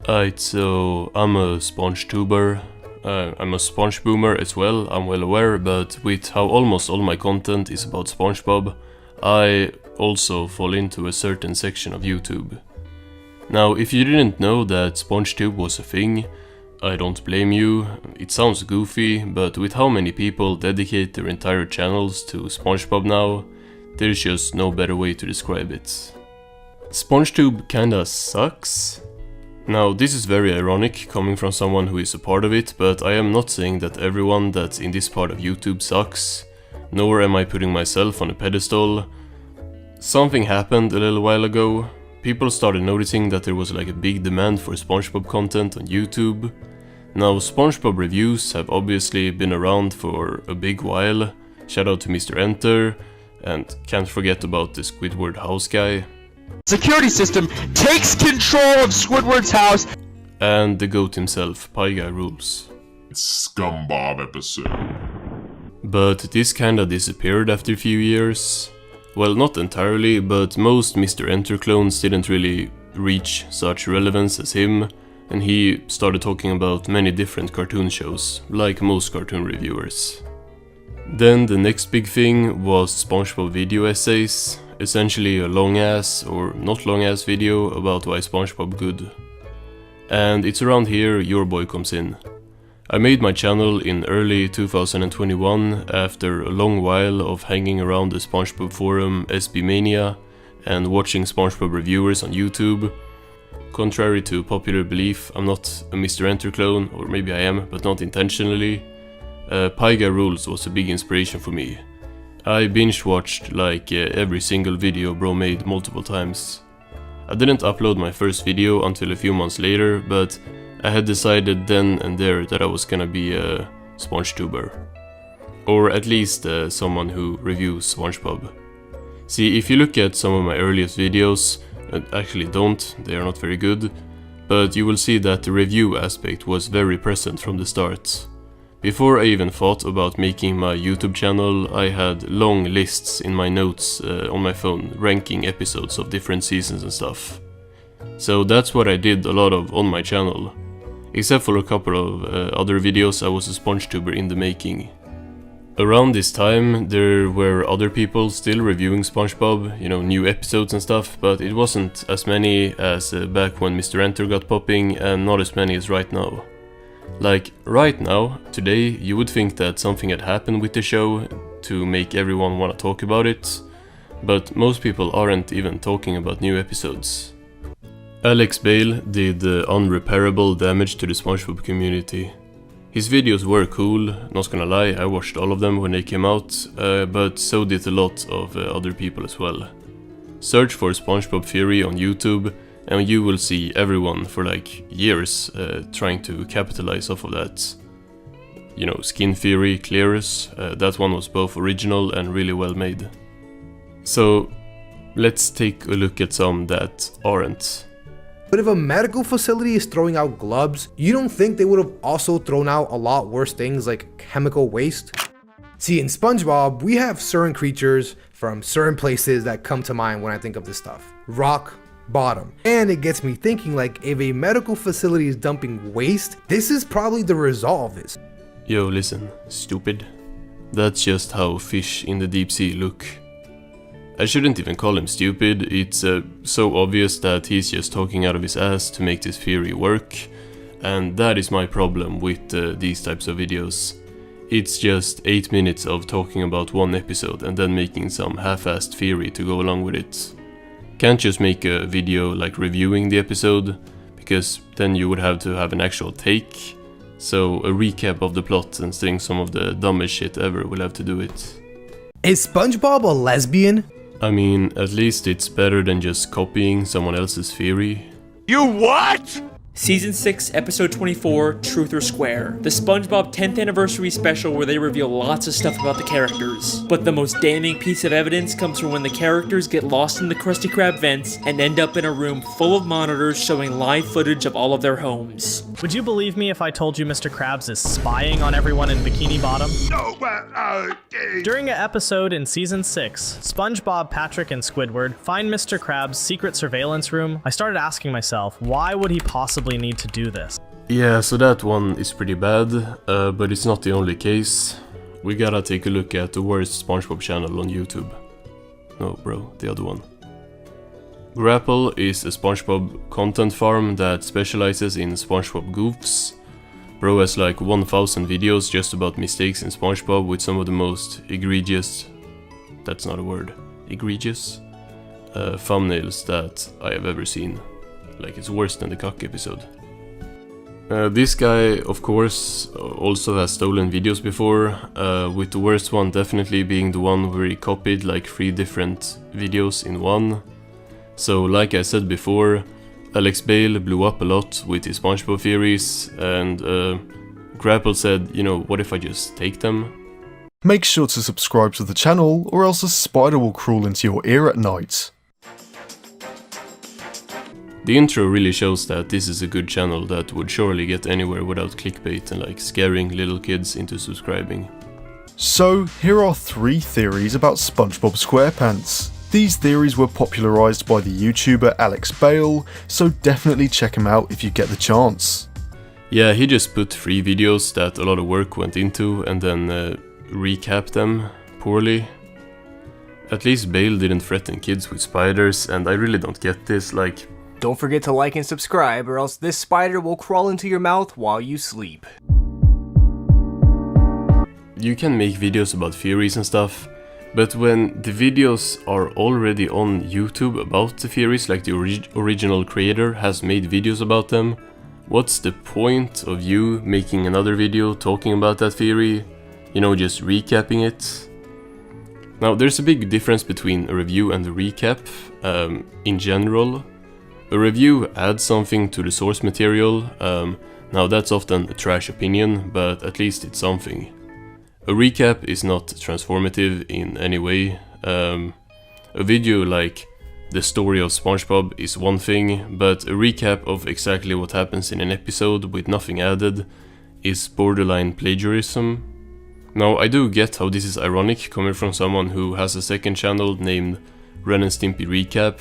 Alright, so I'm a sponge tuber. I'm a sponge boomer as well, I'm well aware, but with how almost all my content is about Spongebob, I also fall into a certain section of YouTube. Now, if you didn't know that SpongeTube was a thing, I don't blame you. It sounds goofy, but with how many people dedicate their entire channels to Spongebob now, there's just no better way to describe it. SpongeTube kinda sucks. Now, this is very ironic coming from someone who is a part of it, but I am not saying that everyone that's in this part of YouTube sucks, nor am I putting myself on a pedestal. Something happened a little while ago. People started noticing that there was like a big demand for SpongeBob content on YouTube. Now, SpongeBob reviews have obviously been around for a big while. Shout out to Mr. Enter, and can't forget about the Squidward house guy. Security system takes control of Squidward's house. And the goat himself, Pie Guy Rules. Spongebob episode. But this kinda disappeared after a few years. Well, not entirely, but most Mr. Enter clones didn't really reach such relevance as him, and he started talking about many different cartoon shows, like most cartoon reviewers. Then the next big thing was SpongeBob video essays, essentially a long-ass or not long-ass video about why SpongeBob good. And it's around here your boy comes in. I made my channel in early 2021 after a long while of hanging around the SpongeBob forum SBmania and watching SpongeBob reviewers on YouTube. Contrary to popular belief, I'm not a Mr. Enter clone, or maybe I am, but not intentionally. Pie Guy Rules was a big inspiration for me. I binge-watched like every single video bro made multiple times. I didn't upload my first video until a few months later, but I had decided then and there that I was gonna be a SpongeTuber. Or at least someone who reviews SpongeBob. See, if you look at some of my earliest videos, actually don't, they are not very good, but you will see that the review aspect was very present from the start. Before I even thought about making my YouTube channel, I had long lists in my notes on my phone, ranking episodes of different seasons and stuff. So that's what I did a lot of on my channel. Except for a couple of other videos, I was a SpongeTuber in the making. Around this time, there were other people still reviewing SpongeBob, you know, new episodes and stuff, but it wasn't as many as back when Mr. Enter got popping, and not as many as right now. Like, right now, today, you would think that something had happened with the show to make everyone want to talk about it, but most people aren't even talking about new episodes. Alex Bale did unrepairable damage to the SpongeBob community. His videos were cool, not gonna lie, I watched all of them when they came out, but so did a lot of other people as well. Search for SpongeBob Theory on YouTube, and you will see everyone for like years trying to capitalize off of that. You know, Skin Theory, Clearus, that one was both original and really well made. So, let's take a look at some that aren't. But if a medical facility is throwing out gloves, you don't think they would have also thrown out a lot worse things like chemical waste? See, in SpongeBob, we have certain creatures from certain places that come to mind when I think of this stuff. Rock bottom. And it gets me thinking, like, if a medical facility is dumping waste, this is probably the result of this. Yo, listen, stupid. That's just how fish in the deep sea look. I shouldn't even call him stupid, it's so obvious that he's just talking out of his ass to make this theory work, and that is my problem with these types of videos. It's just 8 minutes of talking about one episode and then making some half-assed theory to go along with it. Can't just make a video like reviewing the episode, because then you would have to have an actual take, so a recap of the plot and saying some of the dumbest shit ever will have to do it. Is SpongeBob a lesbian? I mean, at least it's better than just copying someone else's theory. You what? Season 6, Episode 24, Truth or Square. The SpongeBob 10th Anniversary Special where they reveal lots of stuff about the characters. But the most damning piece of evidence comes from when the characters get lost in the Krusty Krab vents and end up in a room full of monitors showing live footage of all of their homes. Would you believe me if I told you Mr. Krabs is spying on everyone in Bikini Bottom? No, but, During an episode in Season 6, SpongeBob, Patrick, and Squidward find Mr. Krabs' secret surveillance room. I started asking myself, why would he possibly need to do this? Yeah, so that one is pretty bad, but it's not the only case. We gotta take a look at the worst SpongeBob channel on YouTube. No, bro, the other one. Grapple is a SpongeBob content farm that specializes in SpongeBob goofs. Bro has like 1000 videos just about mistakes in SpongeBob with some of the most egregious, that's not a word, egregious, thumbnails that I have ever seen. Like it's worse than the cock episode. This guy, of course, also has stolen videos before, with the worst one definitely being the one where he copied like 3 different videos in one. So like I said before, Alex Bale blew up a lot with his SpongeBob theories, and Grapple said, you know, what if I just take them? Make sure to subscribe to the channel or else a spider will crawl into your ear at night. The intro really shows that this is a good channel that would surely get anywhere without clickbait and like scaring little kids into subscribing. So here are 3 theories about SpongeBob SquarePants. These theories were popularised by the YouTuber Alex Bale, so definitely check him out if you get the chance. Yeah, he just put 3 videos that a lot of work went into and then recapped them poorly. At least Bale didn't threaten kids with spiders, and I really don't get this, like... Don't forget to like and subscribe, or else this spider will crawl into your mouth while you sleep. You can make videos about theories and stuff, but when the videos are already on YouTube about the theories, like the original creator has made videos about them, what's the point of you making another video talking about that theory? You know, just recapping it? Now, there's a big difference between a review and a recap, in general. A review adds something to the source material, now that's often a trash opinion, but at least it's something. A recap is not transformative in any way. A video like the story of SpongeBob is one thing, but a recap of exactly what happens in an episode with nothing added is borderline plagiarism. Now, I do get how this is ironic coming from someone who has a second channel named Ren and Stimpy Recap,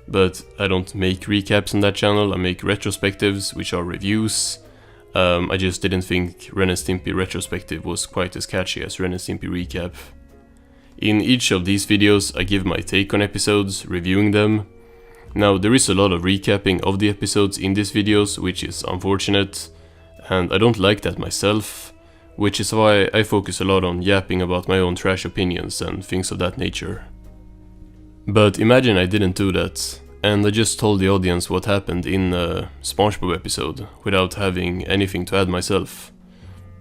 but I don't make recaps on that channel, I make retrospectives, which are reviews. I just didn't think Ren and Stimpy Retrospective was quite as catchy as Ren and Stimpy Recap. In each of these videos I give my take on episodes, reviewing them. Now there is a lot of recapping of the episodes in these videos, which is unfortunate, and I don't like that myself, which is why I focus a lot on yapping about my own trash opinions and things of that nature. But imagine I didn't do that, and I just told the audience what happened in a SpongeBob episode, without having anything to add myself.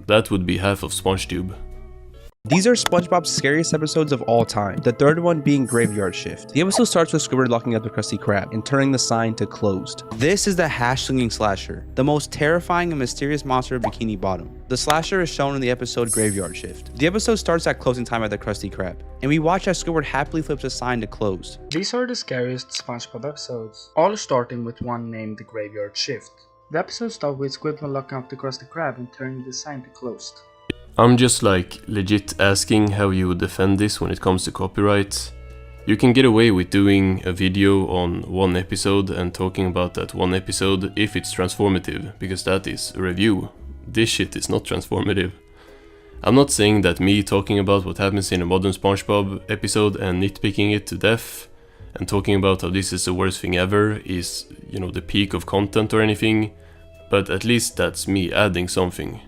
That would be half of SpongeTube. These are SpongeBob's scariest episodes of all time, the third one being Graveyard Shift. The episode starts with Squidward locking up the Krusty Krab and turning the sign to closed. This is the hash-slinging slasher, the most terrifying and mysterious monster of Bikini Bottom. The slasher is shown in the episode Graveyard Shift. The episode starts at closing time at the Krusty Krab, and we watch as Squidward happily flips a sign to closed. These are the scariest SpongeBob episodes, all starting with one named the Graveyard Shift. The episode starts with Squidward locking up the Krusty Krab and turning the sign to closed. I'm just like legit asking how you would defend this when it comes to copyright. You can get away with doing a video on one episode and talking about that one episode if it's transformative, because that is a review. This shit is not transformative. I'm not saying that me talking about what happens in a modern SpongeBob episode and nitpicking it to death and talking about how this is the worst thing ever is, you know, the peak of content or anything, but at least that's me adding something.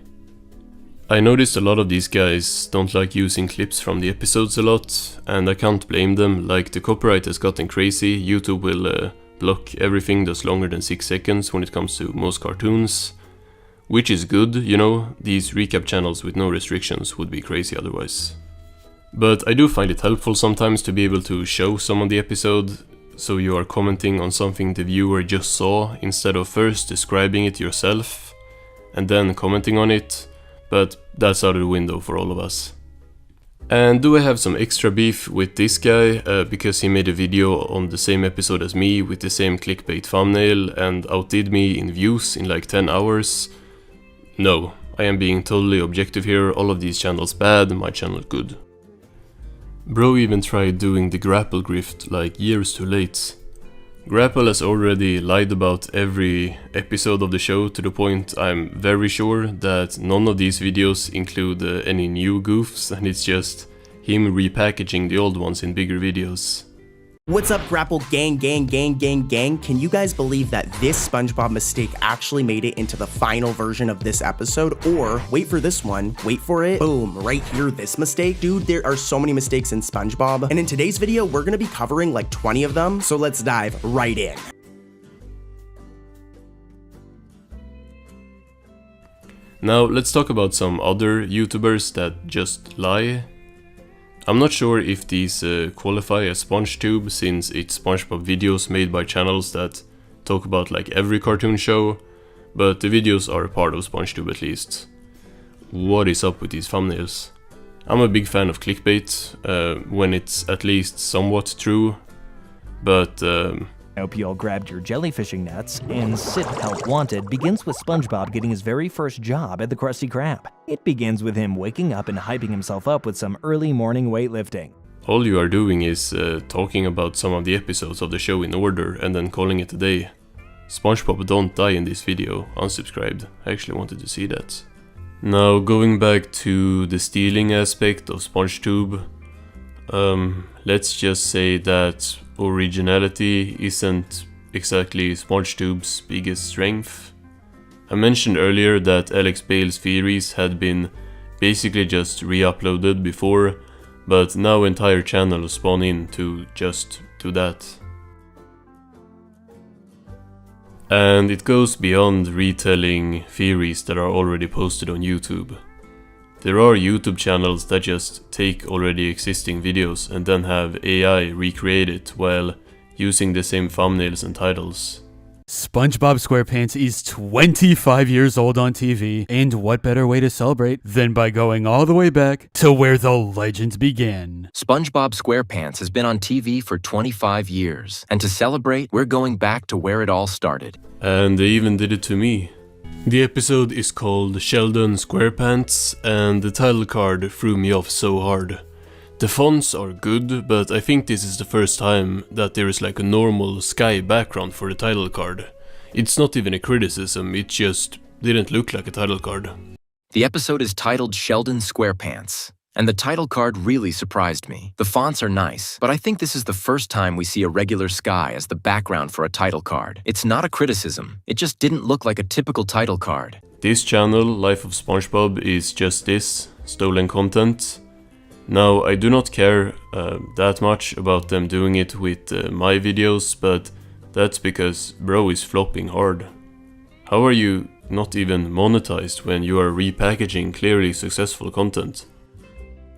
I noticed a lot of these guys don't like using clips from the episodes a lot, and I can't blame them. Like, the copyright has gotten crazy. YouTube will block everything that's longer than 6 seconds when it comes to most cartoons, which is good, you know. These recap channels with no restrictions would be crazy otherwise. But I do find it helpful sometimes to be able to show some of the episode, so you are commenting on something the viewer just saw instead of first describing it yourself and then commenting on it. But that's out of the window for all of us. And do I have some extra beef with this guy because he made a video on the same episode as me with the same clickbait thumbnail and outdid me in views in like 10 hours? No, I am being totally objective here. All of these channels bad, my channel good. Bro even tried doing the grapple grift like years too late. Grapple has already lied about every episode of the show to the point I'm very sure that none of these videos include any new goofs, and it's just him repackaging the old ones in bigger videos. What's up, Grapple gang, gang, gang, gang, gang? Can you guys believe that this SpongeBob mistake actually made it into the final version of this episode? Or, wait for this one, wait for it, boom, right here, this mistake. Dude, there are so many mistakes in SpongeBob, and in today's video, we're gonna be covering like 20 of them, so let's dive right in. Now, let's talk about some other YouTubers that just lie. I'm not sure if these qualify as SpongeTube, since it's SpongeBob videos made by channels that talk about like every cartoon show, but the videos are a part of SpongeTube at least. What is up with these thumbnails? I'm a big fan of clickbait, when it's at least somewhat true, but I hope you all grabbed your jellyfishing nets, and Sit Help Wanted begins with SpongeBob getting his very first job at the Krusty Krab. It begins with him waking up and hyping himself up with some early morning weightlifting. all you are doing is talking about some of the episodes of the show in order and then calling it a day. Spongebob don't die in this video, unsubscribed. I actually wanted to see that. Now going back to the stealing aspect of SpongeTube, let's just say that originality isn't exactly SpongeTube's biggest strength. I mentioned earlier that Alex Bale's theories had been basically just re-uploaded before, but now entire channels spawn in to just do that. And it goes beyond retelling theories that are already posted on YouTube. There are YouTube channels that just take already existing videos and then have AI recreate it while using the same thumbnails and titles. SpongeBob SquarePants is 25 years old on TV, and what better way to celebrate than by going all the way back to where the legends began. SpongeBob SquarePants has been on TV for 25 years, and to celebrate, we're going back to where it all started. And they even did it to me. The episode is called Sheldon SquarePants, and the title card threw me off so hard. The fonts are good, but I think this is the first time that there is like a normal sky background for the title card. It's not even a criticism, it just didn't look like a title card. The episode is titled Sheldon SquarePants, and the title card really surprised me. The fonts are nice, but I think this is the first time we see a regular sky as the background for a title card. It's not a criticism, it just didn't look like a typical title card. This channel, Life of SpongeBob, is just this, stolen content. Now, I do not care that much about them doing it with my videos, but that's because bro is flopping hard. How are you not even monetized when you are repackaging clearly successful content?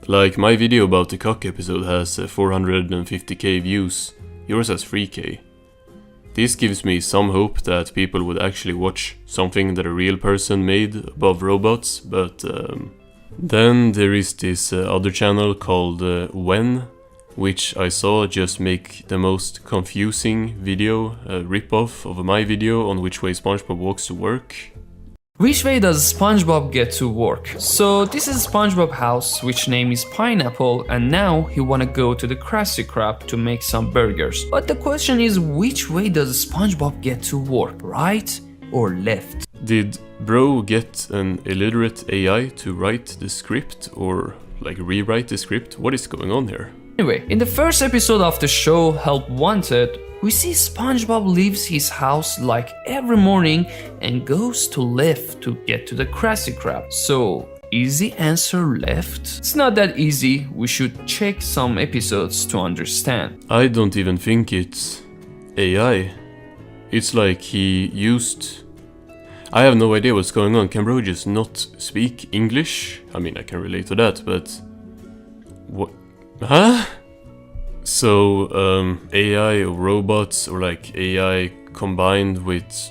Like, my video about the cock episode has 450k views, yours has 3k. This gives me some hope that people would actually watch something that a real person made above robots, but then there is this other channel called When, which I saw just make the most confusing video, rip-off of my video on which way SpongeBob walks to work. Which way does SpongeBob get to work? So this is SpongeBob house, which name is Pineapple, and now he wanna go to the Krusty Krab to make some burgers. But the question is, which way does SpongeBob get to work, right or left? Did bro get an illiterate AI to write the script or like rewrite the script? What is going on here? Anyway, in the first episode of the show Help Wanted, we see SpongeBob leaves his house like every morning and goes to left to get to the Krusty Krab. So, easy answer left? It's not that easy, we should check some episodes to understand. I don't even think it's AI. It's like he used... I have no idea what's going on. Can bro just not speak English? I mean, I can relate to that, but... What? Huh? So, AI or robots, or like AI combined with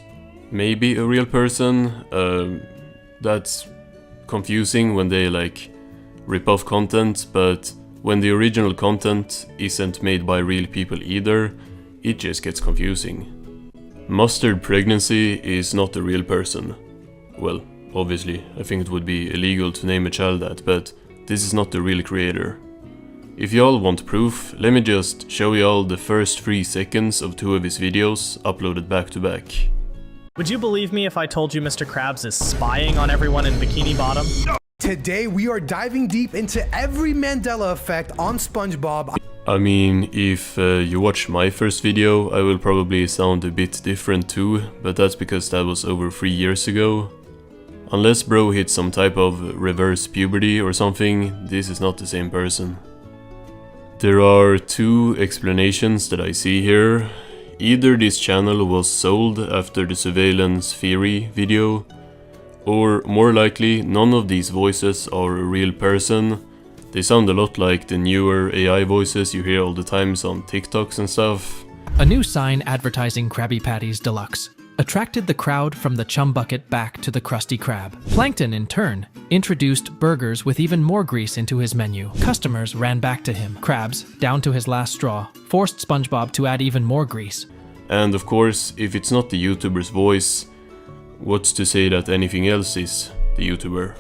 maybe a real person, that's confusing when they like rip-off content, but when the original content isn't made by real people either, it just gets confusing. Mustard Pregnancy is not a real person. Well, obviously, I think it would be illegal to name a child that, but this is not the real creator. If y'all want proof, let me just show y'all the first 3 seconds of 2 of his videos uploaded back to back. Would you believe me if I told you Mr. Krabs is spying on everyone in Bikini Bottom? Today we are diving deep into every Mandela effect on SpongeBob. I mean, if you watch my first video, I will probably sound a bit different too, but that's because that was over 3 years ago. Unless bro hit some type of reverse puberty or something, this is not the same person. There are 2 explanations that I see here. Either this channel was sold after the surveillance theory video, or more likely none of these voices are a real person. They sound a lot like the newer AI voices you hear all the times on TikToks and stuff. A new sign advertising Krabby Patties Deluxe attracted the crowd from the chum bucket back to the Krusty Krab. Plankton, in turn, introduced burgers with even more grease into his menu. Customers ran back to him. Krabs, down to his last straw, forced SpongeBob to add even more grease. And of course, if it's not the YouTuber's voice, what's to say that anything else is the YouTuber?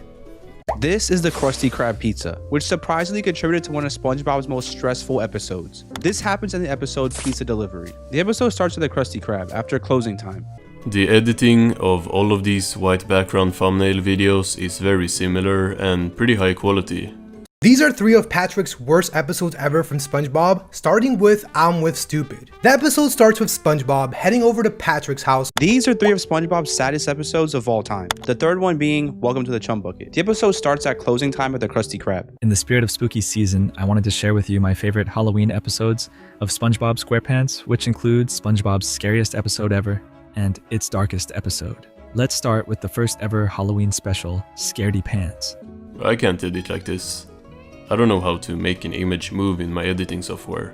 This is the Krusty Krab pizza, which surprisingly contributed to one of SpongeBob's most stressful episodes. This happens in the episode Pizza Delivery. The episode starts with a Krusty Krab after closing time. The editing of all of these white background thumbnail videos is very similar and pretty high quality. These are 3 of Patrick's worst episodes ever from SpongeBob, starting with I'm with Stupid. The episode starts with SpongeBob heading over to Patrick's house. These are 3 of SpongeBob's saddest episodes of all time. The third one being Welcome to the Chum Bucket. The episode starts at closing time with the Krusty Krab. In the spirit of spooky season, I wanted to share with you my favorite Halloween episodes of SpongeBob SquarePants, which includes SpongeBob's scariest episode ever and its darkest episode. Let's start with the first ever Halloween special, Scaredy Pants. I can't edit like this. I don't know how to make an image move in my editing software.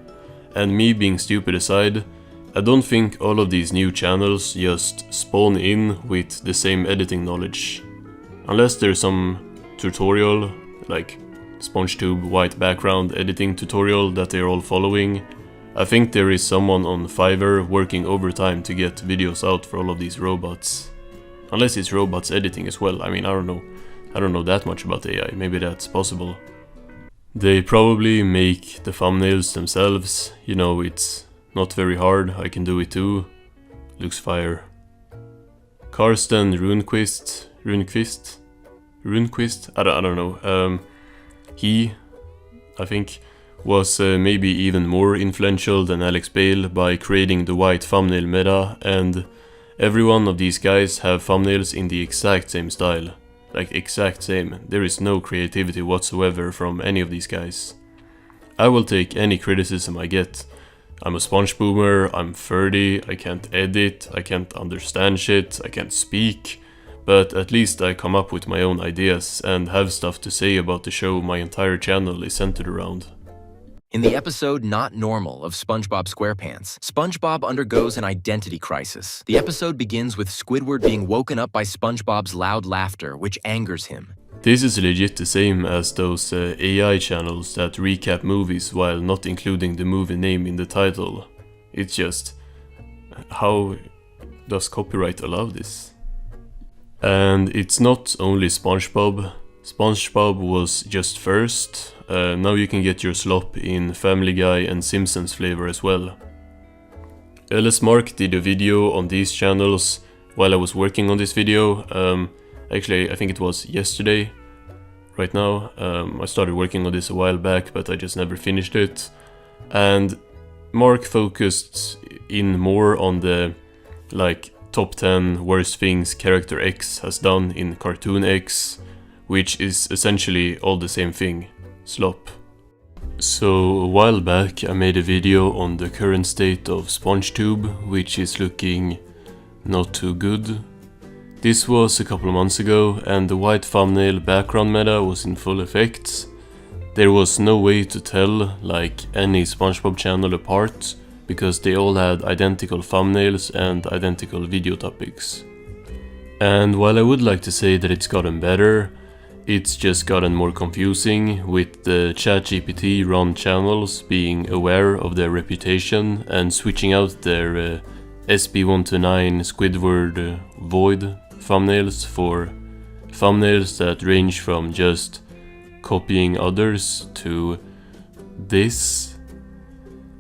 And me being stupid aside, I don't think all of these new channels just spawn in with the same editing knowledge. Unless there's some tutorial, like SpongeTube white background editing tutorial that they're all following, I think there is someone on Fiverr working overtime to get videos out for all of these robots. Unless it's robots editing as well. I mean, I don't know that much about AI, maybe that's possible. They probably make the thumbnails themselves, you know, it's not very hard, I can do it too. Looks fire. Karsten Runquist? I don't know. He, I think, was maybe even more influential than Alex Bale by creating the white thumbnail meta, and every one of these guys have thumbnails in the exact same style. Like exact same. There is no creativity whatsoever from any of these guys. I will take any criticism I get. I'm a sponge boomer, I'm 30, I can't edit, I can't understand shit, I can't speak, but at least I come up with my own ideas and have stuff to say about the show my entire channel is centered around. In the episode Not Normal of SpongeBob SquarePants, SpongeBob undergoes an identity crisis. The episode begins with Squidward being woken up by SpongeBob's loud laughter, which angers him. This is legit the same as those AI channels that recap movies while not including the movie name in the title. It's just, how does copyright allow this? And it's not only SpongeBob. SpongeBob was just first. Now you can get your slop in Family Guy and Simpsons flavor as well. LS Mark did a video on these channels while I was working on this video. Actually, I think it was yesterday, right now. I started working on this a while back, but I just never finished it. And Mark focused in more on the, like, top 10 worst things Character X has done in Cartoon X, which is essentially all the same thing. Slop. So a while back I made a video on the current state of SpongeTube, which is looking not too good. This was a couple of months ago and the white thumbnail background meta was in full effect. There was no way to tell like any SpongeBob channel apart because they all had identical thumbnails and identical video topics. And while I would like to say that it's gotten better, it's just gotten more confusing, with the ChatGPT run channels being aware of their reputation and switching out their SB129 Squidward Void thumbnails for thumbnails that range from just copying others to this.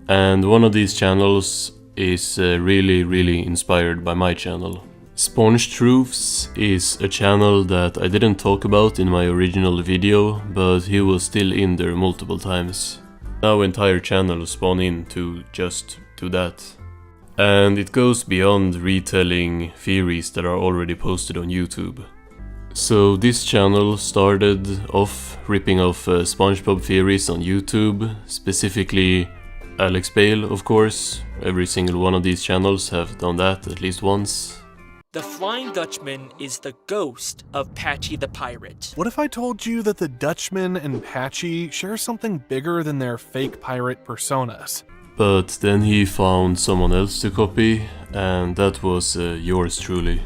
And one of these channels is really inspired by my channel. Sponge Truths is a channel that I didn't talk about in my original video, but he was still in there multiple times. Now entire channels spawn into just to that. And it goes beyond retelling theories that are already posted on YouTube. So this channel started off ripping off SpongeBob theories on YouTube, specifically Alex Bale, of course. Every single one of these channels have done that at least once. The Flying Dutchman is the ghost of Patchy the Pirate. What if I told you that the Dutchman and Patchy share something bigger than their fake pirate personas? But then he found someone else to copy, and that was yours truly.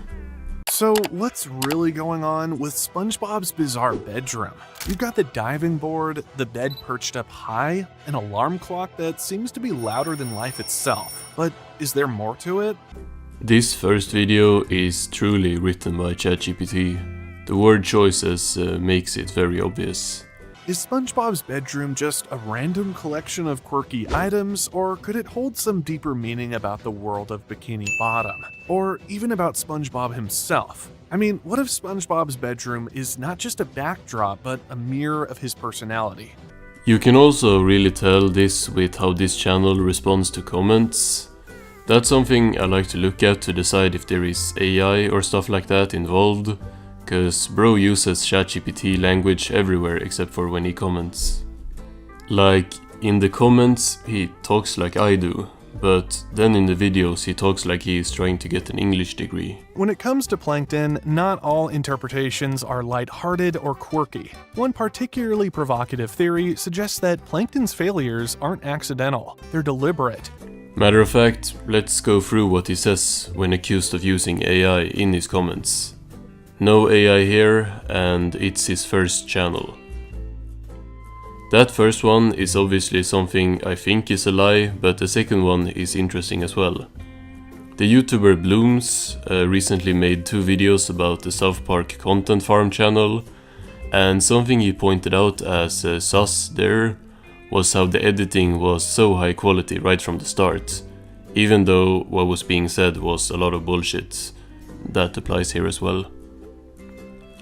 So what's really going on with SpongeBob's bizarre bedroom? You've got the diving board, the bed perched up high, an alarm clock that seems to be louder than life itself. But is there more to it? This first video is truly written by ChatGPT. The word choices makes it very obvious. Is SpongeBob's bedroom just a random collection of quirky items, or could it hold some deeper meaning about the world of Bikini Bottom? Or even about SpongeBob himself? I mean, what if SpongeBob's bedroom is not just a backdrop, but a mirror of his personality? You can also really tell this with how this channel responds to comments. That's something I like to look at to decide if there is AI or stuff like that involved. Cause bro uses ChatGPT language everywhere except for when he comments. Like, in the comments he talks like I do, but then in the videos he talks like he is trying to get an English degree. When it comes to Plankton, not all interpretations are lighthearted or quirky. One particularly provocative theory suggests that Plankton's failures aren't accidental, they're deliberate. Matter of fact, let's go through what he says when accused of using AI in his comments. No AI here, and it's his first channel. That first one is obviously something I think is a lie, but the second one is interesting as well. The YouTuber Blooms recently made 2 videos about the South Park Content Farm channel, and something he pointed out as sus there was how the editing was so high quality right from the start, even though what was being said was a lot of bullshit. That applies here as well.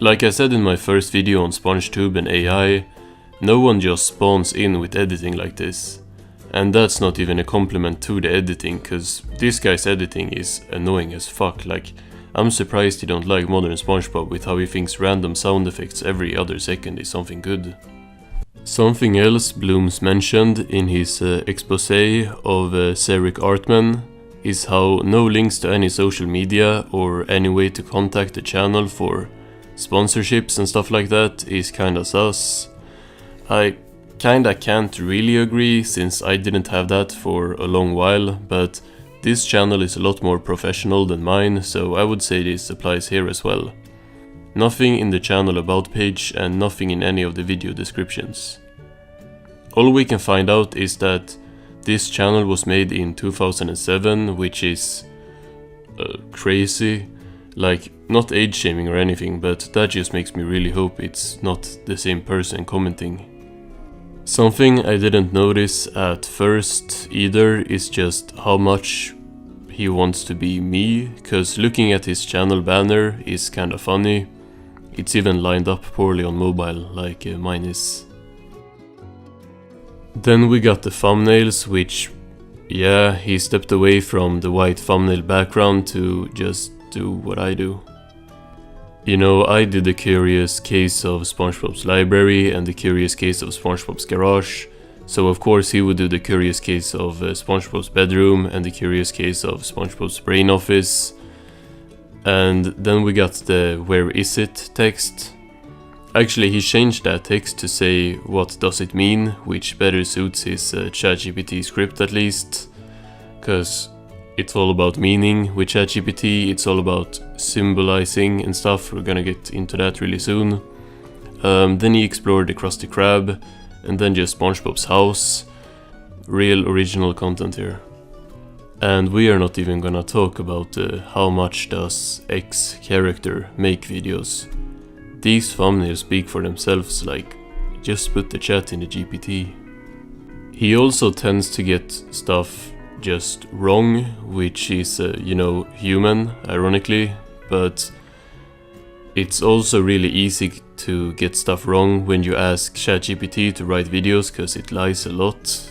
Like I said in my first video on SpongeTube and AI, no one just spawns in with editing like this. And that's not even a compliment to the editing, cause this guy's editing is annoying as fuck. Like, I'm surprised he don't like modern SpongeBob with how he thinks random sound effects every other second is something good. Something else Blooms mentioned in his expose of Ceric Artman is how no links to any social media or any way to contact the channel for sponsorships and stuff like that is kinda sus. I kinda can't really agree since I didn't have that for a long while, but this channel is a lot more professional than mine, so I would say this applies here as well. Nothing in the channel about page and nothing in any of the video descriptions. All we can find out is that this channel was made in 2007, which is crazy. Like, not age shaming or anything, but that just makes me really hope it's not the same person commenting. Something I didn't notice at first either is just how much he wants to be me, cause looking at his channel banner is kinda funny. It's even lined up poorly on mobile, like mine is. Then we got the thumbnails, which, yeah, he stepped away from the white thumbnail background to just do what I do. You know, I did the Curious Case of SpongeBob's Library and the Curious Case of SpongeBob's Garage, so of course he would do the Curious Case of SpongeBob's Bedroom and the Curious Case of SpongeBob's Brain Office. And then we got the Where Is It text. Actually, he changed that text to say what does it mean, which better suits his ChatGPT script at least, cause it's all about meaning with ChatGPT, it's all about symbolizing and stuff, we're gonna get into that really soon. Then he explored the Krusty Krab, and then just SpongeBob's house. Real original content here. And we are not even gonna talk about how much does X character make videos. These thumbnails speak for themselves, like, just put the chat in the GPT. He also tends to get stuff just wrong, which is, you know, human, ironically, but it's also really easy to get stuff wrong when you ask ChatGPT to write videos, because it lies a lot.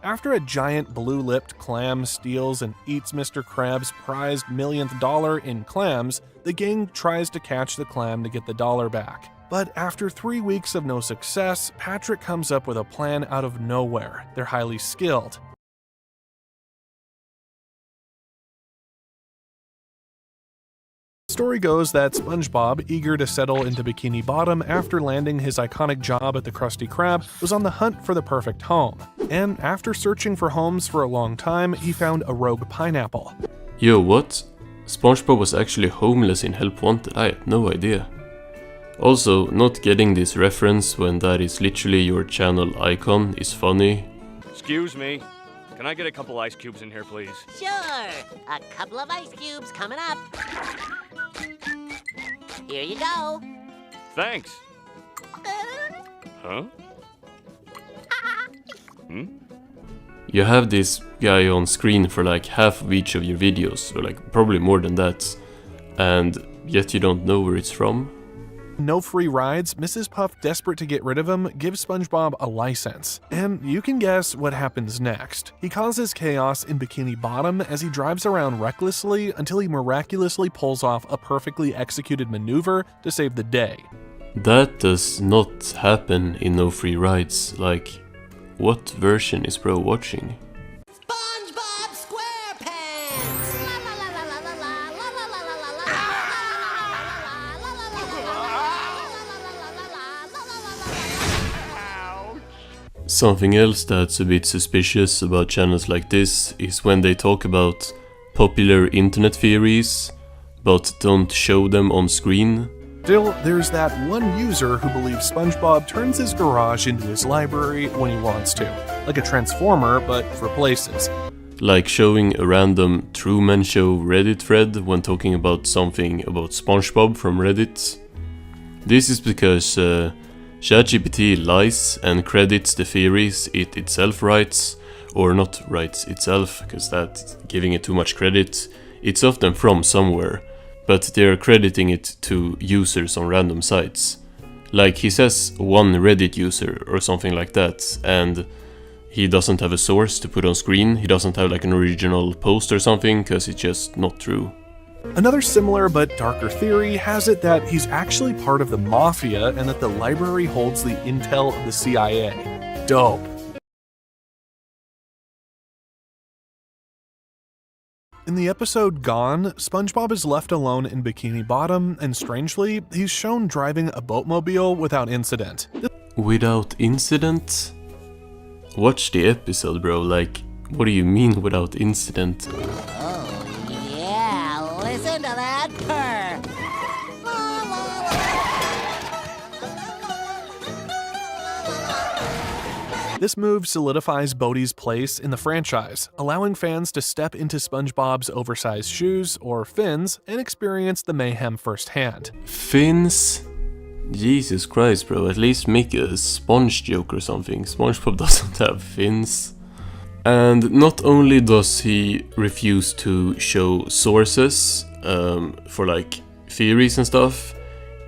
After a giant blue-lipped clam steals and eats Mr. Krabs' prized millionth dollar in clams, the gang tries to catch the clam to get the dollar back. But after 3 weeks of no success, Patrick comes up with a plan out of nowhere. They're highly skilled. The story goes that SpongeBob, eager to settle into Bikini Bottom after landing his iconic job at the Krusty Krab, was on the hunt for the perfect home. And after searching for homes for a long time, he found a rogue pineapple. Yo, what? SpongeBob was actually homeless in Help Wanted? I had no idea. Also, not getting this reference when that is literally your channel icon is funny. Excuse me. Can I get a couple ice cubes in here, please? Sure. A couple of ice cubes coming up. Here you go. Thanks. Huh? You have this guy on screen for like half of each of your videos, or like probably more than that, and yet you don't know where it's from. No free rides, Mrs. Puff, desperate to get rid of him, gives SpongeBob a license. And you can guess what happens next. He causes chaos in Bikini Bottom as he drives around recklessly until he miraculously pulls off a perfectly executed maneuver to save the day. That does not happen in No Free Rides. Like, what version is bro watching? SpongeBob SquarePants! Something else that's a bit suspicious about channels like this is when they talk about popular internet theories, but don't show them on screen. Still, there's that one user who believes SpongeBob turns his garage into his library when he wants to. Like a transformer, but for places. Like showing a random Truman Show Reddit thread when talking about something about SpongeBob from Reddit. This is because ChatGPT lies and credits the theories it itself writes, or not writes itself, because that's giving it too much credit. It's often from somewhere, but they're crediting it to users on random sites. Like he says one Reddit user or something like that, and he doesn't have a source to put on screen, he doesn't have like an original post or something, because it's just not true. Another similar but darker theory has it that he's actually part of the Mafia and that the library holds the intel of the CIA. Dope. In the episode Gone, SpongeBob is left alone in Bikini Bottom, and strangely, he's shown driving a boatmobile without incident. Without incident? Watch the episode, bro. Like, what do you mean without incident? Listen to that purr! This move solidifies Bodhi's place in the franchise, allowing fans to step into SpongeBob's oversized shoes, or fins, and experience the mayhem firsthand. Fins? Jesus Christ, bro. At least make a sponge joke or something. SpongeBob doesn't have fins. And not only does he refuse to show sources for like theories and stuff,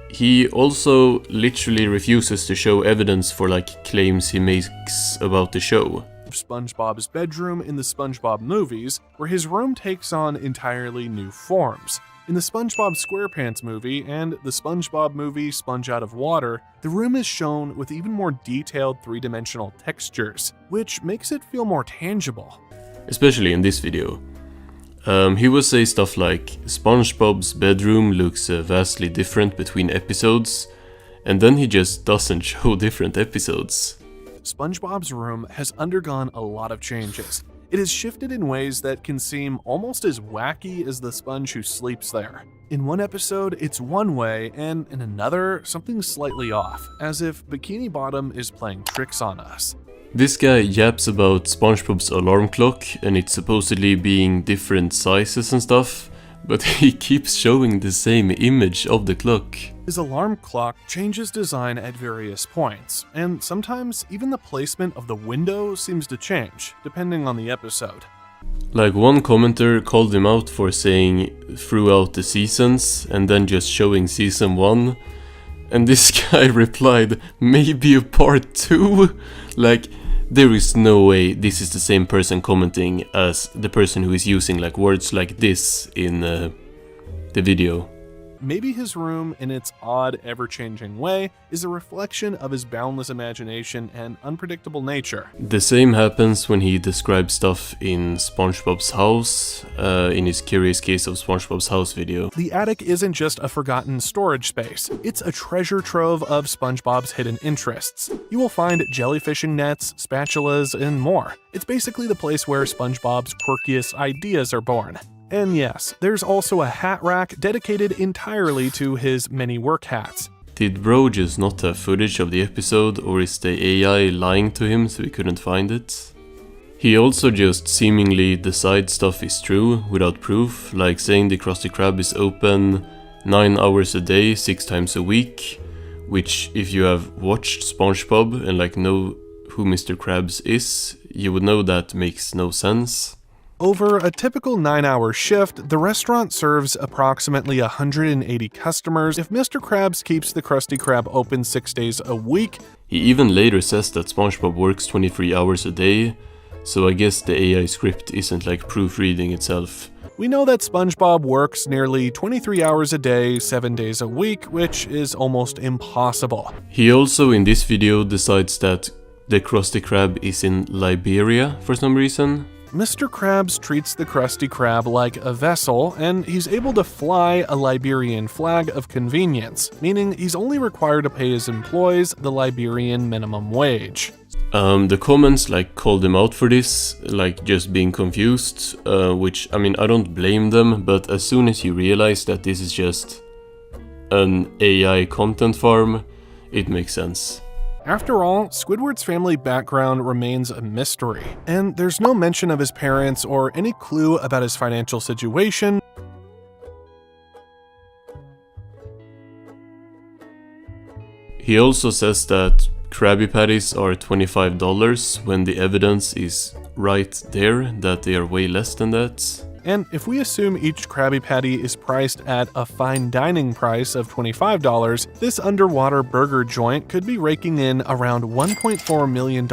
he also literally refuses to show evidence for like claims he makes about the show. SpongeBob's bedroom in the SpongeBob movies, where his room takes on entirely new forms. In the SpongeBob SquarePants movie and the SpongeBob movie Sponge Out of Water, the room is shown with even more detailed three-dimensional textures, which makes it feel more tangible. Especially in this video. He will say stuff like, SpongeBob's bedroom looks vastly different between episodes, and then he just doesn't show different episodes. SpongeBob's room has undergone a lot of changes. It is shifted in ways that can seem almost as wacky as the sponge who sleeps there. In one episode, it's one way, and in another, something slightly off, as if Bikini Bottom is playing tricks on us. This guy yaps about SpongeBob's alarm clock and it supposedly being different sizes and stuff, but he keeps showing the same image of the clock. His alarm clock changes design at various points, and sometimes even the placement of the window seems to change, depending on the episode. Like one commenter called him out for saying throughout the seasons and then just showing season 1, and this guy replied, maybe a part 2? Like, there is no way this is the same person commenting as the person who is using like words like this in the video. Maybe his room, in its odd, ever-changing way, is a reflection of his boundless imagination and unpredictable nature. The same happens when he describes stuff in SpongeBob's house, in his Curious Case of SpongeBob's House video. The attic isn't just a forgotten storage space, it's a treasure trove of SpongeBob's hidden interests. You will find jellyfishing nets, spatulas, and more. It's basically the place where SpongeBob's quirkiest ideas are born. And yes, there's also a hat rack dedicated entirely to his many work hats. Did Bro just not have footage of the episode, or is the AI lying to him so he couldn't find it? He also just seemingly decides stuff is true without proof, like saying the Krusty Krab is open 9 hours a day, 6 times a week, which if you have watched SpongeBob and like know who Mr. Krabs is, you would know that makes no sense. Over a typical 9-hour shift, the restaurant serves approximately 180 customers if Mr. Krabs keeps the Krusty Krab open 6 days a week. He even later says that SpongeBob works 23 hours a day, so I guess the AI script isn't like proofreading itself. We know that SpongeBob works nearly 23 hours a day, 7 days a week, which is almost impossible. He also in this video decides that the Krusty Krab is in Liberia for some reason. Mr. Krabs treats the Krusty Krab like a vessel, and he's able to fly a Liberian flag of convenience, meaning he's only required to pay his employees the Liberian minimum wage. The comments like called him out for this, like just being confused, which I mean I don't blame them, but as soon as you realize that this is just an AI content farm, it makes sense. After all, Squidward's family background remains a mystery, and there's no mention of his parents or any clue about his financial situation. He also says that Krabby Patties are $25 when the evidence is right there that they are way less than that. And if we assume each Krabby Patty is priced at a fine dining price of $25, this underwater burger joint could be raking in around $1.4 million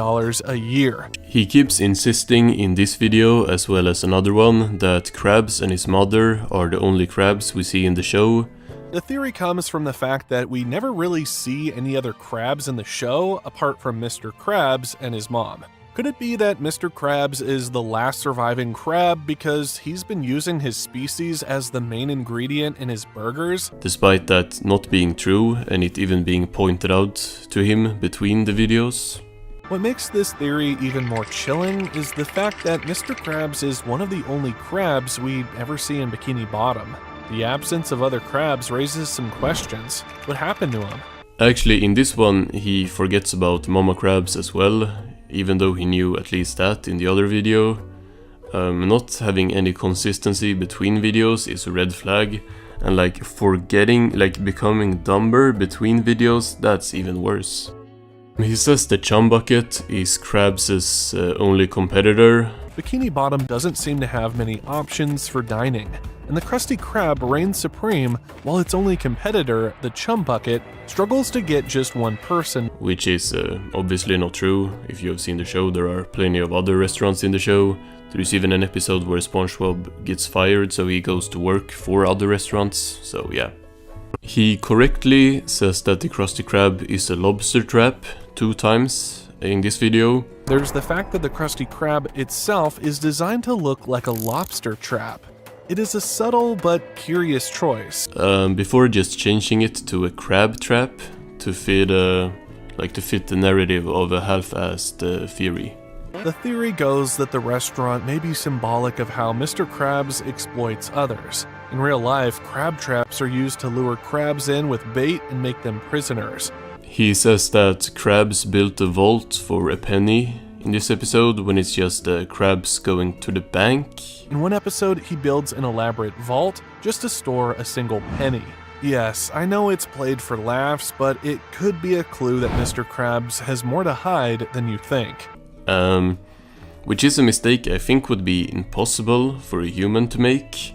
a year. He keeps insisting in this video, as well as another one, that Krabs and his mother are the only Krabs we see in the show. The theory comes from the fact that we never really see any other Krabs in the show apart from Mr. Krabs and his mom. Could it be that Mr. Krabs is the last surviving crab because he's been using his species as the main ingredient in his burgers? Despite that not being true and it even being pointed out to him between the videos. What makes this theory even more chilling is the fact that Mr. Krabs is one of the only crabs we ever see in Bikini Bottom. The absence of other crabs raises some questions. What happened to him? Actually, in this one, he forgets about Mama Krabs as well, even though he knew at least that in the other video. Not having any consistency between videos is a red flag, and like forgetting, like becoming dumber between videos, that's even worse. He says the Chum Bucket is Krabs' only competitor. Bikini Bottom doesn't seem to have many options for dining, and the Krusty Krab reigns supreme while its only competitor, the Chum Bucket, struggles to get just one person. Which is obviously not true. If you have seen the show, there are plenty of other restaurants in the show. There is even an episode where SpongeBob gets fired, so he goes to work for other restaurants, so yeah. He correctly says that the Krusty Krab is a lobster trap 2 times in this video. There's the fact that the Krusty Krab itself is designed to look like a lobster trap. It is a subtle but curious choice. Before just changing it to a crab trap to fit the narrative of a half-assed theory. The theory goes that the restaurant may be symbolic of how Mr. Krabs exploits others. In real life, crab traps are used to lure crabs in with bait and make them prisoners. He says that Krabs built a vault for a penny in this episode when it's just Krabs going to the bank. In one episode, he builds an elaborate vault just to store a single penny. Yes, I know it's played for laughs, but it could be a clue that Mr. Krabs has more to hide than you think. Which is a mistake I think would be impossible for a human to make.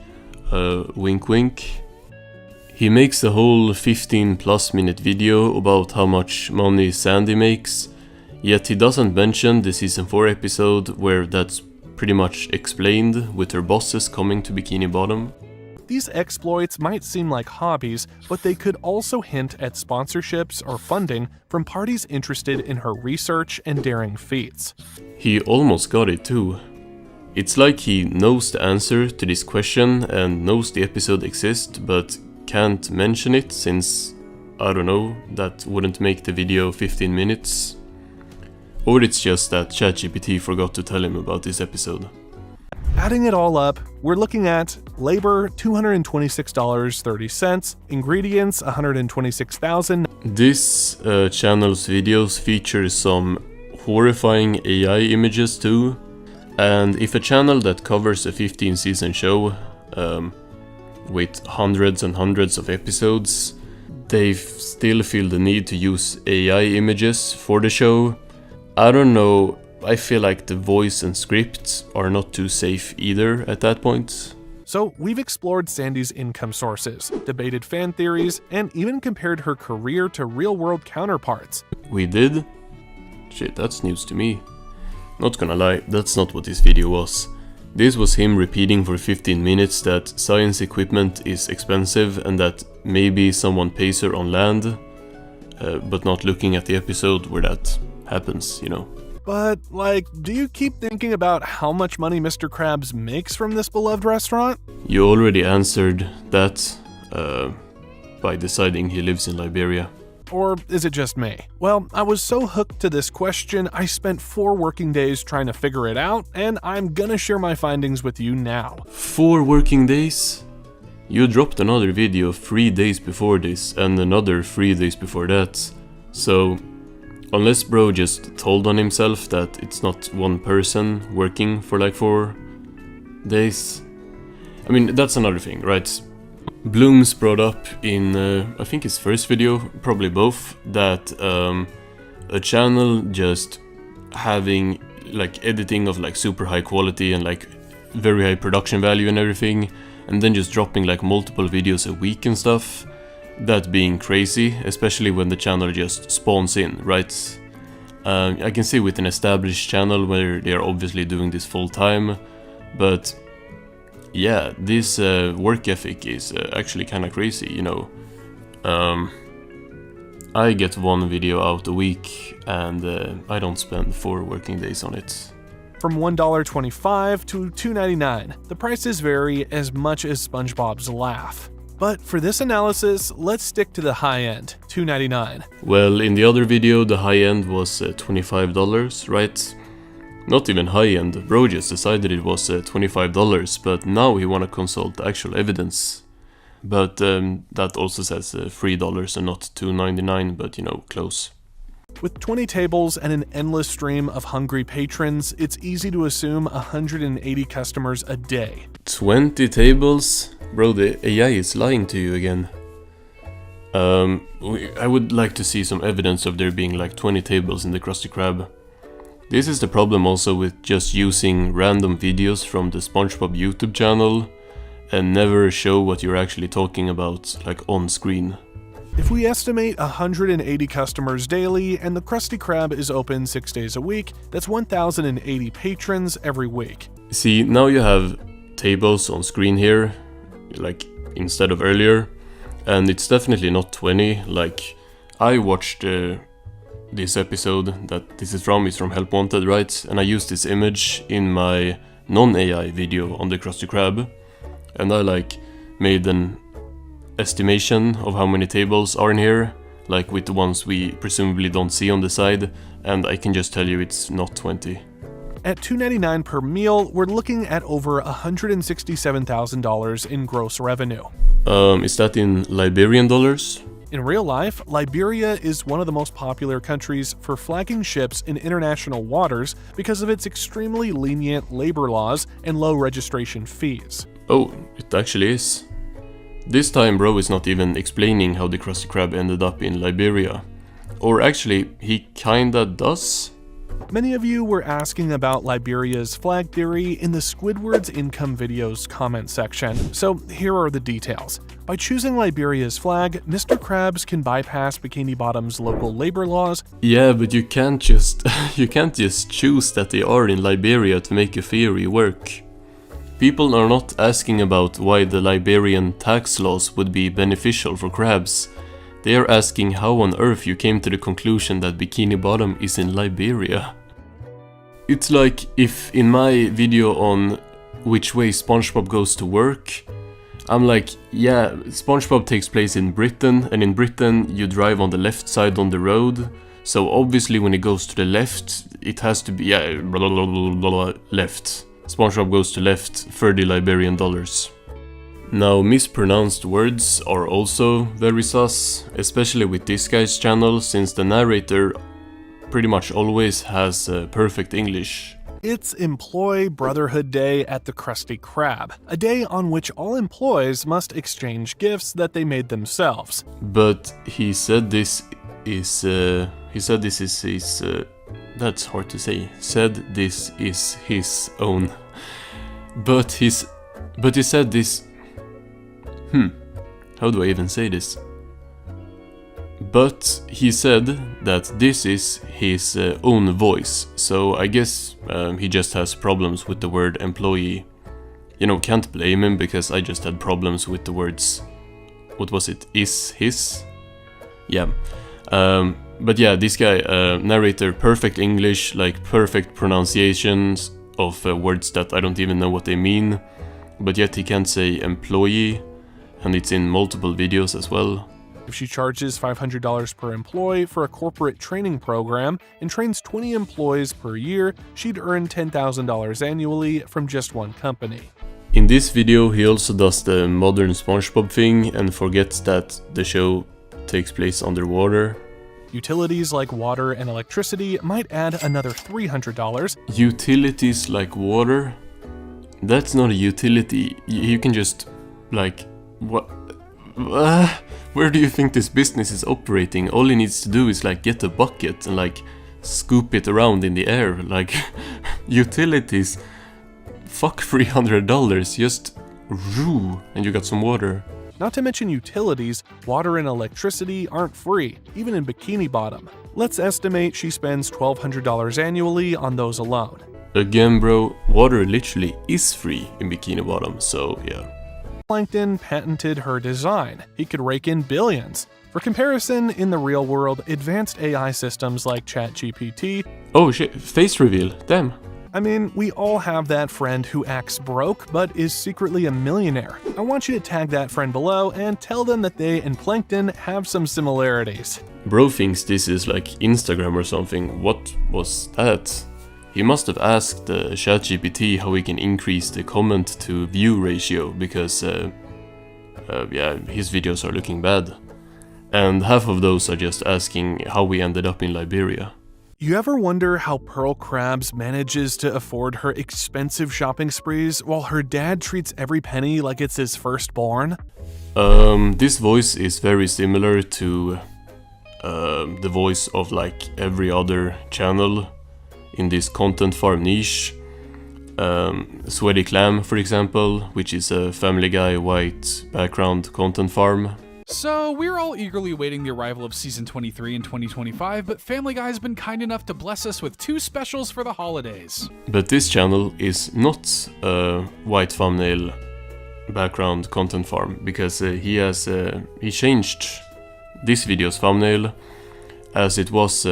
Wink wink. He makes a whole 15+ minute video about how much money Sandy makes, yet he doesn't mention the season 4 episode where that's pretty much explained with her bosses coming to Bikini Bottom. These exploits might seem like hobbies, but they could also hint at sponsorships or funding from parties interested in her research and daring feats. He almost got it too. It's like he knows the answer to this question and knows the episode exists, but can't mention it since, I don't know, that wouldn't make the video 15 minutes. Or it's just that ChatGPT forgot to tell him about this episode. Adding it all up, we're looking at labor $226.30, ingredients $126,000. This channel's videos feature some horrifying AI images too, and if a channel that covers a 15-season show with hundreds and hundreds of episodes, they still feel the need to use AI images for the show. I don't know, I feel like the voice and script are not too safe either at that point. So we've explored Sandy's income sources, debated fan theories, and even compared her career to real-world counterparts. We did? Shit, that's news to me. Not gonna lie, that's not what this video was. This was him repeating for 15 minutes that science equipment is expensive and that maybe someone pays her on land, but not looking at the episode where that happens, you know. But, like, do you keep thinking about how much money Mr. Krabs makes from this beloved restaurant? You already answered that by deciding he lives in Liberia. Or is it just me? Well, I was so hooked to this question, I spent 4 working days trying to figure it out, and I'm gonna share my findings with you now. 4 working days? You dropped another video 3 days before this, and another 3 days before that. So, unless bro just told on himself that it's not one person working for like 4 days. I mean, that's another thing, right? Blooms brought up in, I think his first video, probably both, that a channel just having like editing of like super high quality and like very high production value and everything, and then just dropping like multiple videos a week and stuff, that being crazy, especially when the channel just spawns in, right? I can see with an established channel where they are obviously doing this full time, but yeah, this work ethic is actually kind of crazy, you know. I get 1 video out a week and I don't spend 4 working days on it. From $1.25 to $2.99, the prices vary as much as SpongeBob's laugh. But for this analysis, let's stick to the high end, $2.99. Well, in the other video, the high end was $25, right? Not even high end, bro just decided it was $25, but now he wanna consult actual evidence. But that also says $3 and not $2.99, but you know, close. With 20 tables and an endless stream of hungry patrons, it's easy to assume 180 customers a day. 20 tables? Bro, the AI is lying to you again. I would like to see some evidence of there being like 20 tables in the Krusty Krab. This is the problem also with just using random videos from the Spongebob YouTube channel and never show what you're actually talking about, like on screen. If we estimate 180 customers daily and the Krusty Krab is open 6 days a week, that's 1,080 patrons every week. See, now you have tables on screen here, like instead of earlier, and it's definitely not 20. Like, I watched this episode that this is from Help Wanted, right? And I used this image in my non-AI video on the Krusty Krab, and I like made an estimation of how many tables are in here, like with the ones we presumably don't see on the side, and I can just tell you it's not 20. At $2.99 per meal, we're looking at over $167,000 in gross revenue. Is that in Liberian dollars? In real life, Liberia is one of the most popular countries for flagging ships in international waters because of its extremely lenient labor laws and low registration fees. Oh, it actually is. This time bro is not even explaining how the Krusty Krab ended up in Liberia. Or actually, he kinda does. Many of you were asking about Liberia's flag theory in the Squidward's Income Videos comment section, so here are the details. By choosing Liberia's flag, Mr. Krabs can bypass Bikini Bottom's local labor laws. Yeah, but you can't just choose that they are in Liberia to make a theory work. People are not asking about why the Liberian tax laws would be beneficial for crabs. They are asking how on earth you came to the conclusion that Bikini Bottom is in Liberia. It's like if in my video on which way SpongeBob goes to work, I'm like, yeah, SpongeBob takes place in Britain, and in Britain you drive on the left side on the road, so obviously when it goes to the left, it has to be, yeah, blah, blah, blah, blah, blah, left. SpongeBob goes to left, 30 Liberian dollars. Now, mispronounced words are also very sus, especially with this guy's channel, since the narrator pretty much always has perfect English. It's Employee Brotherhood Day at the Krusty Krab, a day on which all employees must exchange gifts that they made themselves. But he said this is his, that's hard to say, said this is his own. But he said this, how do I even say this? But he said that this is his own voice, so I guess he just has problems with the word employee. You know, can't blame him, because I just had problems with the words, what was it, is, his? Yeah. But yeah, this guy, narrator, perfect English, like perfect pronunciations of words that I don't even know what they mean, but yet he can't say employee, and it's in multiple videos as well. If she charges $500 per employee for a corporate training program and trains 20 employees per year, she'd earn $10,000 annually from just one company. In this video, he also does the modern SpongeBob thing and forgets that the show takes place underwater. Utilities like water and electricity might add another $300. Utilities like water? That's not a utility. You can just, like, what? Where do you think this business is operating? All he needs to do is like get a bucket and like scoop it around in the air. Like, utilities, fuck $300, just roo, and you got some water. Not to mention utilities, water and electricity aren't free, even in Bikini Bottom. Let's estimate she spends $1,200 annually on those alone. Again bro, water literally is free in Bikini Bottom, so yeah. Plankton patented her design. He could rake in billions. For comparison, in the real world, advanced AI systems like ChatGPT... Oh shit, face reveal, damn. I mean, we all have that friend who acts broke, but is secretly a millionaire. I want you to tag that friend below and tell them that they and Plankton have some similarities. Bro thinks this is like Instagram or something. What was that? He must have asked ChatGPT how we can increase the comment to view ratio, because yeah, his videos are looking bad. And half of those are just asking how we ended up in Liberia. You ever wonder how Pearl Krabs manages to afford her expensive shopping sprees while her dad treats every penny like it's his firstborn? This voice is very similar to the voice of like every other channel in this content farm niche. Sweaty Clam, for example, which is a Family Guy white background content farm. So, we're all eagerly awaiting the arrival of Season 23 in 2025, but Family Guy has been kind enough to bless us with 2 specials for the holidays. But this channel is not a white thumbnail background content farm, because he changed this video's thumbnail, as it was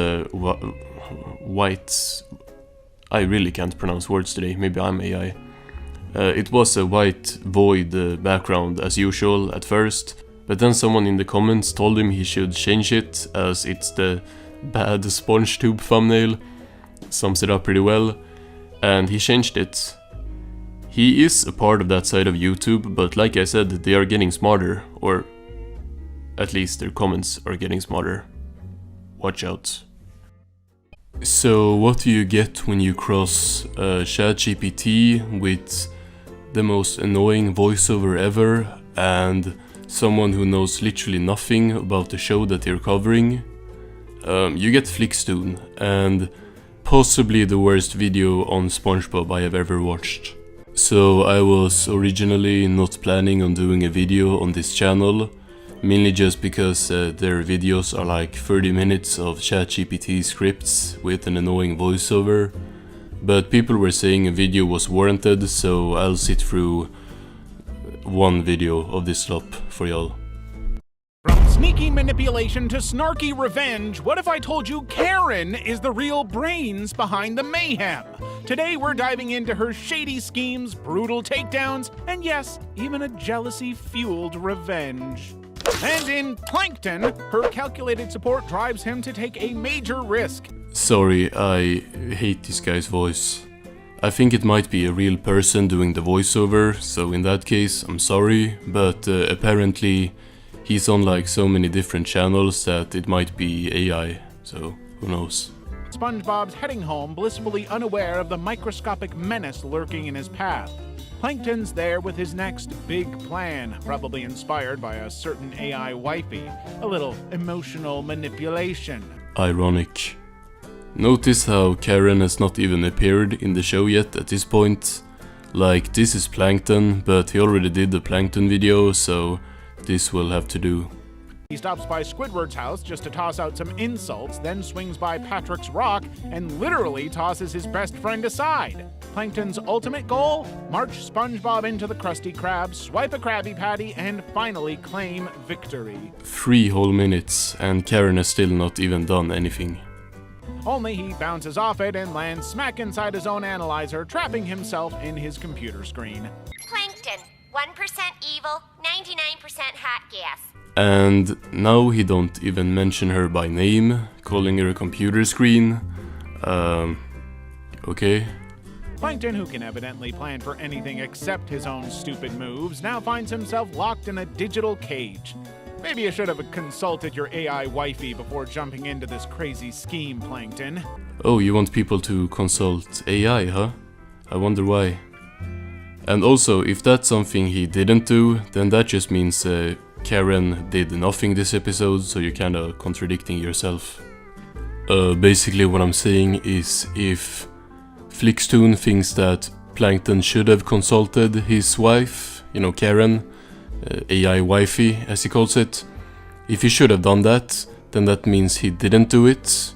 white... I really can't pronounce words today, maybe I'm AI. It was a white void background as usual at first, but then someone in the comments told him he should change it, as it's the bad SpongeTube thumbnail. Sums it up pretty well. and he changed it. He is a part of that side of YouTube, but like I said, they are getting smarter, or at least their comments are getting smarter. Watch out. So what do you get when you cross ChatGPT with the most annoying voiceover ever and someone who knows literally nothing about the show that they're covering? You get Flickstone, and possibly the worst video on SpongeBob I have ever watched. So I was originally not planning on doing a video on this channel, mainly just because their videos are like 30 minutes of ChatGPT scripts with an annoying voiceover, but people were saying a video was warranted, so I'll sit through one video of this slop for y'all. From sneaky manipulation to snarky revenge, what if I told you Karen is the real brains behind the mayhem? Today we're diving into her shady schemes, brutal takedowns, and yes, even a jealousy-fueled revenge. And in Plankton, her calculated support drives him to take a major risk. Sorry, I hate this guy's voice. I think it might be a real person doing the voiceover, so in that case, I'm sorry, but apparently he's on like so many different channels that it might be AI, so who knows. SpongeBob's heading home, blissfully unaware of the microscopic menace lurking in his path. Plankton's there with his next big plan, probably inspired by a certain AI wifey. A little emotional manipulation. Ironic. Notice how Karen has not even appeared in the show yet at this point. Like, this is Plankton, but he already did the Plankton video, so this will have to do. He stops by Squidward's house just to toss out some insults, then swings by Patrick's rock and literally tosses his best friend aside. Plankton's ultimate goal? March SpongeBob into the Krusty Krab, swipe a Krabby Patty, and finally claim victory. 3 whole minutes, and Karen has still not even done anything. Only he bounces off it and lands smack inside his own analyzer, trapping himself in his computer screen. Plankton, 1% evil, 99% hot gas. And now he don't even mention her by name, calling her a computer screen. Okay. Plankton, who can evidently plan for anything except his own stupid moves, now finds himself locked in a digital cage. Maybe you should have consulted your AI wifey before jumping into this crazy scheme, Plankton. Oh, you want people to consult AI, huh? I wonder why. And also, if that's something he didn't do, then that just means Karen did nothing this episode, so you're kinda contradicting yourself. Basically what I'm saying is, if Flickstone thinks that Plankton should have consulted his wife, you know, Karen, AI wifey as he calls it, if he should have done that, then that means he didn't do it,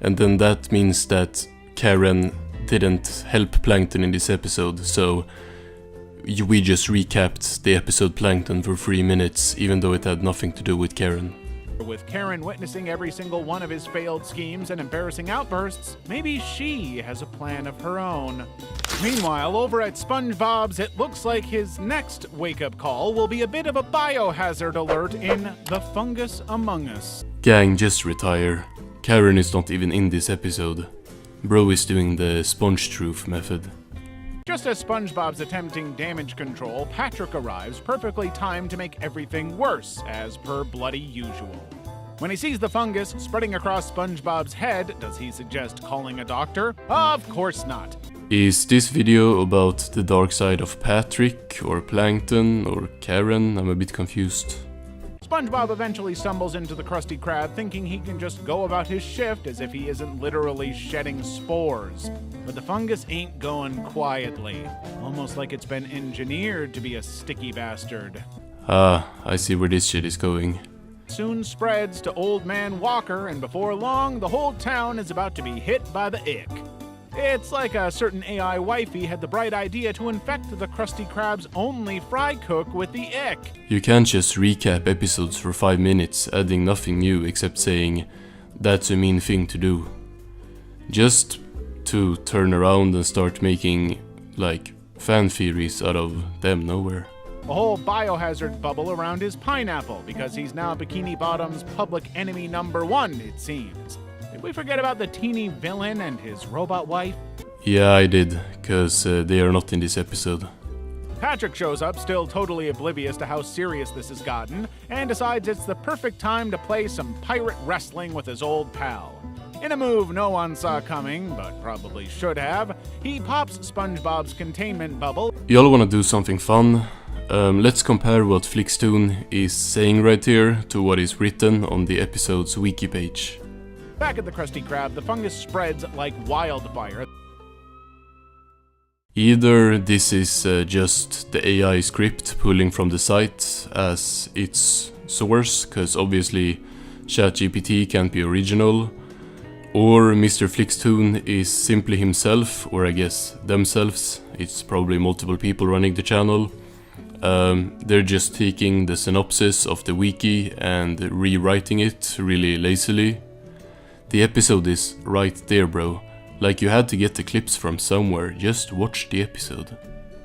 and then that means that Karen didn't help Plankton in this episode, so we just recapped the episode Plankton for 3 minutes, even though it had nothing to do with Karen. With Karen witnessing every single one of his failed schemes and embarrassing outbursts, maybe she has a plan of her own. Meanwhile, over at SpongeBob's, it looks like his next wake-up call will be a bit of a biohazard alert in The Fungus Among Us. Gang, just retire. Karen is not even in this episode. Bro is doing the sponge truth method. Just as SpongeBob's attempting damage control, Patrick arrives, perfectly timed to make everything worse, as per bloody usual. When he sees the fungus spreading across SpongeBob's head, does he suggest calling a doctor? Of course not. Is this video about the dark side of Patrick, or Plankton, or Karen? I'm a bit confused. SpongeBob eventually stumbles into the Krusty Krab, thinking he can just go about his shift as if he isn't literally shedding spores. But the fungus ain't going quietly, almost like it's been engineered to be a sticky bastard. Ah, I see where this shit is going. Soon spreads to Old Man Walker, and before long, the whole town is about to be hit by the ick. It's like a certain AI wifey had the bright idea to infect the Krusty Krab's only fry cook with the ick. You can't just recap episodes for 5 minutes, adding nothing new except saying, that's a mean thing to do. Just to turn around and start making, like, fan theories out of them nowhere. A whole biohazard bubble around his pineapple, because he's now Bikini Bottom's public enemy #1, it seems. Did we forget about the teeny villain and his robot wife? Yeah, I did, cause they are not in this episode. Patrick shows up, still totally oblivious to how serious this has gotten, and decides it's the perfect time to play some pirate wrestling with his old pal. In a move no one saw coming, but probably should have, he pops SpongeBob's containment bubble. Y'all wanna do something fun? Let's compare what Flixtoon is saying right here to what is written on the episode's wiki page. Back at the Krusty Krab, the fungus spreads like wildfire. Either this is just the AI script pulling from the site as its source, cause obviously ChatGPT can't be original, or Mr. Flixtoon is simply himself, or I guess themselves, it's probably multiple people running the channel. They're just taking the synopsis of the wiki and rewriting it really lazily. The episode is right there, bro. Like you had to get the clips from somewhere, just watch the episode.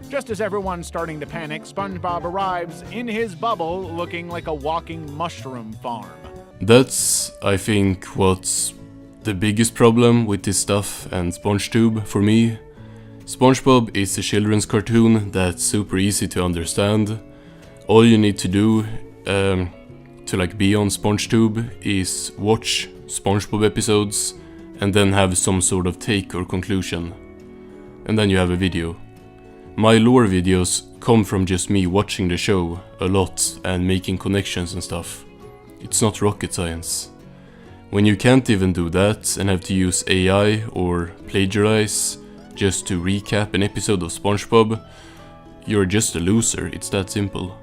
Just as everyone's starting to panic, SpongeBob arrives in his bubble looking like a walking mushroom farm. That's, I think, what's the biggest problem with this stuff and SpongeTube for me. SpongeBob is a children's cartoon that's super easy to understand. All you need to do to like be on SpongeTube is watch SpongeBob episodes and then have some sort of take or conclusion. And then you have a video. My lore videos come from just me watching the show a lot and making connections and stuff. It's not rocket science. When you can't even do that and have to use AI or plagiarize just to recap an episode of SpongeBob, you're just a loser, it's that simple.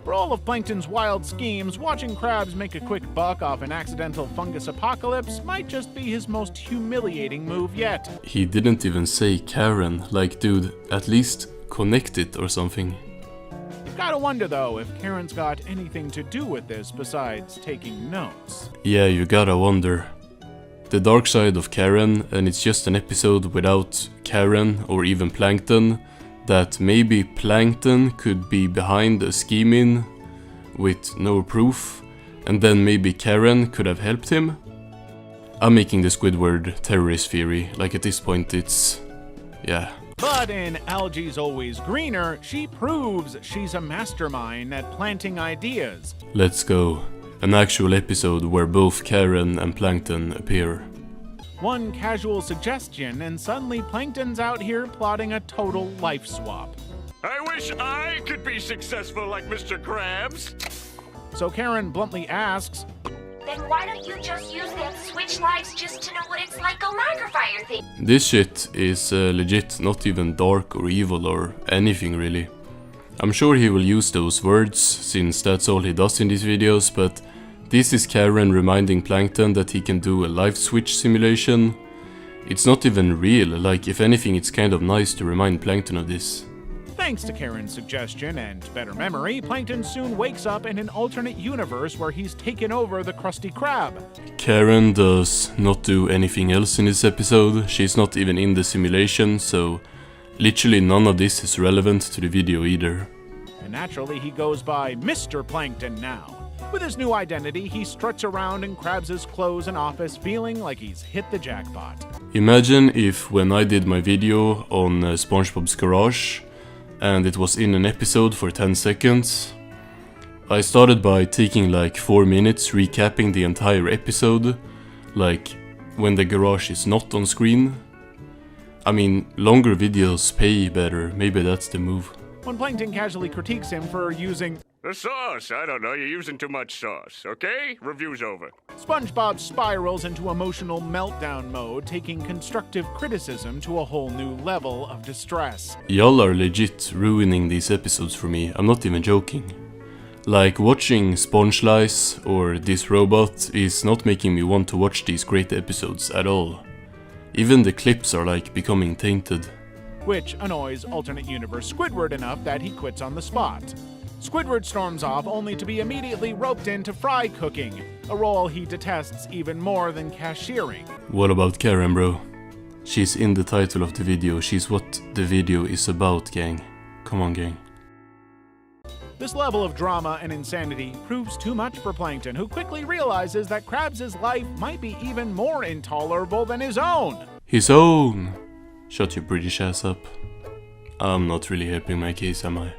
For all of Plankton's wild schemes, watching Krabs make a quick buck off an accidental fungus apocalypse might just be his most humiliating move yet. He didn't even say Karen, like dude, at least connect it or something. You've gotta wonder though if Karen's got anything to do with this besides taking notes. Yeah, you gotta wonder. The dark side of Karen, and it's just an episode without Karen or even Plankton, that maybe Plankton could be behind a scheme in with no proof, and then maybe Karen could have helped him. I'm making the Squidward terrorist theory, like at this point it's... yeah. But in Algae's Always Greener, she proves she's a mastermind at planting ideas. Let's go. An actual episode where both Karen and Plankton appear. One casual suggestion and suddenly Plankton's out here plotting a total life swap. I wish I could be successful like Mr. Krabs. So Karen bluntly asks, Then why don't you just use that switch lives just to know what it's like on microfire thing? This shit is legit not even dark or evil or anything really. I'm sure he will use those words, since that's all he does in these videos, but this is Karen reminding Plankton that he can do a life switch simulation. It's not even real, like if anything it's kind of nice to remind Plankton of this. Thanks to Karen's suggestion and better memory, Plankton soon wakes up in an alternate universe where he's taken over the Krusty Krab. Karen does not do anything else in this episode, she's not even in the simulation, so literally none of this is relevant to the video either. And naturally he goes by Mr. Plankton now. With his new identity, he struts around in Krabs' clothes and office feeling like he's hit the jackpot. Imagine if when I did my video on SpongeBob's garage, and it was in an episode for 10 seconds, I started by taking like 4 minutes recapping the entire episode, like when the garage is not on screen. I mean, longer videos pay better, maybe that's the move. When Plankton casually critiques him for using The sauce, I don't know, you're using too much sauce, okay? Review's over. SpongeBob spirals into emotional meltdown mode, taking constructive criticism to a whole new level of distress. Y'all are legit ruining these episodes for me, I'm not even joking. Like, watching Spongelice or this robot is not making me want to watch these great episodes at all. Even the clips are like becoming tainted. Which annoys alternate universe Squidward enough that he quits on the spot. Squidward storms off only to be immediately roped into fry cooking, a role he detests even more than cashiering. What about Karen, bro? She's in the title of the video, she's what the video is about, gang. Come on, gang. This level of drama and insanity proves too much for Plankton, who quickly realizes that Krabs' life might be even more intolerable than his own. His own! Shut your British ass up. I'm not really helping my case, am I?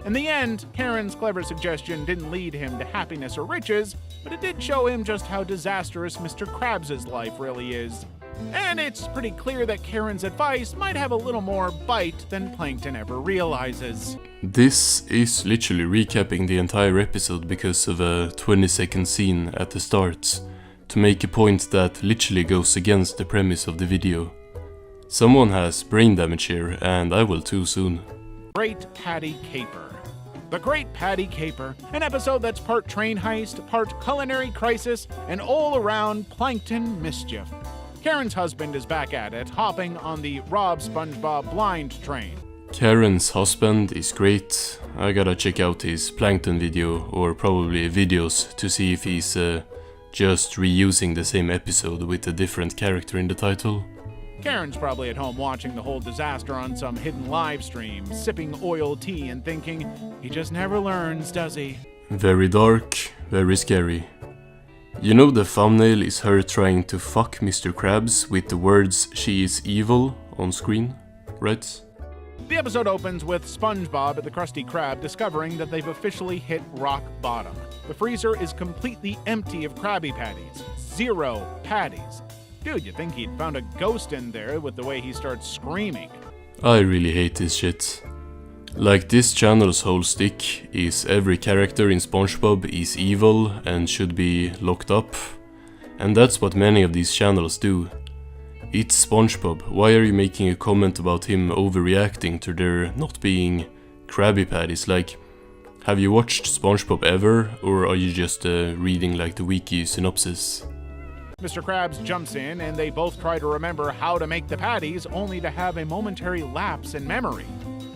In the end, Karen's clever suggestion didn't lead him to happiness or riches, but it did show him just how disastrous Mr. Krabs' life really is. And it's pretty clear that Karen's advice might have a little more bite than Plankton ever realizes. This is literally recapping the entire episode because of a 20-second scene at the start, to make a point that literally goes against the premise of the video. Someone has brain damage here, and I will too soon. Great Patty Caper. The Great Patty Caper, an episode that's part train heist, part culinary crisis, and all-around plankton mischief. Karen's husband is back at it, hopping on the Rob SpongeBob blind train. Karen's husband is great. I gotta check out his plankton video, or probably videos, to see if he's just reusing the same episode with a different character in the title. Karen's probably at home watching the whole disaster on some hidden live stream, sipping oil tea and thinking, he just never learns, does he? Very dark, very scary. You know the thumbnail is her trying to fuck Mr. Krabs with the words "she is evil" on screen, right? The episode opens with SpongeBob at the Krusty Krab discovering that they've officially hit rock bottom. The freezer is completely empty of Krabby Patties. 0 patties. Dude, you'd think he'd found a ghost in there with the way he starts screaming. I really hate this shit. Like, this channel's whole stick is every character in SpongeBob is evil and should be locked up. And that's what many of these channels do. It's SpongeBob, why are you making a comment about him overreacting to there not being Krabby Patties? Like, have you watched SpongeBob ever, or are you just reading like the wiki synopsis? Mr. Krabs jumps in and they both try to remember how to make the patties, only to have a momentary lapse in memory.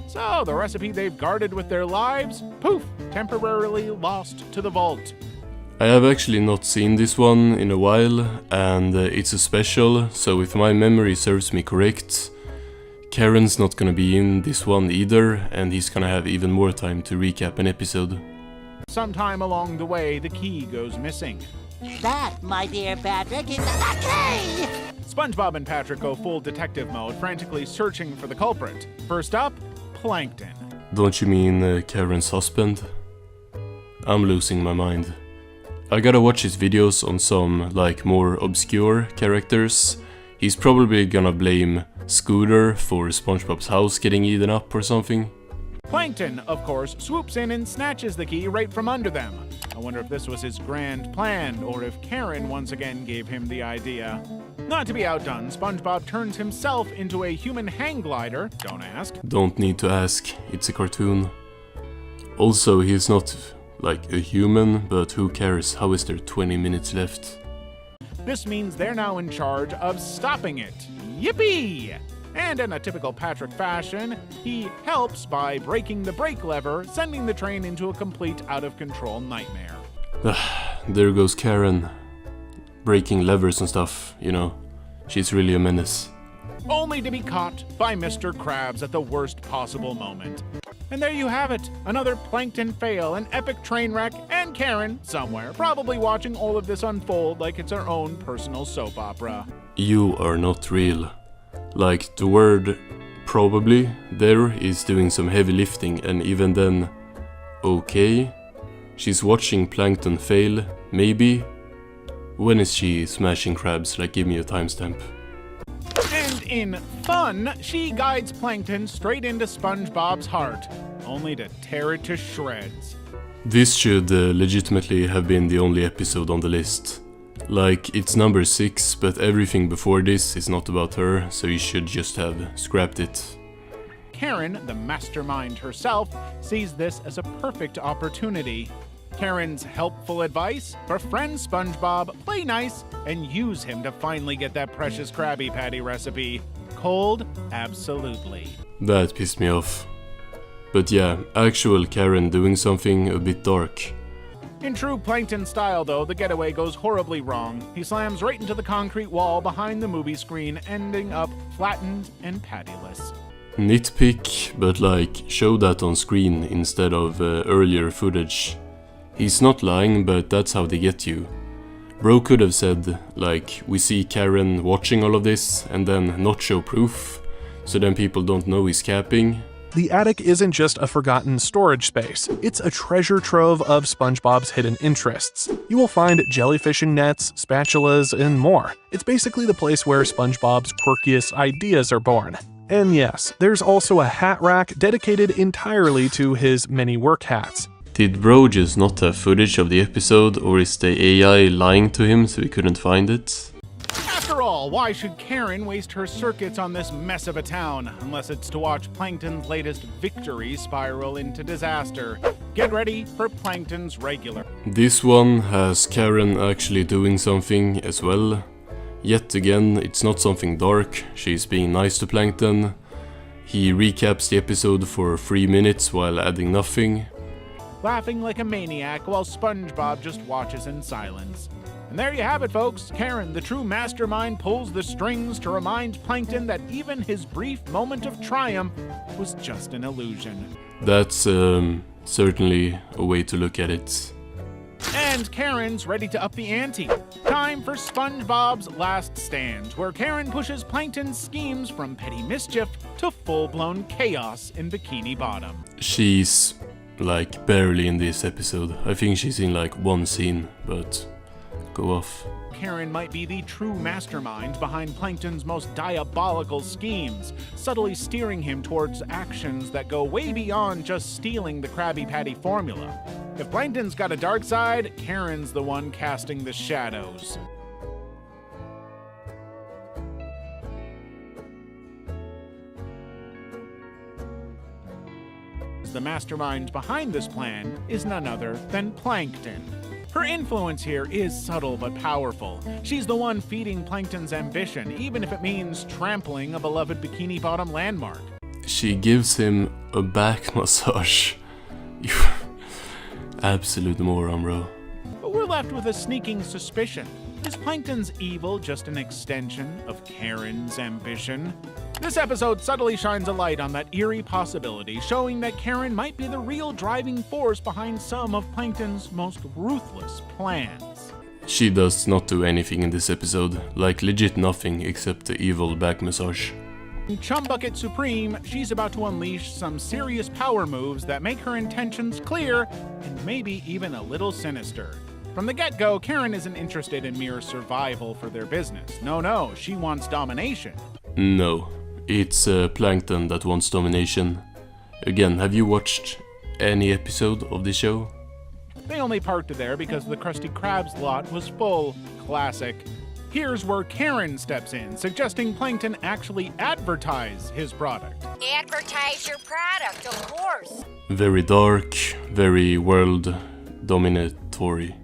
So the recipe they've guarded with their lives, poof, temporarily lost to the vault. I have actually not seen this one in a while, and it's a special, so if my memory serves me correct, Karen's not gonna be in this one either, and he's gonna have even more time to recap an episode. Sometime along the way, the key goes missing. That, my dear Patrick, is the key! SpongeBob and Patrick go full detective mode, frantically searching for the culprit. First up, Plankton. Don't you mean Karen's husband? I'm losing my mind. I gotta watch his videos on some, like, more obscure characters. He's probably gonna blame Scooter for SpongeBob's house getting eaten up or something. Plankton, of course, swoops in and snatches the key right from under them. I wonder if this was his grand plan, or if Karen once again gave him the idea. Not to be outdone, SpongeBob turns himself into a human hang glider, don't ask. Don't need to ask, it's a cartoon. Also, he's not like a human, but who cares, how is there 20 minutes left? This means they're now in charge of stopping it. Yippee! And in a typical Patrick fashion, he helps by breaking the brake lever, sending the train into a complete out-of-control nightmare. There goes Karen. Breaking levers and stuff, you know. She's really a menace. Only to be caught by Mr. Krabs at the worst possible moment. And there you have it, another plankton fail, an epic train wreck, and Karen, somewhere, probably watching all of this unfold like it's her own personal soap opera. You are not real. Like, the word probably there is doing some heavy lifting, and even then, okay. She's watching plankton fail, maybe. When is she smashing crabs? Like, give me a timestamp. And in fun, she guides Plankton straight into SpongeBob's heart, only to tear it to shreds. This should legitimately have been the only episode on the list. Like, it's number 6, but everything before this is not about her, so you should just have scrapped it. Karen, the mastermind herself, sees this as a perfect opportunity. Karen's helpful advice: befriend SpongeBob, play nice, and use him to finally get that precious Krabby Patty recipe. Cold? Absolutely. That pissed me off. But yeah, actual Karen doing something a bit dark. In true Plankton style, though, the getaway goes horribly wrong. He slams right into the concrete wall behind the movie screen, ending up flattened and pattyless. Nitpick, but like, show that on screen instead of earlier footage. He's not lying, but that's how they get you. Bro could have said, like, we see Karen watching all of this, and then not show proof, so then people don't know he's capping. The attic isn't just a forgotten storage space, it's a treasure trove of SpongeBob's hidden interests. You will find jellyfishing nets, spatulas, and more. It's basically the place where SpongeBob's quirkiest ideas are born. And yes, there's also a hat rack dedicated entirely to his many work hats. Did Bro just not have footage of the episode, or is the AI lying to him so he couldn't find it? After all, why should Karen waste her circuits on this mess of a town, unless it's to watch Plankton's latest victory spiral into disaster? Get ready for Plankton's regular. This one has Karen actually doing something as well. Yet again, it's not something dark, she's being nice to Plankton. He recaps the episode for 3 minutes while adding nothing. Laughing like a maniac while SpongeBob just watches in silence. And there you have it, folks. Karen, the true mastermind, pulls the strings to remind Plankton that even his brief moment of triumph was just an illusion. That's certainly a way to look at it. And Karen's ready to up the ante. Time for SpongeBob's Last Stand, where Karen pushes Plankton's schemes from petty mischief to full-blown chaos in Bikini Bottom. She's like barely in this episode. I think she's in like one scene, but go off. Karen might be the true mastermind behind Plankton's most diabolical schemes, subtly steering him towards actions that go way beyond just stealing the Krabby Patty formula. If Plankton's got a dark side, Karen's the one casting the shadows. The mastermind behind this plan is none other than Plankton. Her influence here is subtle but powerful. She's the one feeding Plankton's ambition, even if it means trampling a beloved Bikini Bottom landmark. She gives him a back massage. You absolute moron, bro. But we're left with a sneaking suspicion. Is Plankton's evil just an extension of Karen's ambition? This episode subtly shines a light on that eerie possibility, showing that Karen might be the real driving force behind some of Plankton's most ruthless plans. She does not do anything in this episode, like legit nothing except the evil back massage. In Chum Bucket Supreme, she's about to unleash some serious power moves that make her intentions clear and maybe even a little sinister. From the get-go, Karen isn't interested in mere survival for their business. No, she wants domination. No, it's Plankton that wants domination. Again, have you watched any episode of this show? They only parked there because the Krusty Krab's lot was full. Classic. Here's where Karen steps in, suggesting Plankton actually advertise his product. Advertise your product, of course. Very dark, very world dominationary.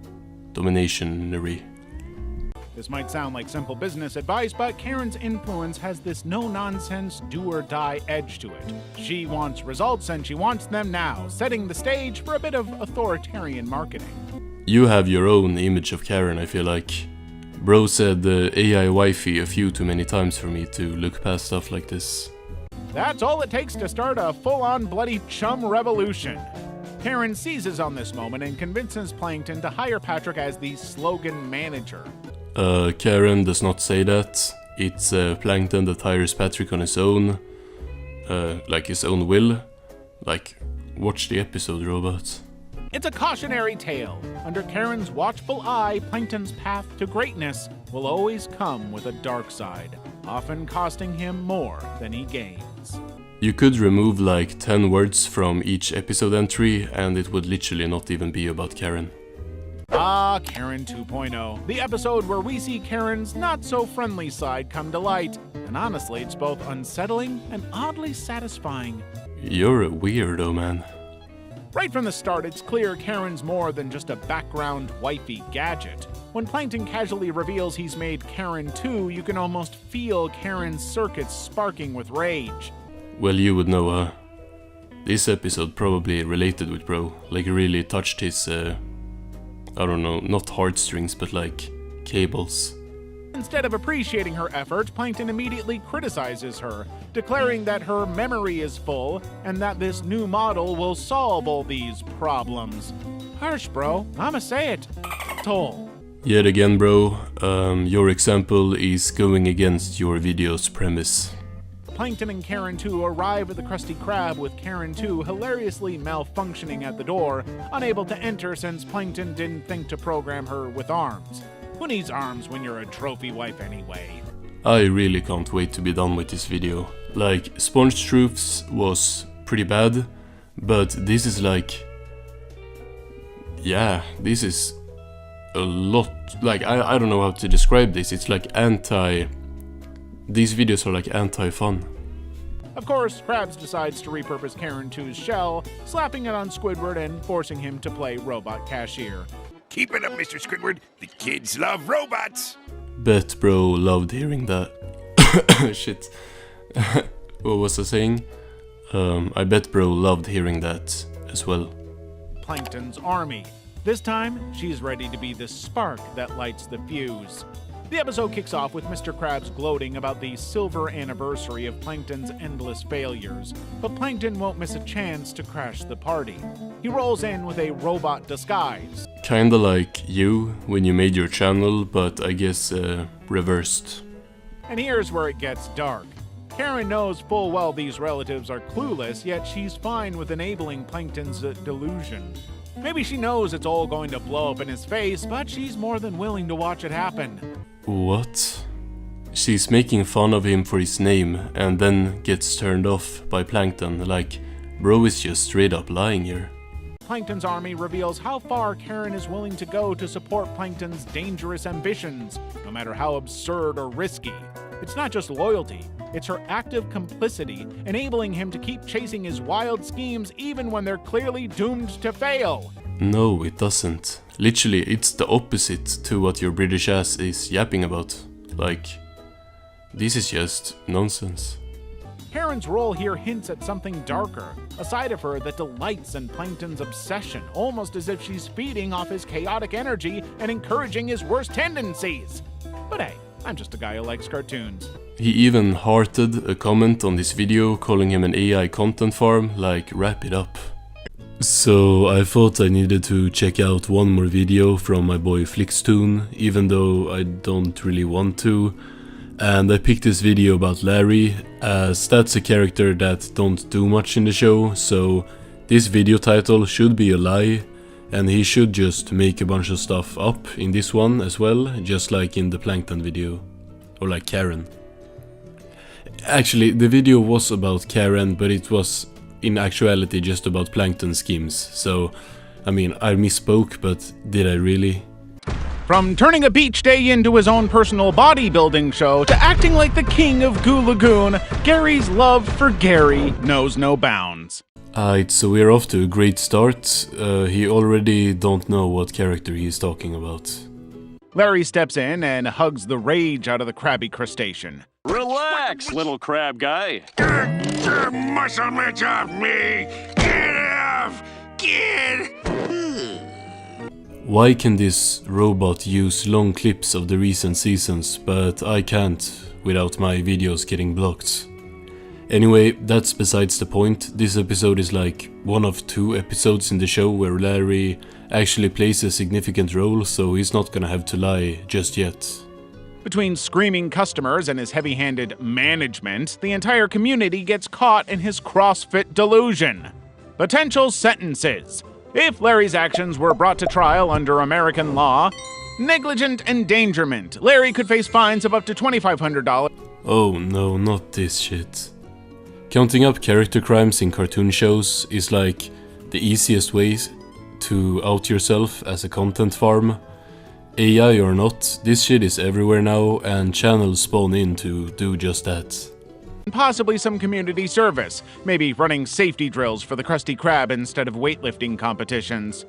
This might sound like simple business advice, but Karen's influence has this no-nonsense, do-or-die edge to it. She wants results, and she wants them now, setting the stage for a bit of authoritarian marketing. You have your own image of Karen, I feel like. Bro said AI wifey a few too many times for me to look past stuff like this. That's all it takes to start a full-on bloody chum revolution. Karen seizes on this moment and convinces Plankton to hire Patrick as the slogan manager. Karen does not say that. It's Plankton that hires Patrick on his own. Like his own will. Like, watch the episode, robot. It's a cautionary tale. Under Karen's watchful eye, Plankton's path to greatness will always come with a dark side, often costing him more than he gains. You could remove like 10 words from each episode entry and it would literally not even be about Karen. Ah, Karen 2.0, the episode where we see Karen's not-so-friendly side come to light. And honestly, it's both unsettling and oddly satisfying. You're a weirdo, man. Right from the start, it's clear Karen's more than just a background wifey gadget. When Plankton casually reveals he's made Karen 2, you can almost feel Karen's circuits sparking with rage. Well, you would know, huh? This episode probably related with Bro, like really touched his, I don't know, not heartstrings, but like cables. Instead of appreciating her effort, Plankton immediately criticizes her, declaring that her memory is full and that this new model will solve all these problems. Harsh, bro. I'ma say it. Toll. Yet again, bro, your example is going against your video's premise. Plankton and Karen 2 arrive at the Krusty Krab with Karen 2 hilariously malfunctioning at the door, unable to enter since Plankton didn't think to program her with arms. Who needs arms when you're a trophy wife anyway? I really can't wait to be done with this video. Like, Sponge Truths was pretty bad, but this is like... yeah, this is a lot... like, I don't know how to describe this. It's like these videos are like anti-fun. Of course, Krabs decides to repurpose Karen 2's shell, slapping it on Squidward and forcing him to play robot cashier. Keep it up, Mr. Squidward. The kids love robots. Bet bro loved hearing that. Shit. What was I saying? I bet bro loved hearing that as well. Plankton's army. This time, she's ready to be the spark that lights the fuse. The episode kicks off with Mr. Krabs gloating about the silver anniversary of Plankton's endless failures, but Plankton won't miss a chance to crash the party. He rolls in with a robot disguise. Kinda like you when you made your channel, but I guess reversed. And here's where it gets dark. Karen knows full well these relatives are clueless, yet she's fine with enabling Plankton's delusion. Maybe she knows it's all going to blow up in his face, but she's more than willing to watch it happen. What? She's making fun of him for his name and then gets turned off by Plankton, like bro is just straight up lying here. Plankton's army reveals how far Karen is willing to go to support Plankton's dangerous ambitions, no matter how absurd or risky. It's not just loyalty, it's her active complicity, enabling him to keep chasing his wild schemes even when they're clearly doomed to fail. No, it doesn't. Literally, it's the opposite to what your British ass is yapping about. Like, this is just nonsense. Karen's role here hints at something darker, a side of her that delights in Plankton's obsession, almost as if she's feeding off his chaotic energy and encouraging his worst tendencies. But hey, I'm just a guy who likes cartoons. He even hearted a comment on this video calling him an AI content farm, like wrap it up. So I thought I needed to check out one more video from my boy Flixtoon, even though I don't really want to. And I picked this video about Larry, as that's a character that don't do much in the show, so this video title should be a lie, and he should just make a bunch of stuff up in this one as well, just like in the Plankton video. Or like Karen. Actually, the video was about Karen, but it was in actuality just about Plankton schemes, so I mean, I misspoke, but did I really? From turning a beach day into his own personal bodybuilding show to acting like the king of Goo Lagoon, Gary's love for Gary knows no bounds. So we're off to a great start. He already don't know what character he's talking about. Larry steps in and hugs the rage out of the crabby crustacean. Relax, little crab guy. Get muscle mitch off me! Get off! Get... Why can this robot use long clips of the recent seasons, but I can't without my videos getting blocked? Anyway, that's besides the point. This episode is like one of 2 episodes in the show where Larry actually plays a significant role, so he's not gonna have to lie just yet. Between screaming customers and his heavy-handed management, the entire community gets caught in his CrossFit delusion. Potential sentences. If Larry's actions were brought to trial under American law, negligent endangerment. Larry could face fines of up to $2,500. Oh no, not this shit. Counting up character crimes in cartoon shows is like the easiest way to out yourself as a content farm. AI or not, this shit is everywhere now, and channels spawn in to do just that. Possibly some community service, maybe running safety drills for the Krusty Krab instead of weightlifting competitions.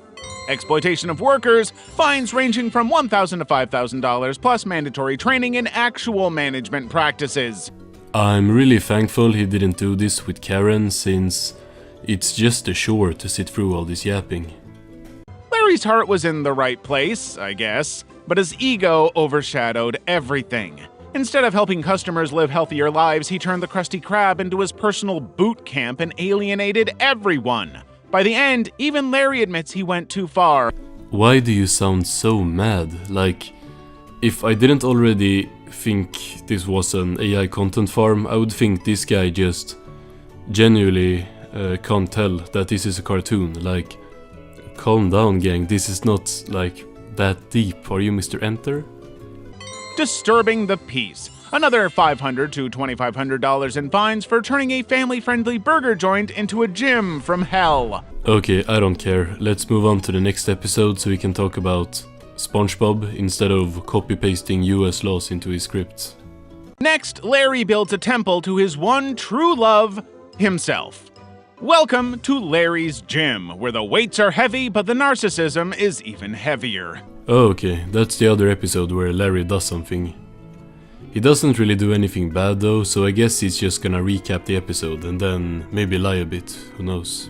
Exploitation of workers, fines ranging from $1,000 to $5,000, plus mandatory training in actual management practices. I'm really thankful he didn't do this with Karen, since it's just a chore to sit through all this yapping. Larry's heart was in the right place, I guess, but his ego overshadowed everything. Instead of helping customers live healthier lives, he turned the Krusty Krab into his personal boot camp and alienated everyone. By the end, even Larry admits he went too far. Why do you sound so mad? Like, If I didn't already think this was an AI content farm, I would think this guy just genuinely can't tell that this is a cartoon. Like, calm down gang, this is not like that deep. Are you Mr. Enter? Disturbing the peace. Another $500 to $2,500 in fines for turning a family-friendly burger joint into a gym from hell. Okay, I don't care. Let's move on to the next episode so we can talk about Spongebob instead of copy-pasting US laws into his script. Next, Larry builds a temple to his one true love, himself. Welcome to Larry's gym, where the weights are heavy but the narcissism is even heavier. Oh, okay, that's the other episode where Larry does something. He doesn't really do anything bad though, so I guess he's just gonna recap the episode and then maybe lie a bit, who knows.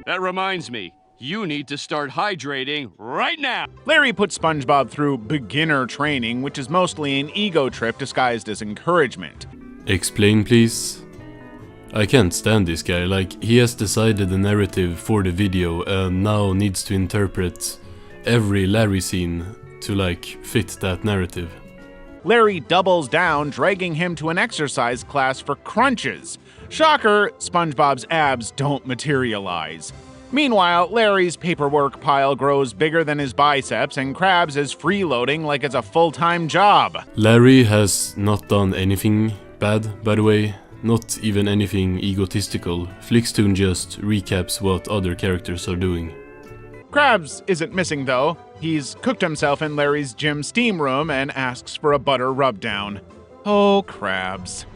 That reminds me, you need to start hydrating right now! Larry puts SpongeBob through beginner training, which is mostly an ego trip disguised as encouragement. Explain please? I can't stand this guy, like he has decided the narrative for the video and now needs to interpret every Larry scene to like fit that narrative. Larry doubles down, dragging him to an exercise class for crunches. Shocker, SpongeBob's abs don't materialize. Meanwhile, Larry's paperwork pile grows bigger than his biceps and Krabs is freeloading like it's a full-time job. Larry has not done anything bad, by the way, not even anything egotistical. Flixtoon just recaps what other characters are doing. Krabs isn't missing though. He's cooked himself in Larry's gym steam room and asks for a butter rubdown. Oh, Krabs.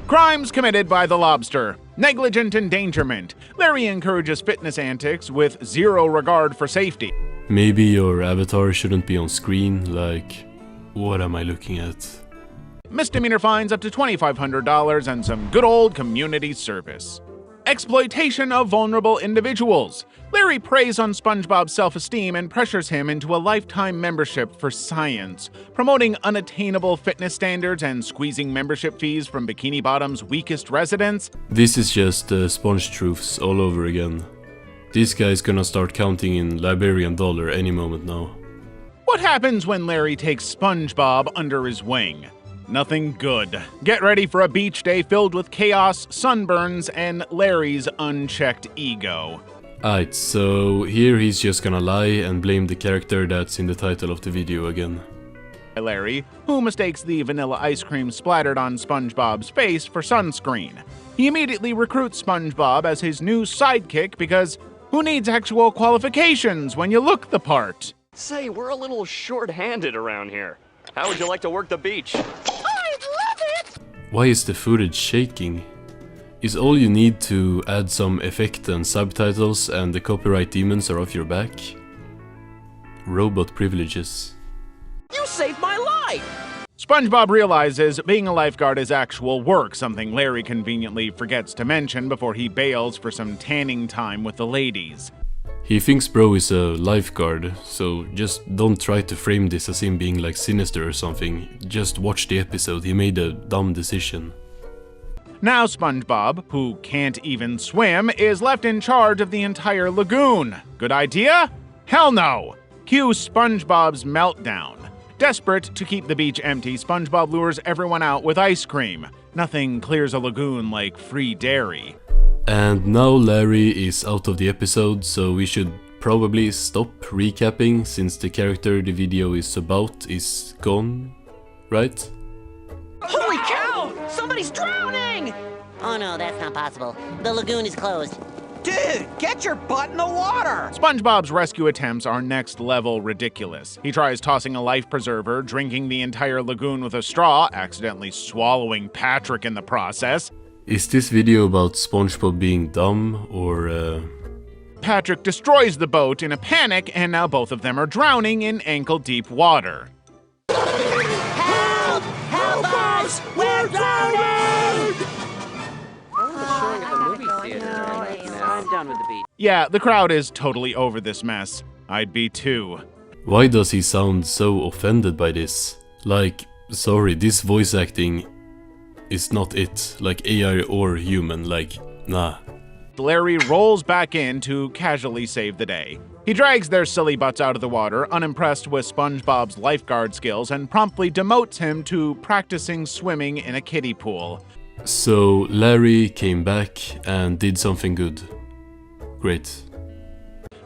Crimes committed by the lobster. Negligent endangerment. Larry encourages fitness antics with zero regard for safety. Maybe your avatar shouldn't be on screen, like, what am I looking at? Misdemeanor fines up to $2,500 and some good old community service. Exploitation of vulnerable individuals. Larry preys on SpongeBob's self-esteem and pressures him into a lifetime membership for science, promoting unattainable fitness standards and squeezing membership fees from Bikini Bottom's weakest residents. This is just sponge truths all over again. This guy's gonna start counting in Liberian dollar any moment now. What happens when Larry takes SpongeBob under his wing? Nothing good. Get ready for a beach day filled with chaos, sunburns, and Larry's unchecked ego. Alright, so here he's just gonna lie and blame the character that's in the title of the video again. Larry, who mistakes the vanilla ice cream splattered on SpongeBob's face for sunscreen. He immediately recruits SpongeBob as his new sidekick because who needs actual qualifications when you look the part? Say, we're a little short-handed around here. How would you like to work the beach? I'd love it! Why is the footage shaking? Is all you need to add some effect and subtitles and the copyright demons are off your back? Robot privileges. You saved my life! SpongeBob realizes being a lifeguard is actual work, something Larry conveniently forgets to mention before he bails for some tanning time with the ladies. He thinks bro is a lifeguard, so just don't try to frame this as him being like sinister or something. Just watch the episode, he made a dumb decision. Now SpongeBob, who can't even swim, is left in charge of the entire lagoon. Good idea? Hell no! Cue SpongeBob's meltdown. Desperate to keep the beach empty, SpongeBob lures everyone out with ice cream. Nothing clears a lagoon like free dairy. And now Larry is out of the episode, so we should probably stop recapping since the character the video is about is gone, right? Holy cow! Somebody's drowning! Oh no, that's not possible. The lagoon is closed. Dude, get your butt in the water! SpongeBob's rescue attempts are next level ridiculous. He tries tossing a life preserver, drinking the entire lagoon with a straw, accidentally swallowing Patrick in the process. Is this video about SpongeBob being dumb, or Patrick destroys the boat in a panic, and now both of them are drowning in ankle-deep water. Help! Help us! We're drowning! I'm done with the beach. Yeah, the crowd is totally over this mess. I'd be too. Why does he sound so offended by this? Like, sorry, this voice acting is not it, like AI or human, like, nah. Larry rolls back in to casually save the day. He drags their silly butts out of the water, unimpressed with SpongeBob's lifeguard skills, and promptly demotes him to practicing swimming in a kiddie pool. So Larry came back and did something good. Great.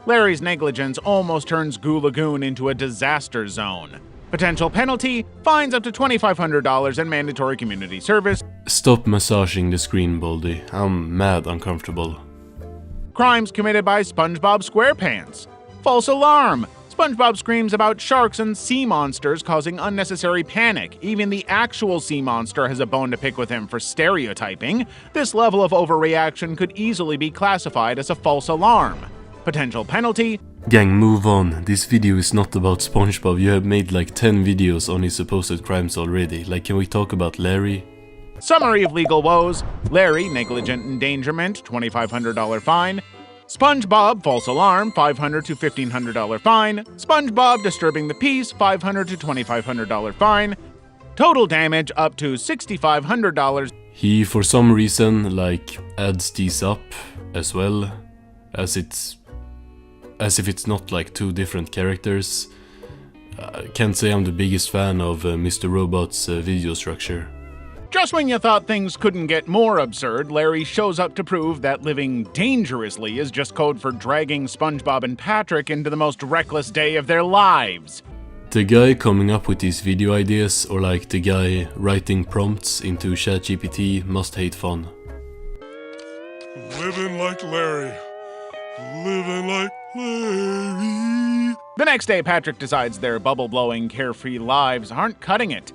Larry's negligence almost turns Goo Lagoon into a disaster zone. Potential penalty, fines up to $2,500 and mandatory community service. Stop massaging the screen, Baldy. I'm mad uncomfortable. Crimes committed by SpongeBob SquarePants. False alarm. SpongeBob screams about sharks and sea monsters causing unnecessary panic. Even the actual sea monster has a bone to pick with him for stereotyping. This level of overreaction could easily be classified as a false alarm. Potential penalty. Gang, move on. This video is not about SpongeBob. You have made like 10 videos on his supposed crimes already. Like, can we talk about Larry? Summary of legal woes. Larry, negligent endangerment, $2,500 fine. SpongeBob, false alarm, $500 to $1,500 fine. SpongeBob, disturbing the peace, $500 to $2,500 fine. Total damage up to $6,500. He, for some reason, like, adds these up as well, as if it's not like two different characters. Can't say I'm the biggest fan of Mr. Robot's video structure. Just when you thought things couldn't get more absurd, Larry shows up to prove that living dangerously is just code for dragging SpongeBob and Patrick into the most reckless day of their lives. The guy coming up with these video ideas, or like the guy writing prompts into ChatGPT, must hate fun. Living like Larry. Living like Larry. The next day, Patrick decides their bubble-blowing, carefree lives aren't cutting it.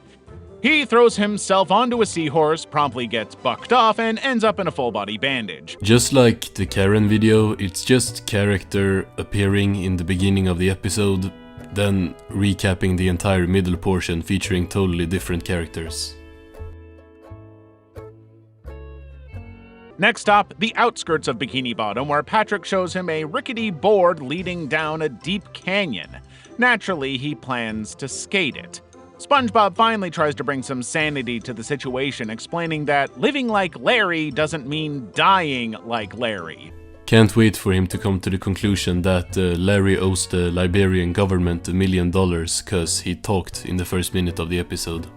He throws himself onto a seahorse, promptly gets bucked off, and ends up in a full-body bandage. Just like the Karen video, it's just character appearing in the beginning of the episode, then recapping the entire middle portion featuring totally different characters. Next stop, the outskirts of Bikini Bottom, where Patrick shows him a rickety board leading down a deep canyon. Naturally, he plans to skate it. SpongeBob finally tries to bring some sanity to the situation, explaining that living like Larry doesn't mean dying like Larry. Can't wait for him to come to the conclusion that Larry owes the Liberian government $1 million cause he talked in the first minute of the episode.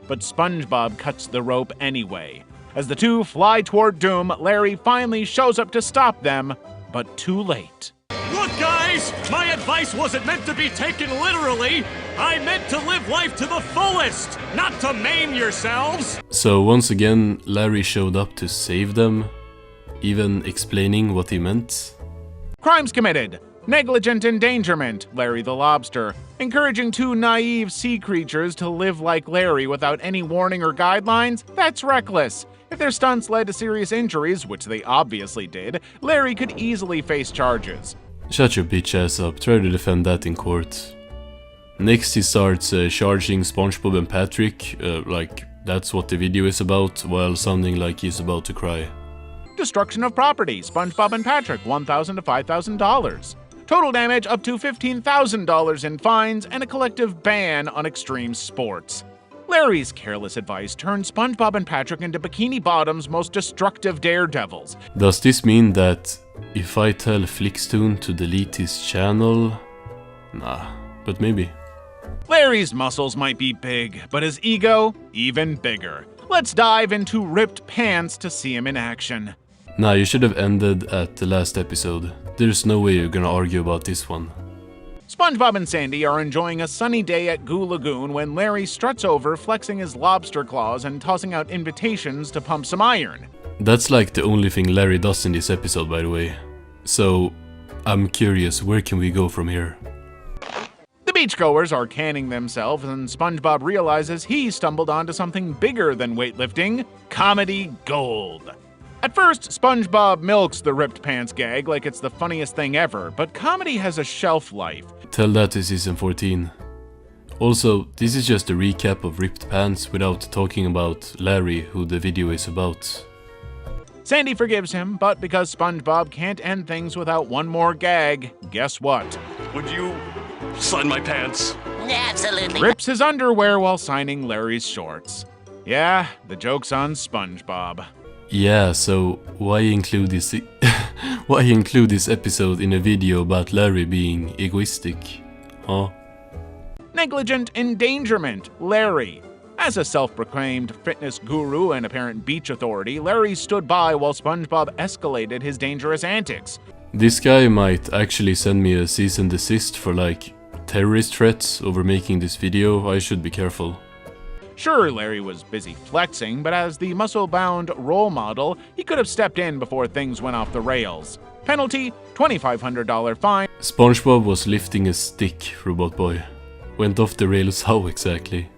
But SpongeBob cuts the rope anyway. As the two fly toward doom, Larry finally shows up to stop them, but too late. Look, guys! My advice wasn't meant to be taken literally! I meant to live life to the fullest, not to maim yourselves! So once again, Larry showed up to save them, even explaining what he meant. Crimes committed. Negligent endangerment, Larry the Lobster. Encouraging two naive sea creatures to live like Larry without any warning or guidelines? That's reckless. If their stunts led to serious injuries, which they obviously did, Larry could easily face charges. Shut your bitch ass up, try to defend that in court. Next he starts charging SpongeBob and Patrick, like that's what the video is about, while sounding like he's about to cry. Destruction of property, SpongeBob and Patrick, $1,000 to $5,000. Total damage up to $15,000 in fines and a collective ban on extreme sports. Larry's careless advice turned SpongeBob and Patrick into Bikini Bottom's most destructive daredevils. Does this mean that if I tell Flixtoon to delete his channel? Nah, but maybe. Larry's muscles might be big, but his ego, even bigger. Let's dive into ripped pants to see him in action. Nah, you should have ended at the last episode. There's no way you're gonna argue about this one. SpongeBob and Sandy are enjoying a sunny day at Goo Lagoon when Larry struts over, flexing his lobster claws and tossing out invitations to pump some iron. That's like the only thing Larry does in this episode, by the way. So, I'm curious, where can we go from here? The beachgoers are canning themselves, and SpongeBob realizes he stumbled onto something bigger than weightlifting: comedy gold. At first, SpongeBob milks the ripped pants gag like it's the funniest thing ever, but comedy has a shelf life. Tell that to season 14. Also, this is just a recap of ripped pants without talking about Larry, who the video is about. Sandy forgives him, but because SpongeBob can't end things without one more gag, guess what? Would you sign my pants? Absolutely. Rips his underwear while signing Larry's shorts. Yeah, the joke's on SpongeBob. Yeah, so why include this? Why include this episode in a video about Larry being egoistic? Huh? Negligent endangerment, Larry. As a self-proclaimed fitness guru and apparent beach authority, Larry stood by while SpongeBob escalated his dangerous antics. This guy might actually send me a cease and desist for like terrorist threats over making this video. I should be careful. Sure, Larry was busy flexing, but as the muscle-bound role model, he could have stepped in before things went off the rails. Penalty, $2,500 fine. SpongeBob was lifting a stick, Robot Boy. Went off the rails how exactly?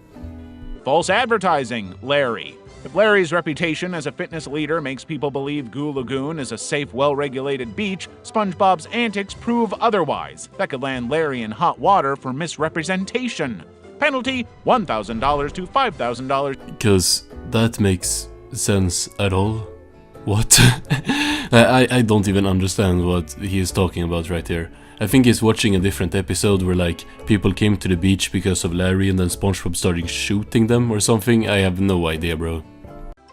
False advertising, Larry. If Larry's reputation as a fitness leader makes people believe Goo Lagoon is a safe, well-regulated beach, SpongeBob's antics prove otherwise. That could land Larry in hot water for misrepresentation. Penalty, $1,000 to $5,000. Because that makes sense at all. What? I don't even understand what he is talking about right here. I think he's watching a different episode where like people came to the beach because of Larry and then SpongeBob started shooting them or something. I have no idea, bro.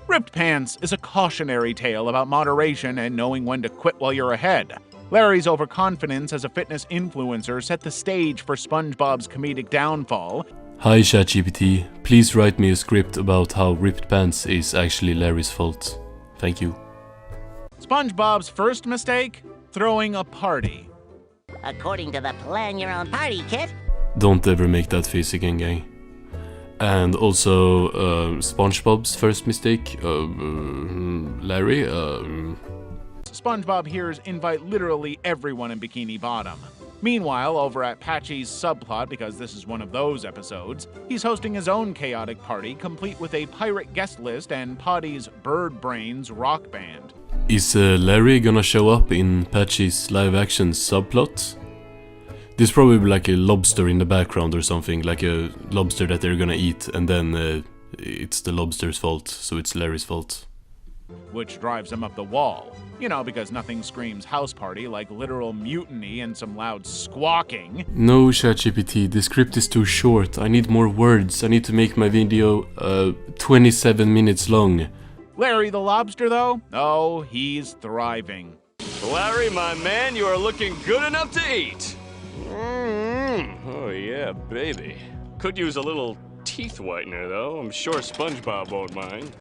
Ripped Pants is a cautionary tale about moderation and knowing when to quit while you're ahead. Larry's overconfidence as a fitness influencer set the stage for SpongeBob's comedic downfall. Hi ChatGPT, please write me a script about how Ripped Pants is actually Larry's fault. Thank you. SpongeBob's first mistake? Throwing a party. According to the plan your own party, kid. Don't ever make that face again, gang. And also, SpongeBob's first mistake, Larry, SpongeBob here's invite literally everyone in Bikini Bottom. Meanwhile, over at Patchy's subplot, because this is one of those episodes, he's hosting his own chaotic party, complete with a pirate guest list and Poddy's Bird Brains rock band. Is Larry gonna show up in Patchy's live-action subplot? There's probably like a lobster in the background or something, like a lobster that they're gonna eat, and then it's the lobster's fault, so it's Larry's fault. Which drives him up the wall. You know, because nothing screams house party like literal mutiny and some loud squawking. No, ChatGPT, the script is too short. I need more words. I need to make my video 27 minutes long. Larry the lobster, though? Oh, he's thriving. Larry, my man, you are looking good enough to eat. Oh yeah, baby. Could use a little teeth whitener, though. I'm sure SpongeBob won't mind.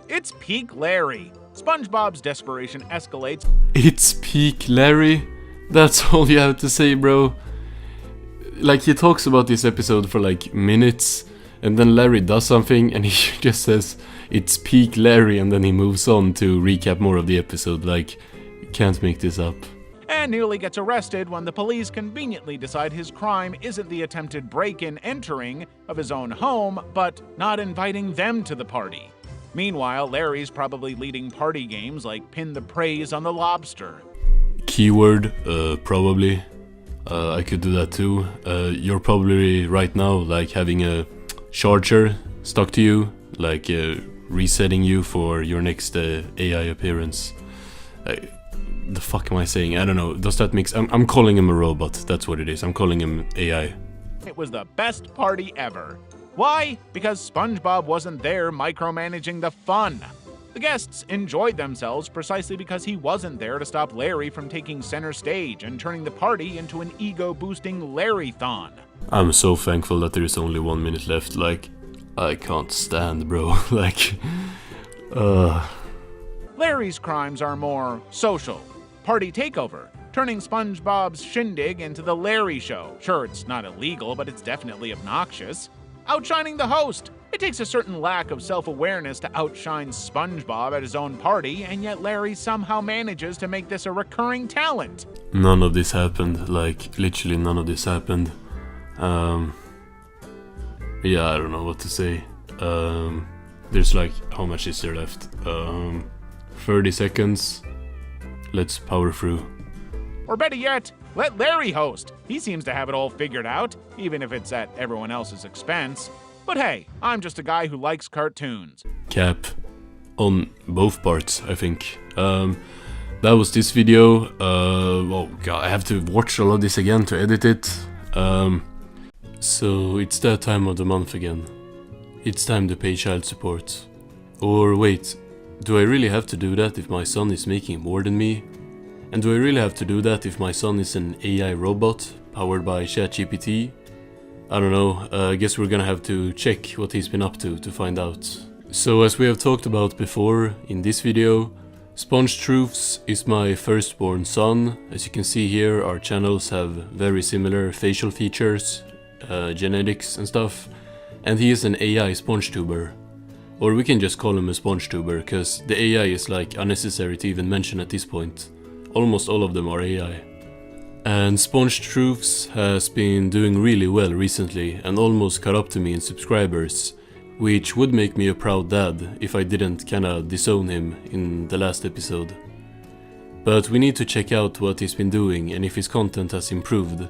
It's peak Larry. SpongeBob's desperation escalates. It's peak Larry? That's all you have to say, bro. Like, he talks about this episode for like minutes, and then Larry does something, and he just says, it's peak Larry, and then he moves on to recap more of the episode. Like, you can't make this up. And nearly gets arrested when the police conveniently decide his crime isn't the attempted break-in entering of his own home, but not inviting them to the party. Meanwhile, Larry's probably leading party games like Pin the Praise on the Lobster. Keyword, probably. I could do that too. You're probably right now like having a charger stuck to you, like resetting you for your next AI appearance. The fuck am I saying? I don't know. Does that mix? I'm calling him a robot. That's what it is. I'm calling him AI. It was the best party ever. Why? Because SpongeBob wasn't there micromanaging the fun. The guests enjoyed themselves precisely because he wasn't there to stop Larry from taking center stage and turning the party into an ego-boosting Larry-thon. I'm so thankful that there is only 1 minute left. Like, I can't stand, bro. Like, Larry's crimes are more social. Party takeover, turning SpongeBob's shindig into the Larry Show. Sure, it's not illegal, but it's definitely obnoxious. Outshining the host. It takes a certain lack of self-awareness to outshine SpongeBob at his own party, and yet Larry somehow manages to make this a recurring talent. None of this happened. Like, literally none of this happened. Yeah, I don't know what to say. There's like, how much is there left? 30 seconds. Let's power through. Or better yet, let Larry host. He seems to have it all figured out, even if it's at everyone else's expense. But hey, I'm just a guy who likes cartoons. Cap. On both parts, I think. That was this video. Oh god, I have to watch all of this again to edit it. So it's that time of the month again. It's time to pay child support. Or wait, do I really have to do that if my son is making more than me? And do I really have to do that if my son is an AI robot powered by ChatGPT? I don't know, I guess we're gonna have to check what he's been up to find out. So as we have talked about before in this video, Sponge Truths is my firstborn son. As you can see here, our channels have very similar facial features, genetics and stuff, and he is an AI sponge tuber. Or we can just call him a sponge tuber, cause the AI is like unnecessary to even mention at this point. Almost all of them are AI. And Sponge Truths has been doing really well recently and almost caught up to me in subscribers, which would make me a proud dad if I didn't kinda disown him in the last episode. But we need to check out what he's been doing and if his content has improved.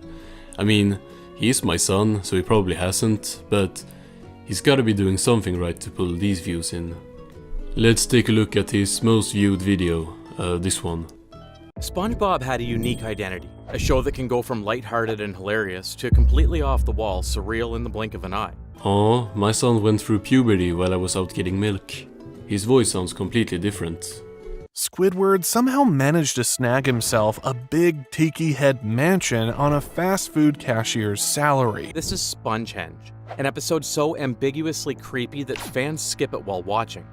I mean, he is my son, so he probably hasn't, but he's gotta be doing something right to pull these views in. Let's take a look at his most viewed video, this one. SpongeBob had a unique identity, a show that can go from lighthearted and hilarious to completely off the wall, surreal in the blink of an eye. Aw, my son went through puberty while I was out getting milk. His voice sounds completely different. Squidward somehow managed to snag himself a big tiki head mansion on a fast food cashier's salary. This is Spongehenge, an episode so ambiguously creepy that fans skip it while watching.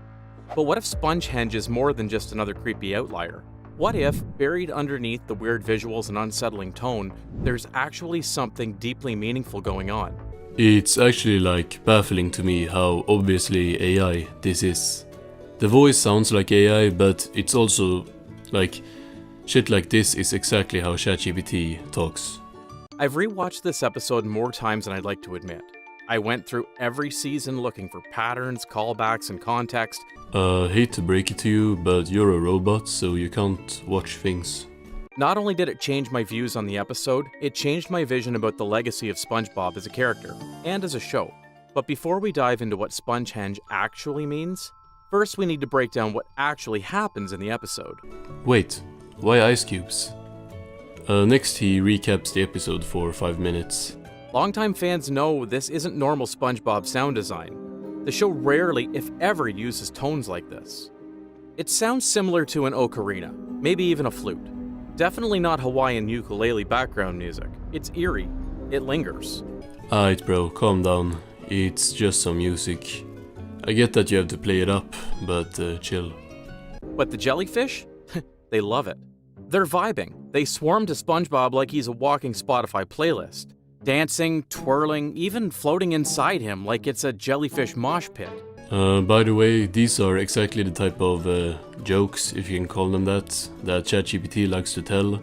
But what if Spongehenge is more than just another creepy outlier? What if, buried underneath the weird visuals and unsettling tone, there's actually something deeply meaningful going on? It's actually like baffling to me how obviously AI this is. The voice sounds like AI, but it's also like shit like this is exactly how ChatGPT talks. I've rewatched this episode more times than I'd like to admit. I went through every season looking for patterns, callbacks, and context. Hate to break it to you, but you're a robot, so you can't watch things. Not only did it change my views on the episode, it changed my vision about the legacy of SpongeBob as a character, and as a show. But before we dive into what Spongehenge actually means, first we need to break down what actually happens in the episode. Wait, why ice cubes? Next he recaps the episode for 5 minutes. Longtime fans know this isn't normal SpongeBob sound design. The show rarely, if ever, uses tones like this. It sounds similar to an ocarina, maybe even a flute. Definitely not Hawaiian ukulele background music. It's eerie. It lingers. Alright bro, calm down. It's just some music. I get that you have to play it up, but chill. But the jellyfish? They love it. They're vibing. They swarm to SpongeBob like he's a walking Spotify playlist. Dancing, twirling, even floating inside him like it's a jellyfish mosh pit. By the way, these are exactly the type of jokes, if you can call them that ChatGPT likes to tell.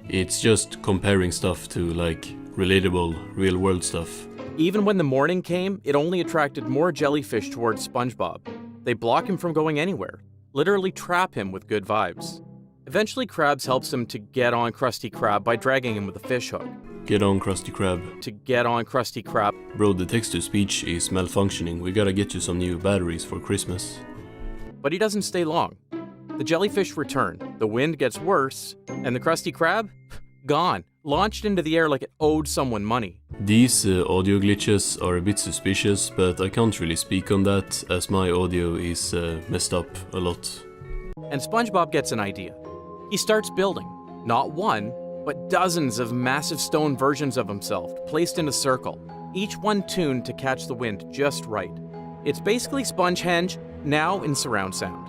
It's just comparing stuff to like relatable, real world stuff. Even when the morning came, it only attracted more jellyfish towards SpongeBob. They block him from going anywhere, literally trap him with good vibes. Eventually, Krabs helps him to get on Krusty Krab by dragging him with a fish hook. Get on Krusty Krab. To get on Krusty Krab. Bro, the text-to-speech is malfunctioning. We gotta get you some new batteries for Christmas. But he doesn't stay long. The jellyfish return, the wind gets worse, and the Krusty Krab? Gone. Launched into the air like it owed someone money. These audio glitches are a bit suspicious, but I can't really speak on that, as my audio is messed up a lot. And SpongeBob gets an idea. He starts building, not one, but dozens of massive stone versions of himself placed in a circle, each one tuned to catch the wind just right. It's basically Spongehenge, now in surround sound.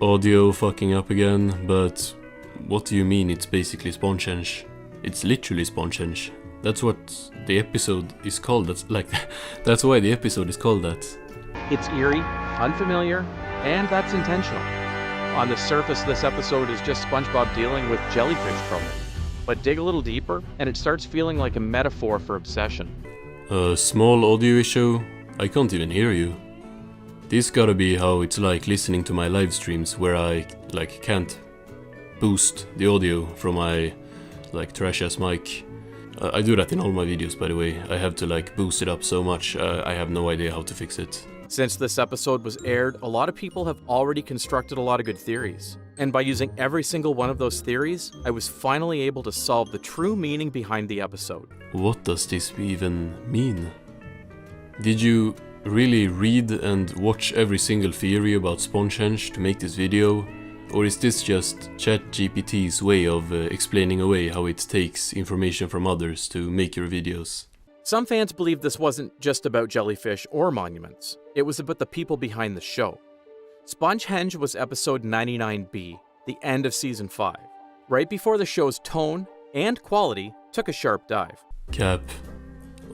Audio fucking up again, but what do you mean it's basically Spongehenge? It's literally Spongehenge. That's what the episode is called. That's why the episode is called that. It's eerie, unfamiliar, and that's intentional. On the surface, this episode is just SpongeBob dealing with jellyfish trouble. But dig a little deeper, and it starts feeling like a metaphor for obsession. A small audio issue? I can't even hear you. This gotta be how it's like listening to my live streams, where I can't boost the audio from my trash ass mic. I do that in all my videos, by the way. I have to boost it up so much, I have no idea how to fix it. Since this episode was aired, a lot of people have already constructed a lot of good theories. And by using every single one of those theories, I was finally able to solve the true meaning behind the episode. What does this even mean? Did you really read and watch every single theory about Spongehenge to make this video? Or is this just ChatGPT's way of explaining away how it takes information from others to make your videos? Some fans believe this wasn't just about jellyfish or monuments. It was about the people behind the show. Spongehenge was episode 99B, the end of season 5, right before the show's tone and quality took a sharp dive. Cap.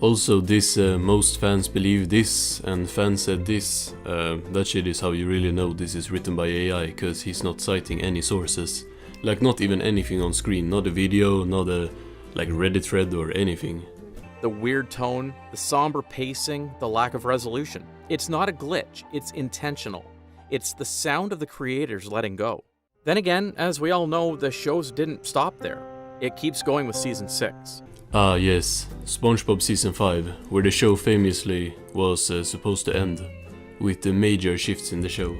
Also, this most fans believe this and fans said this. That shit is how you really know this is written by AI, cause he's not citing any sources. Like not even anything on screen, not a video, not a like Reddit thread or anything. The weird tone, the somber pacing, the lack of resolution. It's not a glitch, it's intentional. It's the sound of the creators letting go. Then again, as we all know, the shows didn't stop there. It keeps going with season 6. Ah yes, SpongeBob season 5, where the show famously was supposed to end, with the major shifts in the show.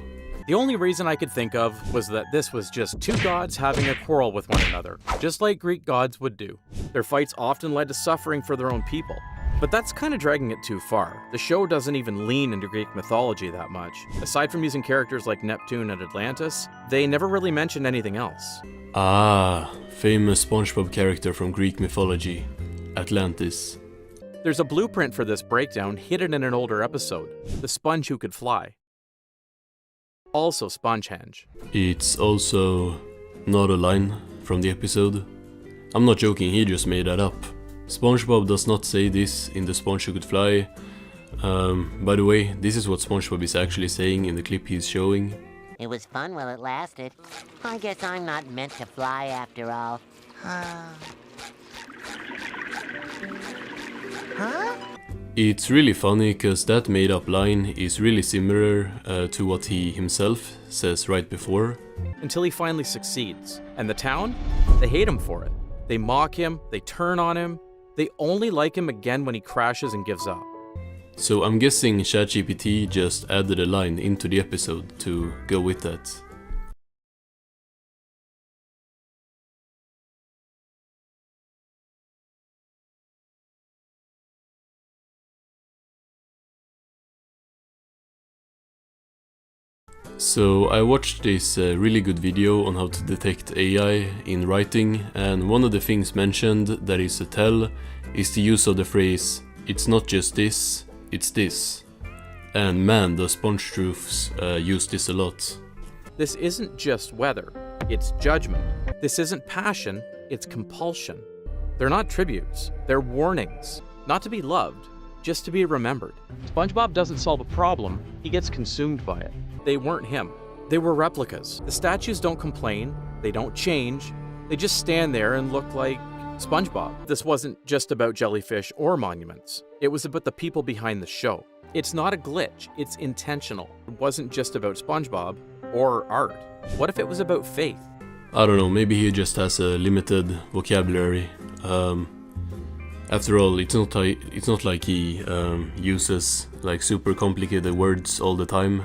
The only reason I could think of was that this was just two gods having a quarrel with one another, just like Greek gods would do. Their fights often led to suffering for their own people. But that's kind of dragging it too far. The show doesn't even lean into Greek mythology that much. Aside from using characters like Neptune and Atlantis, they never really mentioned anything else. Ah, famous SpongeBob character from Greek mythology, Atlantis. There's a blueprint for this breakdown hidden in an older episode, The Sponge Who Could Fly. Also Spongehenge. It's also not a line from the episode. I'm not joking, he just made that up. SpongeBob does not say this in The Sponge Who Could Fly. By the way, this is what SpongeBob is actually saying in the clip he's showing. It was fun while it lasted. I guess I'm not meant to fly after all. Huh? It's really funny cause that made up line is really similar to what he himself says right before. Until he finally succeeds. And the town? They hate him for it. They mock him, they turn on him. They only like him again when he crashes and gives up. So I'm guessing ChatGPT just added a line into the episode to go with that. So I watched this really good video on how to detect AI in writing, and one of the things mentioned that is a tell is the use of the phrase "it's not just this, it's this." And man, the Sponge Truths use this a lot. This isn't just weather, it's judgment. This isn't passion, it's compulsion. They're not tributes, they're warnings. Not to be loved, just to be remembered. SpongeBob doesn't solve a problem, he gets consumed by it. They weren't him. They were replicas. The statues don't complain, they don't change, they just stand there and look like SpongeBob. This wasn't just about jellyfish or monuments. It was about the people behind the show. It's not a glitch, it's intentional. It wasn't just about SpongeBob or art. What if it was about faith? I don't know, maybe he just has a limited vocabulary. After all, it's not like he uses like super complicated words all the time.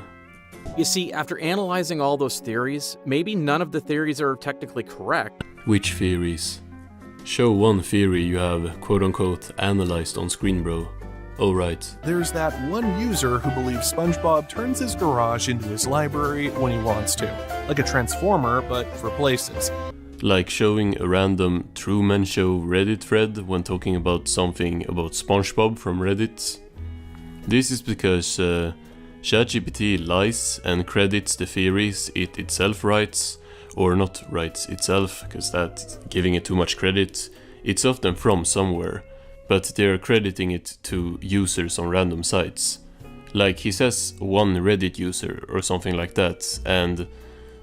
You see, after analyzing all those theories, maybe none of the theories are technically correct. Which theories? Show one theory you have quote-unquote analyzed on screen, bro. Oh right. There's that one user who believes SpongeBob turns his garage into his library when he wants to. Like a transformer, but for places. Like showing a random Truman Show Reddit thread when talking about something about SpongeBob from Reddit. This is because ChatGPT lies and credits the theories it itself writes, or not writes itself, because that's giving it too much credit. It's often from somewhere, but they're crediting it to users on random sites. Like he says one Reddit user or something like that, and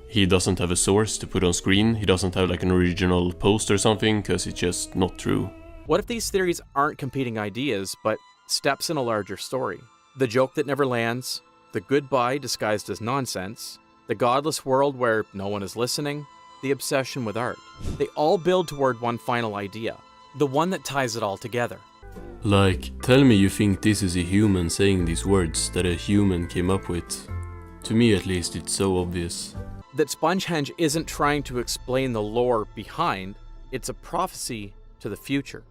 he doesn't have a source to put on screen, he doesn't have like an original post or something, because it's just not true. What if these theories aren't competing ideas, but steps in a larger story? The joke that never lands, the goodbye disguised as nonsense, the godless world where no one is listening, the obsession with art. They all build toward one final idea, the one that ties it all together. Like, tell me you think this is a human saying these words that a human came up with. To me at least, it's so obvious. That Spongehenge isn't trying to explain the lore behind, it's a prophecy to the future.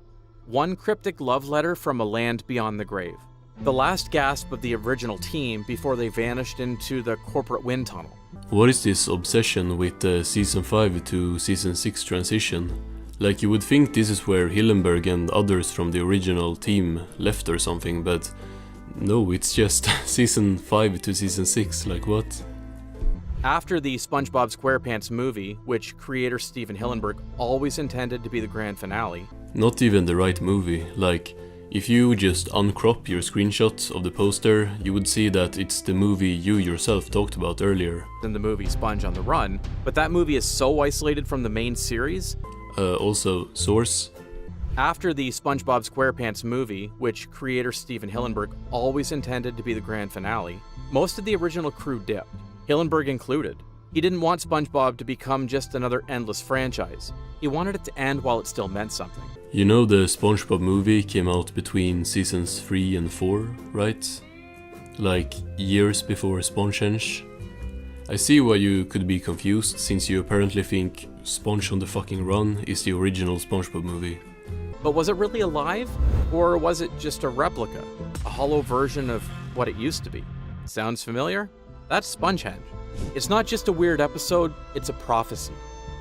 One cryptic love letter from a land beyond the grave. The last gasp of the original team before they vanished into the corporate wind tunnel. What is this obsession with the season 5 to season 6 transition? Like, you would think this is where Hillenburg and others from the original team left or something, but no, it's just season 5 to season 6, like what? After the SpongeBob SquarePants movie, which creator Steven Hillenburg always intended to be the grand finale. Not even the right movie. Like, if you just uncrop your screenshots of the poster, you would see that it's the movie you yourself talked about earlier. Than the movie Sponge on the Run, but that movie is so isolated from the main series. Also, source. After the SpongeBob SquarePants movie, which creator Steven Hillenburg always intended to be the grand finale, most of the original crew dipped, Hillenburg included. He didn't want SpongeBob to become just another endless franchise. He wanted it to end while it still meant something. You know the SpongeBob movie came out between seasons 3 and 4, right? Like, years before Spongehenge. I see why you could be confused, since you apparently think Sponge on the fucking Run is the original SpongeBob movie. But was it really alive? Or was it just a replica? A hollow version of what it used to be? Sounds familiar? That's Spongehenge. It's not just a weird episode, it's a prophecy.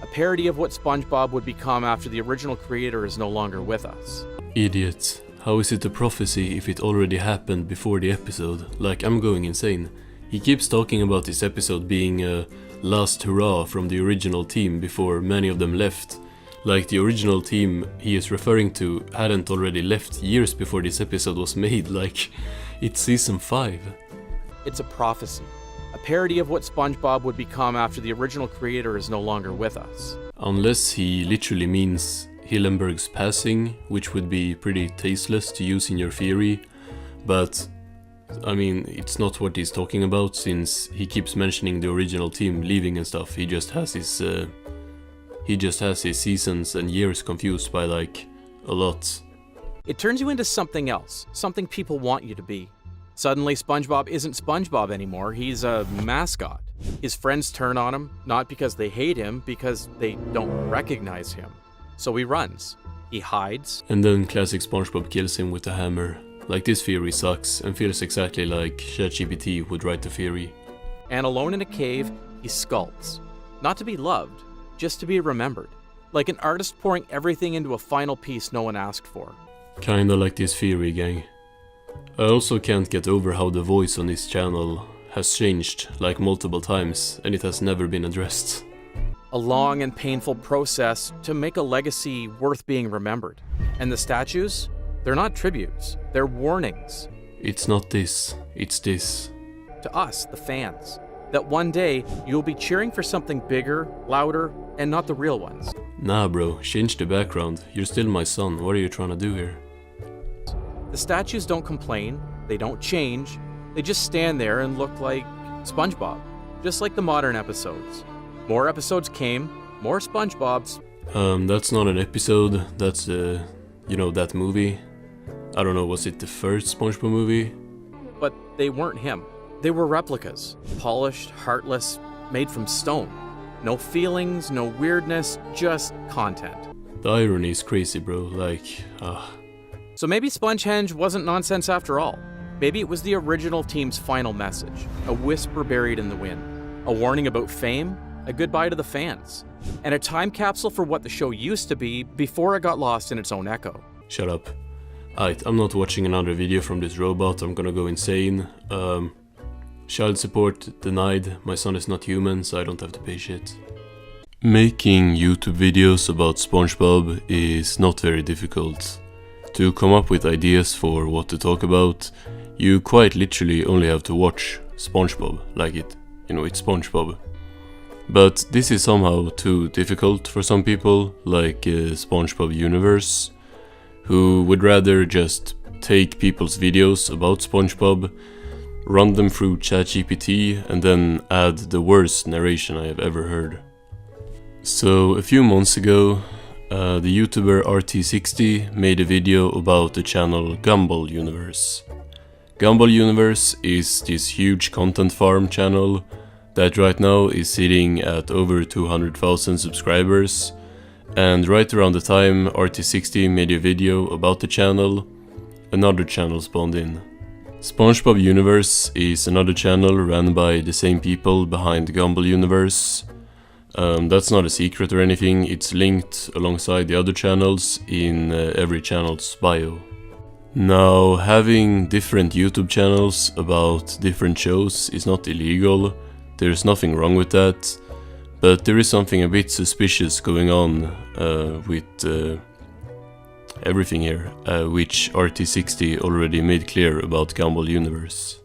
A parody of what SpongeBob would become after the original creator is no longer with us. Idiot. How is it a prophecy if it already happened before the episode? Like, I'm going insane. He keeps talking about this episode being a last hurrah from the original team before many of them left. Like, the original team he is referring to hadn't already left years before this episode was made. Like, it's season 5. It's a prophecy. A parody of what SpongeBob would become after the original creator is no longer with us. Unless he literally means Hillenburg's passing, which would be pretty tasteless to use in your theory, but I mean, it's not what he's talking about, since he keeps mentioning the original team leaving and stuff. He just has his seasons and years confused by, like, a lot. It turns you into something else, something people want you to be. Suddenly, SpongeBob isn't SpongeBob anymore, he's a mascot. His friends turn on him, not because they hate him, because they don't recognize him. So he runs. He hides. And then classic SpongeBob kills him with a hammer. Like, this theory sucks and feels exactly like ChatGPT would write the theory. And alone in a cave, he sculpts. Not to be loved, just to be remembered. Like an artist pouring everything into a final piece no one asked for. Kinda like this theory, gang. I also can't get over how the voice on this channel has changed, like, multiple times, and it has never been addressed. A long and painful process to make a legacy worth being remembered. And the statues? They're not tributes, they're warnings. It's not this, it's this. To us, the fans. That one day, you'll be cheering for something bigger, louder, and not the real ones. Nah bro, change the background. You're still my son, what are you trying to do here? The statues don't complain, they don't change, they just stand there and look like SpongeBob. Just like the modern episodes. More episodes came, more SpongeBobs. That's not an episode, that's you know, that movie. I don't know, was it the first SpongeBob movie? But they weren't him. They were replicas. Polished, heartless, made from stone. No feelings, no weirdness, just content. The irony is crazy, bro, like, So maybe Spongehenge wasn't nonsense after all. Maybe it was the original team's final message. A whisper buried in the wind. A warning about fame, a goodbye to the fans. And a time capsule for what the show used to be before it got lost in its own echo. Shut up. I'm not watching another video from this robot, I'm gonna go insane. Child support denied, my son is not human, so I don't have to pay shit. Making YouTube videos about SpongeBob is not very difficult. To come up with ideas for what to talk about, you quite literally only have to watch SpongeBob, like it, you know, it's SpongeBob. But this is somehow too difficult for some people, like SpongeBob Universe, who would rather just take people's videos about SpongeBob, run them through ChatGPT, and then add the worst narration I have ever heard. So a few months ago, the YouTuber RT60 made a video about the channel Gumball Universe. Gumball Universe is this huge content farm channel that right now is sitting at over 200,000 subscribers, and right around the time RT60 made a video about the channel, another channel spawned in. Spongebob Universe is another channel run by the same people behind Gumball Universe. That's not a secret or anything, it's linked alongside the other channels in every channel's bio. Now, having different YouTube channels about different shows is not illegal, there's nothing wrong with that, but there is something a bit suspicious going on with everything here, which RT60 already made clear about Gumball Universe.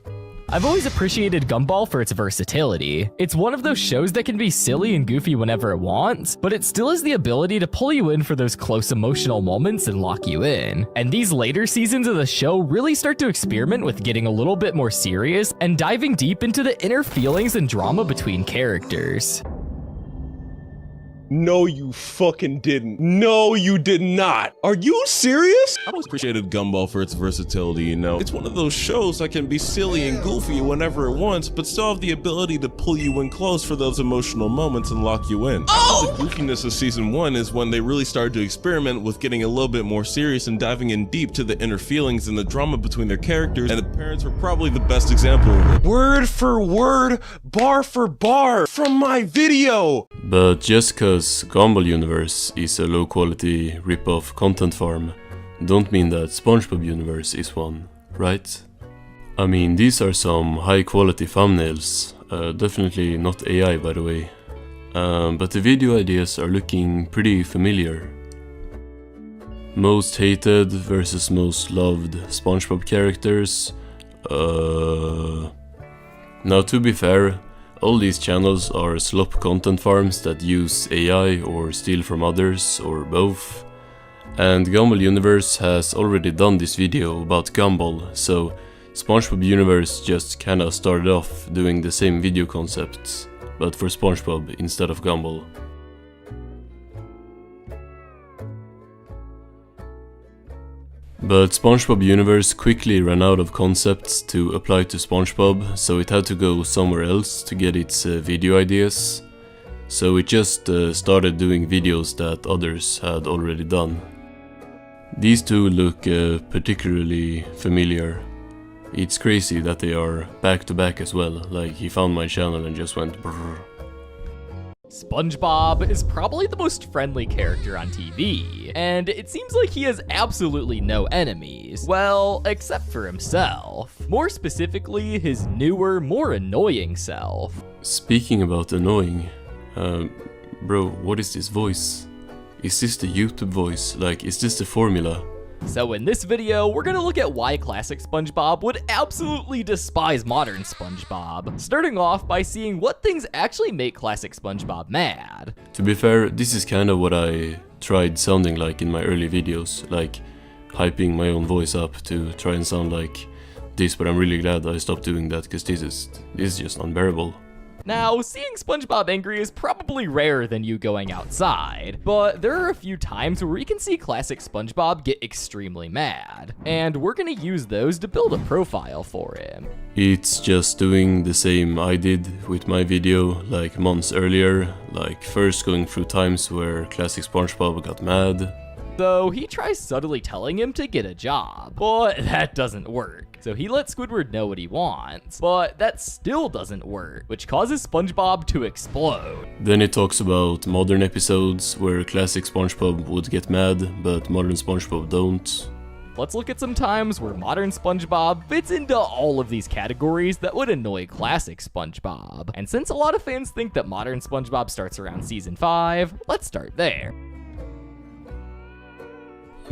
I've always appreciated Gumball for its versatility. It's one of those shows that can be silly and goofy whenever it wants, but it still has the ability to pull you in for those close emotional moments and lock you in. And these later seasons of the show really start to experiment with getting a little bit more serious and diving deep into the inner feelings and drama between characters. No, you fucking didn't. No, you did not. Are you serious? I always appreciated Gumball for its versatility, you know. It's one of those shows that can be silly and goofy whenever it wants, but still have the ability to pull you in close for those emotional moments and lock you in. Oh! The goofiness of season 1 is when they really started to experiment with getting a little bit more serious and diving in deep to the inner feelings and the drama between their characters, and the parents were probably the best example of it. Word for word, bar for bar, from my video! But just cause Gumball Universe is a low quality rip-off content farm, don't mean that Spongebob Universe is one, right? I mean, these are some high quality thumbnails, definitely not AI by the way, but the video ideas are looking pretty familiar. Most hated versus most loved Spongebob characters. Now to be fair, all these channels are slop content farms that use AI or steal from others, or both. And Gumball Universe has already done this video about Gumball, so Spongebob Universe just kinda started off doing the same video concepts, but for Spongebob instead of Gumball. But Spongebob Universe quickly ran out of concepts to apply to Spongebob, so it had to go somewhere else to get its video ideas. So it just started doing videos that others had already done. These two look particularly familiar. It's crazy that they are back to back as well, like he found my channel and just went brrr. SpongeBob is probably the most friendly character on TV, and it seems like he has absolutely no enemies. Well, except for himself. More specifically, his newer, more annoying self. Speaking about annoying, bro, what is this voice? Is this the YouTube voice? Like, is this the formula? So in this video, we're gonna look at why classic SpongeBob would absolutely despise modern SpongeBob, starting off by seeing what things actually make classic SpongeBob mad. To be fair, this is kinda what I tried sounding like in my early videos, like hyping my own voice up to try and sound like this, but I'm really glad I stopped doing that because this is just unbearable. Now, seeing SpongeBob angry is probably rarer than you going outside, but there are a few times where we can see classic SpongeBob get extremely mad, and we're gonna use those to build a profile for him. It's just doing the same I did with my video like months earlier, like first going through times where classic SpongeBob got mad. So he tries subtly telling him to get a job, but that doesn't work. So he lets Squidward know what he wants, but that still doesn't work, which causes SpongeBob to explode. Then it talks about modern episodes where classic SpongeBob would get mad, but modern SpongeBob don't. Let's look at some times where modern SpongeBob fits into all of these categories that would annoy classic SpongeBob. And since a lot of fans think that modern SpongeBob starts around season 5, let's start there.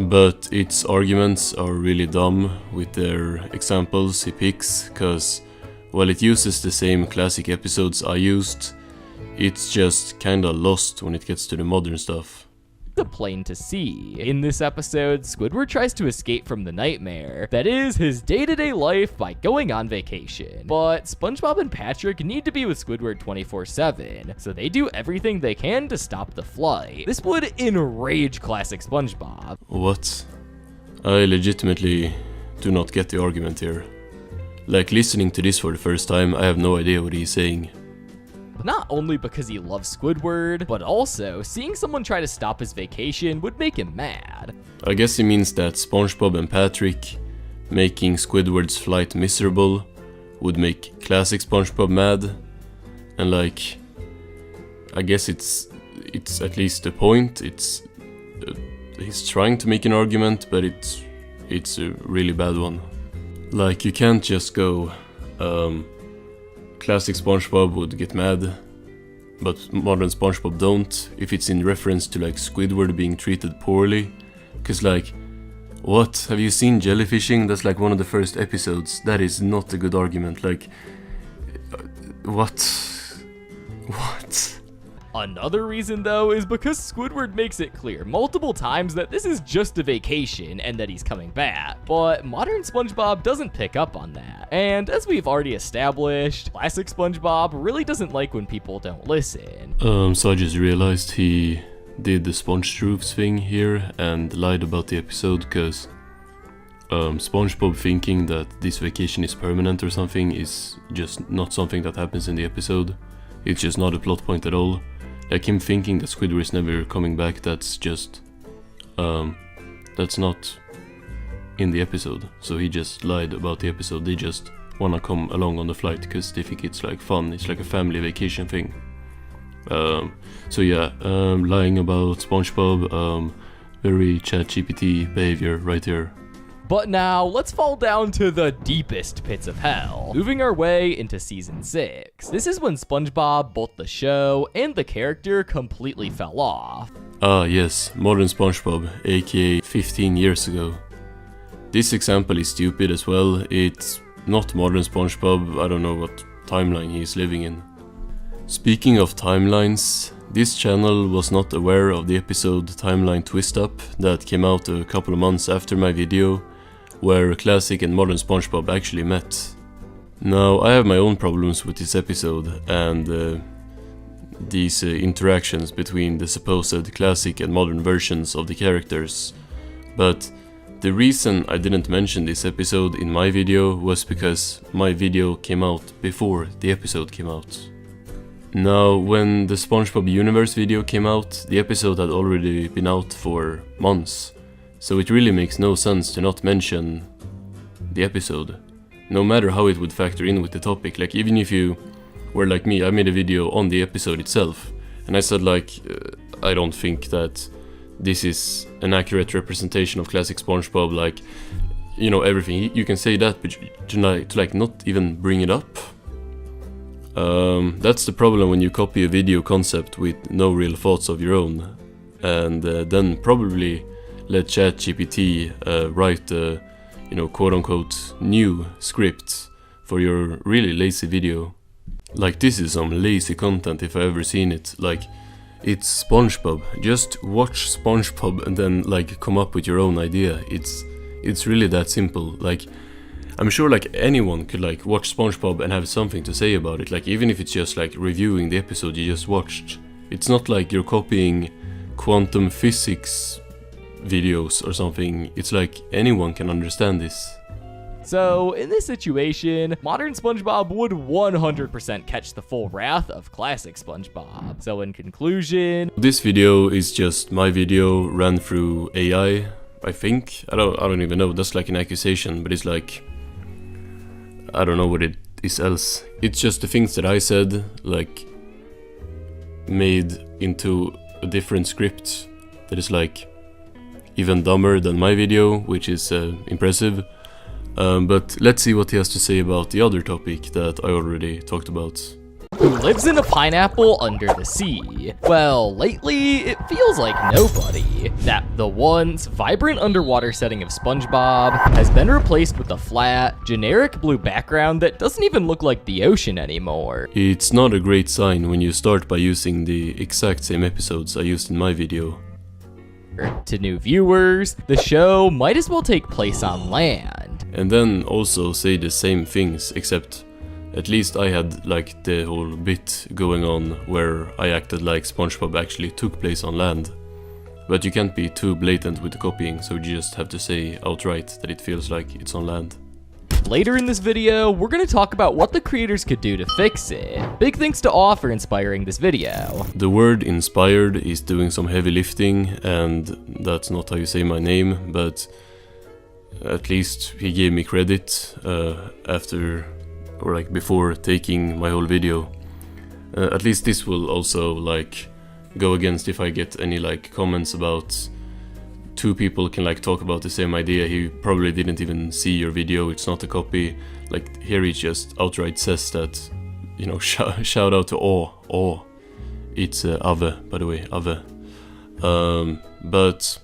But its arguments are really dumb with their examples he picks, cause while it uses the same classic episodes I used, it's just kinda lost when it gets to the modern stuff. Plain to see. In this episode, Squidward tries to escape from the nightmare that is his day-to-day life by going on vacation. But SpongeBob and Patrick need to be with Squidward 24/7, so they do everything they can to stop the flight. This would enrage classic SpongeBob. What? I legitimately do not get the argument here. Like, listening to this for the first time, I have no idea what he's saying. Not only because he loves Squidward, but also seeing someone try to stop his vacation would make him mad. I guess he means that SpongeBob and Patrick making Squidward's flight miserable would make classic SpongeBob mad, and like, I guess it's at least a point. He's trying to make an argument, but it's a really bad one. Like, you can't just go, classic SpongeBob would get mad, but modern SpongeBob don't, if it's in reference to like Squidward being treated poorly. Cause like, what? Have you seen Jellyfishing? That's like one of the first episodes. That is not a good argument. Like, what? What? Another reason, though, is because Squidward makes it clear multiple times that this is just a vacation and that he's coming back. But modern SpongeBob doesn't pick up on that. And as we've already established, classic SpongeBob really doesn't like when people don't listen. So I just realized he did the Sponge Truths thing here and lied about the episode, because SpongeBob thinking that this vacation is permanent or something is just not something that happens in the episode. It's just not a plot point at all. Like, him thinking that Squidward is never coming back, that's just, that's not in the episode. So he just lied about the episode. They just wanna come along on the flight because they think it's like fun, it's like a family vacation thing. So yeah, lying about SpongeBob, very ChatGPT behavior right here. But now, let's fall down to the deepest pits of hell, moving our way into Season 6. This is when SpongeBob, both the show and the character, completely fell off. Ah yes, modern SpongeBob, aka 15 years ago. This example is stupid as well. It's not modern SpongeBob, I don't know what timeline he's living in. Speaking of timelines, this channel was not aware of the episode Timeline Twist Up that came out a couple of months after my video, where classic and modern SpongeBob actually met. Now, I have my own problems with this episode and these interactions between the supposed classic and modern versions of the characters, but the reason I didn't mention this episode in my video was because my video came out before the episode came out. Now, when the SpongeBob Universe video came out, the episode had already been out for months, so it really makes no sense to not mention the episode, no matter how it would factor in with the topic. Like, even if you were like me, I made a video on the episode itself, and I said like, I don't think that this is an accurate representation of classic SpongeBob, like, you know, everything. You can say that, but to like not even bring it up. That's the problem when you copy a video concept with no real thoughts of your own, and then probably let ChatGPT write a, you know, quote-unquote new script for your really lazy video. Like, this is some lazy content if I've ever seen it. Like, it's SpongeBob. Just watch SpongeBob and then like come up with your own idea. It's really that simple. Like, I'm sure like anyone could like watch SpongeBob and have something to say about it, like even if it's just like reviewing the episode you just watched. It's not like you're copying quantum physics videos or something. It's like anyone can understand this. So, in this situation, modern SpongeBob would 100% catch the full wrath of classic SpongeBob. So in conclusion, this video is just my video ran through AI, I think. I don't even know, that's like an accusation, but it's like, I don't know what it is else. It's just the things that I said, like, made into a different script that is like even dumber than my video, which is impressive. But let's see what he has to say about the other topic that I already talked about. Who lives in a pineapple under the sea? Well, lately, it feels like nobody. That the once vibrant underwater setting of SpongeBob has been replaced with a flat, generic blue background that doesn't even look like the ocean anymore. It's not a great sign when you start by using the exact same episodes I used in my video. To new viewers, the show might as well take place on land. And then also say the same things, except at least I had like the whole bit going on where I acted like SpongeBob actually took place on land. But you can't be too blatant with the copying, so you just have to say outright that it feels like it's on land. Later in this video, we're going to talk about what the creators could do to fix it. Big thanks to Aw for inspiring this video. The word inspired is doing some heavy lifting, and that's not how you say my name, but at least he gave me credit after, or like before taking my whole video. At least this will also like go against if I get any like comments about two people can like talk about the same idea. He probably didn't even see your video, it's not a copy. Like here he just outright says that, you know, shout out to Aw. It's Ave, by the way, Ave. But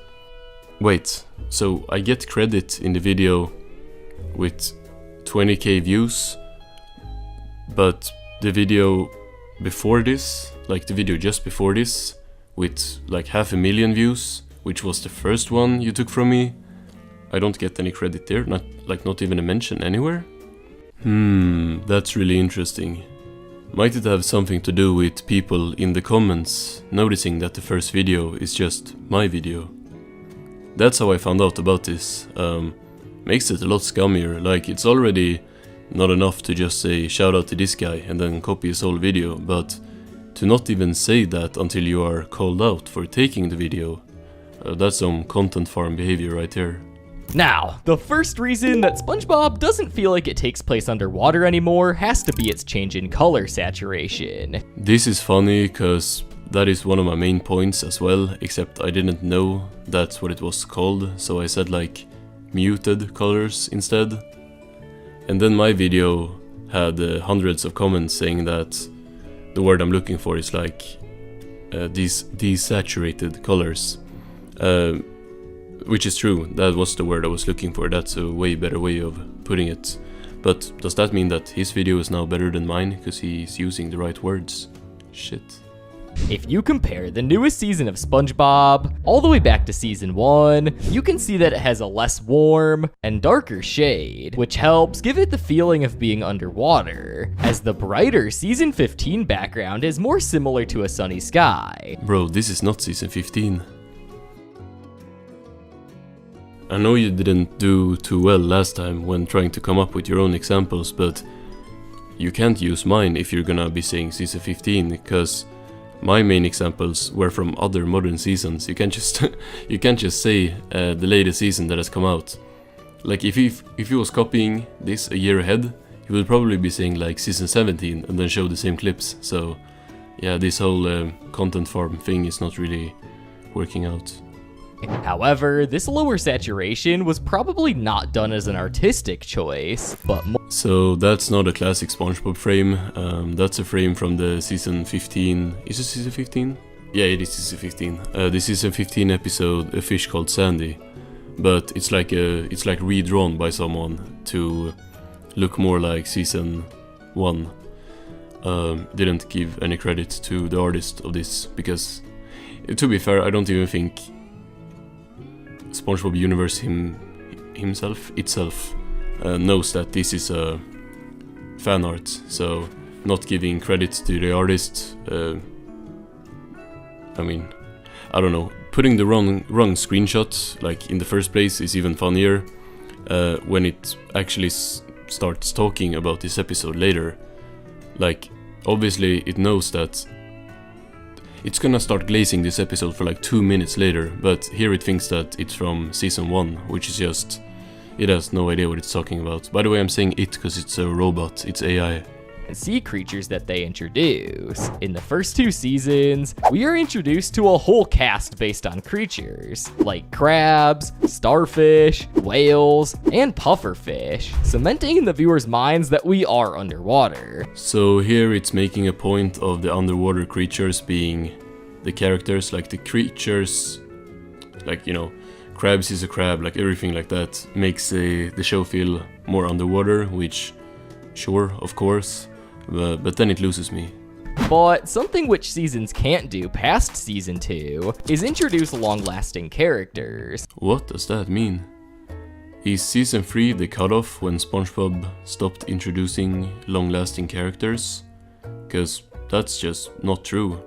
wait, so I get credit in the video with 20k views, but the video before this, like the video just before this, with like 500,000 views, which was the first one you took from me, I don't get any credit there, not even a mention anywhere? That's really interesting. Might it have something to do with people in the comments noticing that the first video is just my video? That's how I found out about this. Makes it a lot scummier, like it's already not enough to just say shout out to this guy and then copy his whole video, but to not even say that until you are called out for taking the video, that's some content farm behavior right there. Now, the first reason that SpongeBob doesn't feel like it takes place underwater anymore has to be its change in color saturation. This is funny, cause that is one of my main points as well, except I didn't know that's what it was called, so I said like muted colors instead. And then my video had hundreds of comments saying that the word I'm looking for is like these desaturated colors. Which is true, that was the word I was looking for, that's a way better way of putting it. But does that mean that his video is now better than mine because he's using the right words? Shit. If you compare the newest season of SpongeBob all the way back to season 1, you can see that it has a less warm and darker shade, which helps give it the feeling of being underwater, as the brighter season 15 background is more similar to a sunny sky. Bro, this is not season 15. I know you didn't do too well last time when trying to come up with your own examples, but you can't use mine if you're gonna be saying season 15, because my main examples were from other modern seasons. You can't just you can't just say the latest season that has come out. Like if he was copying this a year ahead, he would probably be saying like season 17 and then show the same clips. So yeah, this whole content farm thing is not really working out. However, this lower saturation was probably not done as an artistic choice, but so that's not a classic SpongeBob frame, that's a frame from the season 15, is it season 15? Yeah, it is season 15. The season 15 episode, A Fish Called Sandy, but it's like redrawn by someone to look more like season 1. Didn't give any credit to the artist of this, because to be fair, I don't even think SpongeBob Universe itself knows that this is a fan art, so not giving credit to the artist, I mean, I don't know, putting the wrong screenshot like in the first place is even funnier when it actually starts talking about this episode later. Like, obviously it knows that it's gonna start glazing this episode for like 2 minutes later, but here it thinks that it's from season 1, which is just, it has no idea what it's talking about. By the way, I'm saying it because it's a robot, it's AI. Sea creatures that they introduce. In the first 2 seasons, we are introduced to a whole cast based on creatures, like crabs, starfish, whales, and pufferfish, cementing in the viewer's minds that we are underwater. So here it's making a point of the underwater creatures being the characters, like the creatures, like, you know, crabs is a crab, like everything like that makes the show feel more underwater, which, sure, of course, but then it loses me. But something which seasons can't do past season 2 is introduce long-lasting characters. What does that mean? Is season 3 the cutoff when SpongeBob stopped introducing long-lasting characters? Cause that's just not true.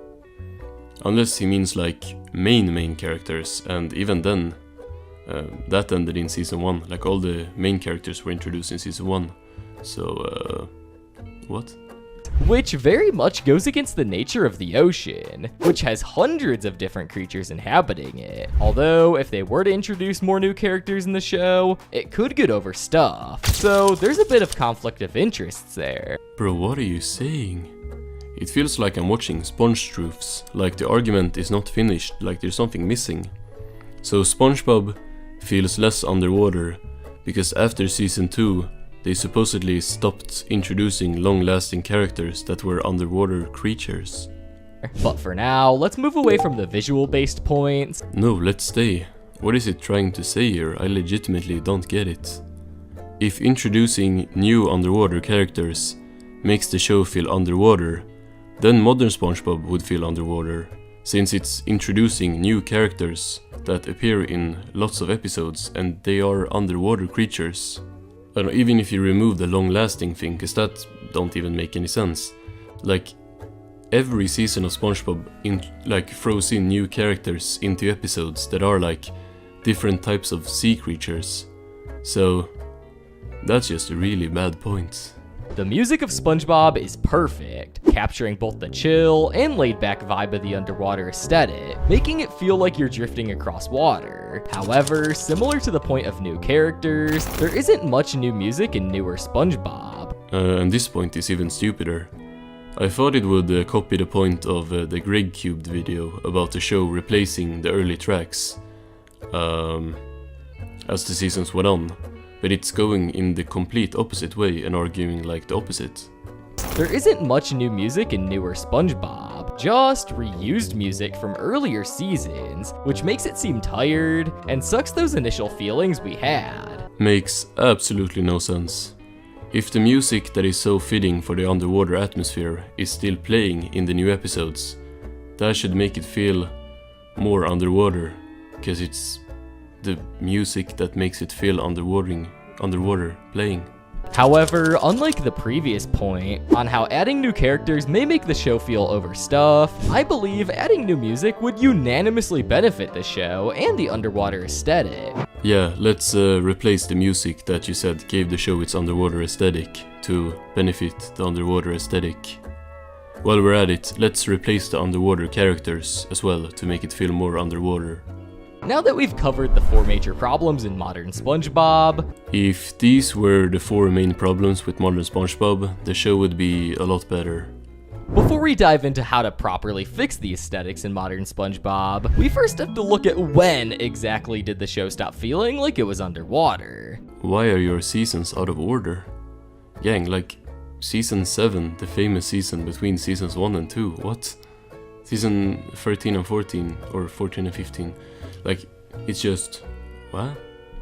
Unless he means like main characters, and even then, that ended in season 1, like all the main characters were introduced in season 1. So, what? which very much goes against the nature of the ocean, which has hundreds of different creatures inhabiting it. Although, if they were to introduce more new characters in the show, it could get overstuffed. So there's a bit of conflict of interests there. Bro, what are you saying? It feels like I'm watching Sponge Truths, like the argument is not finished, like there's something missing. So SpongeBob feels less underwater, because after season 2, they supposedly stopped introducing long-lasting characters that were underwater creatures. But for now, let's move away from the visual-based points. No, let's stay. What is it trying to say here? I legitimately don't get it. If introducing new underwater characters makes the show feel underwater, then modern SpongeBob would feel underwater, since it's introducing new characters that appear in lots of episodes and they are underwater creatures. I don't know, even if you remove the long-lasting thing, cause that don't even make any sense. Like, every season of SpongeBob throws in new characters into episodes that are like different types of sea creatures. So that's just a really bad point. The music of SpongeBob is perfect, capturing both the chill and laid-back vibe of the underwater aesthetic, making it feel like you're drifting across water. However, similar to the point of new characters, there isn't much new music in newer SpongeBob. And this point is even stupider. I thought it would copy the point of the Greg Cubed video about the show replacing the early tracks as the seasons went on. But it's going in the complete opposite way and arguing like the opposite. There isn't much new music in newer SpongeBob, just reused music from earlier seasons, which makes it seem tired and sucks those initial feelings we had. Makes absolutely no sense. If the music that is so fitting for the underwater atmosphere is still playing in the new episodes, that should make it feel more underwater, because it's the music that makes it feel underwater playing. However, unlike the previous point on how adding new characters may make the show feel overstuffed, I believe adding new music would unanimously benefit the show and the underwater aesthetic. Yeah, let's replace the music that you said gave the show its underwater aesthetic to benefit the underwater aesthetic. While we're at it, let's replace the underwater characters as well to make it feel more underwater. Now that we've covered the 4 major problems in modern SpongeBob, if these were the 4 main problems with modern SpongeBob, the show would be a lot better. Before we dive into how to properly fix the aesthetics in modern SpongeBob, we first have to look at when exactly did the show stop feeling like it was underwater. Why are your seasons out of order? Gang, like season 7, the famous season between seasons 1 and 2, what? Season 13 and 14, or 14 and 15. Like, it's just, what?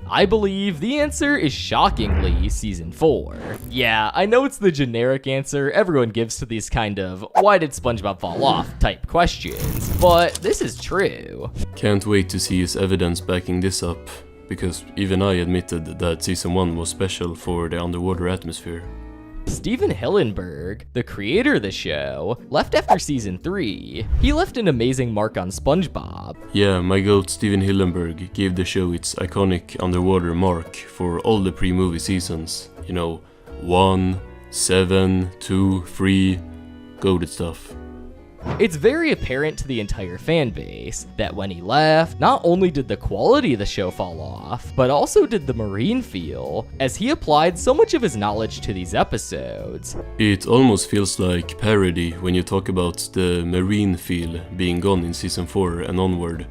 I believe the answer is shockingly season 4. Yeah, I know it's the generic answer everyone gives to these kind of why did SpongeBob fall off type questions, but this is true. Can't wait to see his evidence backing this up, because even I admitted that season 1 was special for the underwater atmosphere. Steven Hillenburg, the creator of the show, left after season 3. He left an amazing mark on SpongeBob. Yeah, my goat Steven Hillenburg gave the show its iconic underwater mark for all the pre-movie seasons. You know, 1, 7, 2, 3, goated stuff. It's very apparent to the entire fan base that when he left, not only did the quality of the show fall off, but also did the marine feel, as he applied so much of his knowledge to these episodes. It almost feels like parody when you talk about the marine feel being gone in season 4 and onward,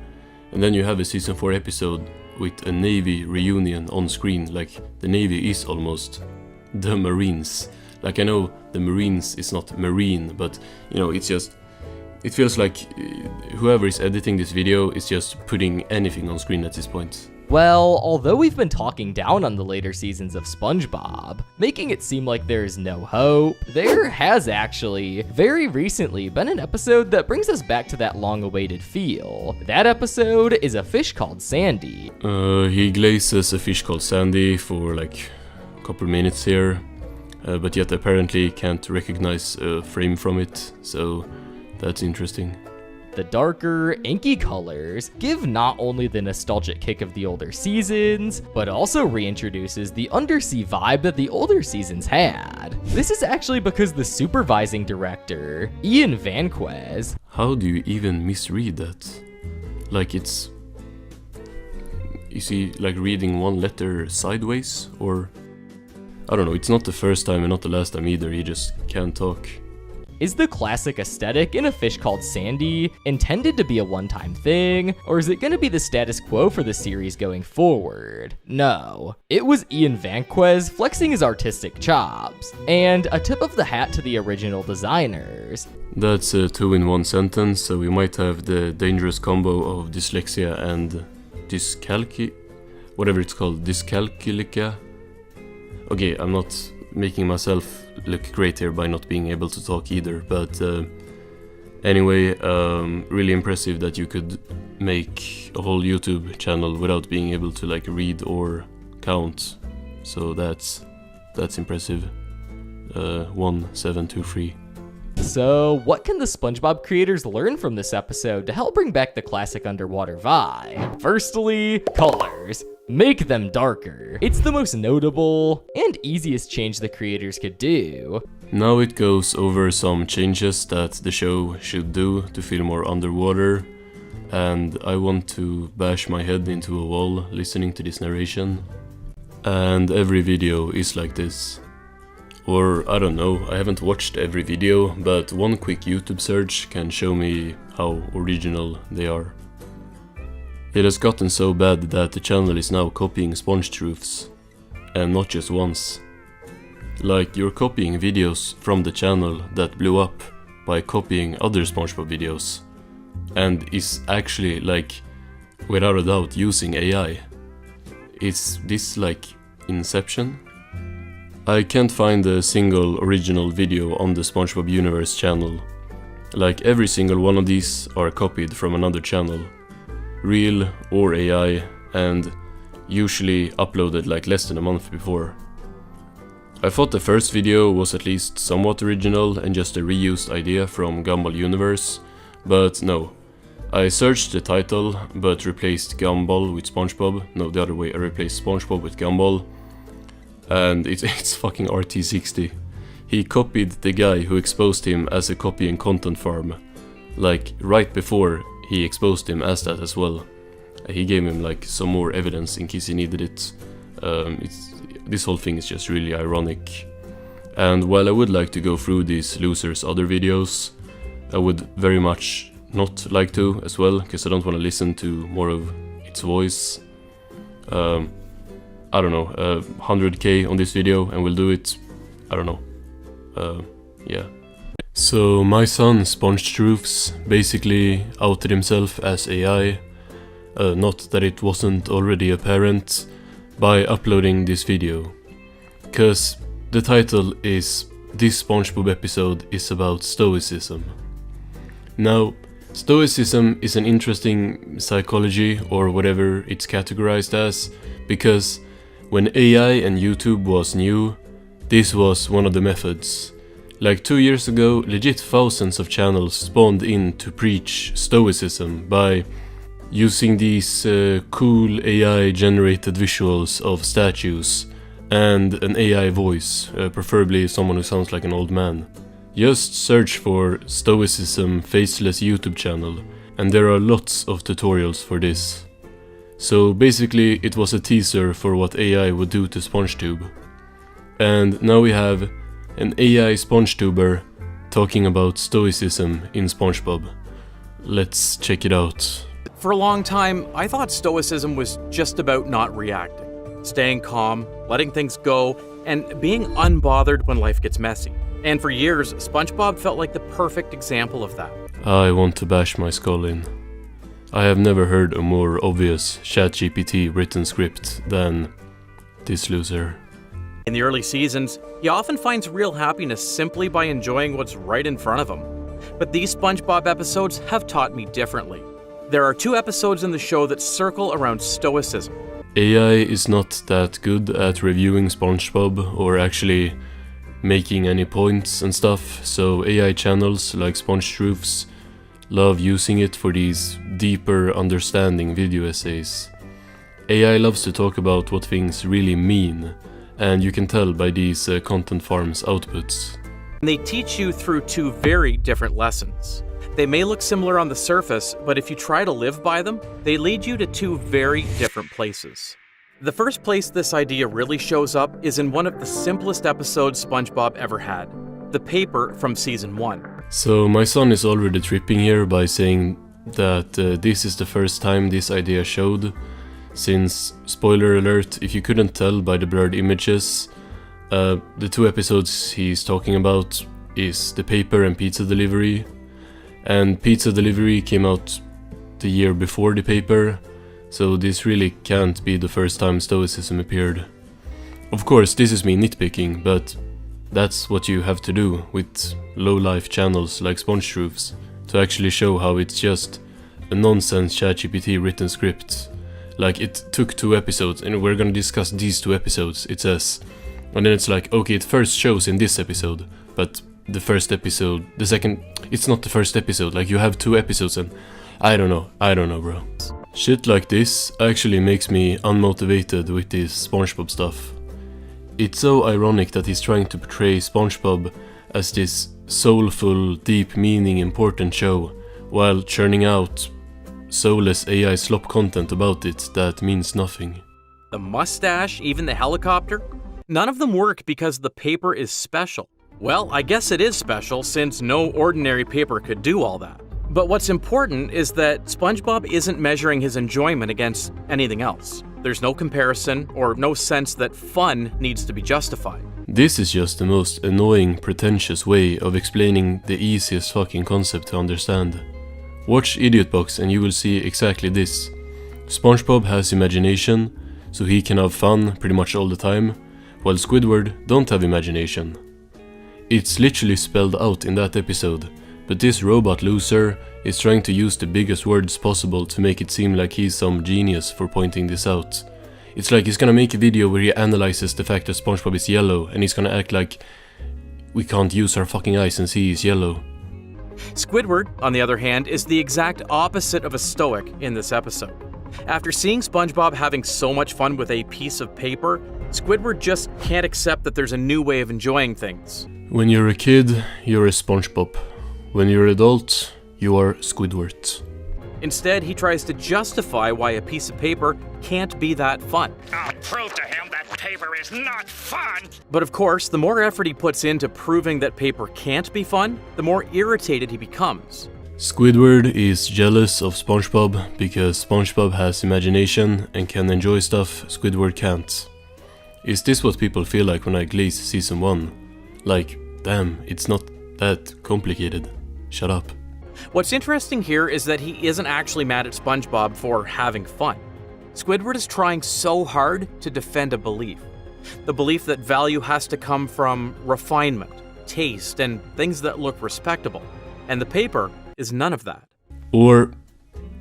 and then you have a season 4 episode with a Navy reunion on screen, like the Navy is almost the Marines. Like, I know the Marines is not marine, but you know, it's just, it feels like whoever is editing this video is just putting anything on screen at this point. Well, although we've been talking down on the later seasons of SpongeBob, making it seem like there's no hope, there has actually, very recently, been an episode that brings us back to that long-awaited feel. That episode is A Fish Called Sandy. He glazes a fish called Sandy for like a couple minutes here, but yet apparently can't recognize a frame from it, so that's interesting. The darker, inky colors give not only the nostalgic kick of the older seasons, but also reintroduces the undersea vibe that the older seasons had. This is actually because the supervising director, Ian Vanquez. How do you even misread that? Like is he like reading one letter sideways? Or I don't know, it's not the first time and not the last time either, he just can't talk. Is the classic aesthetic in A Fish Called Sandy intended to be a one-time thing, or is it going to be the status quo for the series going forward? No. It was Ian Vanquez flexing his artistic chops, and a tip of the hat to the original designers. That's a 2 in 1 sentence, so we might have the dangerous combo of dyslexia and whatever it's called, dyscalculica. Okay, I'm not making myself look great here by not being able to talk either, but anyway, really impressive that you could make a whole YouTube channel without being able to like read or count, so that's impressive. 1723. So, what can the SpongeBob creators learn from this episode to help bring back the classic underwater vibe? Firstly, colors. Make them darker. It's the most notable and easiest change the creators could do. Now it goes over some changes that the show should do to feel more underwater, and I want to bash my head into a wall listening to this narration. And every video is like this. Or, I don't know, I haven't watched every video, but one quick YouTube search can show me how original they are. It has gotten so bad that the channel is now copying Sponge Truths. And not just once. Like, you're copying videos from the channel that blew up by copying other SpongeBob videos. And is actually, like, without a doubt, using AI. Is this like Inception? I can't find a single original video on the SpongeBob Universe channel. Like, every single one of these are copied from another channel. Real or AI, and usually uploaded like less than a month before. I thought the first video was at least somewhat original and just a reused idea from Gumball Universe, but no. I searched the title, but replaced Gumball with SpongeBob. No, the other way, I replaced SpongeBob with Gumball. And it's fucking RT60. He copied the guy who exposed him as a copy and content farm. Like, right before he exposed him as that as well. He gave him like some more evidence in case he needed it. This whole thing is just really ironic. And while I would like to go through these losers' other videos, I would very much not like to as well, because I don't want to listen to more of its voice. I don't know, 100k on this video and we'll do it. I don't know. Yeah. So my son, Sponge Truths, basically outed himself as AI, not that it wasn't already apparent, by uploading this video. Cause the title is "This SpongeBob episode is about stoicism." Now, stoicism is an interesting psychology, or whatever it's categorized as, because when AI and YouTube was new, this was one of the methods. Like 2 years ago, legit thousands of channels spawned in to preach stoicism by using these cool AI generated visuals of statues and an AI voice, preferably someone who sounds like an old man. Just search for stoicism faceless YouTube channel and there are lots of tutorials for this. So basically it was a teaser for what AI would do to SpongeTube. And now we have an AI SpongeTuber talking about stoicism in SpongeBob. Let's check it out. For a long time, I thought stoicism was just about not reacting, staying calm, letting things go, and being unbothered when life gets messy. And for years, SpongeBob felt like the perfect example of that. I want to bash my skull in. I have never heard a more obvious ChatGPT written script than this loser. In the early seasons, he often finds real happiness simply by enjoying what's right in front of him. But these SpongeBob episodes have taught me differently. There are 2 episodes in the show that circle around stoicism. AI is not that good at reviewing SpongeBob or actually making any points and stuff, so AI channels like Sponge Truths love using it for these deeper understanding video essays. AI loves to talk about what things really mean, and you can tell by these content farms outputs. They teach you through two very different lessons. They may look similar on the surface, but if you try to live by them, they lead you to two very different places. The first place this idea really shows up is in one of the simplest episodes SpongeBob ever had, the paper from season 1. So my son is already tripping here by saying that this is the first time this idea showed, since, spoiler alert, if you couldn't tell by the blurred images, the two episodes he's talking about is the paper and pizza delivery, and pizza delivery came out the year before the paper, so this really can't be the first time stoicism appeared. Of course, this is me nitpicking, but that's what you have to do with low-life channels like SpongeTruths, to actually show how it's just a nonsense ChatGPT written script. Like, it took 2 episodes, and we're gonna discuss these 2 episodes, it says. And then it's like, okay, it first shows in this episode, but the first episode, the second, it's not the first episode, like you have 2 episodes and I don't know bro. Shit like this actually makes me unmotivated with this SpongeBob stuff. It's so ironic that he's trying to portray SpongeBob as this soulful, deep meaning important show, while churning out soulless AI slop content about it that means nothing. The mustache, even the helicopter, none of them work because the paper is special. Well, I guess it is special since no ordinary paper could do all that. But what's important is that SpongeBob isn't measuring his enjoyment against anything else. There's no comparison or no sense that fun needs to be justified. This is just the most annoying, pretentious way of explaining the easiest fucking concept to understand. Watch Idiot Box and you will see exactly this. SpongeBob has imagination, so he can have fun pretty much all the time, while Squidward don't have imagination. It's literally spelled out in that episode, but this robot loser is trying to use the biggest words possible to make it seem like he's some genius for pointing this out. It's like he's gonna make a video where he analyzes the fact that SpongeBob is yellow, and he's gonna act like we can't use our fucking eyes and see he's yellow. Squidward, on the other hand, is the exact opposite of a stoic in this episode. After seeing SpongeBob having so much fun with a piece of paper, Squidward just can't accept that there's a new way of enjoying things. When you're a kid, you're a SpongeBob. When you're an adult, you are Squidward. Instead, he tries to justify why a piece of paper can't be that fun. I'll prove to him that paper is not fun! But of course, the more effort he puts into proving that paper can't be fun, the more irritated he becomes. Squidward is jealous of SpongeBob because SpongeBob has imagination and can enjoy stuff Squidward can't. Is this what people feel like when I glaze season 1? Like, damn, it's not that complicated. Shut up. What's interesting here is that he isn't actually mad at SpongeBob for having fun. Squidward is trying so hard to defend a belief. The belief that value has to come from refinement, taste, and things that look respectable. And the paper is none of that. Or,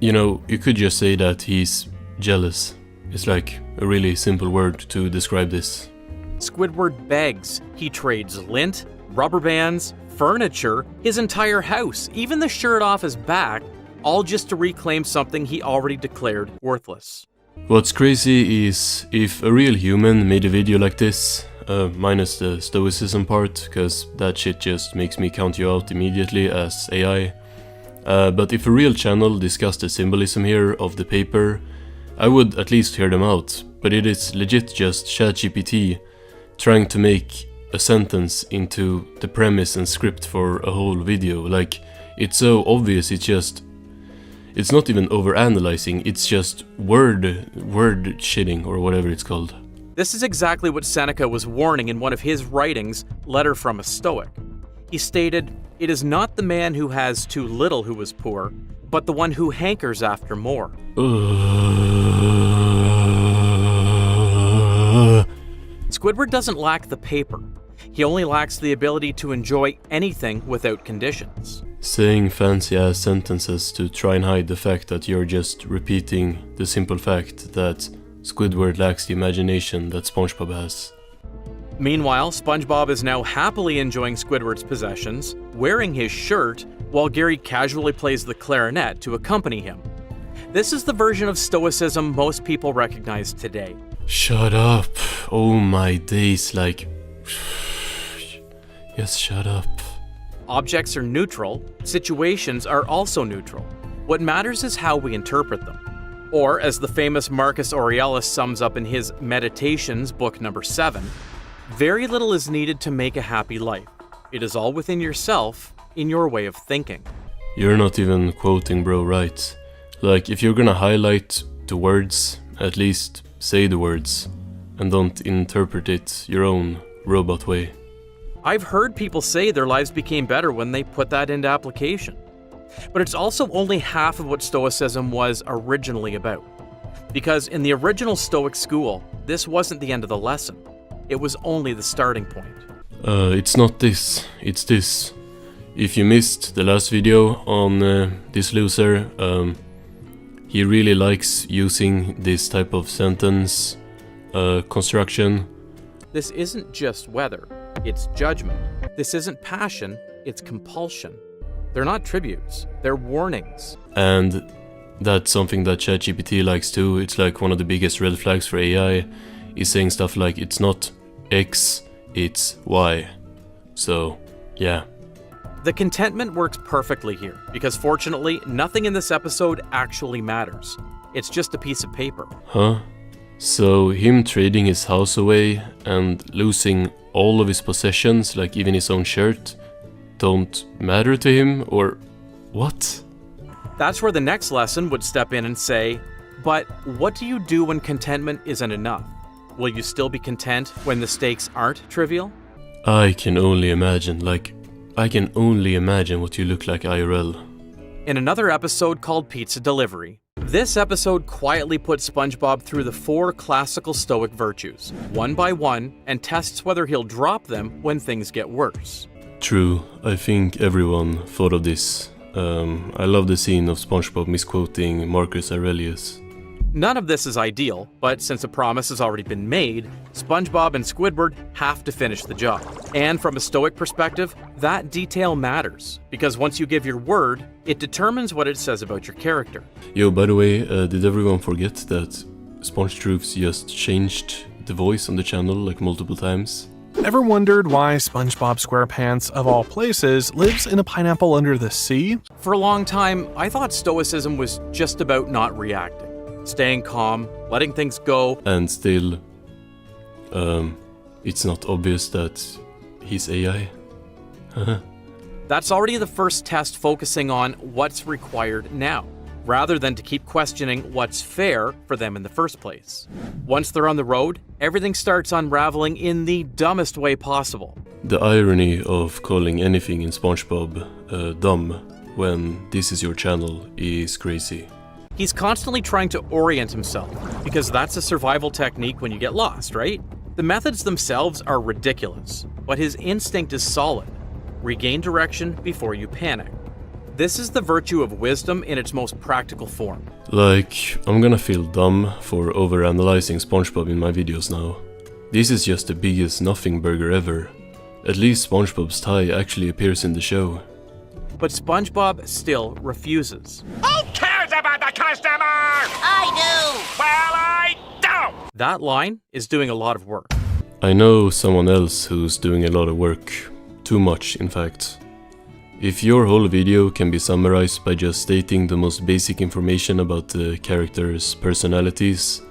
you know, you could just say that he's jealous. It's like a really simple word to describe this. Squidward begs. He trades lint, rubber bands, furniture, his entire house, even the shirt off his back, all just to reclaim something he already declared worthless. What's crazy is if a real human made a video like this, minus the stoicism part, cause that shit just makes me count you out immediately as AI. But if a real channel discussed the symbolism here of the paper, I would at least hear them out, but it is legit just ChatGPT trying to make a sentence into the premise and script for a whole video. Like, it's so obvious, it's not even overanalyzing, it's just word shitting or whatever it's called. This is exactly what Seneca was warning in one of his writings, Letter from a Stoic. He stated, "It is not the man who has too little who is poor, but the one who hankers after more." Squidward doesn't lack the paper. He only lacks the ability to enjoy anything without conditions. Saying fancy ass sentences to try and hide the fact that you're just repeating the simple fact that Squidward lacks the imagination that SpongeBob has. Meanwhile, SpongeBob is now happily enjoying Squidward's possessions, wearing his shirt, while Gary casually plays the clarinet to accompany him. This is the version of stoicism most people recognize today. Shut up. Oh my days, like... Yes, shut up. Objects are neutral, situations are also neutral. What matters is how we interpret them. Or, as the famous Marcus Aurelius sums up in his Meditations, book number 7, very little is needed to make a happy life. It is all within yourself, in your way of thinking. You're not even quoting bro right. Like, if you're gonna highlight the words, at least say the words, and don't interpret it your own robot way. I've heard people say their lives became better when they put that into application. But it's also only half of what Stoicism was originally about. Because in the original Stoic school, this wasn't the end of the lesson. It was only the starting point. It's not this, it's this. If you missed the last video on this loser, he really likes using this type of sentence construction. This isn't just weather, it's judgment. This isn't passion, it's compulsion. They're not tributes, they're warnings. And that's something that ChatGPT likes too. It's like one of the biggest red flags for AI is saying stuff like it's not X, it's Y. So, yeah. The contentment works perfectly here, because fortunately, nothing in this episode actually matters. It's just a piece of paper. Huh? So him trading his house away and losing all of his possessions, like even his own shirt, don't matter to him, or what? That's where the next lesson would step in and say, but what do you do when contentment isn't enough? Will you still be content when the stakes aren't trivial? I can only imagine what you look like IRL. In another episode called Pizza Delivery, this episode quietly puts SpongeBob through the 4 classical Stoic virtues, one by one, and tests whether he'll drop them when things get worse. True, I think everyone thought of this. I love the scene of SpongeBob misquoting Marcus Aurelius. None of this is ideal, but since a promise has already been made, SpongeBob and Squidward have to finish the job. And from a Stoic perspective, that detail matters, because once you give your word, it determines what it says about your character. Yo, by the way, did everyone forget that Sponge Truths just changed the voice on the channel like multiple times? Ever wondered why SpongeBob SquarePants, of all places, lives in a pineapple under the sea? For a long time, I thought Stoicism was just about not reacting. Staying calm, letting things go. And still, it's not obvious that he's AI. That's already the first test focusing on what's required now, rather than to keep questioning what's fair for them in the first place. Once they're on the road, everything starts unraveling in the dumbest way possible. The irony of calling anything in SpongeBob dumb when this is your channel is crazy. He's constantly trying to orient himself, because that's a survival technique when you get lost, right? The methods themselves are ridiculous, but his instinct is solid. Regain direction before you panic. This is the virtue of wisdom in its most practical form. Like, I'm gonna feel dumb for overanalyzing SpongeBob in my videos now. This is just the biggest nothing burger ever. At least SpongeBob's tie actually appears in the show. But SpongeBob still refuses. Who cares about the customer? I do! Well, I don't! That line is doing a lot of work. I know someone else who's doing a lot of work. Too much, in fact. If your whole video can be summarized by just stating the most basic information about the characters' personalities,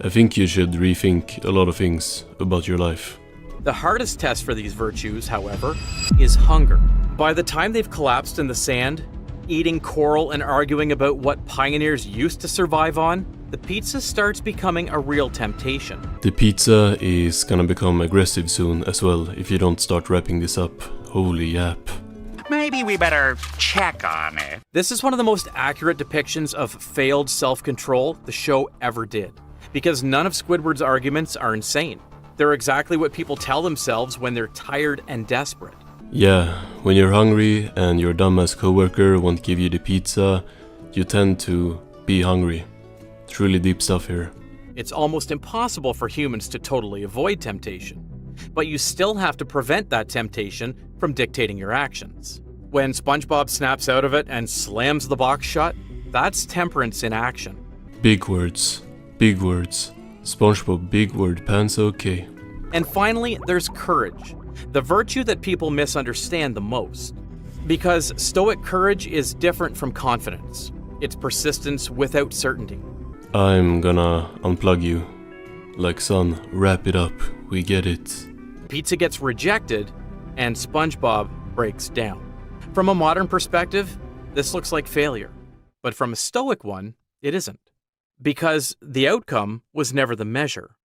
I think you should rethink a lot of things about your life. The hardest test for these virtues, however, is hunger. By the time they've collapsed in the sand, eating coral and arguing about what pioneers used to survive on, the pizza starts becoming a real temptation. The pizza is gonna become aggressive soon as well if you don't start wrapping this up. Holy yap. Maybe we better check on it. This is one of the most accurate depictions of failed self-control the show ever did, because none of Squidward's arguments are insane. They're exactly what people tell themselves when they're tired and desperate. Yeah, when you're hungry and your dumbass coworker won't give you the pizza, you tend to be hungry. It's really deep stuff here. It's almost impossible for humans to totally avoid temptation, but you still have to prevent that temptation from dictating your actions. When SpongeBob snaps out of it and slams the box shut, that's temperance in action. Big words. Big words. SpongeBob big word pants okay. And finally, there's courage, the virtue that people misunderstand the most. Because stoic courage is different from confidence. It's persistence without certainty. I'm gonna unplug you. Like, son, wrap it up. We get it. Pizza gets rejected, and SpongeBob breaks down. From a modern perspective, this looks like failure. But from a stoic one, it isn't. Because the outcome was never the measure.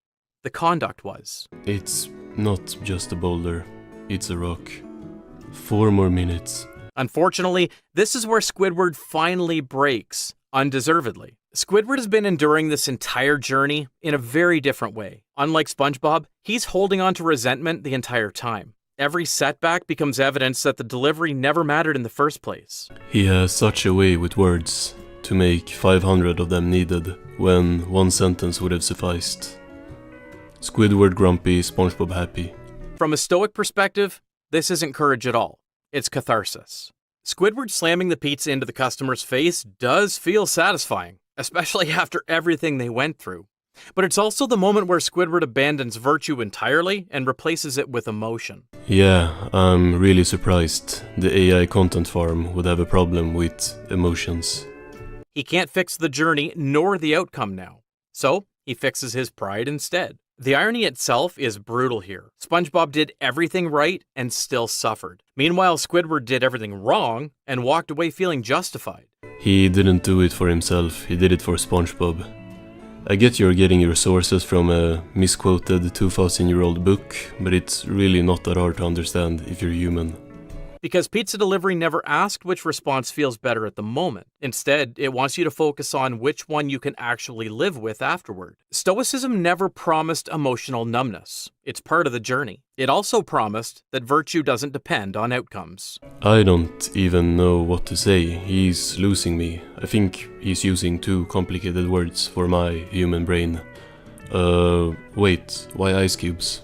The conduct was. It's not just a boulder. It's a rock. 4 more minutes. Unfortunately, this is where Squidward finally breaks, undeservedly. Squidward has been enduring this entire journey in a very different way. Unlike SpongeBob, he's holding on to resentment the entire time. Every setback becomes evidence that the delivery never mattered in the first place. He has such a way with words to make 500 of them needed when 1 sentence would have sufficed. Squidward grumpy, SpongeBob happy. From a stoic perspective, this isn't courage at all. It's catharsis. Squidward slamming the pizza into the customer's face does feel satisfying, especially after everything they went through. But it's also the moment where Squidward abandons virtue entirely and replaces it with emotion. Yeah, I'm really surprised the AI content farm would have a problem with emotions. He can't fix the journey nor the outcome now, so he fixes his pride instead. The irony itself is brutal here. SpongeBob did everything right and still suffered. Meanwhile, Squidward did everything wrong and walked away feeling justified. He didn't do it for himself, he did it for SpongeBob. I get you're getting your sources from a misquoted 2,000-year-old book, but it's really not that hard to understand if you're human. Because pizza delivery never asked which response feels better at the moment. Instead, it wants you to focus on which one you can actually live with afterward. Stoicism never promised emotional numbness. It's part of the journey. It also promised that virtue doesn't depend on outcomes. I don't even know what to say. He's losing me. I think he's using too complicated words for my human brain. Wait, why ice cubes?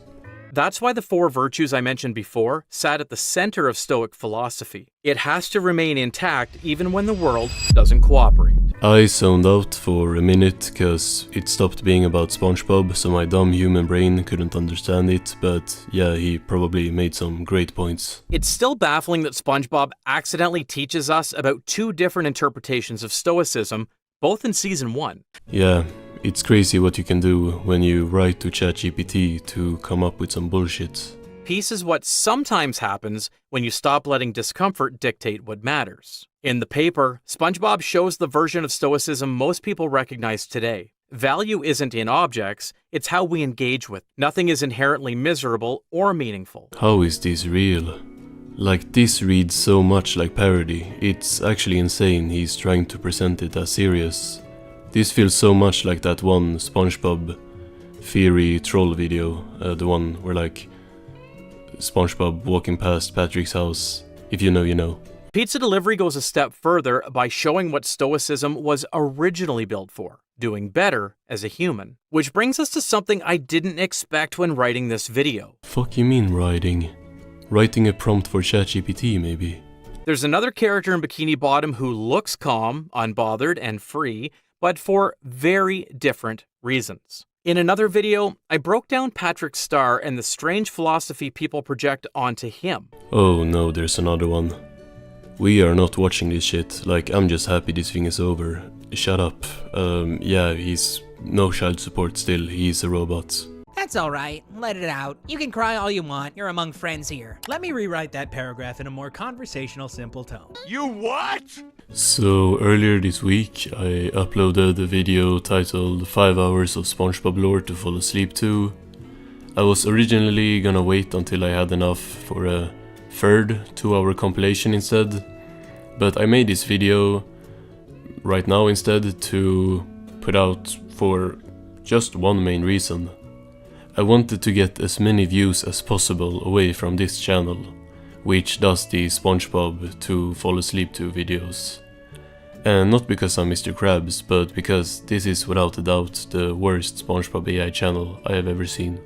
That's why the 4 virtues I mentioned before sat at the center of Stoic philosophy. It has to remain intact even when the world doesn't cooperate. I zoned out for a minute cause it stopped being about SpongeBob, so my dumb human brain couldn't understand it, but yeah, he probably made some great points. It's still baffling that SpongeBob accidentally teaches us about 2 different interpretations of Stoicism, both in Season 1. Yeah. It's crazy what you can do when you write to ChatGPT to come up with some bullshit. Peace is what sometimes happens when you stop letting discomfort dictate what matters. In the paper, SpongeBob shows the version of Stoicism most people recognize today. Value isn't in objects, it's how we engage with. Nothing is inherently miserable or meaningful. How is this real? Like, this reads so much like parody. It's actually insane he's trying to present it as serious. This feels so much like that one SpongeBob theory troll video, the one where like SpongeBob walking past Patrick's house. If you know, you know. Pizza delivery goes a step further by showing what Stoicism was originally built for, doing better as a human. Which brings us to something I didn't expect when writing this video. Fuck you mean writing? Writing a prompt for ChatGPT maybe? There's another character in Bikini Bottom who looks calm, unbothered, and free, but for very different reasons. In another video, I broke down Patrick's star and the strange philosophy people project onto him. Oh no, there's another one. We are not watching this shit, like I'm just happy this thing is over. Shut up. Yeah, he's no child support still, he's a robot. That's alright, let it out. You can cry all you want, you're among friends here. Let me rewrite that paragraph in a more conversational, simple tone. You what? So earlier this week I uploaded a video titled 5 hours of SpongeBob lore to fall asleep to. I was originally gonna wait until I had enough for a third 2-hour compilation instead, but I made this video right now instead to put out for just one main reason. I wanted to get as many views as possible away from this channel, which does the SpongeBob to fall asleep to videos. And not because I'm Mr. Krabs, but because this is without a doubt the worst SpongeBob AI channel I have ever seen.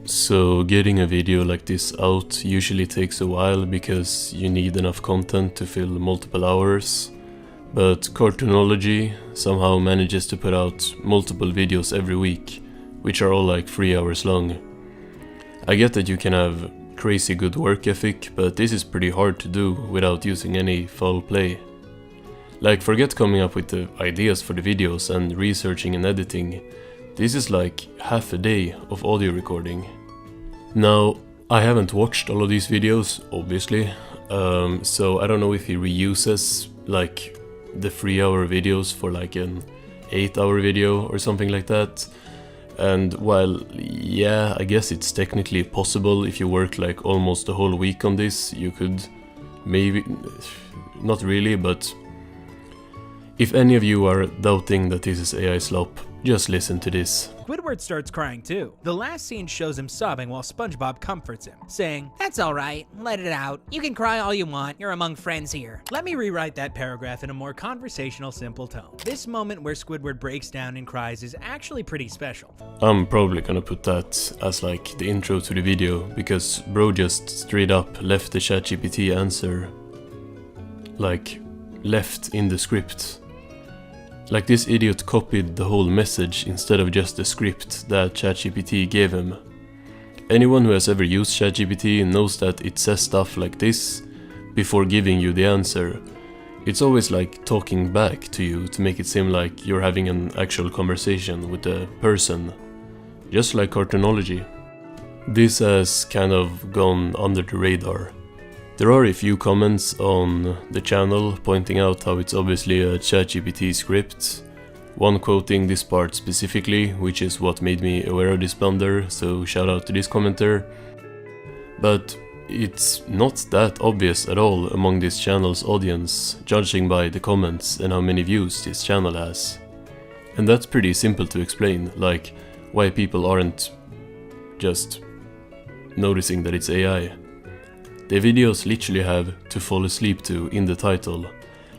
So getting a video like this out usually takes a while because you need enough content to fill multiple hours. But Cartoonology somehow manages to put out multiple videos every week, which are all like 3 hours long. I get that you can have crazy good work ethic, but this is pretty hard to do without using any foul play. Like, forget coming up with the ideas for the videos and researching and editing. This is like half a day of audio recording. Now, I haven't watched all of these videos, obviously, so I don't know if he reuses like the 3-hour videos for like an 8-hour video or something like that. And while, yeah, I guess it's technically possible if you work like almost a whole week on this, you could maybe, not really, but if any of you are doubting that this is AI slop, just listen to this. Squidward starts crying too. The last scene shows him sobbing while Spongebob comforts him, saying, "That's alright, let it out. You can cry all you want, you're among friends here." Let me rewrite that paragraph in a more conversational, simple tone. This moment where Squidward breaks down and cries is actually pretty special. I'm probably gonna put that as like the intro to the video, because bro just straight up left the ChatGPT answer, like, left in the script. Like, this idiot copied the whole message instead of just the script that ChatGPT gave him. Anyone who has ever used ChatGPT knows that it says stuff like this before giving you the answer. It's always like talking back to you to make it seem like you're having an actual conversation with a person. Just like Cartoonology. This has kind of gone under the radar. There are a few comments on the channel pointing out how it's obviously a ChatGPT script, one quoting this part specifically, which is what made me aware of this blunder, so shout out to this commenter. But it's not that obvious at all among this channel's audience, judging by the comments and how many views this channel has. And that's pretty simple to explain, like why people aren't just noticing that it's AI. The videos literally have "to fall asleep to" in the title.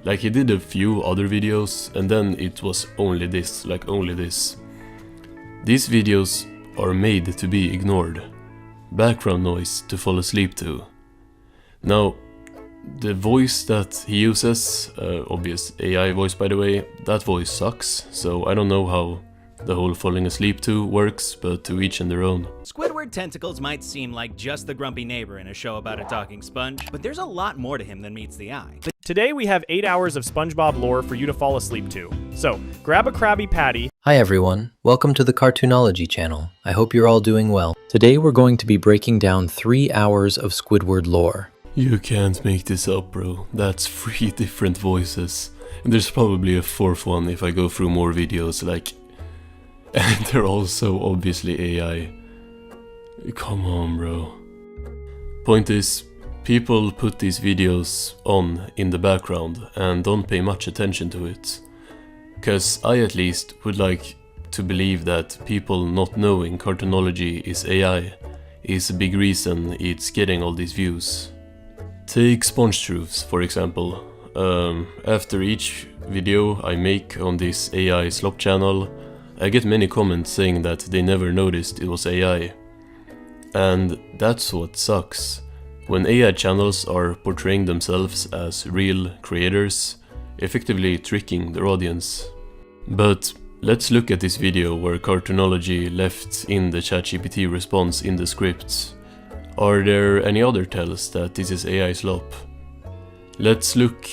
Like, he did a few other videos and then it was only this, like only this. These videos are made to be ignored. Background noise to fall asleep to. Now, the voice that he uses, obvious AI voice by the way, that voice sucks, so I don't know how the whole falling asleep to works, but to each and their own. Squidward tentacles might seem like just the grumpy neighbor in a show about a talking sponge, but there's a lot more to him than meets the eye. Today we have 8 hours of SpongeBob lore for you to fall asleep to. So, grab a Krabby Patty. Hi everyone, welcome to the Cartoonology channel. I hope you're all doing well. Today we're going to be breaking down 3 hours of Squidward lore. You can't make this up, bro. That's 3 different voices. And there's probably a 4th one if I go through more videos, like... And they're all so obviously AI. Come on, bro. Point is, people put these videos on in the background and don't pay much attention to it. Cause I at least would like to believe that people not knowing Cartoonology is AI is a big reason it's getting all these views. Take Sponge Truths for example. After each video I make on this AI slop channel, I get many comments saying that they never noticed it was AI. And that's what sucks. When AI channels are portraying themselves as real creators, effectively tricking their audience. But let's look at this video where Cartoonology left in the ChatGPT response in the script. Are there any other tells that this is AI slop? Let's look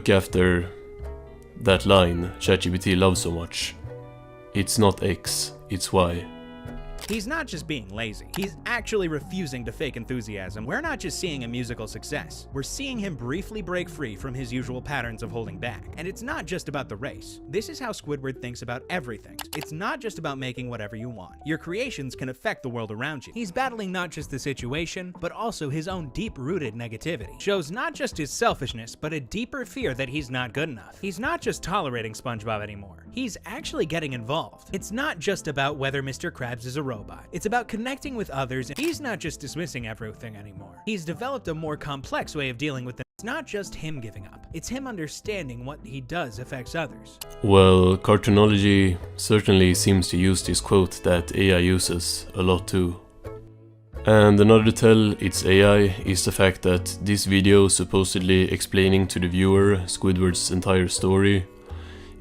after that line ChatGPT loves so much. It's not X, it's Y. He's not just being lazy, he's actually refusing to fake enthusiasm. We're not just seeing a musical success, we're seeing him briefly break free from his usual patterns of holding back. And it's not just about the race. This is how Squidward thinks about everything. It's not just about making whatever you want. Your creations can affect the world around you. He's battling not just the situation, but also his own deep-rooted negativity. Shows not just his selfishness, but a deeper fear that he's not good enough. He's not just tolerating SpongeBob anymore. He's actually getting involved. It's not just about whether Mr. Krabs is a robot. It's about connecting with others, and he's not just dismissing everything anymore. He's developed a more complex way of dealing with the It's not just him giving up, it's him understanding what he does affects others. Well, Cartoonology certainly seems to use this quote that AI uses a lot too. And another tell it's AI is the fact that this video supposedly explaining to the viewer Squidward's entire story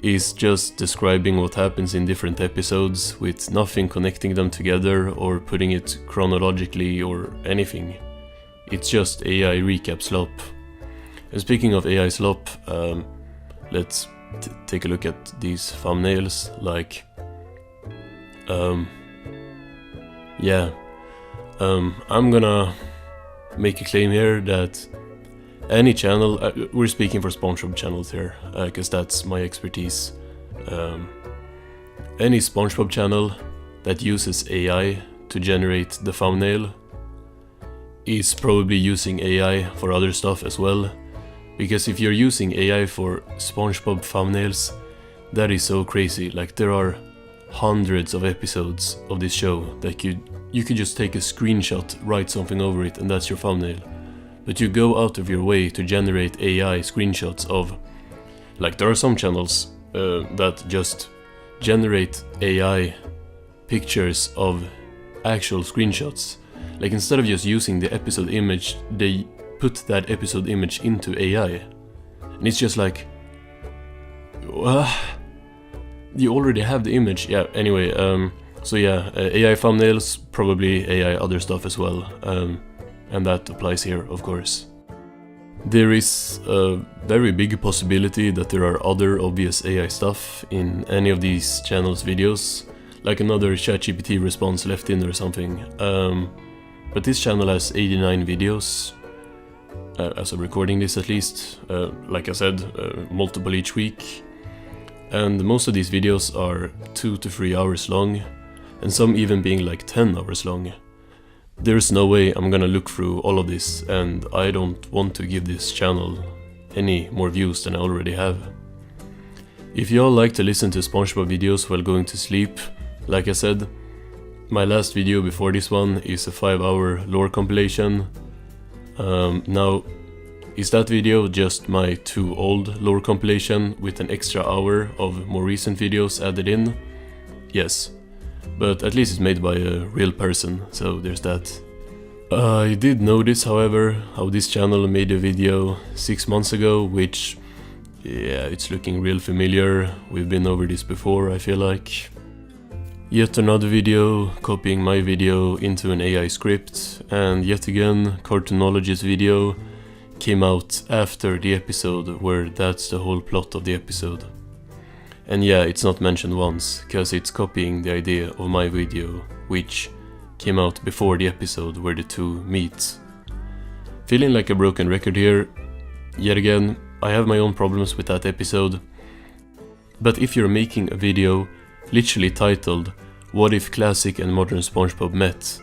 is just describing what happens in different episodes with nothing connecting them together or putting it chronologically or anything. It's just AI recap slop. And speaking of AI slop, let's take a look at these thumbnails, like, I'm gonna make a claim here that any channel, we're speaking for SpongeBob channels here, because that's my expertise. Any SpongeBob channel that uses AI to generate the thumbnail is probably using AI for other stuff as well. Because if you're using AI for SpongeBob thumbnails, that is so crazy. Like, there are hundreds of episodes of this show that you could just take a screenshot, write something over it, and that's your thumbnail. But you go out of your way to generate AI screenshots of... Like, there are some channels that just generate AI pictures of actual screenshots. Like, instead of just using the episode image, they put that episode image into AI. And it's just like... you already have the image. Yeah, anyway, so yeah, AI thumbnails, probably AI other stuff as well. And that applies here, of course. There is a very big possibility that there are other obvious AI stuff in any of these channels' videos, like another ChatGPT response left in or something. But this channel has 89 videos, as of recording this at least. Like I said, multiple each week. And most of these videos are 2 to 3 hours long, and some even being like 10 hours long. There's no way I'm gonna look through all of this, and I don't want to give this channel any more views than I already have. If y'all like to listen to SpongeBob videos while going to sleep, like I said, my last video before this one is a 5-hour lore compilation. Now, is that video just my too old lore compilation with an extra hour of more recent videos added in? Yes. But at least it's made by a real person, so there's that. I did notice, however, how this channel made a video 6 months ago, which, yeah, it's looking real familiar. We've been over this before, I feel like. Yet another video copying my video into an AI script, and yet again, Cartoonology's video came out after the episode where that's the whole plot of the episode. And yeah, it's not mentioned once, cause it's copying the idea of my video, which came out before the episode where the two meet. Feeling like a broken record here, yet again, I have my own problems with that episode. But if you're making a video literally titled "What if Classic and Modern SpongeBob Met?",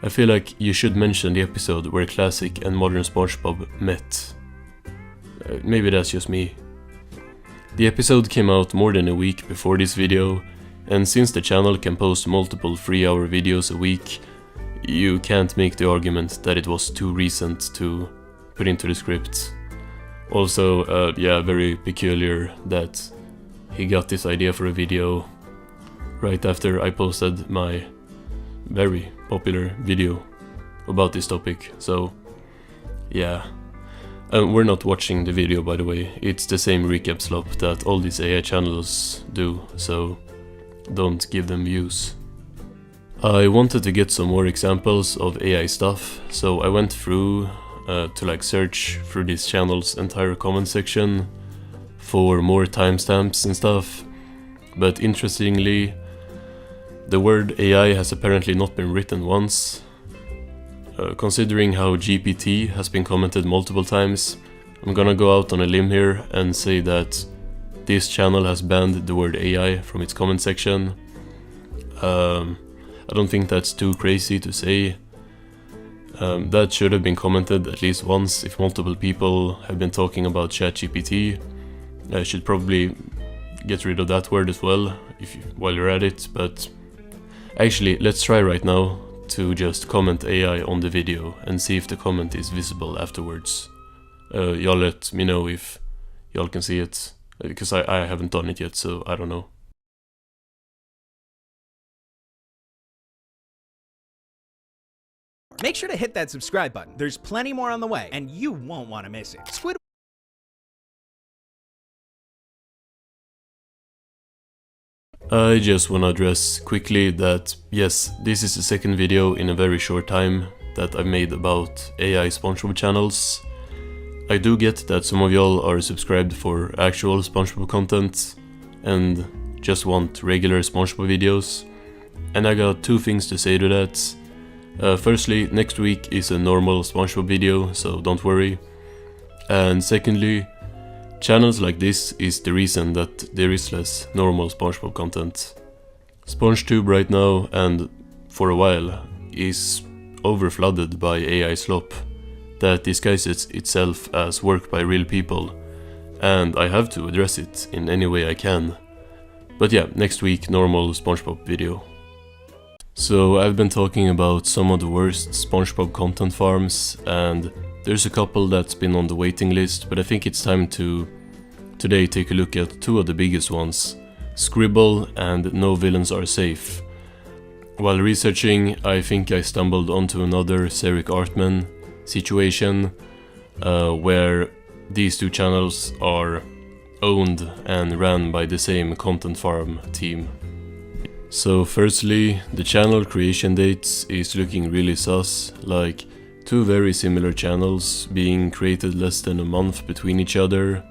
I feel like you should mention the episode where Classic and Modern SpongeBob met. Maybe that's just me. The episode came out more than a week before this video, and since the channel can post multiple 3-hour videos a week, you can't make the argument that it was too recent to put into the script. Also, yeah, very peculiar that he got this idea for a video right after I posted my very popular video about this topic, so yeah. We're not watching the video, by the way. It's the same recap slop that all these AI channels do, so don't give them views. I wanted to get some more examples of AI stuff, so I went through to like search through this channel's entire comment section for more timestamps and stuff. But interestingly, the word AI has apparently not been written once. Considering how GPT has been commented multiple times, I'm gonna go out on a limb here and say that this channel has banned the word AI from its comment section. I don't think that's too crazy to say. That should have been commented at least once if multiple people have been talking about ChatGPT. I should probably get rid of that word as well while you're at it, but actually let's try right now to just comment AI on the video and see if the comment is visible afterwards. y'all let me know if y'all can see it, because I haven't done it yet, so I don't know. Make sure to hit that subscribe button. There's plenty more on the way, and you won't want to miss it. I just want to address quickly that yes, this is the second video in a very short time that I've made about AI SpongeBob channels. I do get that some of y'all are subscribed for actual SpongeBob content and just want regular SpongeBob videos, and I got two things to say to that. Firstly, next week is a normal SpongeBob video, so don't worry. And secondly, channels like this is the reason that there is less normal SpongeBob content. SpongeTube right now, and for a while, is overflooded by AI slop that disguises itself as work by real people, and I have to address it in any way I can. But yeah, next week normal SpongeBob video. So I've been talking about some of the worst SpongeBob content farms, and there's a couple that's been on the waiting list, but I think it's time to today take a look at two of the biggest ones, Scribble and No Villains Are Safe. While researching, I think I stumbled onto another Seric Artman situation, where these two channels are owned and ran by the same content farm team. So firstly, the channel creation dates is looking really sus, like two very similar channels being created less than a month between each other.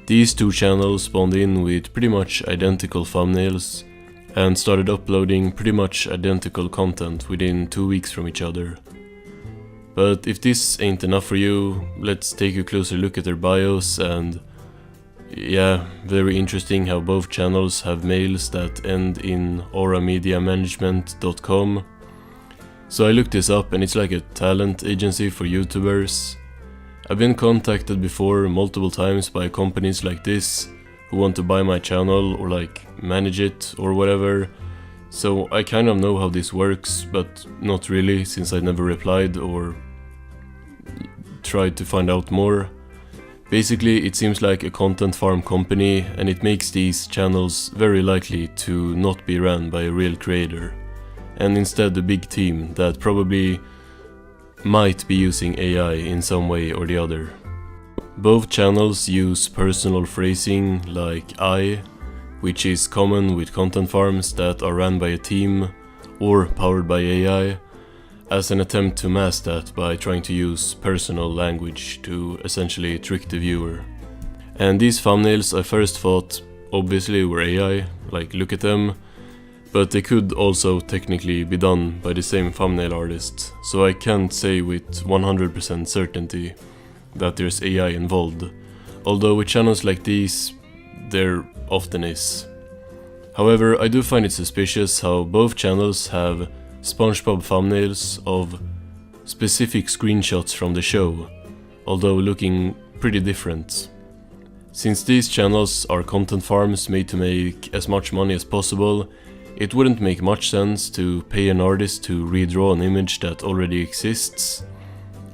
These two channels spawned in with pretty much identical thumbnails and started uploading pretty much identical content within 2 weeks from each other. But if this ain't enough for you, let's take a closer look at their bios, and yeah, very interesting how both channels have mails that end in auramediamanagement.com. So I looked this up, and it's like a talent agency for YouTubers. I've been contacted before multiple times by companies like this who want to buy my channel or like manage it or whatever. So I kind of know how this works, but not really, since I never replied or tried to find out more. Basically, it seems like a content farm company, and it makes these channels very likely to not be ran by a real creator, and instead a big team that probably might be using AI in some way or the other. Both channels use personal phrasing like I, which is common with content farms that are ran by a team or powered by AI, as an attempt to mask that by trying to use personal language to essentially trick the viewer. And these thumbnails I first thought obviously were AI, like look at them, but they could also technically be done by the same thumbnail artist, so I can't say with 100% certainty that there's AI involved, although with channels like these there often is. However, I do find it suspicious how both channels have SpongeBob thumbnails of specific screenshots from the show, although looking pretty different. Since these channels are content farms made to make as much money as possible, it wouldn't make much sense to pay an artist to redraw an image that already exists,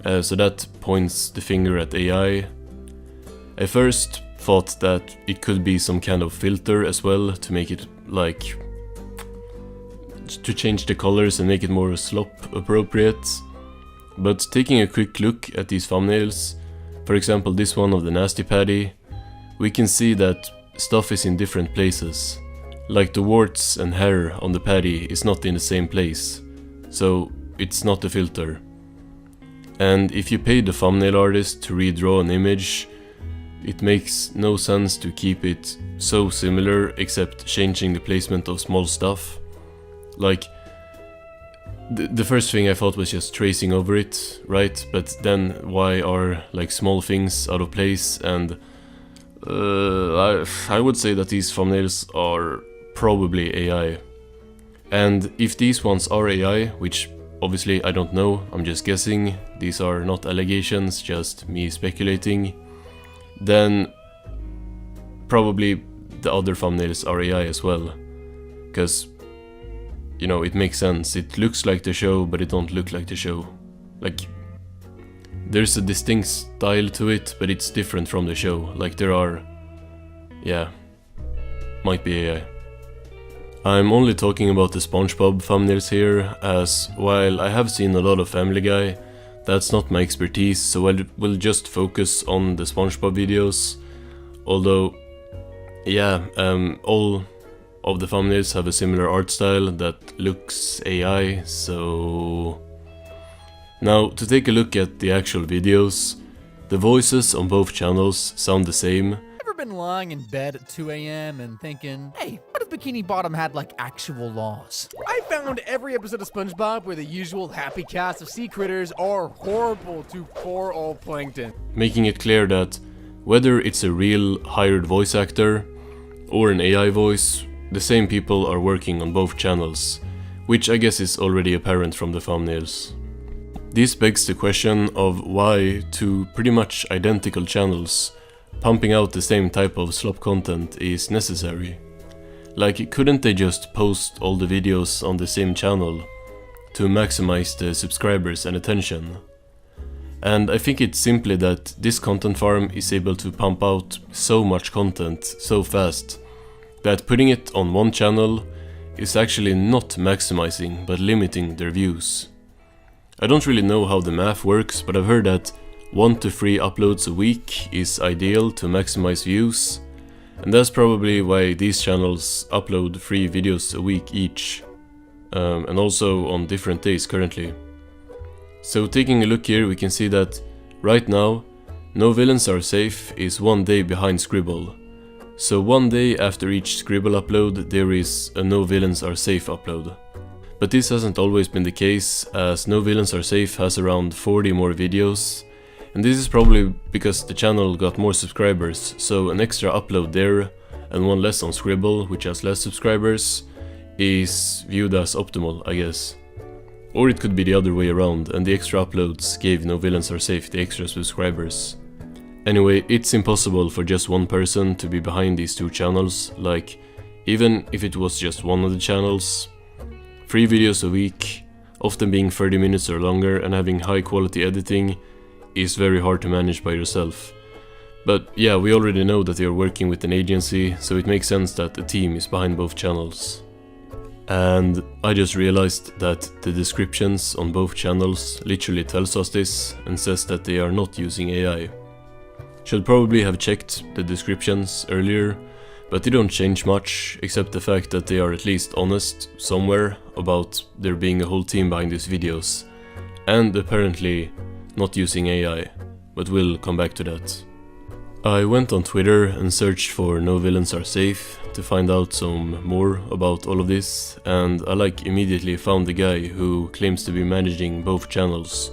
so that points the finger at AI. I first thought that it could be some kind of filter as well to make it like to change the colors and make it more slop appropriate. But taking a quick look at these thumbnails, for example this one of the Nasty Patty, we can see that stuff is in different places. Like the warts and hair on the patty is not in the same place, so it's not a filter. And if you pay the thumbnail artist to redraw an image, it makes no sense to keep it so similar except changing the placement of small stuff. Like, the first thing I thought was just tracing over it, right? But then why are like small things out of place? And I would say that these thumbnails are probably AI. And if these ones are AI, which obviously I don't know, I'm just guessing, these are not allegations, just me speculating, then probably the other thumbnails are AI as well. Because, you know, it makes sense. It looks like the show, but it don't look like the show. Like, there's a distinct style to it, but it's different from the show. Like there are... yeah, might be AI. I'm only talking about the Spongebob thumbnails here, as while I have seen a lot of Family Guy, that's not my expertise, so I will just focus on the Spongebob videos. Although, yeah, all of the thumbnails have a similar art style that looks AI, so... Now, to take a look at the actual videos, the voices on both channels sound the same. Ever been lying in bed at 2 AM and thinking, hey, what if Bikini Bottom had like actual laws? I found every episode of SpongeBob where the usual happy cast of sea critters are horrible to poor old plankton. Making it clear that whether it's a real hired voice actor or an AI voice, the same people are working on both channels, which I guess is already apparent from the thumbnails. This begs the question of why two pretty much identical channels pumping out the same type of slop content is necessary. Like, couldn't they just post all the videos on the same channel to maximize the subscribers and attention? And I think it's simply that this content farm is able to pump out so much content so fast that putting it on one channel is actually not maximizing but limiting their views. I don't really know how the math works, but I've heard that 1 to 3 uploads a week is ideal to maximize views, and that's probably why these channels upload 3 videos a week each, and also on different days currently. So taking a look here, we can see that right now No Villains Are Safe is 1 day behind Scribble. So 1 day after each Scribble upload there is a No Villains Are Safe upload. But this hasn't always been the case, as No Villains Are Safe has around 40 more videos, and this is probably because the channel got more subscribers, so an extra upload there and 1 less on Scribble, which has less subscribers, is viewed as optimal, I guess. Or it could be the other way around, and the extra uploads gave No Villains Are Safe the extra subscribers. Anyway, it's impossible for just one person to be behind these 2 channels, like, even if it was just one of the channels. 3 videos a week, often being 30 minutes or longer, and having high quality editing is very hard to manage by yourself. But yeah, we already know that they are working with an agency, so it makes sense that a team is behind both channels. And I just realized that the descriptions on both channels literally tells us this and says that they are not using AI. Should probably have checked the descriptions earlier, but they don't change much, except the fact that they are at least honest somewhere about there being a whole team behind these videos, and apparently not using AI, but we'll come back to that. I went on Twitter and searched for No Villains Are Safe to find out some more about all of this, and I immediately found the guy who claims to be managing both channels.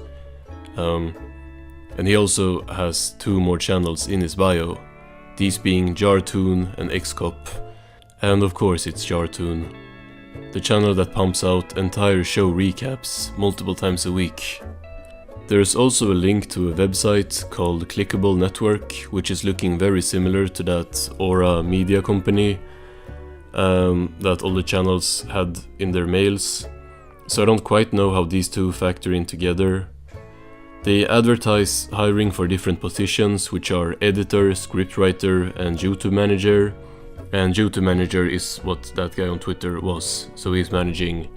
And he also has 2 more channels in his bio, these being Jartoon and Xcop, and of course it's Jartoon, the channel that pumps out entire show recaps multiple times a week. There's also a link to a website called Clickable Network, which is looking very similar to that Aura media company that all the channels had in their mails, so I don't quite know how these 2 factor in together. They advertise hiring for different positions, which are editor, scriptwriter, and YouTube manager. And YouTube manager is what that guy on Twitter was, so he's managing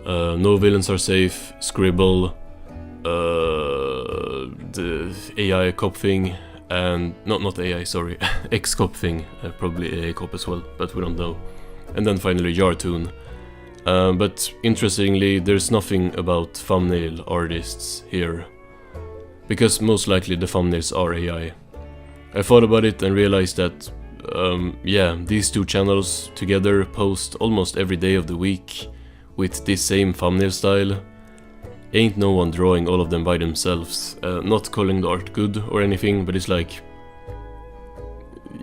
No Villains Are Safe, Scribble, the AI cop thing, and not AI, sorry, X-cop thing, probably AI cop as well, but we don't know. And then finally Jartoon. But interestingly, there's nothing about thumbnail artists here, because most likely the thumbnails are AI. I thought about it and realized that, yeah, these 2 channels together post almost every day of the week with this same thumbnail style. Ain't no one drawing all of them by themselves, not calling the art good or anything, but it's like,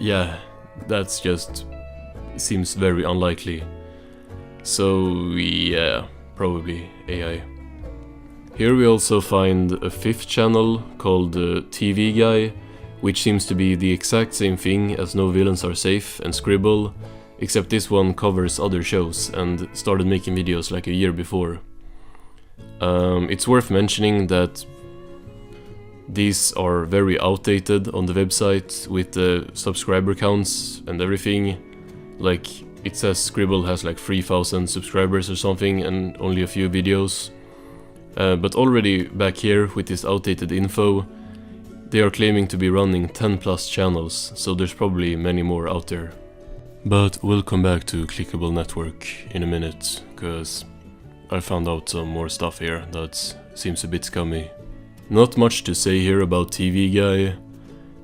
yeah, that's just seems very unlikely. So yeah, probably AI. Here we also find a 5th channel called TV Guy, which seems to be the exact same thing as No Villains Are Safe and Scribble, except this one covers other shows and started making videos like a year before. It's worth mentioning that these are very outdated on the website with the subscriber counts and everything. Like, it says Scribble has like 3,000 subscribers or something and only a few videos. But already back here with this outdated info, they are claiming to be running 10 plus channels, so there's probably many more out there. But we'll come back to Clickable Network in a minute, cause I found out some more stuff here that seems a bit scummy. Not much to say here about TV Guy.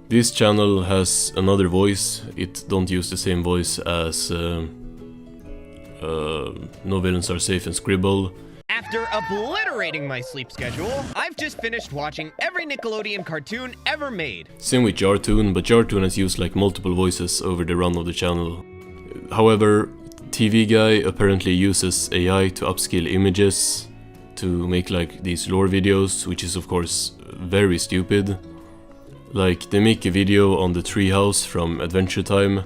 This channel has another voice. It don't use the same voice as No Villains Are Safe and Scribble. After obliterating my sleep schedule, I've just finished watching every Nickelodeon cartoon ever made. Same with Jartoon, but Jartoon has used like multiple voices over the run of the channel. However, TV Guy apparently uses AI to upscale images to make like these lore videos, which is of course very stupid. Like, they make a video on the treehouse from Adventure Time,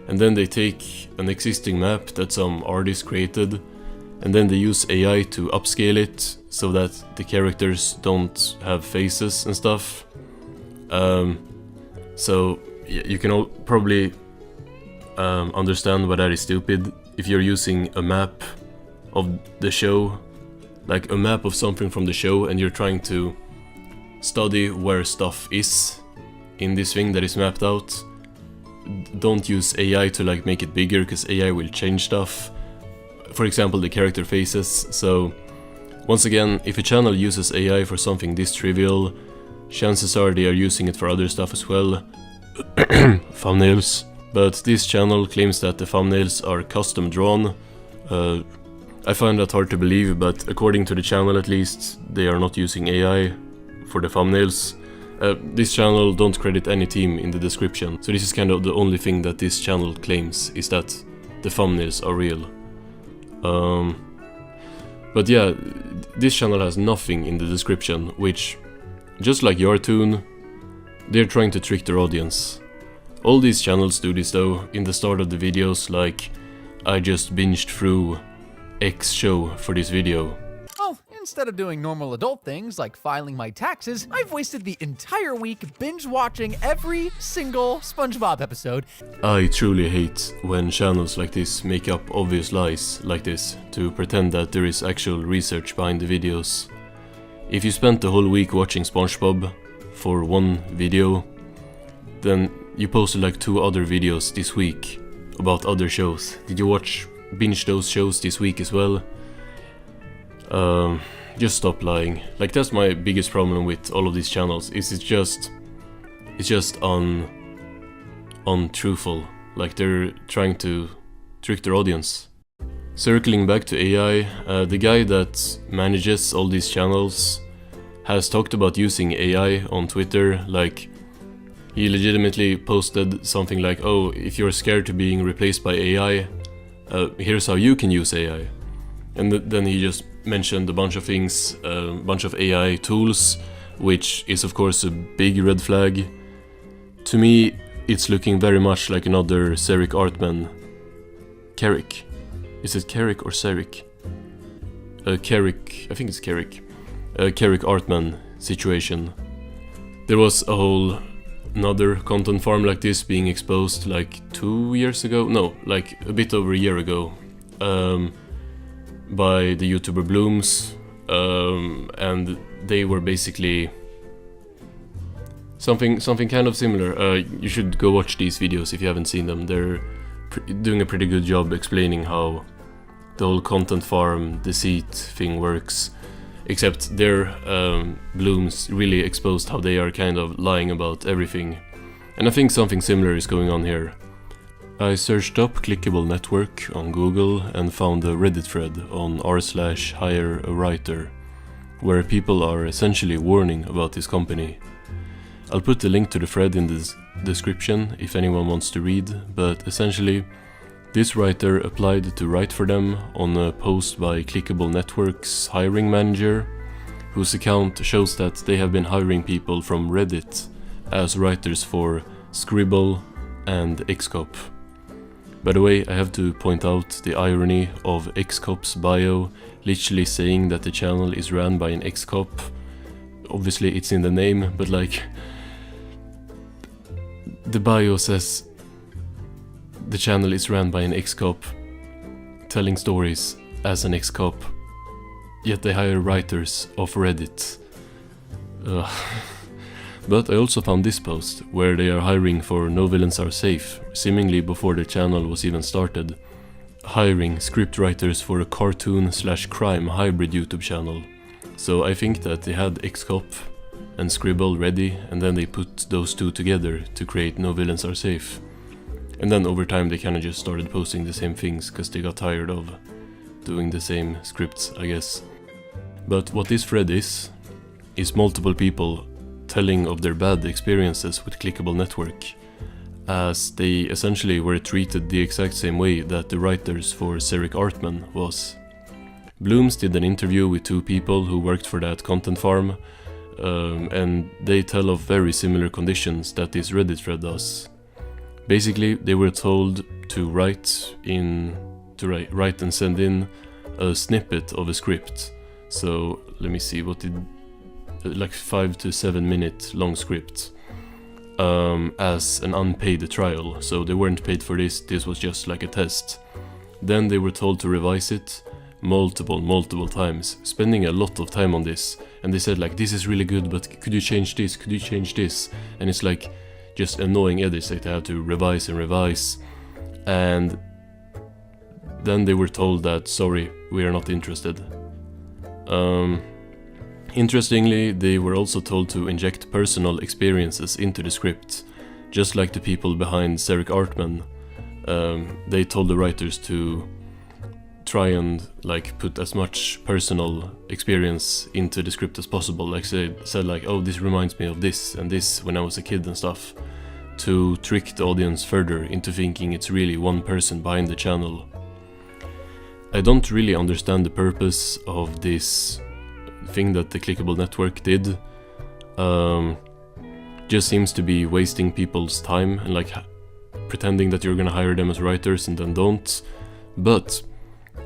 and then they take an existing map that some artist created, and then they use AI to upscale it so that the characters don't have faces and stuff. So you can all probably understand why that is stupid. If you're using a map of the show, like a map of something from the show, and you're trying to study where stuff is in this thing that is mapped out, don't use AI to like make it bigger, because AI will change stuff. For example, the character faces. So once again, if a channel uses AI for something this trivial, chances are they are using it for other stuff as well. Thumbnails. But this channel claims that the thumbnails are custom drawn. I find that hard to believe, but according to the channel at least, they are not using AI for the thumbnails. This channel don't credit any team in the description, so this is kind of the only thing that this channel claims, is that the thumbnails are real. But yeah, this channel has nothing in the description, which, just like Jartoon, they're trying to trick their audience. All these channels do this though, in the start of the videos, like, I just binged through X show for this video. Oh, instead of doing normal adult things like filing my taxes, I've wasted the entire week binge watching every single SpongeBob episode. I truly hate when channels like this make up obvious lies like this to pretend that there is actual research behind the videos. If you spent the whole week watching SpongeBob for one video, then you posted like 2 other videos this week about other shows. Did you binge those shows this week as well? Just stop lying. Like, that's my biggest problem with all of these channels, is it's just untruthful. Like, they're trying to trick their audience. Circling back to AI, the guy that manages all these channels has talked about using AI on Twitter. Like, he legitimately posted something like, oh, if you're scared to being replaced by AI, here's how you can use AI. And then he just mentioned a bunch of things, a bunch of AI tools, which is of course a big red flag. To me, it's looking very much like another Seric Artman. Carrick. Is it Carrick or Seric? Carrick, I think it's Carrick. Carrick Artman situation. There was a whole another content farm like this being exposed like 2 years ago, no, like a bit over a year ago, by the YouTuber Blooms, and they were basically something kind of similar. You should go watch these videos if you haven't seen them. They're doing a pretty good job explaining how the whole content farm deceit thing works. Except their Blooms really exposed how they are kind of lying about everything. And I think something similar is going on here. I searched up Clickable Network on Google and found a Reddit thread on r/hireawriter, where people are essentially warning about this company. I'll put the link to the thread in the description if anyone wants to read, but essentially this writer applied to write for them on a post by Clickable Network's hiring manager, whose account shows that they have been hiring people from Reddit as writers for Scribble and XCOP. By the way, I have to point out the irony of XCOP's bio literally saying that the channel is ran by an XCOP, obviously it's in the name, but like the bio says the channel is ran by an ex-cop telling stories as an ex-cop, yet they hire writers off Reddit. But I also found this post where they are hiring for No Villains Are Safe, seemingly before the channel was even started, hiring scriptwriters for a cartoon/crime hybrid YouTube channel. So I think that they had ex-cop and Scribble ready, and then they put those two together to create No Villains Are Safe. And then over time they kinda just started posting the same things because they got tired of doing the same scripts, I guess. But what this thread is multiple people telling of their bad experiences with Clickable Network, as they essentially were treated the exact same way that the writers for Seric Artman was. Blooms did an interview with two people who worked for that content farm, and they tell of very similar conditions that this Reddit thread does. Basically, they were told to write and send in a snippet of a script. So let me see, what did, like 5 to 7 minute long script, as an unpaid trial. So they weren't paid for this was just like a test. Then they were told to revise it multiple times, spending a lot of time on this, and they said like, this is really good, but could you change this, could you change this? And it's like just annoying edits that they have to revise and revise. And then they were told that, sorry, we are not interested. Interestingly, they were also told to inject personal experiences into the script, just like the people behind Seric Artman. They told the writers to try and like put as much personal experience into the script as possible. Like they said like, oh, this reminds me of this and this when I was a kid and stuff, to trick the audience further into thinking it's really one person behind the channel. I don't really understand the purpose of this thing that the Clickable Network did. Just seems to be wasting people's time and like pretending that you're gonna hire them as writers and then don't. But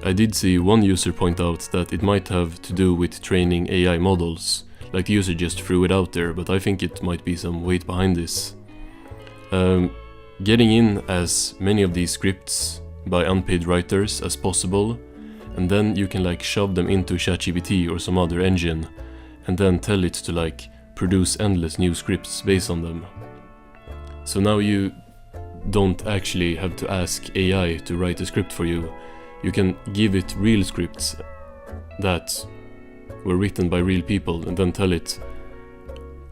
I did see one user point out that it might have to do with training AI models. Like the user just threw it out there, but I think it might be some weight behind this. Getting in as many of these scripts by unpaid writers as possible, and then you can like shove them into ChatGPT or some other engine, and then tell it to like produce endless new scripts based on them. So now you don't actually have to ask AI to write a script for you. You can give it real scripts that were written by real people, and then tell it,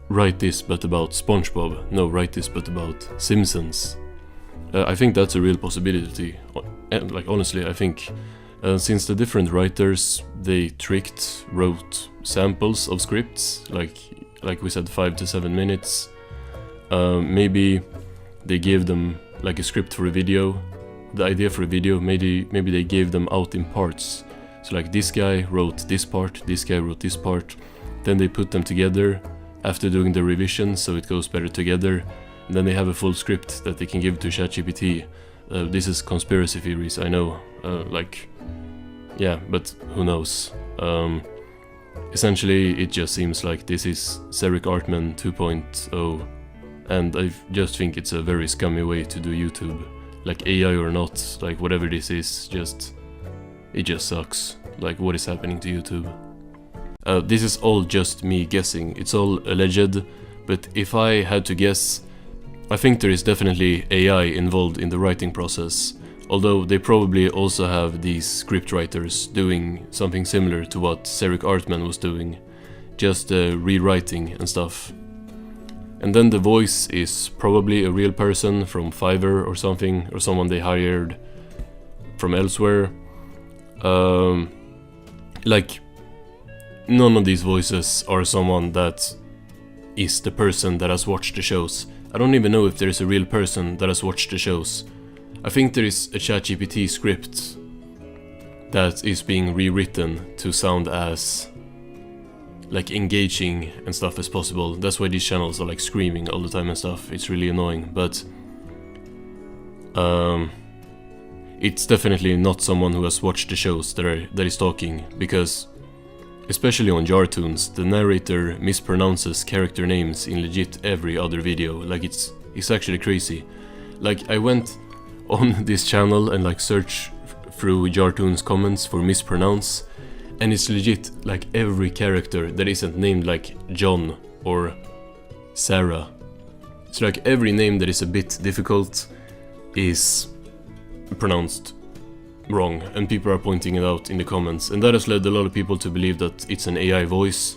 write this but about Spongebob, no, write this but about Simpsons. I think that's a real possibility. And like honestly, I think since the different writers, they wrote samples of scripts, like we said, 5 to 7 minutes. Maybe they gave them like a script for a video, the idea for a video. Maybe they gave them out in parts. So like this guy wrote this part, this guy wrote this part. Then they put them together after doing the revision, so it goes better together. And then they have a full script that they can give to ChatGPT. This is conspiracy theories, I know. Yeah, but who knows? Essentially, it just seems like this is Seric Artman 2.0, and I just think it's a very scummy way to do YouTube. Like AI or not, like whatever this is, it just sucks. Like what is happening to YouTube? This is all just me guessing. It's all alleged, but if I had to guess, I think there is definitely AI involved in the writing process. Although they probably also have these scriptwriters doing something similar to what Seric Artman was doing, just rewriting and stuff. And then the voice is probably a real person from Fiverr or something, or someone they hired from elsewhere. Like, none of these voices are someone that is the person that has watched the shows. I don't even know if there is a real person that has watched the shows. I think there is a ChatGPT script that is being rewritten to sound as like engaging and stuff as possible. That's why these channels are like screaming all the time and stuff. It's really annoying, but it's definitely not someone who has watched the shows that is talking, because Especially on Jartoons, the narrator mispronounces character names in legit every other video, like it's actually crazy. Like I went on this channel and like searched through Jartoons comments for mispronounce, and it's legit like every character that isn't named like John or Sarah. It's like every name that is a bit difficult is pronounced wrong, and people are pointing it out in the comments, and that has led a lot of people to believe that it's an AI voice.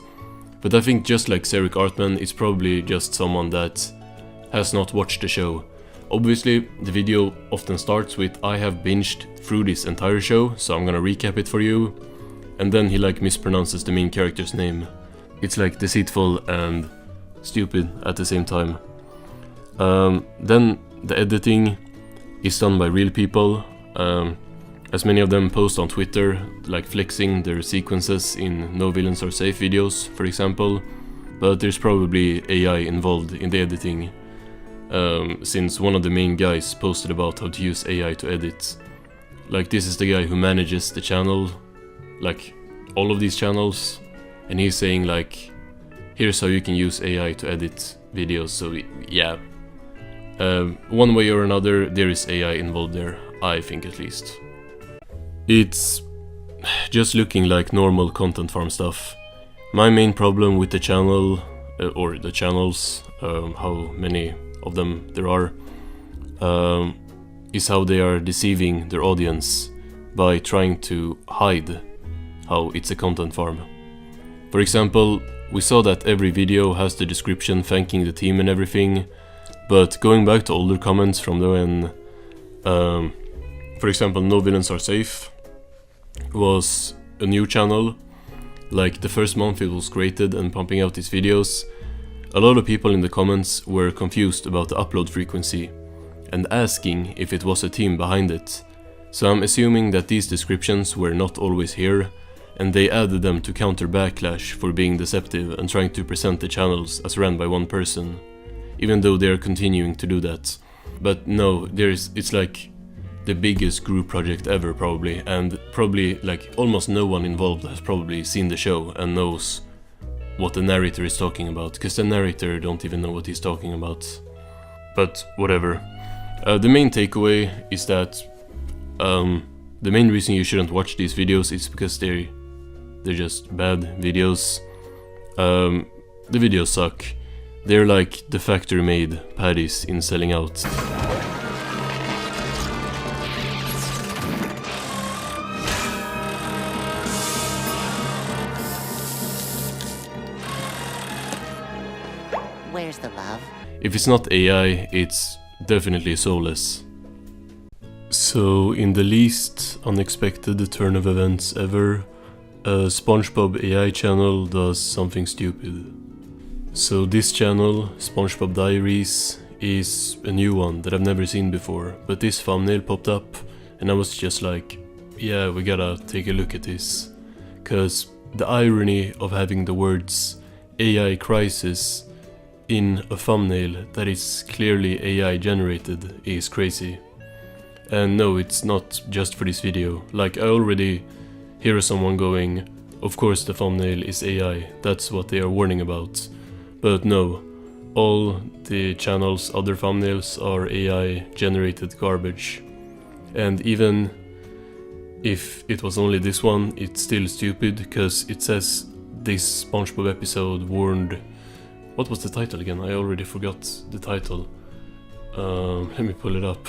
But I think just like Seric Artman, it's probably just someone that has not watched the show. Obviously, the video often starts with I have binged through this entire show, so I'm gonna recap it for you, and then he like mispronounces the main character's name. It's like deceitful and stupid at the same time. Then the editing is done by real people, as many of them post on Twitter, like flexing their sequences in No Villains Are Safe videos, for example, but there's probably AI involved in the editing, since one of the main guys posted about how to use AI to edit. Like this is the guy who manages the channel, like all of these channels, and he's saying like, here's how you can use AI to edit videos, so yeah. One way or another, there is AI involved there, I think at least. It's just looking like normal content farm stuff. My main problem with the channel, or the channels, how many of them there are, is how they are deceiving their audience by trying to hide how it's a content farm. For example, we saw that every video has the description thanking the team and everything, but going back to older comments from when, for example, No Villains Are Safe was a new channel, like the first month it was created and pumping out these videos, a lot of people in the comments were confused about the upload frequency and asking if it was a team behind it. So I'm assuming that these descriptions were not always here, and they added them to counter backlash for being deceptive and trying to present the channels as ran by one person, even though they are continuing to do that. But no, it's like the biggest group project ever probably, and probably like almost no one involved has probably seen the show and knows what the narrator is talking about, because the narrator don't even know what he's talking about. But whatever. The main takeaway is that the main reason you shouldn't watch these videos is because they're just bad videos. The videos suck. They're like the factory-made patties in selling out. Where's the love? If it's not AI, it's definitely soulless. So, in the least unexpected turn of events ever, a Spongebob AI channel does something stupid. So this channel, Spongebob Diaries, is a new one that I've never seen before, but this thumbnail popped up and I was just like, yeah, we gotta take a look at this. Cause the irony of having the words AI crisis in a thumbnail that is clearly AI generated is crazy. And no, it's not just for this video. Like I already hear someone going, of course the thumbnail is AI, that's what they are warning about. But no, all the channel's other thumbnails are AI generated garbage. And even if it was only this one, it's still stupid, because it says this SpongeBob episode warned... What was the title again? I already forgot the title. Let me pull it up.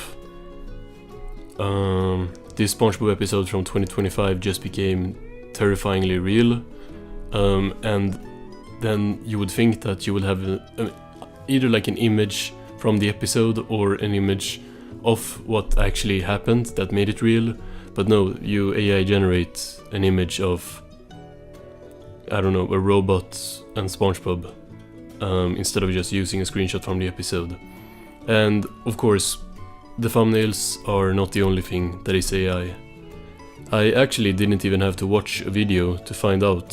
This SpongeBob episode from 2025 just became terrifyingly real. And then you would think that you would have either like an image from the episode or an image of what actually happened that made it real. But no, you AI generate an image of, I don't know, a robot and SpongeBob, instead of just using a screenshot from the episode. And of course, the thumbnails are not the only thing that is AI. I actually didn't even have to watch a video to find out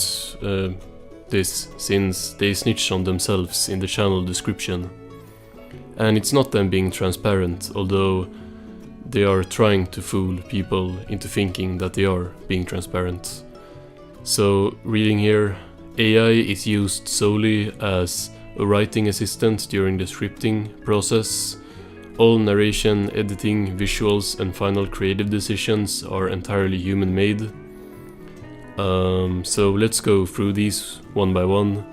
this, since they snitched on themselves in the channel description. And it's not them being transparent, although they are trying to fool people into thinking that they are being transparent. So, reading here, AI is used solely as a writing assistant during the scripting process. All narration, editing, visuals and final creative decisions are entirely human-made. So let's go through these one by one.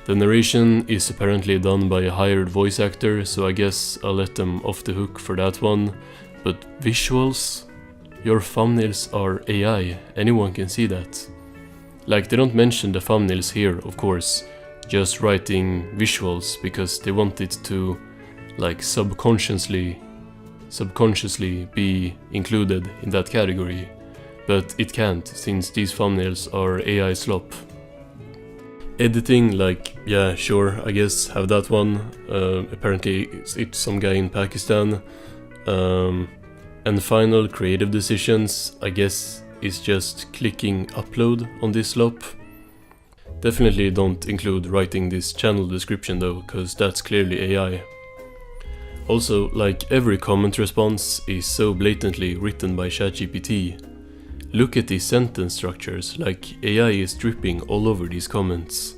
The narration is apparently done by a hired voice actor, so I guess I'll let them off the hook for that one. But visuals? Your thumbnails are AI, anyone can see that. Like, they don't mention the thumbnails here, of course, just writing visuals because they want it to, like, subconsciously be included in that category. But it can't, since these thumbnails are AI slop. Editing, like, yeah, sure, I guess, have that one. Apparently it's some guy in Pakistan. And final creative decisions, I guess, is just clicking upload on this slop. Definitely don't include writing this channel description though, cause that's clearly AI. Also, like, every comment response is so blatantly written by ChatGPT. Look at these sentence structures, like AI is dripping all over these comments.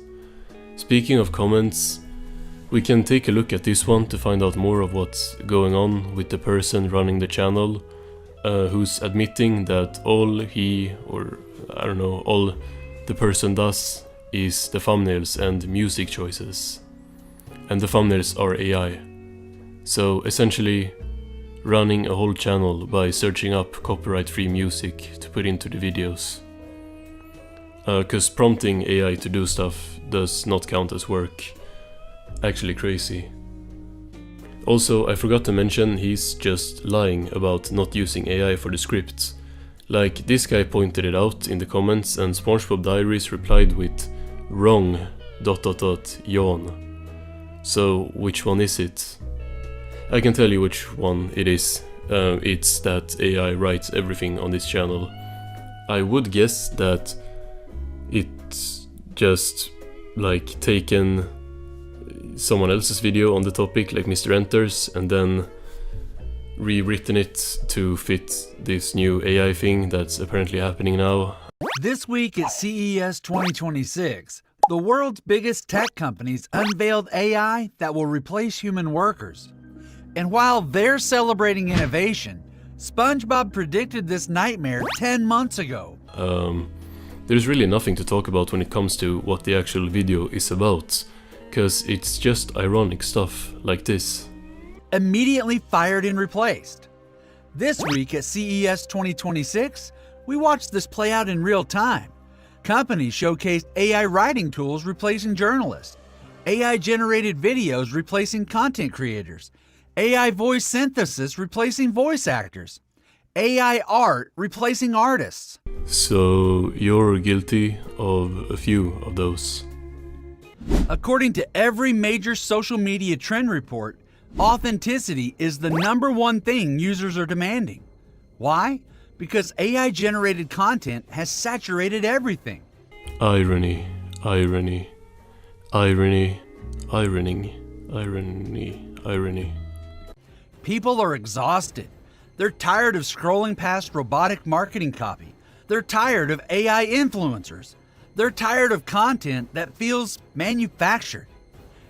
Speaking of comments, we can take a look at this one to find out more of what's going on with the person running the channel, who's admitting that all he, or I don't know, all the person does is the thumbnails and music choices. And the thumbnails are AI. So essentially running a whole channel by searching up copyright-free music to put into the videos. Cause prompting AI to do stuff does not count as work. Actually crazy. Also, I forgot to mention, he's just lying about not using AI for the script. Like, this guy pointed it out in the comments and Spongebob Diaries replied with wrong ... yawn. So which one is it? I can tell you which one it is. It's that AI writes everything on this channel. I would guess that it's just like taken someone else's video on the topic, like Mr. Enters, and then rewritten it to fit this new AI thing that's apparently happening now. This week at CES 2026, the world's biggest tech companies unveiled AI that will replace human workers. And while they're celebrating innovation, SpongeBob predicted this nightmare 10 months ago. There's really nothing to talk about when it comes to what the actual video is about, cause it's just ironic stuff like this. Immediately fired and replaced. This week at CES 2026, we watched this play out in real time. Companies showcased AI writing tools replacing journalists, AI-generated videos replacing content creators, AI voice synthesis replacing voice actors, AI art replacing artists. So you're guilty of a few of those. According to every major social media trend report, authenticity is the #1 thing users are demanding. Why? Because AI-generated content has saturated everything. Irony, irony, irony, irony, irony, irony. People are exhausted. They're tired of scrolling past robotic marketing copy. They're tired of AI influencers. They're tired of content that feels manufactured.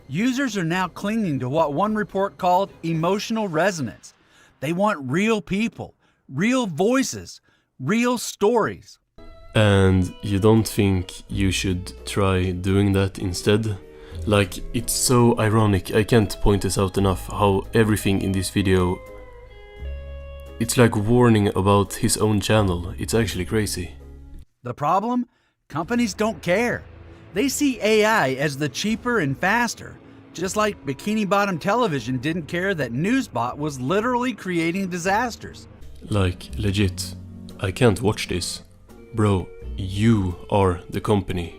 Users are now clinging to what one report called emotional resonance. They want real people, real voices, real stories. And you don't think you should try doing that instead? Like, it's so ironic, I can't point this out enough, how everything in this video, it's like warning about his own channel. It's actually crazy. The problem? Companies don't care. They see AI as the cheaper and faster, just like Bikini Bottom Television didn't care that Newsbot was literally creating disasters. Like, legit, I can't watch this. Bro, you are the company.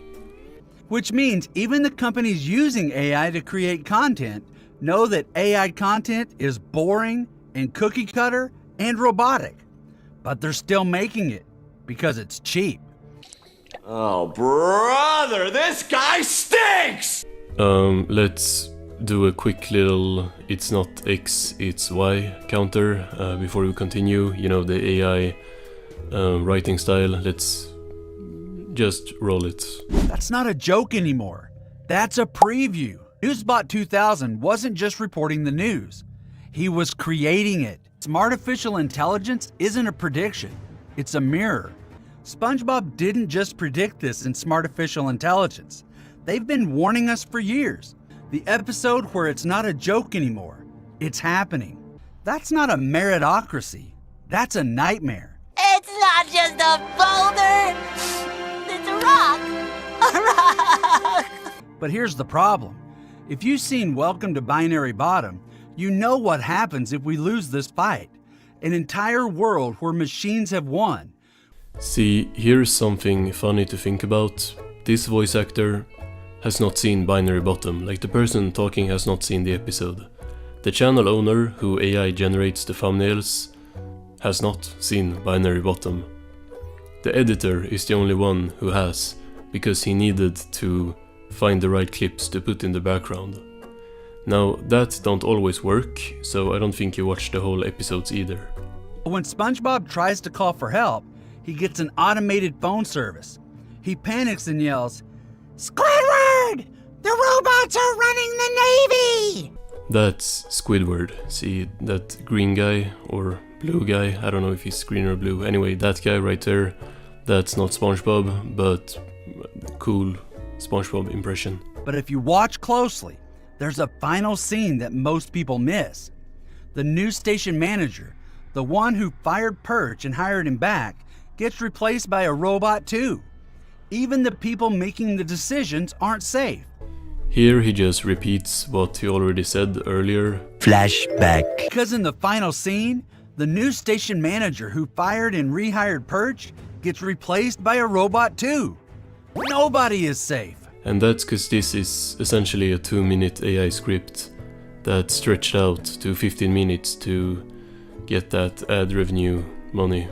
Which means even the companies using AI to create content know that AI content is boring and cookie cutter and robotic. But they're still making it because it's cheap. Oh, brother, this guy stinks! Let's do a quick little it's not X, it's Y counter before we continue. You know, the AI writing style. Let's just roll it. That's not a joke anymore. That's a preview. Newsbot 2000 wasn't just reporting the news. He was creating it. Artificial intelligence isn't a prediction. It's a mirror. SpongeBob didn't just predict this in Smartificial Intelligence. They've been warning us for years. The episode where it's not a joke anymore. It's happening. That's not a meritocracy. That's a nightmare. It's not just a boulder. It's a rock. A rock. But here's the problem. If you've seen Welcome to Binary Bottom, you know what happens if we lose this fight. An entire world where machines have won. See, here's something funny to think about. This voice actor has not seen Binary Bottom, like the person talking has not seen the episode. The channel owner, who AI generates the thumbnails, has not seen Binary Bottom. The editor is the only one who has, because he needed to find the right clips to put in the background. Now, that don't always work, so I don't think you watched the whole episodes either. When SpongeBob tries to call for help, he gets an automated phone service. He panics and yells, "Squidward! The robots are running the Navy!" That's Squidward. See, that green guy, or blue guy, I don't know if he's green or blue. Anyway, that guy right there, that's not SpongeBob, but cool SpongeBob impression. But if you watch closely, there's a final scene that most people miss. The news station manager, the one who fired Perch and hired him back, gets replaced by a robot too. Even the people making the decisions aren't safe. Here he just repeats what he already said earlier. Flashback. Because in the final scene, the news station manager who fired and rehired Perch gets replaced by a robot too. Nobody is safe. And that's because this is essentially a 2-minute AI script that stretched out to 15 minutes to get that ad revenue money.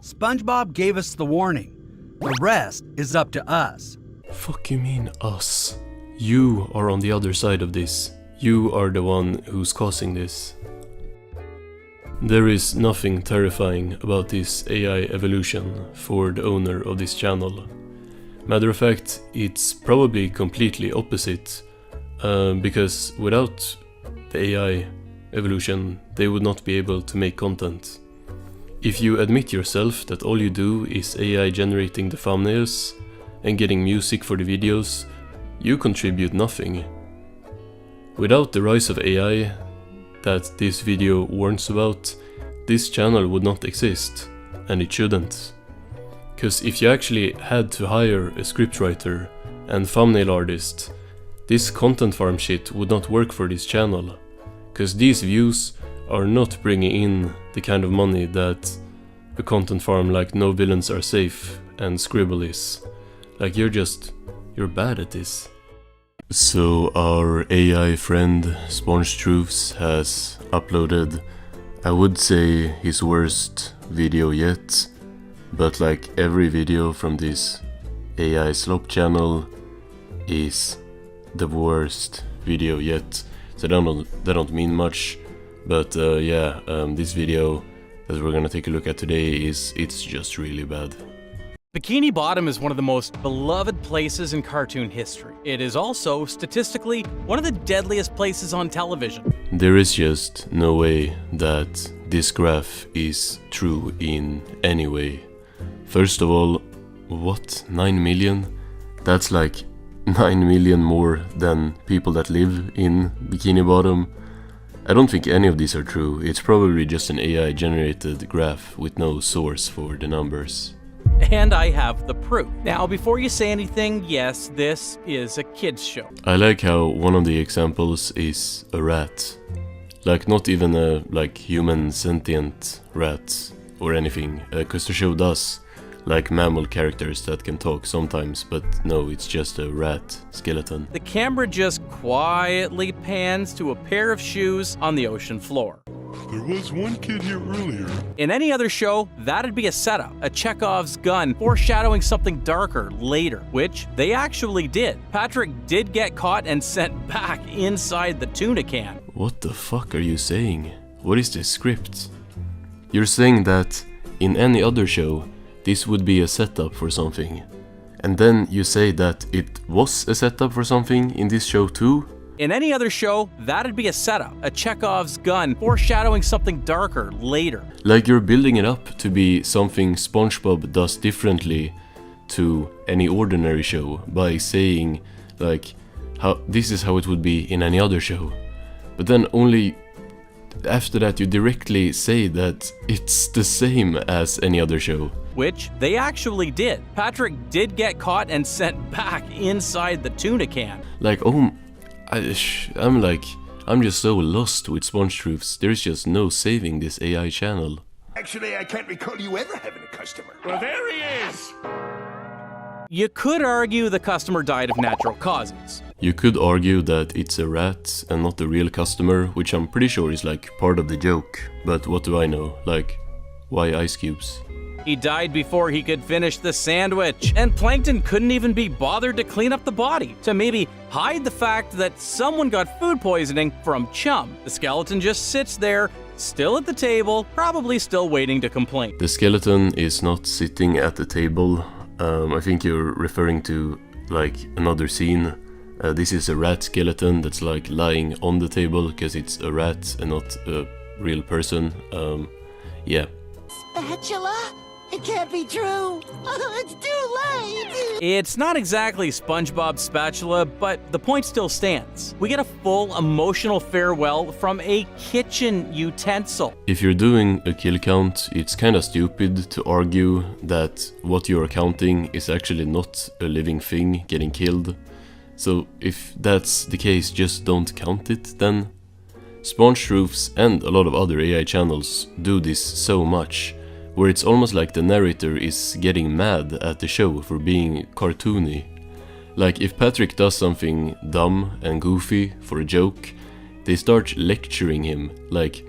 SpongeBob gave us the warning. The rest is up to us. Fuck you mean us? You are on the other side of this. You are the one who's causing this. There is nothing terrifying about this AI evolution for the owner of this channel. Matter of fact, it's probably completely opposite, because without the AI evolution, they would not be able to make content. If you admit yourself that all you do is AI generating the thumbnails and getting music for the videos, you contribute nothing. Without the rise of AI that this video warns about, this channel would not exist, and it shouldn't. Because if you actually had to hire a scriptwriter and thumbnail artist, this content farm shit would not work for this channel. Because these views are not bringing in the kind of money that a content farm like No Villains Are Safe and Scribble is. Like you're bad at this. So our AI friend Sponge Truths has uploaded, I would say, his worst video yet. But like every video from this AI slop channel is the worst video yet. So that don't mean much. But this video that we're gonna take a look at today it's just really bad. Bikini Bottom is one of the most beloved places in cartoon history. It is also, statistically, one of the deadliest places on television. There is just no way that this graph is true in any way. First of all, what? 9 million? That's like 9 million more than people that live in Bikini Bottom. I don't think any of these are true. It's probably just an AI generated graph with no source for the numbers. And I have the proof. Now, before you say anything, yes, this is a kid's show. I like how one of the examples is a rat. Like not even a human sentient rat or anything, because the show does like mammal characters that can talk sometimes, but no, it's just a rat skeleton. The camera just quietly pans to a pair of shoes on the ocean floor. There was one kid here earlier. In any other show, that'd be a setup, a Chekhov's gun, foreshadowing something darker later, which they actually did. Patrick did get caught and sent back inside the tuna can. What the fuck are you saying? What is this script? You're saying that in any other show, this would be a setup for something. And then you say that it was a setup for something in this show too? In any other show, that'd be a setup, a Chekhov's gun, foreshadowing something darker later. Like you're building it up to be something SpongeBob does differently to any ordinary show by saying like, how this is how it would be in any other show. But then only after that you directly say that it's the same as any other show. Which they actually did. Patrick did get caught and sent back inside the tuna can. Like, oh, I'm just so lost with Sponge Truths. There's just no saving this AI channel. Actually, I can't recall you ever having a customer. Well, there he is! You could argue the customer died of natural causes. You could argue that it's a rat and not a real customer, which I'm pretty sure is like part of the joke. But what do I know? Like, why ice cubes? He died before he could finish the sandwich, and Plankton couldn't even be bothered to clean up the body, to maybe hide the fact that someone got food poisoning from Chum. The skeleton just sits there, still at the table, probably still waiting to complain. The skeleton is not sitting at the table. I think you're referring to like another scene. This is a rat skeleton that's like lying on the table because it's a rat and not a real person. Yeah. Spatula? It can't be true. It's too late. It's not exactly SpongeBob's spatula, but the point still stands. We get a full emotional farewell from a kitchen utensil. If you're doing a kill count, it's kinda stupid to argue that what you're counting is actually not a living thing getting killed. So if that's the case, just don't count it then. Sponge Truths and a lot of other AI channels do this so much, where it's almost like the narrator is getting mad at the show for being cartoony. Like if Patrick does something dumb and goofy for a joke, they start lecturing him, like,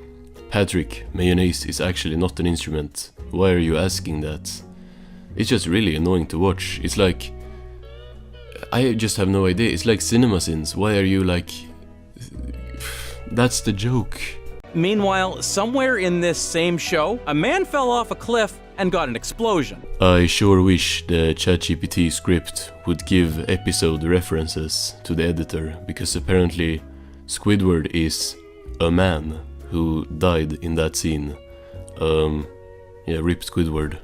Patrick, mayonnaise is actually not an instrument, why are you asking that? It's just really annoying to watch. It's like, I just have no idea, it's like CinemaSins, why are you like, that's the joke. Meanwhile, somewhere in this same show, a man fell off a cliff and got an explosion. I sure wish the ChatGPT script would give episode references to the editor, because apparently Squidward is a man who died in that scene. Yeah, rip Squidward.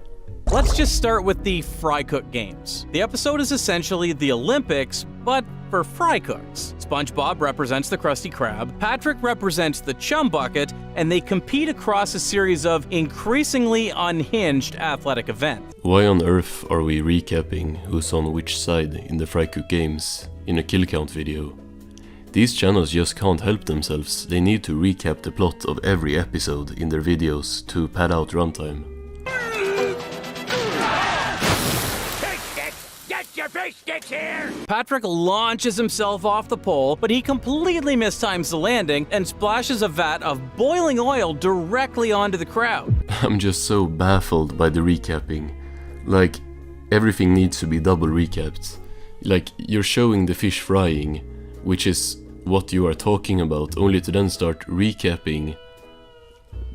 Let's just start with the fry cook games. The episode is essentially the Olympics, but for fry cooks. SpongeBob represents the Krusty Krab, Patrick represents the Chum Bucket, and they compete across a series of increasingly unhinged athletic events. Why on earth are we recapping who's on which side in the fry cook games in a kill count video? These channels just can't help themselves, they need to recap the plot of every episode in their videos to pad out runtime. Here. Patrick launches himself off the pole, but he completely mistimes the landing and splashes a vat of boiling oil directly onto the crowd. I'm just so baffled by the recapping. Like, everything needs to be double recapped. Like, you're showing the fish frying, which is what you are talking about, only to then start recapping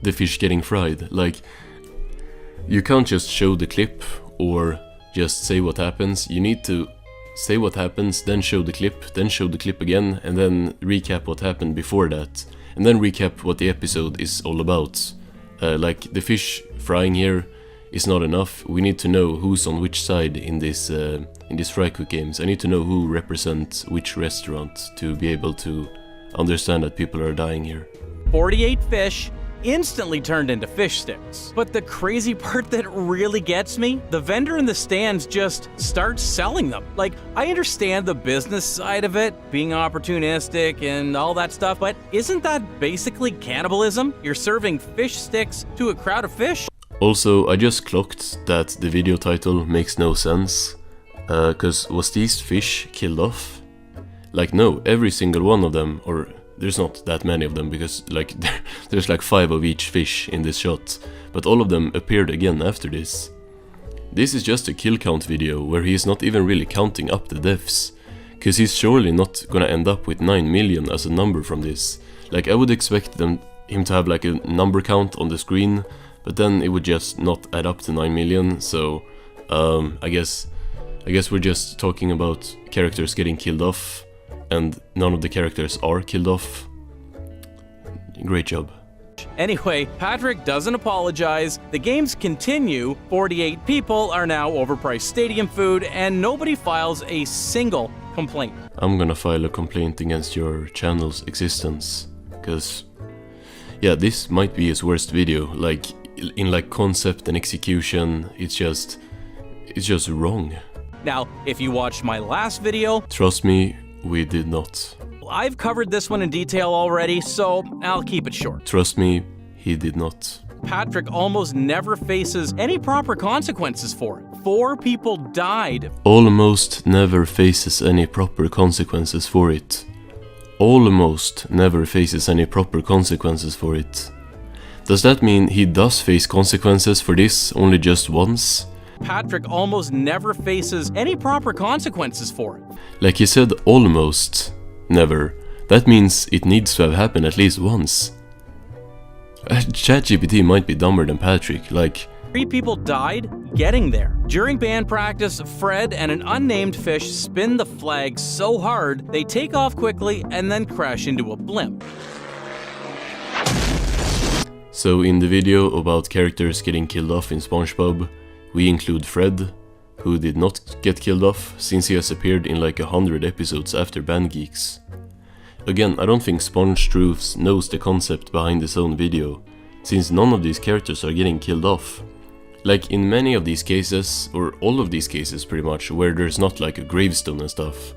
the fish getting fried. Like, you can't just show the clip or just say what happens. You need to say what happens, then show the clip again, and then recap what happened before that, and then recap what the episode is all about. Like, the fish frying here is not enough. We need to know who's on which side in this fry cook games. I need to know who represents which restaurant to be able to understand that people are dying here. 48 fish instantly turned into fish sticks. But the crazy part that really gets me, the vendor in the stands just starts selling them. Like, I understand the business side of it, being opportunistic and all that stuff, but isn't that basically cannibalism? You're serving fish sticks to a crowd of fish? Also, I just clocked that the video title makes no sense, cause was these fish killed off? Like, no, every single one of them, or there's not that many of them because like there's like 5 of each fish in this shot, but all of them appeared again after this. This is just a kill count video where he's not even really counting up the deaths, cause he's surely not gonna end up with 9 million as a number from this. Like, I would expect him to have like a number count on the screen, but then it would just not add up to 9 million, so I guess I guess we're just talking about characters getting killed off, and none of the characters are killed off. Great job. Anyway, Patrick doesn't apologize, the games continue, 48 people are now overpriced stadium food, and nobody files a single complaint. I'm gonna file a complaint against your channel's existence, cause yeah, this might be his worst video. Like, in like concept and execution, it's just wrong. Now, if you watched my last video, trust me, we did not. I've covered this one in detail already, so I'll keep it short. Trust me, he did not. Patrick almost never faces any proper consequences for it. 4 people died. Almost never faces any proper consequences for it. Almost never faces any proper consequences for it. Does that mean he does face consequences for this only just once? Patrick almost never faces any proper consequences for it. Like he said, almost never. That means it needs to have happened at least once. ChatGPT might be dumber than Patrick, like... 3 people died getting there. During band practice, Fred and an unnamed fish spin the flag so hard, they take off quickly and then crash into a blimp. So in the video about characters getting killed off in Spongebob, we include Fred, who did not get killed off since he has appeared in like 100 episodes after Band Geeks. Again, I don't think SpongeTruths knows the concept behind his own video, since none of these characters are getting killed off. Like in many of these cases, or all of these cases pretty much, where there's not like a gravestone and stuff,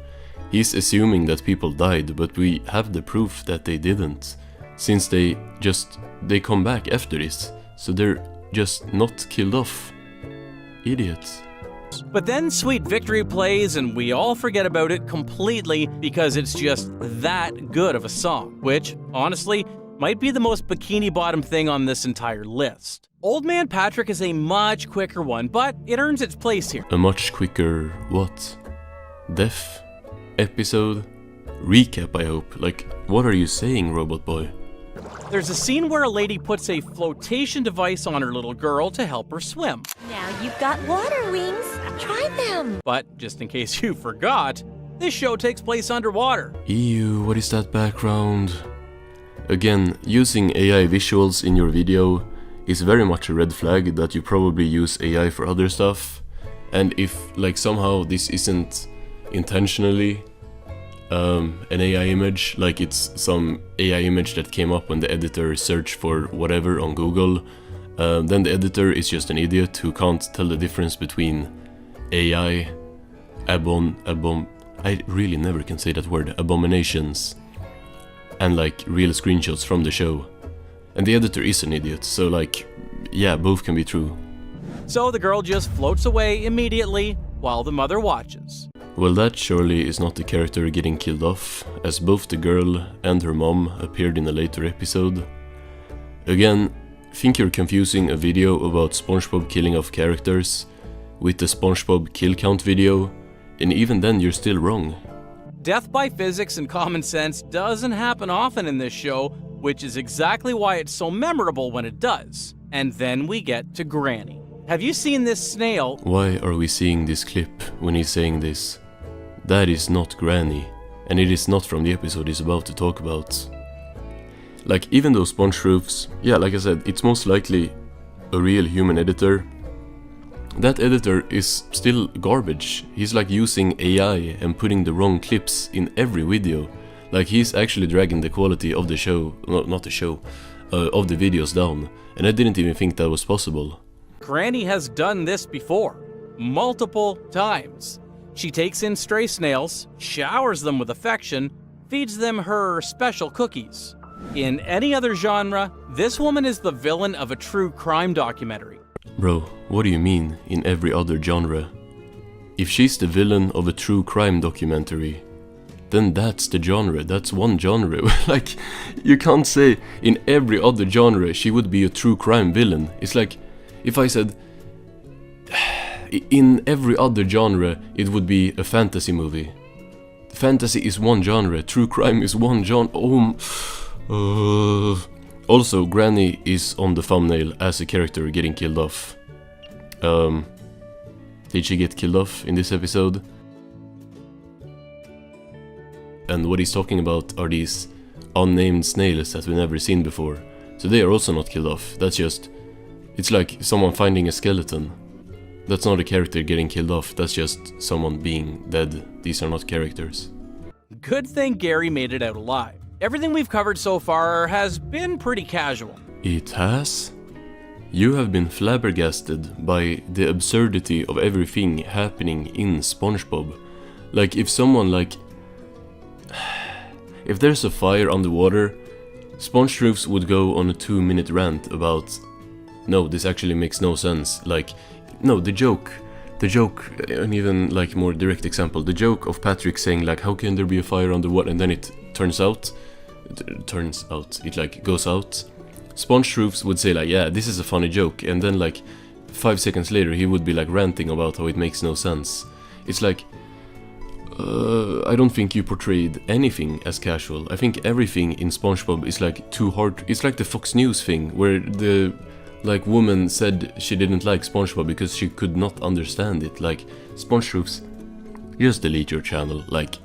he's assuming that people died, but we have the proof that they didn't, since they come back after this, so they're just not killed off. Idiots. But then Sweet Victory plays and we all forget about it completely because it's just that good of a song, which, honestly, might be the most bikini bottom thing on this entire list. Old Man Patrick is a much quicker one, but it earns its place here. A much quicker what? Death? Episode? Recap, I hope. Like, what are you saying, Robot Boy? There's a scene where a lady puts a flotation device on her little girl to help her swim. Now you've got water wings. Try them. But just in case you forgot, this show takes place underwater. Ew, what is that background? Again, using AI visuals in your video is very much a red flag that you probably use AI for other stuff. And if, like, somehow this isn't intentionally an AI image, like it's some AI image that came up when the editor searched for whatever on Google, then the editor is just an idiot who can't tell the difference between AI, I really never can say that word, abominations, and like real screenshots from the show. And the editor is an idiot, so like, yeah, both can be true. So the girl just floats away immediately while the mother watches. Well, that surely is not the character getting killed off, as both the girl and her mom appeared in a later episode. Again, think you're confusing a video about SpongeBob killing off characters with the SpongeBob kill count video, and even then you're still wrong. Death by physics and common sense doesn't happen often in this show, which is exactly why it's so memorable when it does. And then we get to Granny. Have you seen this snail? Why are we seeing this clip when he's saying this? That is not Granny, and it is not from the episode he's about to talk about. Like, even though SpongeTruths, yeah, like I said, it's most likely a real human editor, that editor is still garbage. He's like using AI and putting the wrong clips in every video. Like, he's actually dragging the quality of the show, not the show, of the videos down, and I didn't even think that was possible. Granny has done this before, multiple times. She takes in stray snails, showers them with affection, feeds them her special cookies. In any other genre, this woman is the villain of a true crime documentary. Bro, what do you mean, in every other genre? If she's the villain of a true crime documentary, then that's the genre, that's one genre. Like, you can't say in every other genre she would be a true crime villain. It's like, if I said, in every other genre it would be a fantasy movie. Fantasy is one genre, true crime is one genre. Also, Granny is on the thumbnail as a character getting killed off. Did she get killed off in this episode? And what he's talking about are these unnamed snails that we've never seen before. So they are also not killed off. That's just... It's like someone finding a skeleton. That's not a character getting killed off. That's just someone being dead. These are not characters. Good thing Gary made it out alive. Everything we've covered so far has been pretty casual. It has? You have been flabbergasted by the absurdity of everything happening in SpongeBob. Like, if someone like... If there's a fire underwater, SpongeRoofs would go on a 2-minute rant about... No, this actually makes no sense. Like, no, the joke, and even like more direct example, the joke of Patrick saying like, how can there be a fire underwater, and then it turns out, it like goes out. SpongeRoofs would say like, yeah, this is a funny joke, and then like 5 seconds later he would be like ranting about how it makes no sense. It's like, I don't think you portrayed anything as casual. I think everything in SpongeBob is like too hard. It's like the Fox News thing where the like woman said she didn't like SpongeBob because she could not understand it. Like, SpongeRoofs, just delete your channel. Like,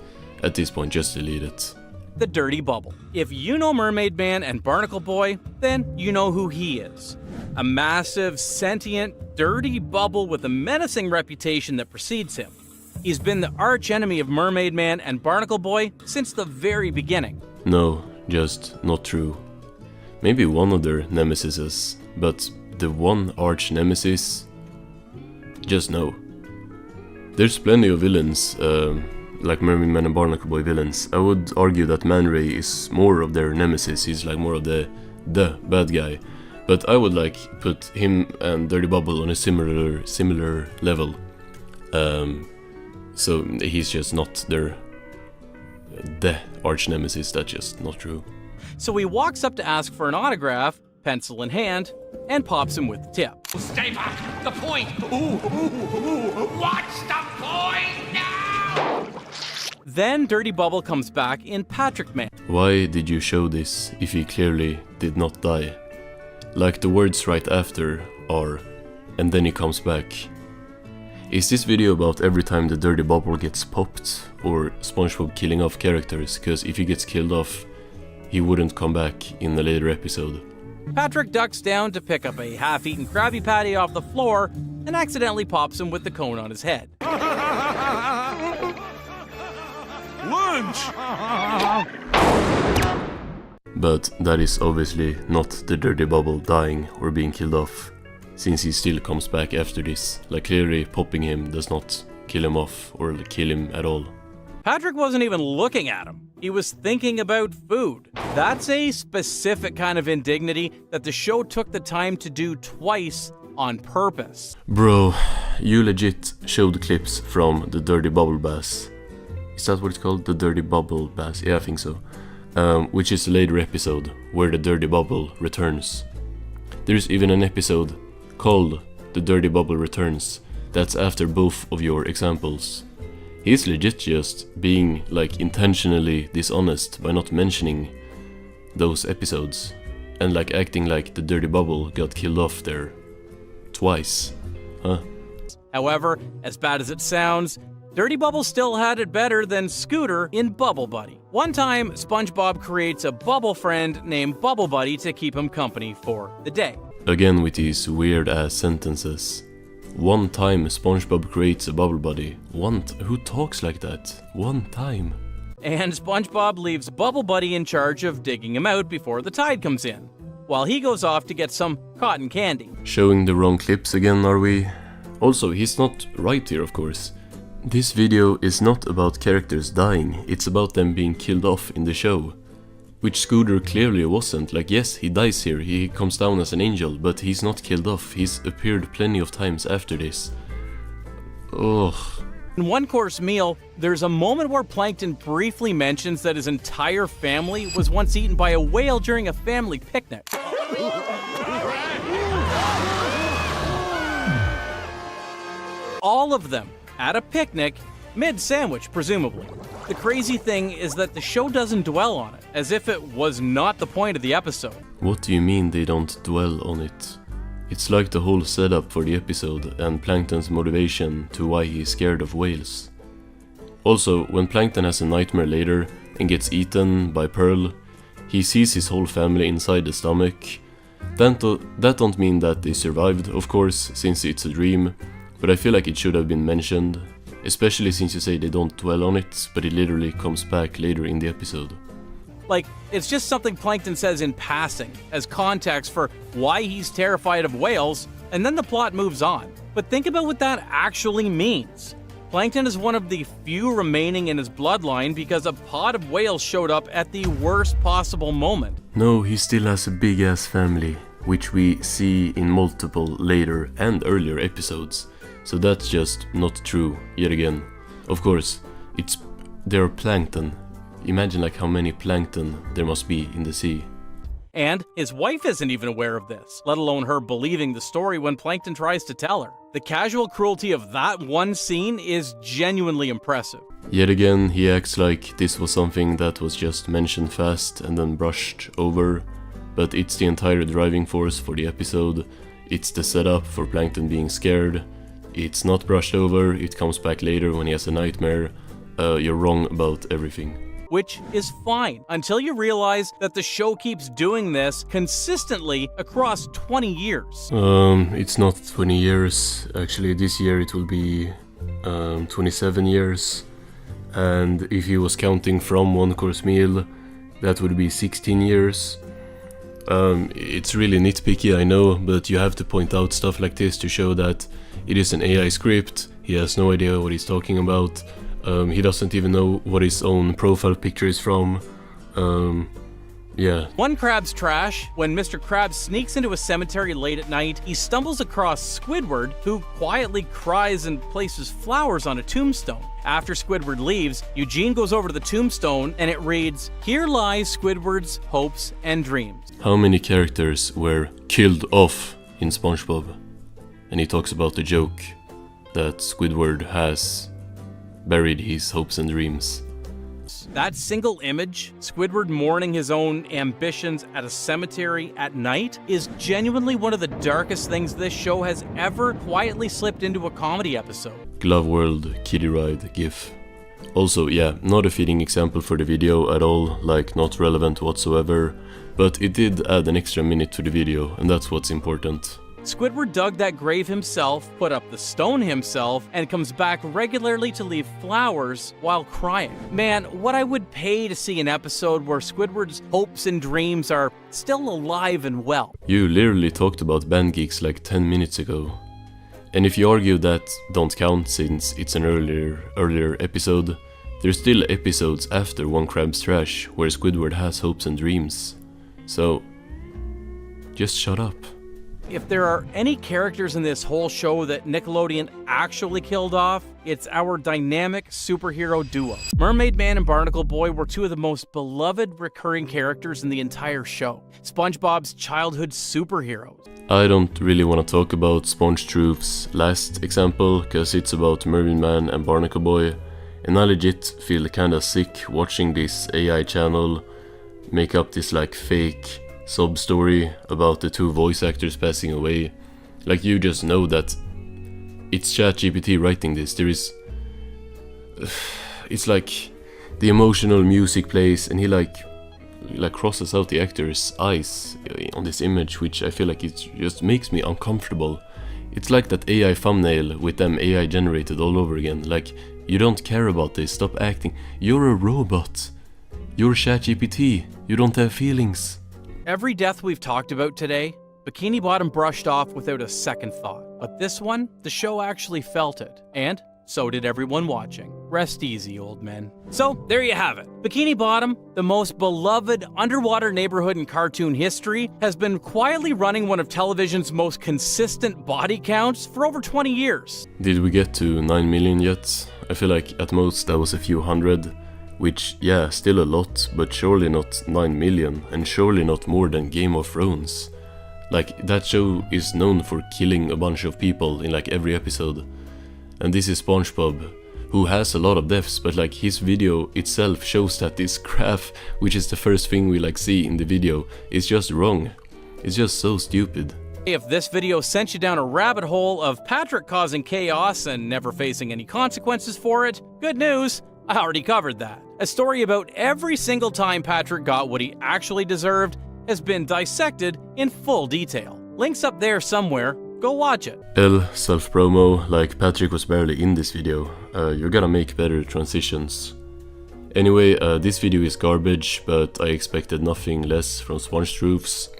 at this point, just delete it. The Dirty Bubble. If you know Mermaid Man and Barnacle Boy, then you know who he is. A massive, sentient, dirty bubble with a menacing reputation that precedes him. He's been the arch enemy of Mermaid Man and Barnacle Boy since the very beginning. No, just not true. Maybe one of their nemesises, but the one arch nemesis, just no. There's plenty of villains, like Mermaid Man and Barnacle Boy villains. I would argue that Man Ray is more of their nemesis. He's like more of the bad guy. But I would like put him and Dirty Bubble on a similar level. So he's just not the arch nemesis. That's just not true. So he walks up to ask for an autograph, pencil in hand, and pops him with the tip. Stay back! The point! What's the point now? Then Dirty Bubble comes back in Patrick Man. Why did you show this if he clearly did not die? Like the words right after are, and then he comes back. Is this video about every time the Dirty Bubble gets popped, or SpongeBob killing off characters? Because if he gets killed off, he wouldn't come back in a later episode. Patrick ducks down to pick up a half-eaten Krabby Patty off the floor and accidentally pops him with the cone on his head. Lunch! But that is obviously not the Dirty Bubble dying or being killed off, since he still comes back after this. Like, clearly popping him does not kill him off or kill him at all. Patrick wasn't even looking at him. He was thinking about food. That's a specific kind of indignity that the show took the time to do twice on purpose. Bro, you legit showed clips from the Dirty Bubble Bass. Is that what it's called? The Dirty Bubble Bass? Yeah, I think so. Which is a later episode where the Dirty Bubble returns. There's even an episode called The Dirty Bubble Returns. That's after both of your examples. He's legit just being like intentionally dishonest by not mentioning those episodes and like acting like the Dirty Bubble got killed off there twice. Huh? However, as bad as it sounds, Dirty Bubble still had it better than Scooter in Bubble Buddy. One time, SpongeBob creates a bubble friend named Bubble Buddy to keep him company for the day. Again with these weird ass sentences. One time SpongeBob creates a bubble buddy. Who talks like that? One time. And SpongeBob leaves Bubble Buddy in charge of digging him out before the tide comes in, while he goes off to get some cotton candy. Showing the wrong clips again, are we? Also, he's not right here, of course. This video is not about characters dying, it's about them being killed off in the show. Which Scooter clearly wasn't. Like, yes, he dies here, he comes down as an angel, but he's not killed off. He's appeared plenty of times after this. Ugh. In One Course Meal, there's a moment where Plankton briefly mentions that his entire family was once eaten by a whale during a family picnic. All of them at a picnic, mid-sandwich presumably. The crazy thing is that the show doesn't dwell on it, as if it was not the point of the episode. What do you mean they don't dwell on it? It's like the whole setup for the episode and Plankton's motivation to why he's scared of whales. Also, when Plankton has a nightmare later and gets eaten by Pearl, he sees his whole family inside the stomach. That don't mean that they survived, of course, since it's a dream, but I feel like it should have been mentioned, especially since you say they don't dwell on it, but it literally comes back later in the episode. Like, it's just something Plankton says in passing, as context for why he's terrified of whales, and then the plot moves on. But think about what that actually means. Plankton is one of the few remaining in his bloodline because a pod of whales showed up at the worst possible moment. No, he still has a big ass family, which we see in multiple later and earlier episodes. So that's just not true, yet again. Of course, they're plankton. Imagine like how many plankton there must be in the sea. And his wife isn't even aware of this, let alone her believing the story when Plankton tries to tell her. The casual cruelty of that one scene is genuinely impressive. Yet again, he acts like this was something that was just mentioned fast and then brushed over, but it's the entire driving force for the episode. It's the setup for Plankton being scared. It's not brushed over, it comes back later when he has a nightmare. You're wrong about everything. Which is fine, until you realize that the show keeps doing this consistently across 20 years. It's not 20 years. Actually, this year it will be 27 years. And if he was counting from one course meal, that would be 16 years. It's really nitpicky, I know, but you have to point out stuff like this to show that it is an AI script. He has no idea what he's talking about. He doesn't even know what his own profile picture is from. Yeah. One Crab's trash. When Mr. Krabs sneaks into a cemetery late at night, he stumbles across Squidward, who quietly cries and places flowers on a tombstone. After Squidward leaves, Eugene goes over to the tombstone and it reads, "Here lies Squidward's hopes and dreams." How many characters were killed off in Spongebob? And he talks about the joke that Squidward has buried his hopes and dreams. That single image, Squidward mourning his own ambitions at a cemetery at night, is genuinely one of the darkest things this show has ever quietly slipped into a comedy episode. Glove World Kiddie Ride GIF. Also, yeah, not a fitting example for the video at all, like not relevant whatsoever, but it did add an extra minute to the video, and that's what's important. Squidward dug that grave himself, put up the stone himself, and comes back regularly to leave flowers while crying. Man, what I would pay to see an episode where Squidward's hopes and dreams are still alive and well. You literally talked about band geeks like 10 minutes ago. And if you argue that don't count since it's an earlier episode, there's still episodes after One Crab's Trash where Squidward has hopes and dreams. So, just shut up. If there are any characters in this whole show that Nickelodeon actually killed off, it's our dynamic superhero duo. Mermaid Man and Barnacle Boy were two of the most beloved recurring characters in the entire show. SpongeBob's childhood superheroes. I don't really want to talk about Sponge Truth's last example, cause it's about Mermaid Man and Barnacle Boy, and I legit feel kinda sick watching this AI channel make up this like fake sob story about the two voice actors passing away. Like, you just know that it's ChatGPT writing this. It's like the emotional music plays and he like crosses out the actor's eyes on this image, which I feel like it just makes me uncomfortable. It's like that AI thumbnail with them AI generated all over again. Like, you don't care about this, stop acting. You're a robot. You're ChatGPT. You don't have feelings. Every death we've talked about today, Bikini Bottom brushed off without a second thought. But this one, the show actually felt it. And so did everyone watching. Rest easy, old men. So, there you have it. Bikini Bottom, the most beloved underwater neighborhood in cartoon history, has been quietly running one of television's most consistent body counts for over 20 years. Did we get to 9 million yet? I feel like at most that was a few hundred. Which, yeah, still a lot, but surely not 9 million, and surely not more than Game of Thrones. Like, that show is known for killing a bunch of people in like every episode. And this is SpongeBob, who has a lot of deaths, but like his video itself shows that this graph, which is the first thing we like see in the video, is just wrong. It's just so stupid. If this video sent you down a rabbit hole of Patrick causing chaos and never facing any consequences for it, good news, I already covered that. A story about every single time Patrick got what he actually deserved has been dissected in full detail. Link's up there somewhere, go watch it. Self-promo, like Patrick was barely in this video. You gotta make better transitions. Anyway, this video is garbage, but I expected nothing less from Spongebob.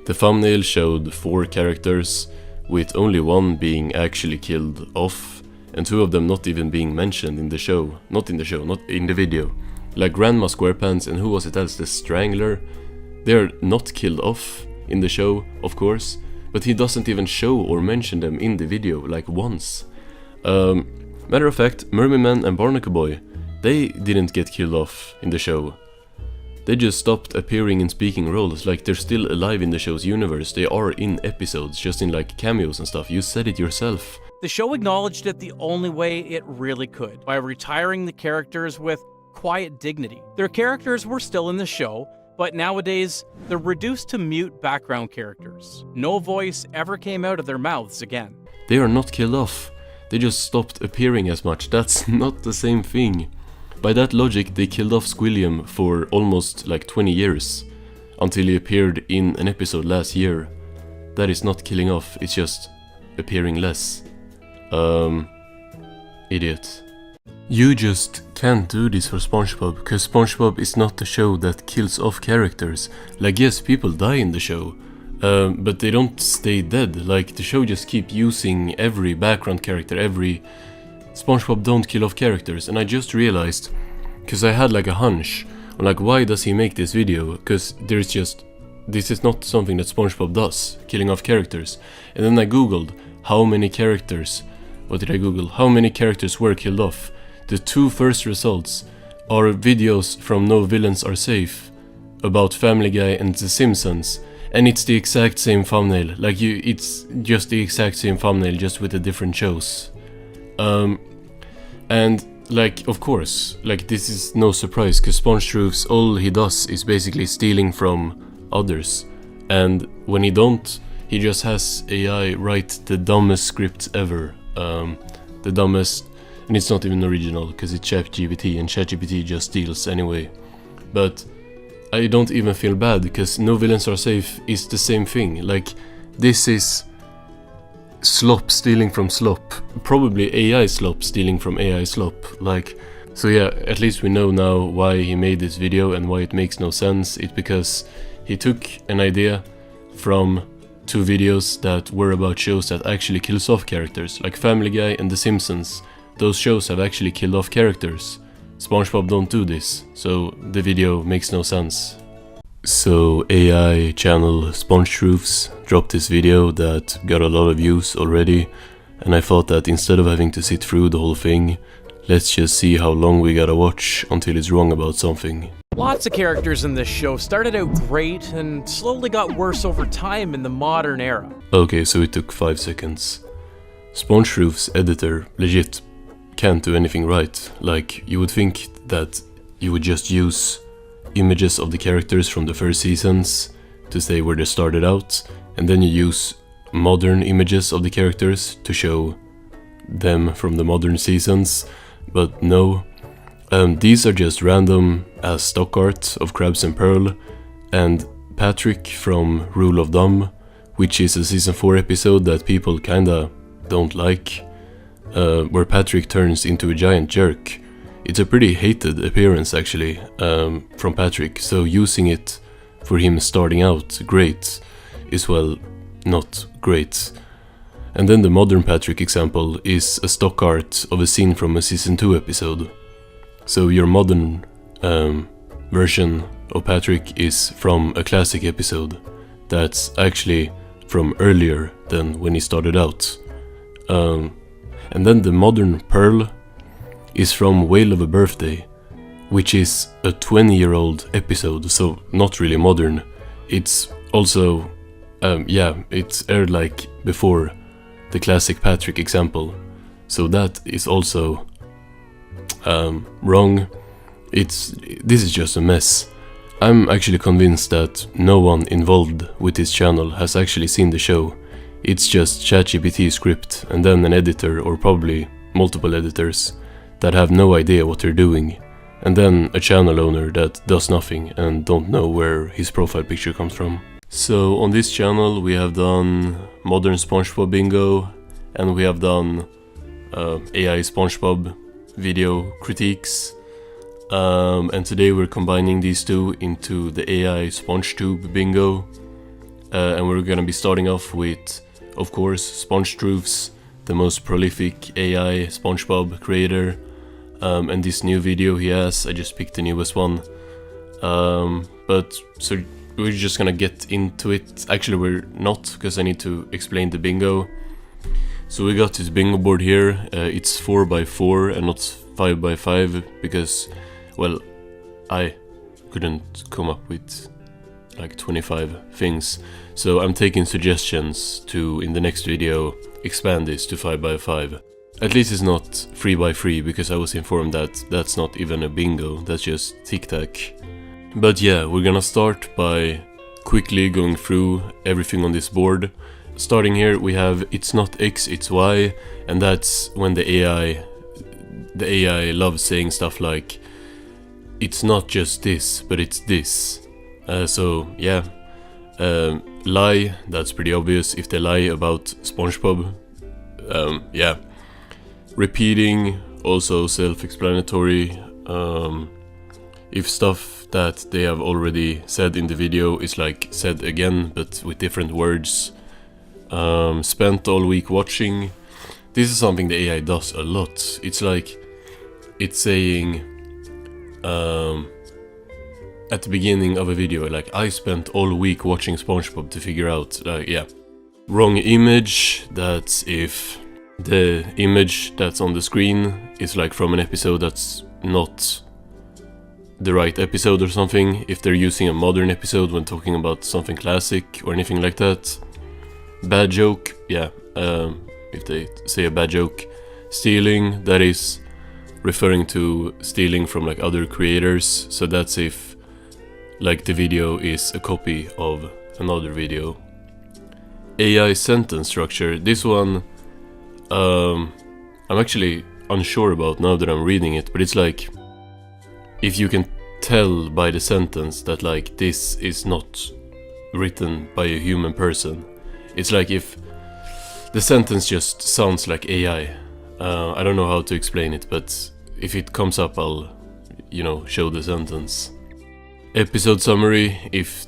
The thumbnail showed 4 characters, with only one being actually killed off, and 2 of them not even being mentioned in the show. Not in the video. Like Grandma Squarepants and who was it else, the Strangler. They're not killed off in the show, of course, but he doesn't even show or mention them in the video, like once. Matter of fact, Mermaidman and Barnacle Boy, they didn't get killed off in the show. They just stopped appearing in speaking roles, like they're still alive in the show's universe. They are in episodes, just in like cameos and stuff. You said it yourself. The show acknowledged it the only way it really could, by retiring the characters with quiet dignity. Their characters were still in the show, but nowadays, they're reduced to mute background characters. No voice ever came out of their mouths again. They are not killed off. They just stopped appearing as much. That's not the same thing. By that logic, they killed off Squilliam for almost like 20 years, until he appeared in an episode last year. That is not killing off, it's just appearing less. Idiot. You just can't do this for Spongebob, because Spongebob is not the show that kills off characters. Like, yes, people die in the show, but they don't stay dead. Like, the show just keep using every background character, Spongebob don't kill off characters, and I just realized, because I had like a hunch, on like why does he make this video, because this is not something that Spongebob does, killing off characters. And then I googled, how many characters, what did I google, how many characters were killed off? The 2 first results are videos from No Villains Are Safe, about Family Guy and The Simpsons, and it's the exact same thumbnail, it's just the exact same thumbnail, just with the different shows. And like, of course, like this is no surprise, because Spongebob, all he does is basically stealing from others, and when he don't, he just has AI write the dumbest scripts ever, the dumbest, and it's not even original, because it's ChatGPT, and ChatGPT just steals anyway. But I don't even feel bad, because No Villains Are Safe is the same thing. Like, this is slop stealing from slop, probably AI slop stealing from AI slop. Like, so yeah, at least we know now why he made this video and why it makes no sense. It's because he took an idea from 2 videos that were about shows that actually kills off characters, like Family Guy and The Simpsons. Those shows have actually killed off characters. Spongebob don't do this, so the video makes no sense. So AI channel Spongebob dropped this video that got a lot of views already, and I thought that instead of having to sit through the whole thing, let's just see how long we gotta watch until it's wrong about something. Lots of characters in this show started out great and slowly got worse over time in the modern era. Okay, so it took 5 seconds. Spongebob's editor legit can't do anything right. Like, you would think that you would just use images of the characters from the first seasons to say where they started out, and then you use modern images of the characters to show them from the modern seasons, but no. These are just random as stock art of Krabs and Pearl, and Patrick from Rule of Thumb, which is a season 4 episode that people kinda don't like, where Patrick turns into a giant jerk. It's a pretty hated appearance actually, from Patrick, so using it for him starting out great is, well, not great. And then the modern Patrick example is a stock art of a scene from a season 2 episode. So your modern version of Patrick is from a classic episode that's actually from earlier than when he started out. And then the modern Pearl is from Whale of a Birthday, which is a 20-year-old episode, so not really modern. It's also, it's aired like before the classic Patrick example, so that is also wrong. This is just a mess. I'm actually convinced that no one involved with this channel has actually seen the show, It's just ChatGPT script and then an editor, or probably multiple editors, that have no idea what they're doing, and then a channel owner that does nothing and don't know where his profile picture comes from. So on this channel we have done modern SpongeBob bingo, and we have done AI SpongeBob video critiques, and today we're combining these two into the AI SpongeTube bingo, and we're gonna be starting off with, of course, SpongeTruths, the most prolific AI SpongeBob creator, and this new video he has, I just picked the newest one, but so we're just gonna get into it. Actually we're not, because I need to explain the bingo. So we got this bingo board here, it's 4x4 and not 5x5, because, well, I couldn't come up with like 25 things, so I'm taking suggestions to, in the next video, expand this to 5x5. At least it's not 3x3, because I was informed that that's not even a bingo, that's just tic-tac. But yeah, we're gonna start by quickly going through everything on this board. Starting here we have it's not X, it's Y, and that's when the AI loves saying stuff like it's not just this, but it's this. So yeah, lie, that's pretty obvious if they lie about SpongeBob. Yeah. Repeating, also self-explanatory. If stuff that they have already said in the video is like said again but with different words. Spent all week watching. This is something the AI does a lot. It's like it's saying at the beginning of a video, like, I spent all week watching SpongeBob to figure out, yeah. Wrong image, that's if the image that's on the screen is like from an episode that's not the right episode or something. If they're using a modern episode when talking about something classic or anything like that. Bad joke, yeah, if they say a bad joke. Stealing, that is referring to stealing from like other creators, so that's if like the video is a copy of another video. AI sentence structure, this one I'm actually unsure about now that I'm reading it, but it's like if you can tell by the sentence that like this is not written by a human person. It's like if the sentence just sounds like AI. I don't know how to explain it, but if it comes up I'll, you know, show the sentence. Episode summary, if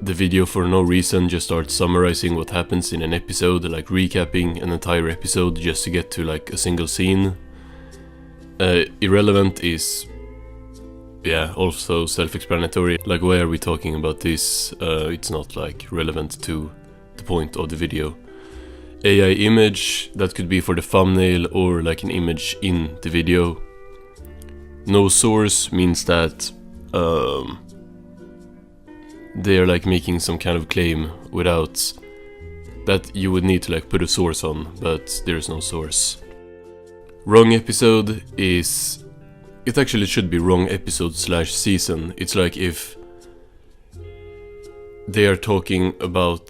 the video for no reason just starts summarizing what happens in an episode, like recapping an entire episode just to get to like a single scene. Irrelevant is, yeah, also self-explanatory, like why are we talking about this, it's not like relevant to the point of the video. AI image, that could be for the thumbnail or like an image in the video. No source means that they are like making some kind of claim without that you would need to like put a source on, but there's no source. Wrong episode is, it actually should be wrong episode / season. It's like if they are talking about,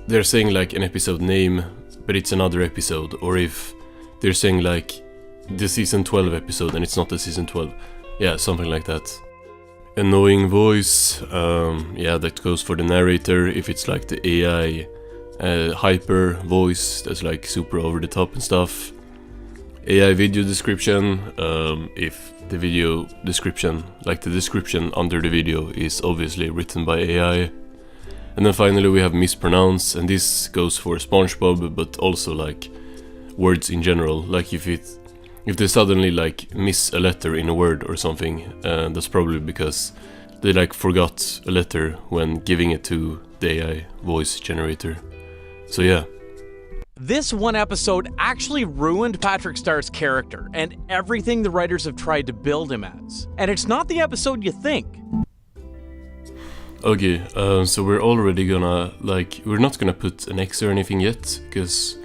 they're saying like an episode name but it's another episode, or if they're saying like the season 12 episode and it's not the season 12. Yeah, something like that. Annoying voice, yeah, that goes for the narrator if it's like the AI hyper voice that's like super over the top and stuff. AI video description, if the video description, like the description under the video is obviously written by AI. And then finally we have mispronounce, and this goes for SpongeBob but also like words in general. Like if they suddenly like miss a letter in a word or something, that's probably because they like forgot a letter when giving it to the AI voice generator. So yeah. This one episode actually ruined Patrick Star's character and everything the writers have tried to build him as. And it's not the episode you think. Okay, so we're already gonna, like, we're not gonna put an X or anything yet, because...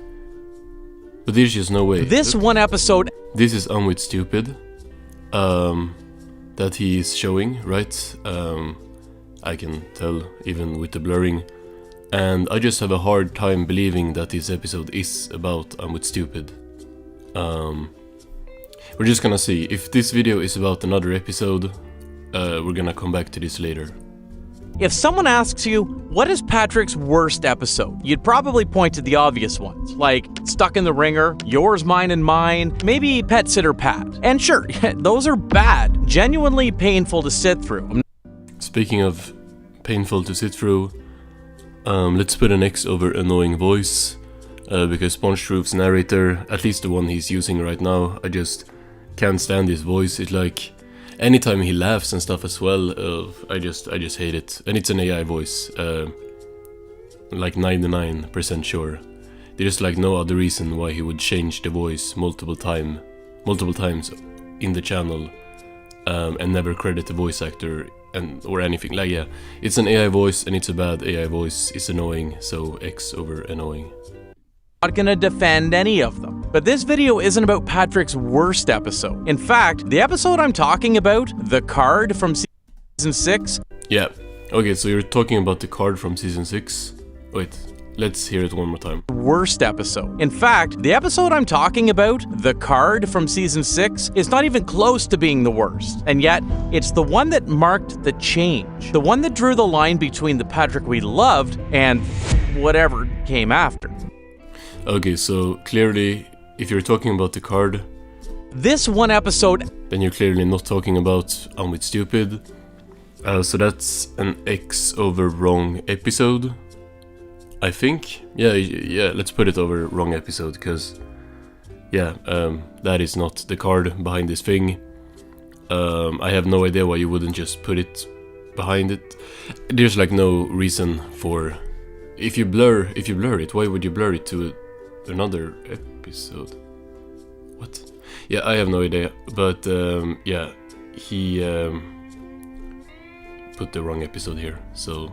But there's just no way. This one episode... This is Unwit Stupid, that he is showing, right? I can tell, even with the blurring. and I just have a hard time believing that this episode is about I'm with Stupid. We're just gonna see. If this video is about another episode, we're gonna come back to this later. If someone asks you, what is Patrick's worst episode? You'd probably point to the obvious ones, like Stuck in the Ringer, Yours, Mine, and Mine, maybe Pet Sitter Pat. And sure, those are bad, genuinely painful to sit through. Speaking of painful to sit through, let's put an X over annoying voice, because Spongetroof's narrator, at least the one he's using right now, I just can't stand his voice. It's like, anytime he laughs and stuff as well, I just hate it. And it's an AI voice, like 99% sure. There's like no other reason why he would change the voice multiple times in the channel, and never credit the voice actor or anything. Like, yeah, it's an AI voice and it's a bad AI voice. It's annoying, so X over annoying. Not gonna defend any of them. But this video isn't about Patrick's worst episode. In fact, the episode I'm talking about, The Card from Season 6... Yeah, okay, so you're talking about The Card from Season 6? Wait, let's hear it one more time. Worst episode. In fact, the episode I'm talking about, The Card from Season 6, is not even close to being the worst. And yet, it's the one that marked the change. The one that drew the line between the Patrick we loved and whatever came after. Okay, so clearly, if you're talking about The Card, this one episode, then you're clearly not talking about I'm with Stupid. So that's an X over wrong episode, I think. Yeah, let's put it over wrong episode, because yeah, that is not the card behind this thing. I have no idea why you wouldn't just put it behind it. There's like no reason for, if you blur it, why would you blur it to another episode? What? Yeah, I have no idea, but yeah, he put the wrong episode here, so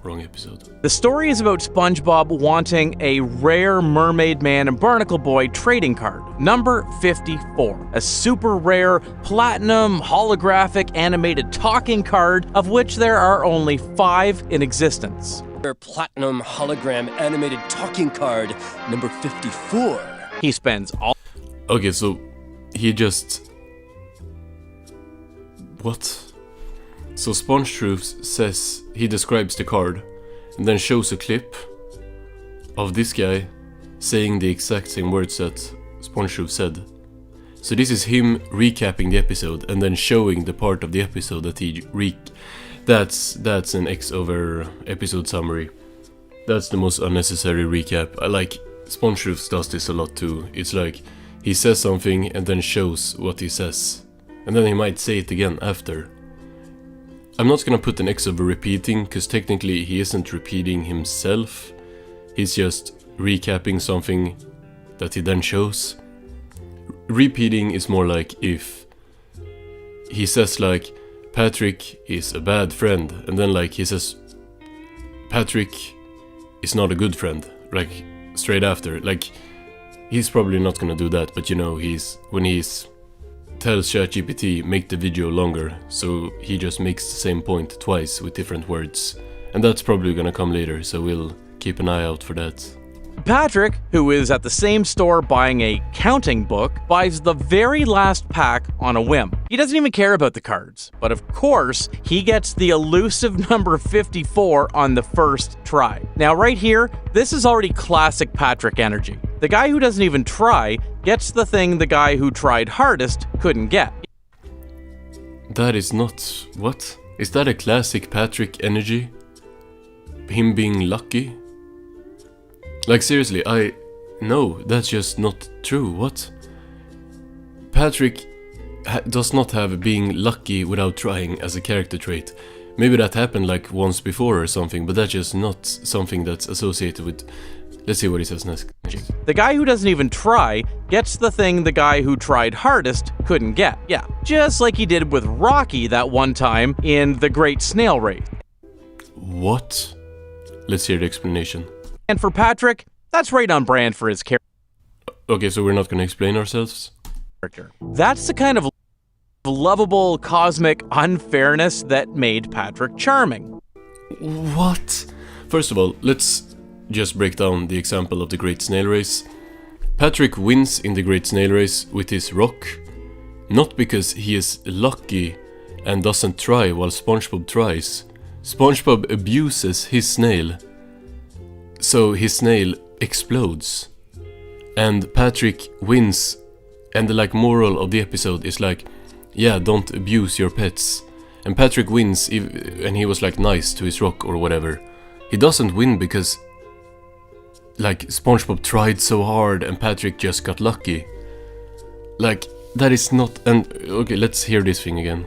wrong episode. The story is about SpongeBob wanting a rare Mermaid Man and Barnacle Boy trading card, number 54, a super rare platinum holographic animated talking card, of which there are only 5 in existence. Platinum hologram animated talking card number 54. He spends all... Okay, so he just... What? So Spongetroofs says, he describes the card and then shows a clip of this guy saying the exact same words that Spongetroof said. So this is him recapping the episode and then showing the part of the episode that he That's an X over episode summary. That's the most unnecessary recap. I like Spongetroofs does this a lot too. It's like he says something and then shows what he says, and then he might say it again after. I'm not gonna put an X over repeating, because technically he isn't repeating himself. He's just recapping something that he then shows. Repeating is more like if he says like, Patrick is a bad friend, and then like he says Patrick is not a good friend, like straight after. Like, he's probably not gonna do that, but you know, when he's tells ChatGPT make the video longer, so he just makes the same point twice with different words, and that's probably gonna come later, so we'll keep an eye out for that. Patrick, who is at the same store buying a counting book, buys the very last pack on a whim. He doesn't even care about the cards, but of course, he gets the elusive number 54 on the first try. Now right here, this is already classic Patrick energy. The guy who doesn't even try gets the thing the guy who tried hardest couldn't get. That is not... what? Is that a classic Patrick energy? Him being lucky? Like seriously, no, that's just not true. What? Patrick does not have being lucky without trying as a character trait. Maybe that happened like once before or something, but that's just not something that's associated with... Let's see what he says next. The guy who doesn't even try gets the thing the guy who tried hardest couldn't get. Yeah, just like he did with Rocky that one time in The Great Snail Race. What? Let's hear the explanation. And for Patrick, that's right on brand for his character. Okay, so we're not gonna explain ourselves? That's the kind of lovable cosmic unfairness that made Patrick charming. What? First of all, let's just break down the example of the Great Snail Race. Patrick wins in the Great Snail Race with his rock, not because he is lucky and doesn't try while SpongeBob tries. SpongeBob abuses his snail, so his snail explodes. And Patrick wins, and the like moral of the episode is like, yeah, don't abuse your pets. And Patrick wins, and he was like nice to his rock or whatever. He doesn't win because like SpongeBob tried so hard and Patrick just got lucky. Like, that is not... And okay, let's hear this thing again.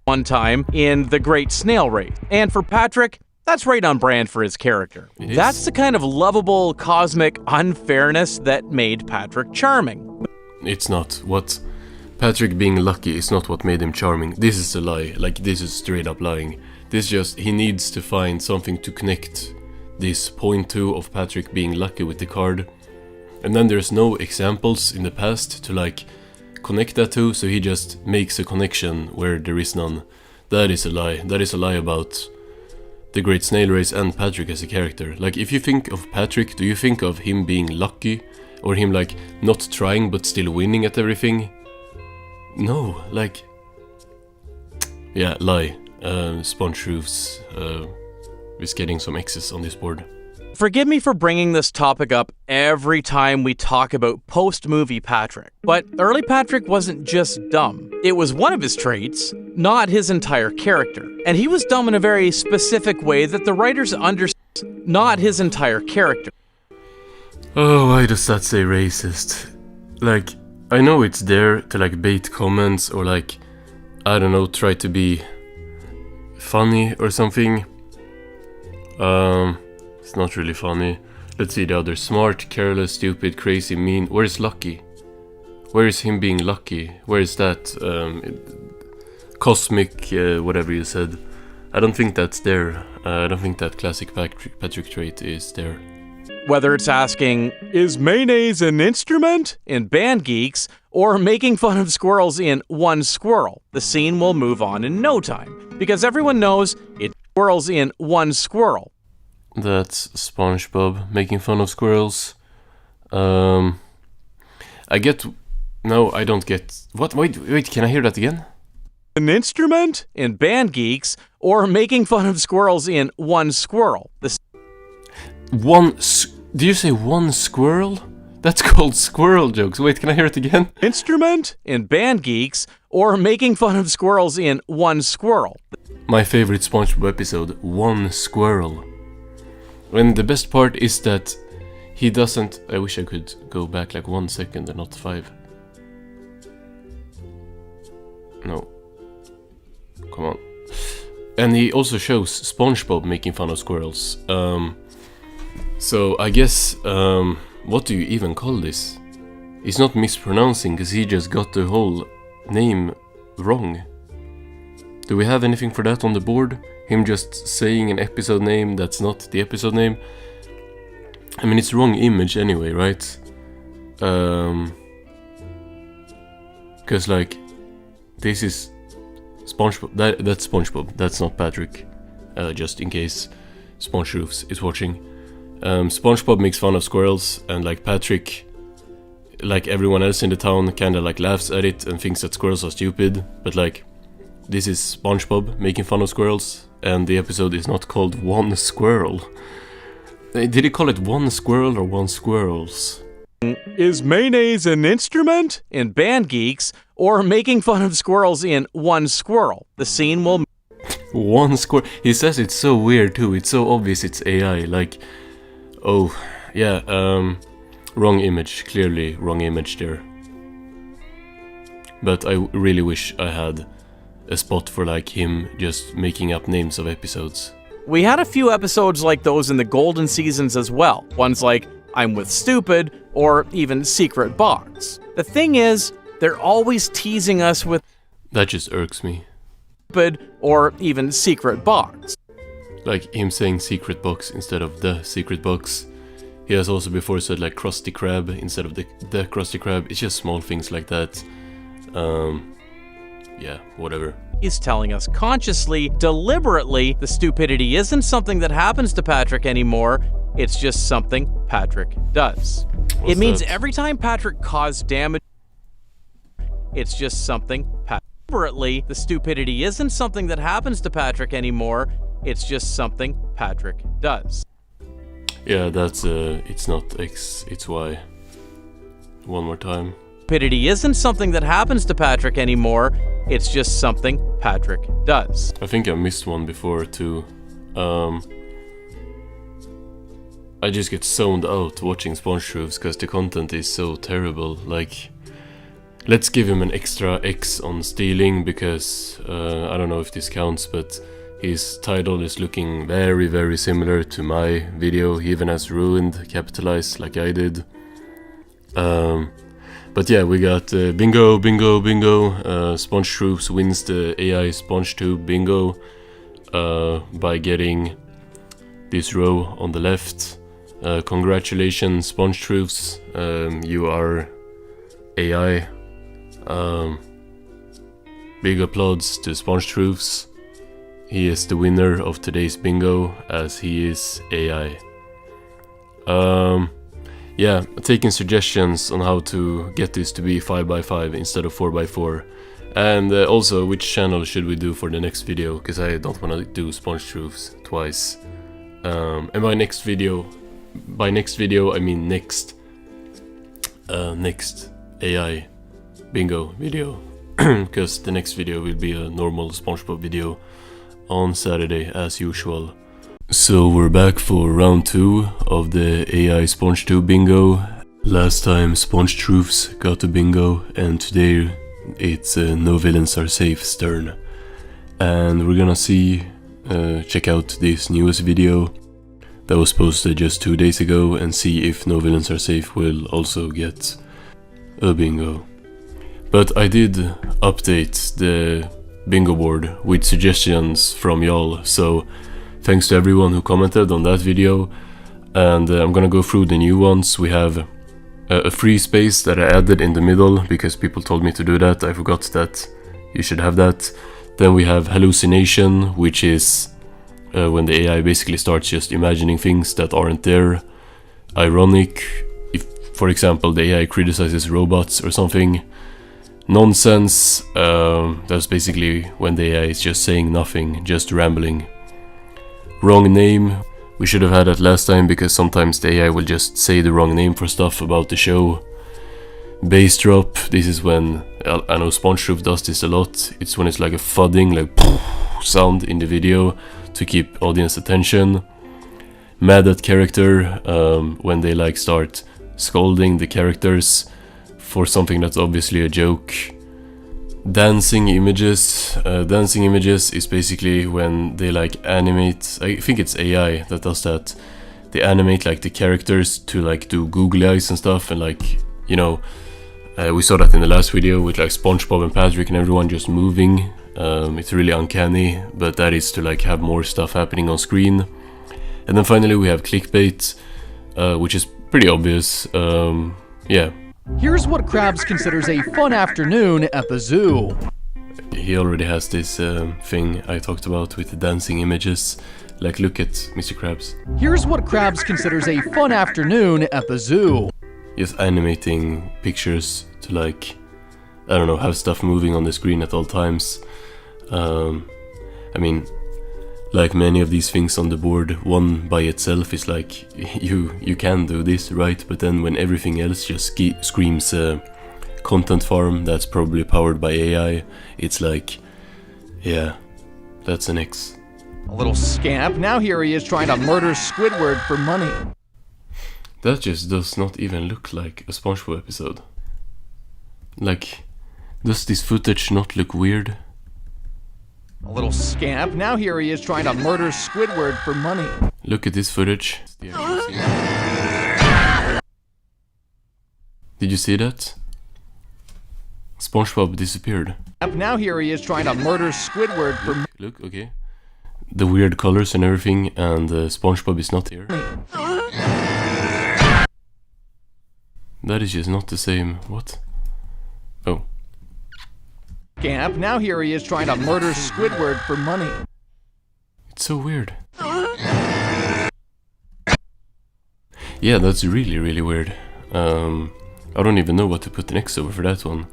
One time in the Great Snail Race. And for Patrick, that's right on brand for his character. That's the kind of lovable cosmic unfairness that made Patrick charming. It's not. What Patrick being lucky is not what made him charming. This is a lie. Like, this is straight up lying. This just... He needs to find something to connect this point to of Patrick being lucky with the card. And then there's no examples in the past to like connect that to, so he just makes a connection where there is none. That is a lie. That is a lie about the Great Snail Race and Patrick as a character. Like, if you think of Patrick, do you think of him being lucky? Or him like not trying but still winning at everything? No, like... Yeah, lie. Sponge Roofs is getting some X's on this board. Forgive me for bringing this topic up every time we talk about post-movie Patrick, but early Patrick wasn't just dumb. It was one of his traits, not his entire character. And he was dumb in a very specific way that the writers understood, not his entire character. Oh, why does that say racist? Like, I know it's there to like bait comments or like, I don't know, try to be funny or something. It's not really funny. Let's see the other. Smart, careless, stupid, crazy, mean. Where is lucky? Where is him being lucky? Where is that cosmic, whatever you said? I don't think that's there. I don't think that classic Patrick trait is there. Whether it's asking, is mayonnaise an instrument in Band Geeks, or making fun of squirrels in One Squirrel, the scene will move on in no time, because everyone knows it's squirrels in One Squirrel. That's SpongeBob making fun of squirrels. I get... No, I don't get... What? Wait, can I hear that again? An instrument in Band Geeks, or making fun of squirrels in One Squirrel. Do you say one squirrel? That's called squirrel jokes. Wait, can I hear it again? Instrument in Band Geeks, or making fun of squirrels in One Squirrel. My favorite SpongeBob episode, One Squirrel. And the best part is that he doesn't... I wish I could go back like 1 second and not 5. No. Come on. And he also shows SpongeBob making fun of squirrels. So I guess... what do you even call this? He's not mispronouncing because he just got the whole name wrong. Do we have anything for that on the board? Him just saying an episode name that's not the episode name? I mean, it's wrong image anyway, right? Because like, this is SpongeBob. That's SpongeBob. That's not Patrick. Just in case Sponge Roofs is watching. SpongeBob makes fun of squirrels, and like Patrick, like everyone else in the town, kind of like laughs at it and thinks that squirrels are stupid. But like, this is SpongeBob making fun of squirrels, and the episode is not called One Squirrel. Did he call it One Squirrel or One Squirrels? Is mayonnaise an instrument in Band Geeks, or making fun of squirrels in One Squirrel? The scene will... One squirrel. He says it's so weird too. It's so obvious it's AI. Like, oh, yeah, wrong image. Clearly wrong image there. But I really wish I had a spot for like him just making up names of episodes. We had a few episodes like those in the golden seasons as well. Ones like I'm with Stupid, or even Secret Box. The thing is, they're always teasing us with... That just irks me. Stupid, or even Secret Box. Like him saying Secret Box instead of the Secret Box. He has also before said like Krusty Krab instead of the Krusty Krab. It's just small things like that. yeah, whatever. He's telling us consciously, deliberately, the stupidity isn't something that happens to Patrick anymore, it's just something Patrick does. It means every time Patrick caused damage, it's just something deliberately, the stupidity isn't something that happens to Patrick anymore, it's just something Patrick does. Yeah, that's it's not X, it's Y. One more time. Stupidity isn't something that happens to Patrick anymore, it's just something Patrick does. I think I missed one before too. I just get zoned out watching Spongebob because the content is so terrible. Like, let's give him an extra X on stealing because I don't know if this counts, but his title is looking very, very similar to my video. He even has ruined capitalized like I did. But yeah, we got bingo, bingo, bingo. Sponge Troops wins the AI Sponge Tube bingo by getting this row on the left. Congratulations, Sponge Troops. You are AI. Big applause to Sponge Troops. He is the winner of today's bingo as he is AI. Yeah, taking suggestions on how to get this to be 5x5 instead of 4x4. And also, which channel should we do for the next video? Because I don't want to do Sponge Troops twice. And by next video I mean next AI bingo video. Because the next video will be a normal Spongebob video on Saturday as usual. So we're back for round 2 of the AI Sponge Tube bingo. Last time Sponge Troops got a bingo, and today it's No Villains Are Safe's turn. And we're gonna check out this newest video that was posted just 2 days ago and see if No Villains Are Safe will also get a bingo. But I did update the bingo board with suggestions from y'all, so thanks to everyone who commented on that video, and I'm gonna go through the new ones. We have a free space that I added in the middle because people told me to do that. I forgot that you should have that. Then we have hallucination, which is when the AI basically starts just imagining things that aren't there. Ironic, if for example the AI criticizes robots or something. Nonsense, that's basically when the AI is just saying nothing, just rambling. Wrong name, we should have had that last time because sometimes the AI will just say the wrong name for stuff about the show. Bass drop, this is when, I know Spongebob does this a lot, it's when it's like a thudding, like sound in the video to keep audience attention. Mad at character, when they like start scolding the characters for something that's obviously a joke. Dancing images is basically when they like animate, I think it's AI that does that. They animate like the characters to like do googly eyes and stuff, and like, you know, we saw that in the last video with like Spongebob and Patrick and everyone just moving. It's really uncanny, but that is to like have more stuff happening on screen. And then finally we have clickbait, which is pretty obvious. Yeah. Here's what Krabs considers a fun afternoon at the zoo. He already has this thing I talked about with the dancing images. Like, look at Mr. Krabs. Here's what Krabs considers a fun afternoon at the zoo. Just animating pictures to like, I don't know, have stuff moving on the screen at all times. I mean, like many of these things on the board, one by itself is like, you can do this, right? But then when everything else just screams content farm that's probably powered by AI, it's like, yeah, that's an X. A little scamp, now here he is trying to murder Squidward for money. That just does not even look like a SpongeBob episode. Like, does this footage not look weird? A little scamp, now here he is trying to murder Squidward for money. Look at this footage. Did you see that? SpongeBob disappeared. Now here he is trying to murder Squidward for money. Look, okay. The weird colors and everything, and SpongeBob is not here. That is just not the same. What? Oh. scamp. Now here he is trying to murder Squidward for money. It's so weird. Yeah, that's really, really weird. I don't even know what to put next over for that one.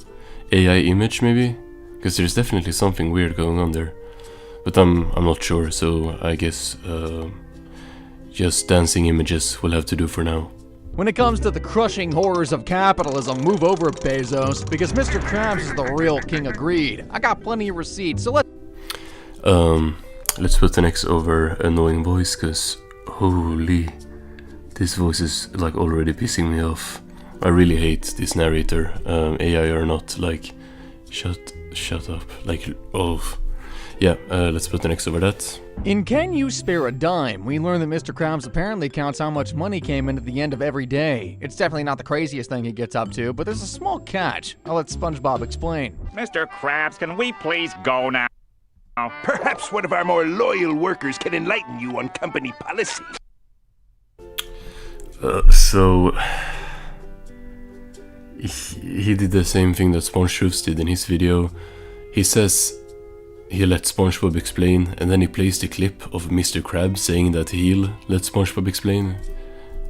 AI image, maybe? Because there's definitely something weird going on there. But I'm not sure, so I guess just dancing images will have to do for now. When it comes to the crushing horrors of capitalism, move over, Bezos, because Mr. Krabs is the real king of greed. I got plenty of receipts, so let's put the next over annoying voice, cause holy, this voice is like already pissing me off. I really hate this narrator, AI or not, like, shut up, like, oh. Yeah, let's put the next over that. In Can You Spare a Dime, we learn that Mr. Krabs apparently counts how much money came in at the end of every day. It's definitely not the craziest thing he gets up to, but there's a small catch. I'll let SpongeBob explain. Mr. Krabs, can we please go now? Perhaps one of our more loyal workers can enlighten you on company policy. So he did the same thing that SpongeBob did in his video. He says he let SpongeBob explain, and then he plays the clip of Mr. Krabs saying that he'll let SpongeBob explain.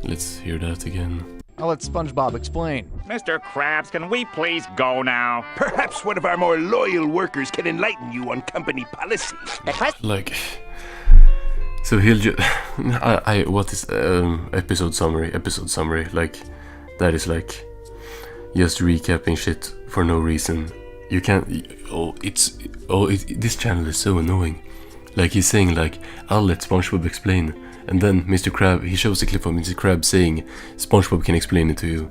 Let's hear that again. I'll let SpongeBob explain. Mr. Krabs, can we please go now? Perhaps one of our more loyal workers can enlighten you on company policy. Like, so he'll just what is episode summary, like, that is like just recapping shit for no reason. You can't, this channel is so annoying. Like, he's saying like, I'll let SpongeBob explain, and then Mr. Krabs, he shows a clip of Mr. Krabs saying SpongeBob can explain it to you.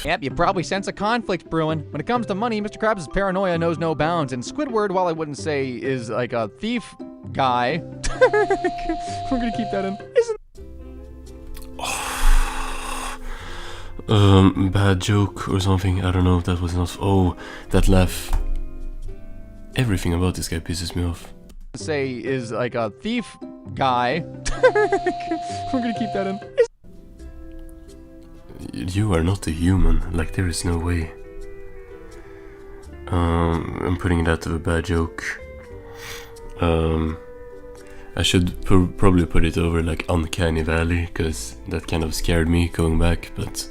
Yep, you probably sense a conflict brewing. When it comes to money, Mr. Krabs' paranoia knows no bounds, and Squidward, while I wouldn't say is like a thief guy, we're gonna keep that in, bad joke or something, I don't know if that was enough. Oh, that laugh. Everything about this guy pisses me off. Say is like a thief guy. We're gonna keep that in. You are not a human, like, there is no way. I'm putting that to a bad joke. I should probably put it over like Uncanny Valley, because that kind of scared me going back, but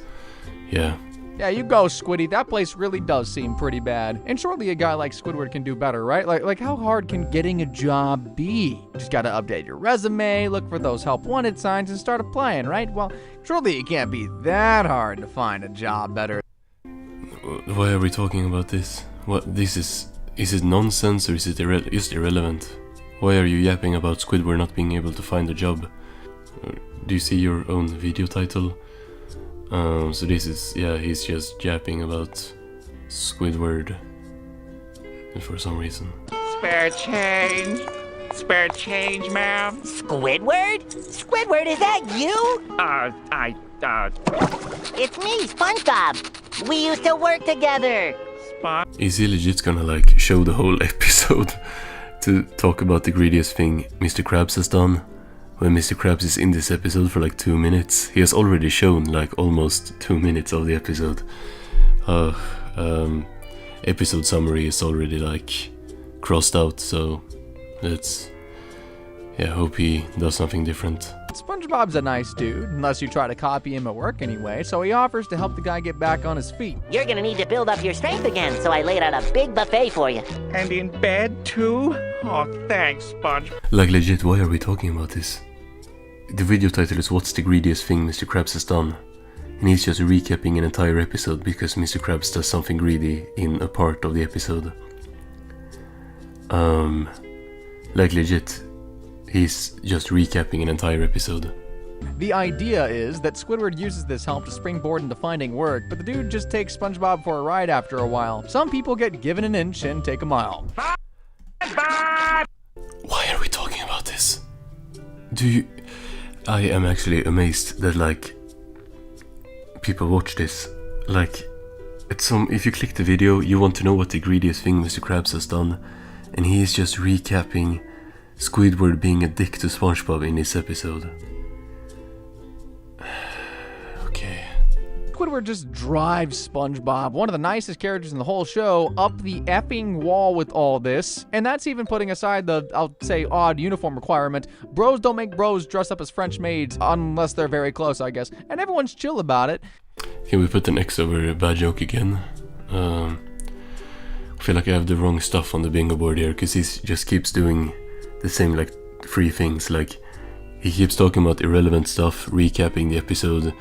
yeah. Yeah, you go, Squiddy. That place really does seem pretty bad. And surely a guy like Squidward can do better, right? Like how hard can getting a job be? Just gotta update your resume, look for those help wanted signs, and start applying, right? Well, surely it can't be that hard to find a job better. Why are we talking about this? What, this is it nonsense, or is it irrelevant? Why are you yapping about Squidward not being able to find a job? Do you see your own video title? So this is, yeah, he's just yapping about Squidward for some reason. Spare change. Spare change, ma'am. Squidward? Squidward, is that you? It's me, SpongeBob. We used to work together. Is he legit gonna like show the whole episode to talk about the greediest thing Mr. Krabs has done? When Mr. Krabs is in this episode for like 2 minutes, he has already shown like almost 2 minutes of the episode. Episode summary is already like crossed out, so let's, yeah, hope he does something different. SpongeBob's a nice dude, unless you try to copy him at work anyway, so he offers to help the guy get back on his feet. You're gonna need to build up your strength again, so I laid out a big buffet for you. And in bed too? Oh, thanks, Sponge. Like, legit, why are we talking about this? The video title is What's the Greediest Thing Mr. Krabs Has Done? And he's just recapping an entire episode because Mr. Krabs does something greedy in a part of the episode. Like, legit, he's just recapping an entire episode. The idea is that Squidward uses this help to springboard into finding work, but the dude just takes SpongeBob for a ride after a while. Some people get given an inch and take a mile. Why are we talking about this? I am actually amazed that like people watch this. Like, if you click the video, you want to know what the greediest thing Mr. Krabs has done, and he is just recapping Squidward being a dick to SpongeBob in this episode. Okay. Squidward Squidward just drives SpongeBob, one of the nicest characters in the whole show, up the effing wall with all this. And that's even putting aside the, I'll say, odd uniform requirement. Bros don't make bros dress up as French maids unless they're very close, I guess. And everyone's chill about it. Can we put the next over bad joke again? I feel like I have the wrong stuff on the bingo board here, because he just keeps doing the same, like, 3 things. Like, he keeps talking about irrelevant stuff, recapping the episode,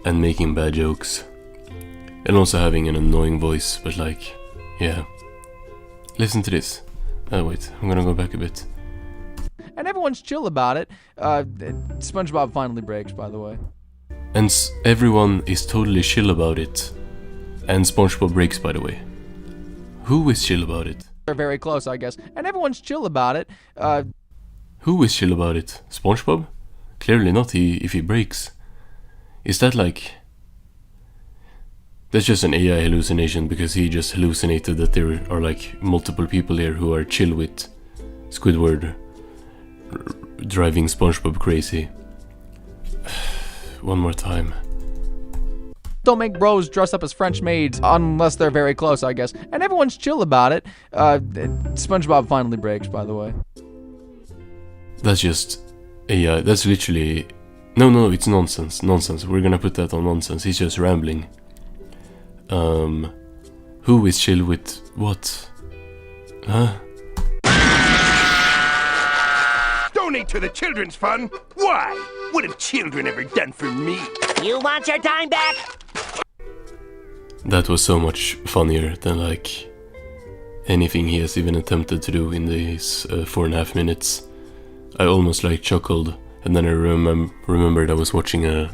and making bad jokes. And also having an annoying voice, but like, yeah. Listen to this. Wait, I'm gonna go back a bit. And everyone's chill about it. SpongeBob finally breaks, by the way. And everyone is totally chill about it. And SpongeBob breaks, by the way. Who is chill about it? They're very close, I guess. And everyone's chill about it. Who is chill about it? SpongeBob? Clearly not if he breaks. Is that like... That's just an AI hallucination, because he just hallucinated that there are like multiple people here who are chill with Squidward driving SpongeBob crazy. One more time. Don't make bros dress up as French maids unless they're very close, I guess. And everyone's chill about it. SpongeBob finally breaks, by the way. That's just AI. That's literally... No, it's nonsense. Nonsense. We're gonna put that on nonsense. He's just rambling. Who is chill with what? Huh? Donate to the children's fund? Why? What have children ever done for me? You want your time back? That was so much funnier than like anything he has even attempted to do in these 4.5 minutes. I almost like chuckled, and then I remembered I was watching a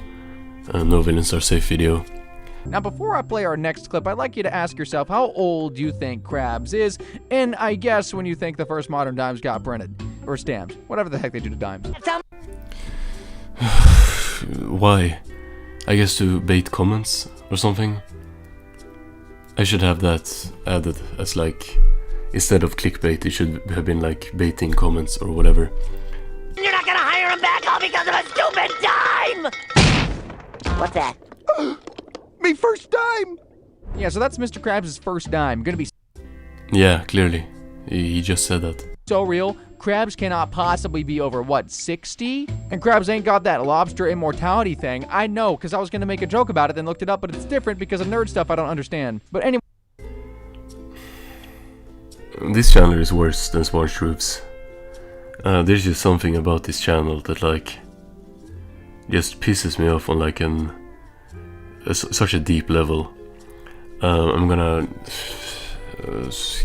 No Villains Are Safe video. Now, before I play our next clip, I'd like you to ask yourself how old you think Krabs is, and I guess when you think the first modern dimes got printed, or stamped, whatever the heck they do to dimes. Why? I guess to bait comments or something? I should have that added as like, instead of clickbait, it should have been like baiting comments or whatever. You're not gonna hire him back all because of a stupid dime! What's that? Me first dime! Yeah, so that's Mr. Krabs' first dime. Gonna be Yeah, clearly. He just said that. so real. Krabs cannot possibly be over, what, 60? And Krabs ain't got that lobster immortality thing. I know, because I was gonna make a joke about it, then looked it up, but it's different because of nerd stuff I don't understand. But anyway. This channel is worse than Sponge Troops. There's just something about this channel that like just pisses me off on like such a deep level. I'm gonna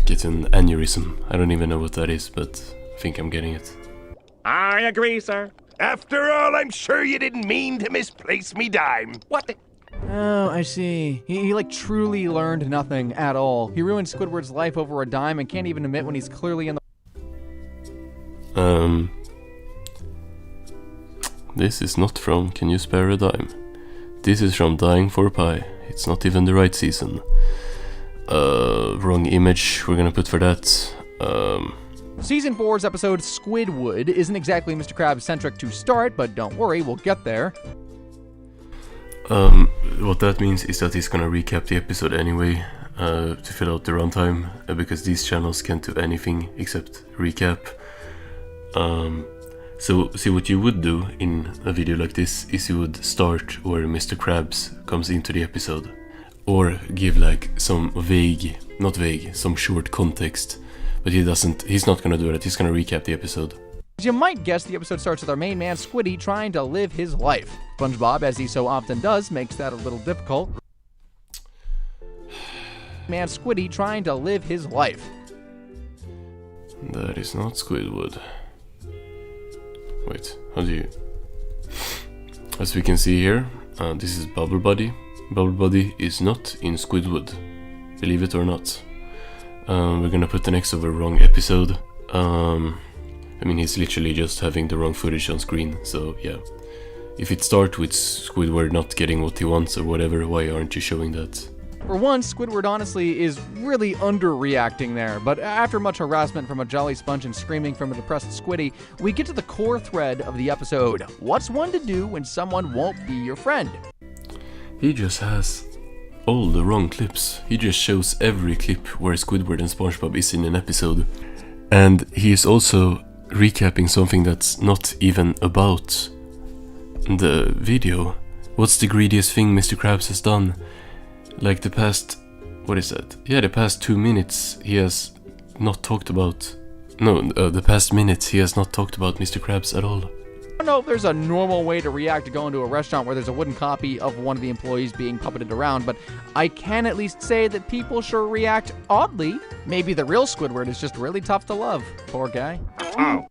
get an aneurysm. I don't even know what that is, but I think I'm getting it. I agree, sir. After all, I'm sure you didn't mean to misplace me dime. What the... Oh, I see. He like truly learned nothing at all. He ruined Squidward's life over a dime and can't even admit when he's clearly in the... This is not from Can You Spare a Dime? This is from Dying for Pie. It's not even the right season. Wrong image we're gonna put for that. Season 4's episode Squidward isn't exactly Mr. Krabs-centric to start, but don't worry, we'll get there. What that means is that he's gonna recap the episode anyway, to fill out the runtime, because these channels can't do anything except recap. So, see, what you would do in a video like this is you would start where Mr. Krabs comes into the episode, or give like some some short context, but he's not gonna do that, he's gonna recap the episode. As you might guess, the episode starts with our main man Squiddy trying to live his life. SpongeBob, as he so often does, makes that a little difficult. Man Squiddy trying to live his life. That is not Squidward. Wait, how do you... As we can see here, this is Bubble Buddy. Bubble Buddy is not in Squidward, believe it or not. We're gonna put the next over wrong episode. I mean, he's literally just having the wrong footage on screen, so yeah. If it starts with Squidward not getting what he wants or whatever, why aren't you showing that? For once, Squidward honestly is really underreacting there, but after much harassment from a jolly sponge and screaming from a depressed Squiddy, we get to the core thread of the episode. What's one to do when someone won't be your friend? He just has all the wrong clips. He just shows every clip where Squidward and SpongeBob is in an episode. And he is also recapping something that's not even about the video. What's the greediest thing Mr. Krabs has done? Like the past... what is that? Yeah, the past 2 minutes he has not talked about... No, the past minute he has not talked about Mr. Krabs at all. I don't know if there's a normal way to react to going to a restaurant where there's a wooden copy of one of the employees being puppeted around, but I can at least say that people sure react oddly. Maybe the real Squidward is just really tough to love. Poor guy. Oh.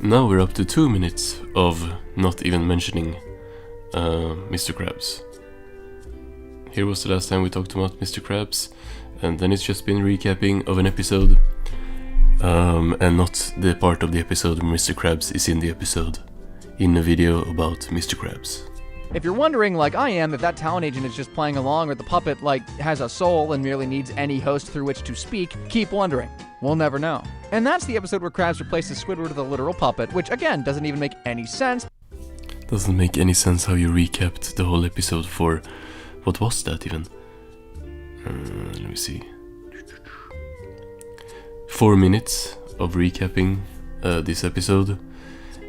Now we're up to 2 minutes of not even mentioning Mr. Krabs. Here was the last time we talked about Mr. Krabs, and then it's just been recapping of an episode. And not the part of the episode where Mr. Krabs is in the episode, in a video about Mr. Krabs. If you're wondering, like I am, if that talent agent is just playing along or the puppet, like, has a soul and merely needs any host through which to speak, keep wondering. We'll never know. And that's the episode where Krabs replaces Squidward with a literal puppet, which, again, doesn't even make any sense. Doesn't make any sense how you recapped the whole episode for... what was that even? Let me see. 4 minutes of recapping this episode,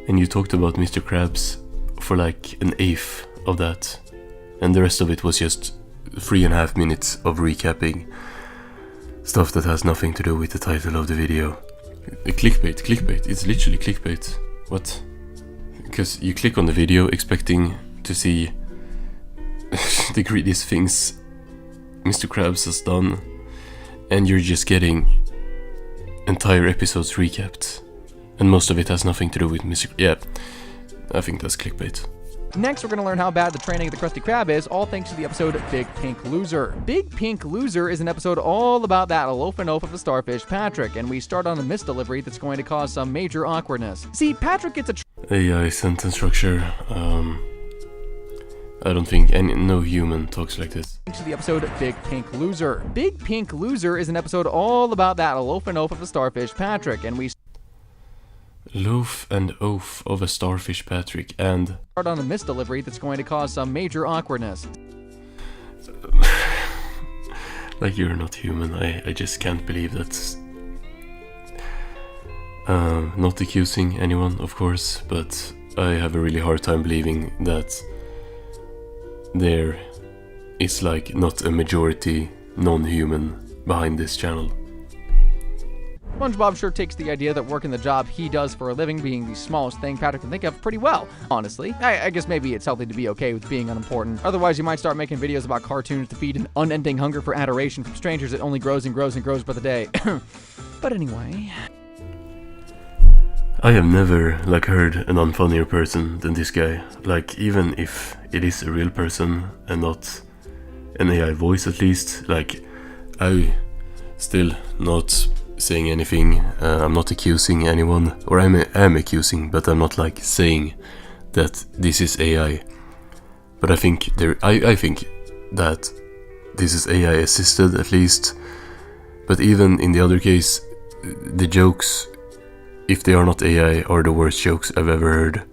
and you talked about Mr. Krabs for like an eighth of that, and the rest of it was just 3.5 minutes of recapping stuff that has nothing to do with the title of the video. Clickbait, it's literally clickbait. What? Because you click on the video expecting to see the greediest things Mr. Krabs has done, and you're just getting entire episodes recapped, and most of it has nothing to do with Mr. Yeah, I think that's clickbait. Next, we're going to learn how bad the training of the Krusty Krab is, all thanks to the episode Big Pink Loser. Big Pink Loser is an episode all about that loaf and oaf of the starfish, Patrick, and we start on a misdelivery that's going to cause some major awkwardness. See, Patrick gets a AI sentence structure. I don't think no human talks like this. To the episode Big Pink Loser. Big Pink Loser is an episode all about that loaf and oaf of the starfish, Patrick, and we Loaf and oaf of a starfish, Patrick, and start on a misdelivery that's going to cause some major awkwardness. Like, you're not human. I just can't believe that's not accusing anyone, of course, but I have a really hard time believing that there is like not a majority non-human behind this channel. SpongeBob sure takes the idea that working the job he does for a living being the smallest thing Patrick can think of pretty well, honestly. I guess maybe it's healthy to be okay with being unimportant. Otherwise, you might start making videos about cartoons to feed an unending hunger for adoration from strangers that only grows and grows and grows by the day. But anyway... I have never, like, heard an unfunnier person than this guy. Like, even if it is a real person and not an AI voice at least, like, I still not saying anything. I'm not accusing anyone, or I am accusing, but I'm not like saying that this is AI. But I think I think that this is AI assisted at least. But even in the other case, the jokes, if they are not AI, are the worst jokes I've ever heard.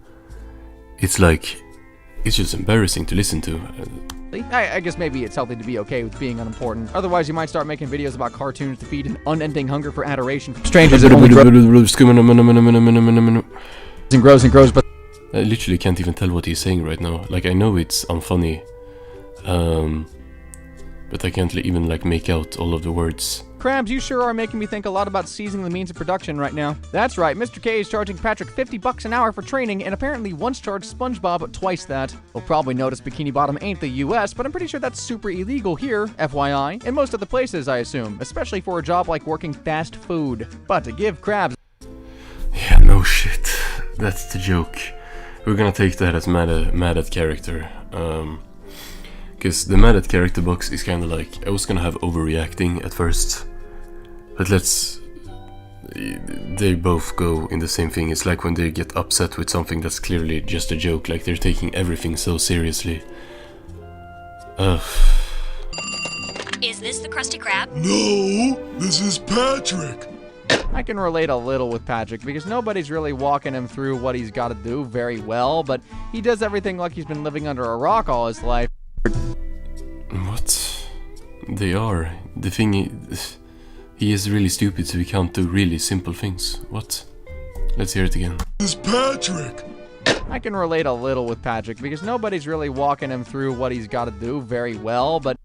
It's like, it's just embarrassing to listen to. I guess maybe it's healthy to be okay with being unimportant. Otherwise, you might start making videos about cartoons to feed an unending hunger for adoration from strangers that only grows and grows, but I literally can't even tell what he's saying right now. Like, I know it's unfunny, but I can't even like make out all of the words. Krabs, you sure are making me think a lot about seizing the means of production right now. That's right, Mr. K is charging Patrick $50 an hour for training, and apparently once charged SpongeBob twice that. We'll probably notice Bikini Bottom ain't the US, but I'm pretty sure that's super illegal here, FYI, in most other places, I assume, especially for a job like working fast food. But to give Krabs... Yeah, no shit. That's the joke. We're gonna take that as mad at character. Because the mad at character box is kind of like, I was gonna have overreacting at first, but they both go in the same thing. It's like when they get upset with something that's clearly just a joke, like they're taking everything so seriously. Is this the Krusty Krab? No, this is Patrick. I can relate a little with Patrick because nobody's really walking him through what he's got to do very well, but he does everything like he's been living under a rock all his life. What? They are. The thing is, he is really stupid, so he can't do really simple things. What? Let's hear it again. It's Patrick! I can relate a little with Patrick because nobody's really walking him through what he's got to do very well, but...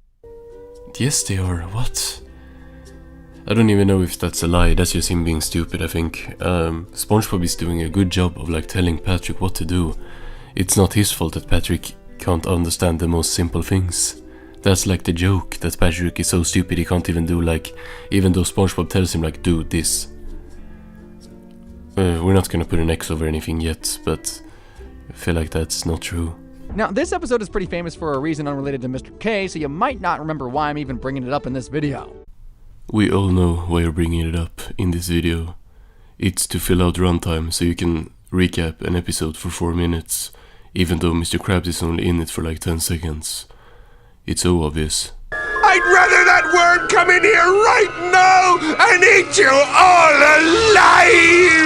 Yes, they are. What? I don't even know if that's a lie. That's just him being stupid, I think. SpongeBob is doing a good job of like telling Patrick what to do. It's not his fault that Patrick can't understand the most simple things. That's like the joke, that Patrick is so stupid he can't even do like... Even though SpongeBob tells him like, do this. We're not gonna put an X over anything yet, but I feel like that's not true. Now, this episode is pretty famous for a reason unrelated to Mr. K, so you might not remember why I'm even bringing it up in this video. We all know why you're bringing it up in this video. It's to fill out runtime so you can recap an episode for 4 minutes, even though Mr. Krabs is only in it for like 10 seconds. It's so obvious. I'd rather that worm come in here right now and eat you all alive!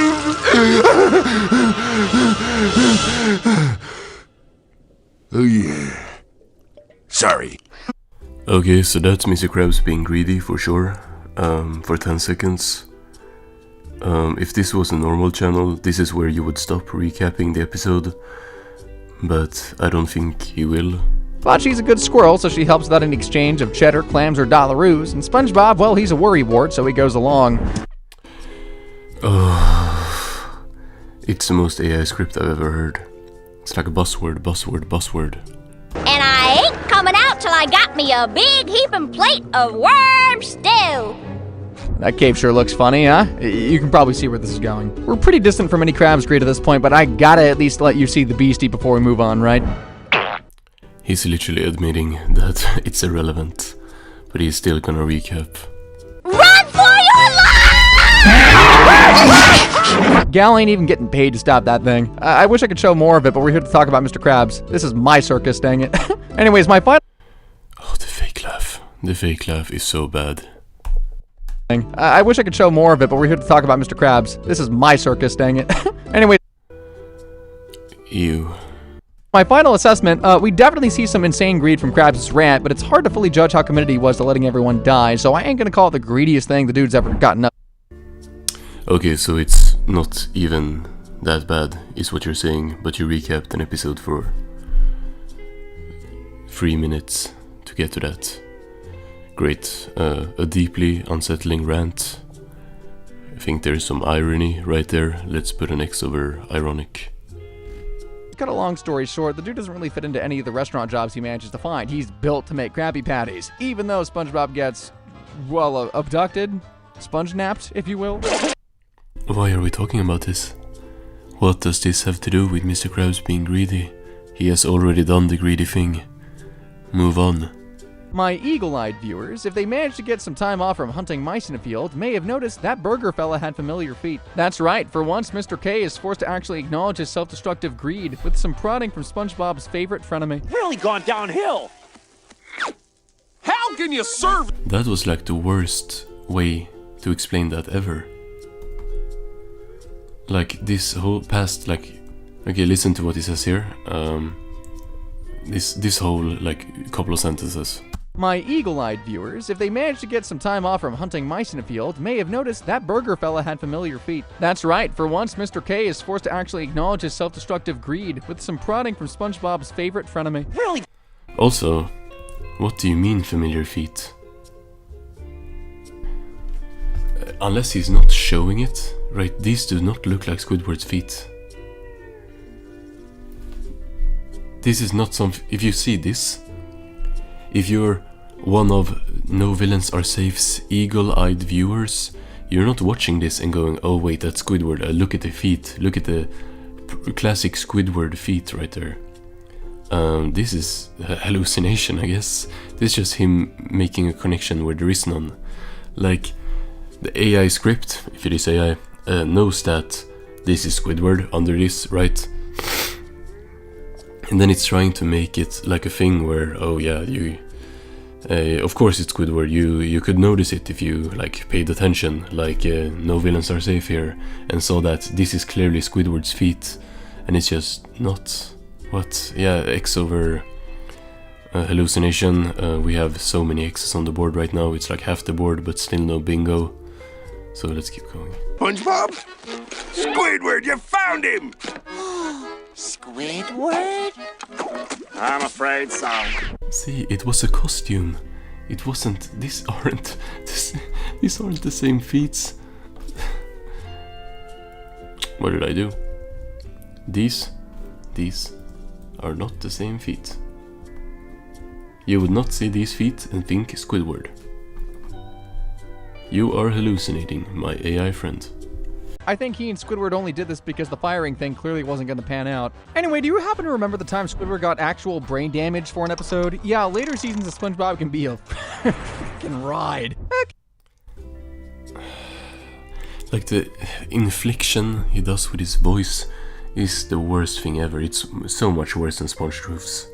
Oh yeah. Sorry. Okay, so that's Mr. Krabs being greedy for sure, for 10 seconds. If this was a normal channel, this is where you would stop recapping the episode, but I don't think he will. But she's a good squirrel, so she helps without any exchange of cheddar, clams, or dollaroos. And SpongeBob, well, he's a worrywart, so he goes along. Oh, it's the most AI script I've ever heard. It's like a buzzword, buzzword, buzzword. And I ain't coming out till I got me a big heaping plate of worm stew. That cave sure looks funny, huh? You can probably see where this is going. We're pretty distant from any Krabs greed at this point, but I gotta at least let you see the beastie before we move on, right? He's literally admitting that it's irrelevant, but he's still gonna recap. Run for your life! Gal ain't even getting paid to stop that thing. I wish I could show more of it, but we're here to talk about Mr. Krabs. This is my circus, dang it. Anyways, my final... Oh, the fake laugh. The fake laugh is so bad. I wish I could show more of it, but we're here to talk about Mr. Krabs. This is my circus, dang it. Anyways... Ew. My final assessment, we definitely see some insane greed from Krabs' rant, but it's hard to fully judge how committed he was to letting everyone die, so I ain't gonna call it the greediest thing the dude's ever gotten up. Okay, so it's not even that bad, is what you're saying, but you recapped an episode for 3 minutes to get to that. Great. A deeply unsettling rant. I think there's some irony right there. Let's put an X over ironic. To cut a long story short, the dude doesn't really fit into any of the restaurant jobs he manages to find. He's built to make Krabby Patties, even though SpongeBob gets, well, abducted, sponge-napped, if you will. Why are we talking about this? What does this have to do with Mr. Krabs being greedy? He has already done the greedy thing. Move on. My eagle-eyed viewers, if they managed to get some time off from hunting mice in a field, may have noticed that burger fella had familiar feet. That's right, for once Mr. K is forced to actually acknowledge his self-destructive greed, with some prodding from SpongeBob's favorite frenemy. Really gone downhill! How can you serve? That was like the worst way to explain that ever. Like this whole past, like, okay, listen to what he says here. This whole like couple of sentences. My eagle-eyed viewers, if they managed to get some time off from hunting mice in a field, may have noticed that burger fella had familiar feet. That's right, for once Mr. K is forced to actually acknowledge his self-destructive greed, with some prodding from SpongeBob's favorite frenemy. Really? Also, what do you mean familiar feet? Unless he's not showing it, right? These do not look like Squidward's feet. This is not some... If you see this, if you're one of No Villains Are Safe's eagle-eyed viewers, you're not watching this and going, oh wait, that's Squidward, look at the feet, look at the classic Squidward feet right there. This is a hallucination, I guess. This is just him making a connection where there is none. Like, the AI script, if it is AI, knows that this is Squidward under this, right? And then it's trying to make it like a thing where, oh yeah, you... of course it's Squidward, you could notice it if you like paid attention, like No Villains Are Safe here, and saw that this is clearly Squidward's feet, and it's just not... What? Yeah, X over hallucination. We have so many X's on the board right now. It's like half the board, but still no bingo. So let's keep going. SpongeBob? Squidward, you found him! Squidward? I'm afraid so. See, it was a costume. It wasn't. These aren't the same feats. What did I do? These are not the same feet. You would not see these feet and think Squidward. You are hallucinating, my AI friend. I think he and Squidward only did this because the firing thing clearly wasn't going to pan out. Anyway, do you happen to remember the time Squidward got actual brain damage for an episode? Yeah, later seasons of SpongeBob can be a freaking ride. Like the infliction he does with his voice is the worst thing ever. It's so much worse than Spongeroof's.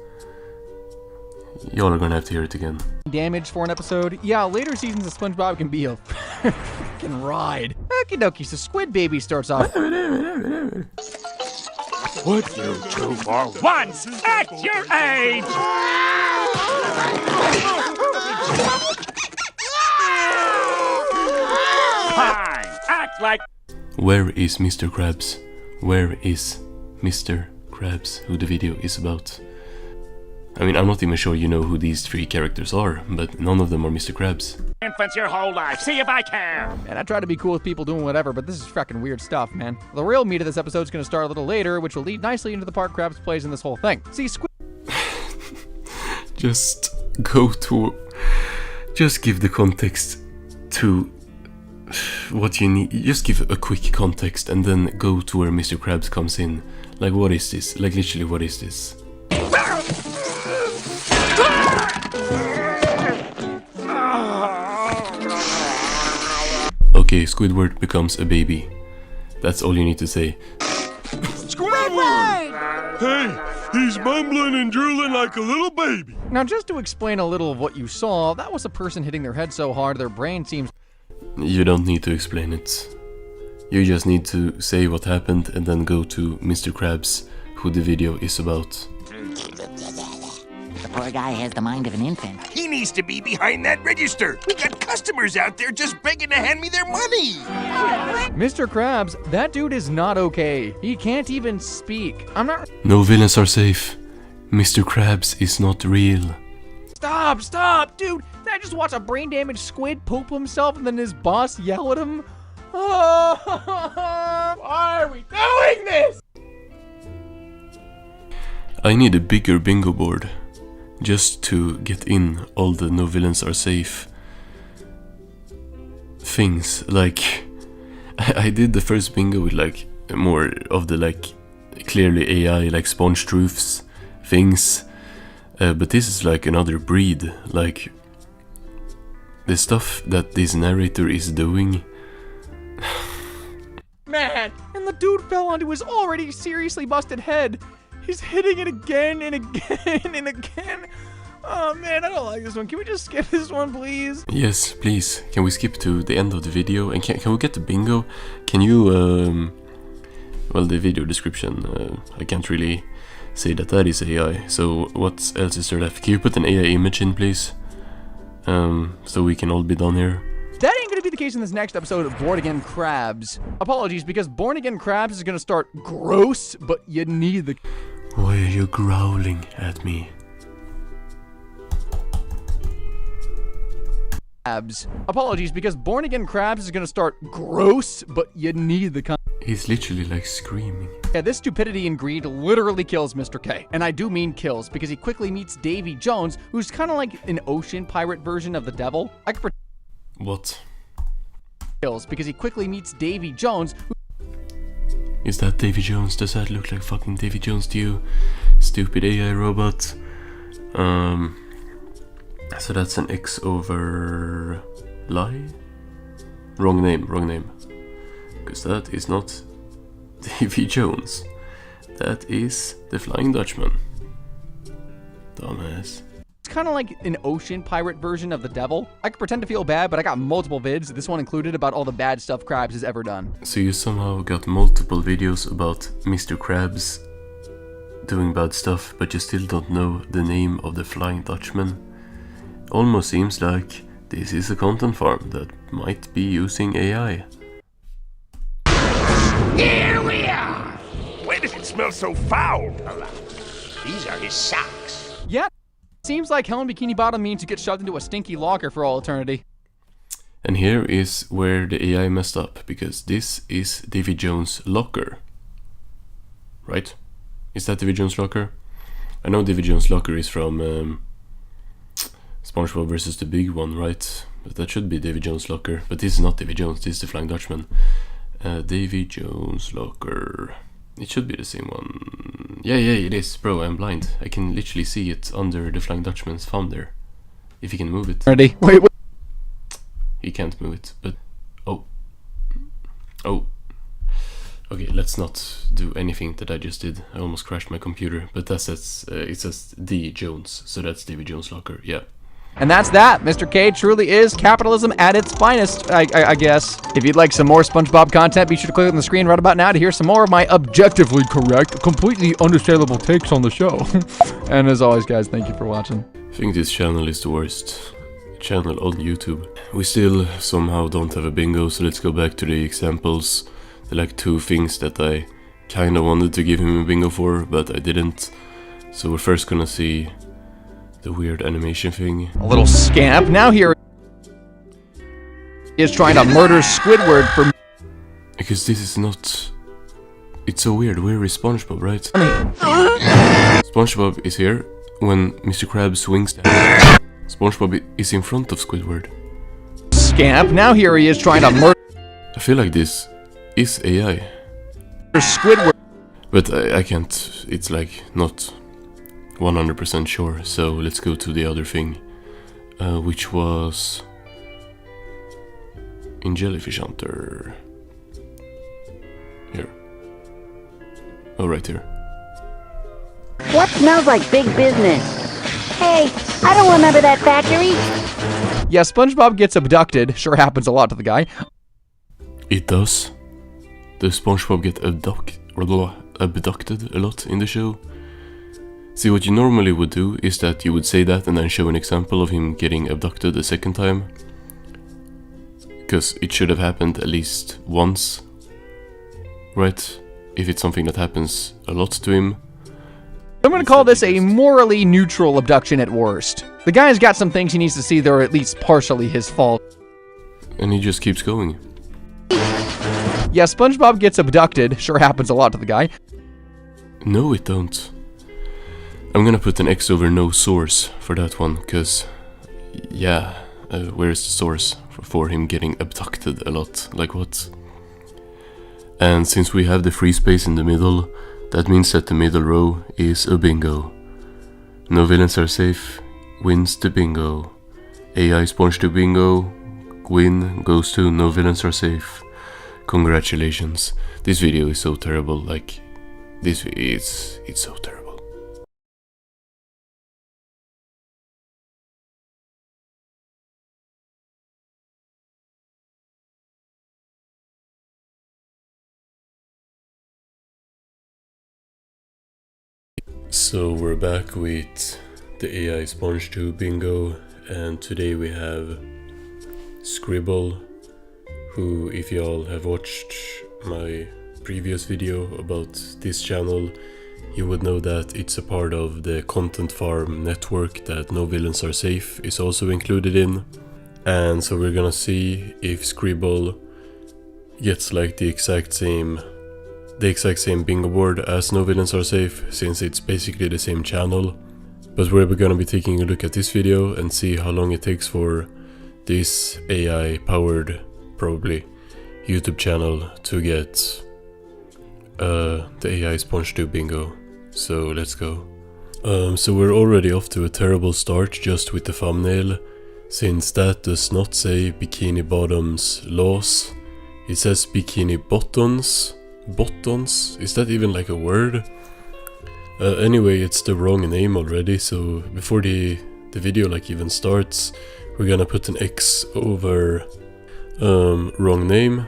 Y'all are gonna have to hear it again. Damage for an episode? Yeah, later seasons of SpongeBob can be a freaking ride. Okie dokie, so Squid Baby starts off. Would you two for once act your age? Fine, act like... Where is Mr. Krabs? Where is Mr. Krabs, who the video is about? I mean, I'm not even sure you know who these three characters are, but none of them are Mr. Krabs. Infants your whole life, see if I can! Man, I try to be cool with people doing whatever, but this is fucking weird stuff, man. The real meat of this episode is going to start a little later, which will lead nicely into the part Krabs plays in this whole thing. See, Just give the context to what you need. Just give a quick context and then go to where Mr. Krabs comes in. Like, what is this? Like, literally, what is this? Okay, Squidward becomes a baby. That's all you need to say. Squidward! Hey, he's mumbling and drooling like a little baby. Now, just to explain a little of what you saw, that was a person hitting their head so hard their brain seems... You don't need to explain it. You just need to say what happened and then go to Mr. Krabs, who the video is about. The poor guy has the mind of an infant. He needs to be behind that register. We got customers out there just begging to hand me their money. Mr. Krabs, that dude is not okay. He can't even speak. I'm not... No villains are safe. Mr. Krabs is not real. Stop, dude. Did I just watch a brain-damaged squid poop himself and then his boss yell at him? Oh, why are we doing this? I need a bigger bingo board. Just to get in all the no villains are safe things. Like, I did the first bingo with like more of the like clearly AI, like Spongeroof's things, but this is like another breed. Like the stuff that this narrator is doing. Man, and the dude fell onto his already seriously busted head. He's hitting it again and again and again. Oh man, I don't like this one. Can we just skip this one, please? Yes, please. Can we skip to the end of the video? And can we get the bingo? Can you, well, the video description, I can't really say that is AI. So what else is there left? Can you put an AI image in, please? So we can all be done here. That ain't gonna be the case in this next episode of Born Again Krabs. Apologies, because Born Again Krabs is gonna start gross, but you need the... Why are you growling at me? Apologies, because Born Again Krabs is gonna start gross, but you need the... He's literally like screaming. Yeah, this stupidity and greed literally kills Mr. K. And I do mean kills, because he quickly meets Davy Jones, who's kind of like an ocean pirate version of the devil. I could... What? Kills, because he quickly meets Davy Jones, Is that Davy Jones? Does that look like fucking Davy Jones to you? Stupid AI robot. So that's an X over lie? Wrong name. Because that is not Davy Jones. That is the Flying Dutchman. Dumbass. It's kind of like an ocean pirate version of the devil. I could pretend to feel bad, but I got multiple vids, this one included, about all the bad stuff Krabs has ever done. So you somehow got multiple videos about Mr. Krabs doing bad stuff, but you still don't know the name of the Flying Dutchman. Almost seems like this is a content farm that might be using AI. Here we are! Why does it smell so foul? These are his socks. Yeah, seems like Helen Bikini Bottom means to get shoved into a stinky locker for all eternity. And here is where the AI messed up, because this is Davy Jones' locker. Right? Is that Davy Jones' locker? I know Davy Jones' locker is from SpongeBob versus the Big One, right? But that should be Davy Jones' locker. But this is not Davy Jones, this is the Flying Dutchman. Davy Jones' locker. It should be the same one. Yeah, it is. Bro, I'm blind. I can literally see it under the Flying Dutchman's thumb there. If he can move it. Ready? Wait. He can't move it, but... Oh. Okay, let's not do anything that I just did. I almost crashed my computer, but that says, it says D. Jones, so that's Davy Jones' locker, yeah. And that's that. Mr. K truly is capitalism at its finest, I guess. If you'd like some more SpongeBob content, be sure to click on the screen right about now to hear some more of my objectively correct, completely unassailable takes on the show. And as always, guys, thank you for watching. I think this channel is the worst channel on YouTube. We still somehow don't have a bingo, so let's go back to the examples. There are like 2 things that I kinda wanted to give him a bingo for, but I didn't. So we're first gonna see the weird animation thing. A little scamp. Now here is trying to murder Squidward for... Because this is not... It's so weird. Where is SpongeBob, right? SpongeBob is here when Mr. Krabs swings down. SpongeBob is in front of Squidward. Scamp. Now here he is trying to murder... I feel like this is AI. Squidward. But I can't... It's like not 100% sure. So let's go to the other thing. Which was... in Jellyfish Hunter. Here. Oh, right here. What smells like big business? Hey, I don't remember that factory. Yeah, SpongeBob gets abducted. Sure happens a lot to the guy. It does. Does SpongeBob get abducted a lot in the show? See, what you normally would do is that you would say that and then show an example of him getting abducted a second time. Because it should have happened at least once. Right? If it's something that happens a lot to him. I'm gonna call this a morally neutral abduction at worst. The guy's got some things he needs to see that are at least partially his fault. And he just keeps going. Yeah, SpongeBob gets abducted. Sure happens a lot to the guy. No, it don't. I'm gonna put an X over no source for that one, because... yeah, where is the source for him getting abducted a lot? Like what? And since we have the free space in the middle, that means that the middle row is a bingo. No villains are safe, wins the bingo. AI SpongeTube bingo, win goes to no villains are safe. Congratulations. This video is so terrible, like, it's so terrible. So we're back with the AI SpongeTube bingo, and today we have Scribble, who, if y'all have watched my previous video about this channel, you would know that it's a part of the Content Farm network that No Villains Are Safe is also included in. And so we're gonna see if Scribble gets like the exact same bingo board as No Villains Are Safe, since it's basically the same channel. But we're gonna be taking a look at this video and see how long it takes for this AI powered, probably, YouTube channel to get the AI SpongeTube bingo. So let's go. So we're already off to a terrible start just with the thumbnail, since that does not say Bikini Bottom's laws. It says Bikini Bottoms. Bottoms? Is that even like a word? Anyway, it's the wrong name already, so before the video like even starts, we're gonna put an X over wrong name,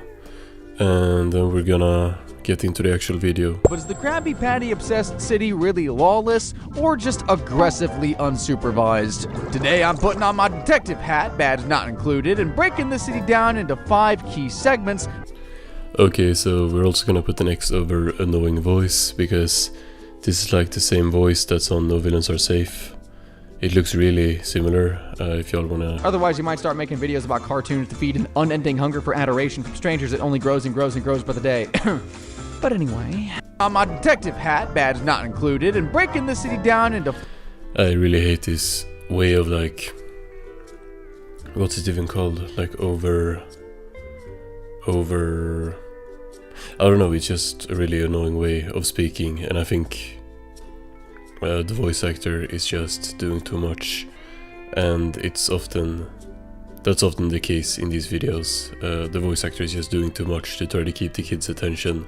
and then we're gonna get into the actual video. But is the Krabby Patty obsessed city really lawless or just aggressively unsupervised? Today I'm putting on my detective hat, badge not included, and breaking the city down into 5 key segments. Okay, so we're also gonna put an X over annoying voice, because this is like the same voice that's on No Villains Are Safe. It looks really similar, if y'all wanna... Otherwise, you might start making videos about cartoons to feed an unending hunger for adoration from strangers that only grows and grows and grows by the day. But anyway, on my detective hat, badge not included, and breaking the city down into... I really hate this way of like... What's it even called? Like over... I don't know, it's just a really annoying way of speaking, and I think... the voice actor is just doing too much, and that's often the case in these videos. The voice actor is just doing too much to try to keep the kids' attention,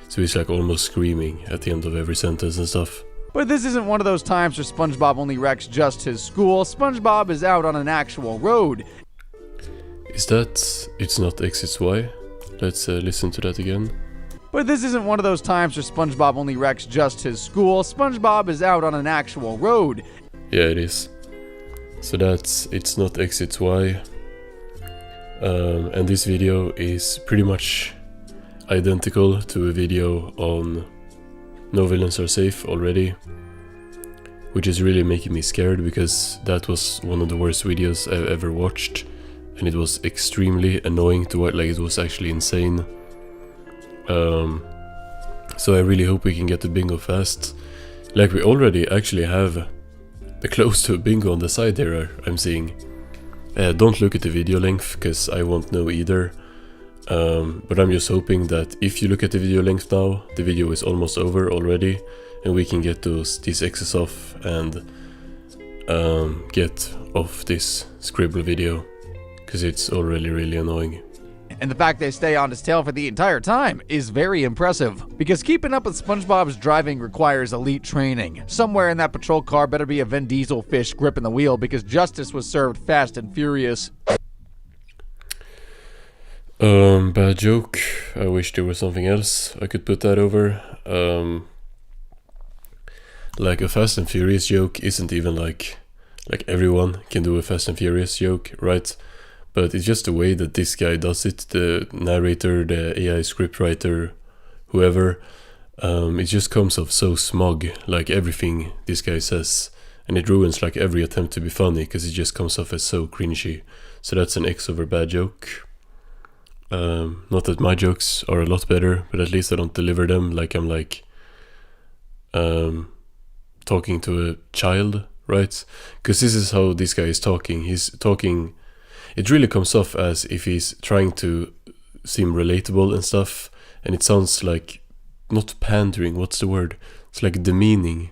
so he's like almost screaming at the end of every sentence and stuff. But this isn't one of those times where SpongeBob only wrecks just his school. SpongeBob is out on an actual road. Is that It's Not Exits Y? Let's listen to that again. But this isn't one of those times where SpongeBob only wrecks just his school. SpongeBob is out on an actual road. Yeah, it is. So that's It's Not Exits Y. And this video is pretty much identical to a video on No Villains Are Safe already, which is really making me scared, because that was one of the worst videos I've ever watched, and it was extremely annoying to watch. Like, it was actually insane. So I really hope we can get the bingo fast. Like, we already actually have close to a bingo on the side there, I'm seeing. Don't look at the video length, because I won't know either. But I'm just hoping that if you look at the video length now, the video is almost over already, and we can get these X's off and get off this scribble video, because it's already really annoying. And the fact they stay on his tail for the entire time is very impressive, because keeping up with SpongeBob's driving requires elite training. Somewhere in that patrol car better be a Vin Diesel fish gripping the wheel, because justice was served fast and furious. Bad joke. I wish there was something else I could put that over. Like, a Fast and Furious joke isn't even like everyone can do a Fast and Furious joke, right? But it's just the way that this guy does it, the narrator, the AI scriptwriter, whoever. It just comes off so smug, like everything this guy says, and it ruins like every attempt to be funny, because it just comes off as so cringy. So that's an X over bad joke. Not that my jokes are a lot better, but at least I don't deliver them like I'm like talking to a child, right? Because this is how this guy is talking. He's talking... It really comes off as if he's trying to seem relatable and stuff, and it sounds like, not pandering, what's the word? It's like demeaning.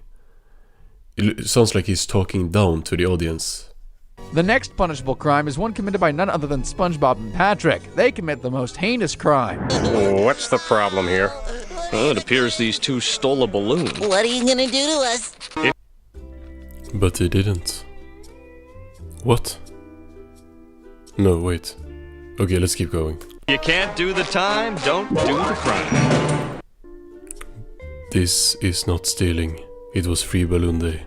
It sounds like he's talking down to the audience. The next punishable crime is one committed by none other than SpongeBob and Patrick. They commit the most heinous crime. What's the problem here? Well, it appears these two stole a balloon. What are you gonna do to us? But they didn't. What? No, wait. Okay, let's keep going. You can't do the time, don't do the crime. This is not stealing. It was Free Balloon Day.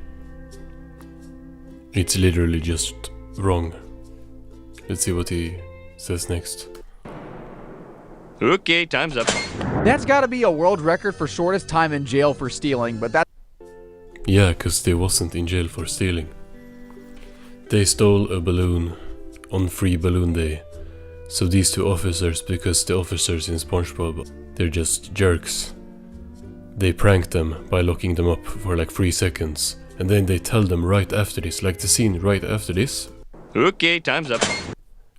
It's literally just wrong. Let's see what he says next. Okay, time's up. That's gotta be a world record for shortest time in jail for stealing, but that... Yeah, because they wasn't in jail for stealing. They stole a balloon on Free Balloon Day. So these two officers, because the officers in Spongebob, they're just jerks. They prank them by locking them up for like 3 seconds, and then they tell them right after this, like the scene right after this. Okay, time's up.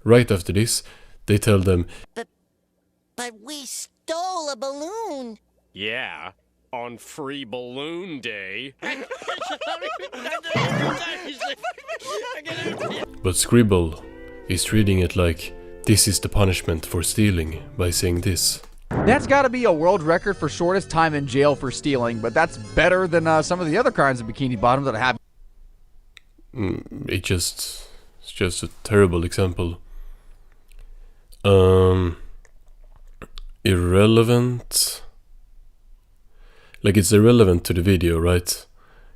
Right after this, they tell them, But we stole a balloon. Yeah, on Free Balloon Day. but Scribble is treating it like this is the punishment for stealing by saying this. That's gotta be a world record for shortest time in jail for stealing, but that's better than some of the other crimes of Bikini Bottom that I have. It's just a terrible example. Irrelevant. Like, it's irrelevant to the video, right?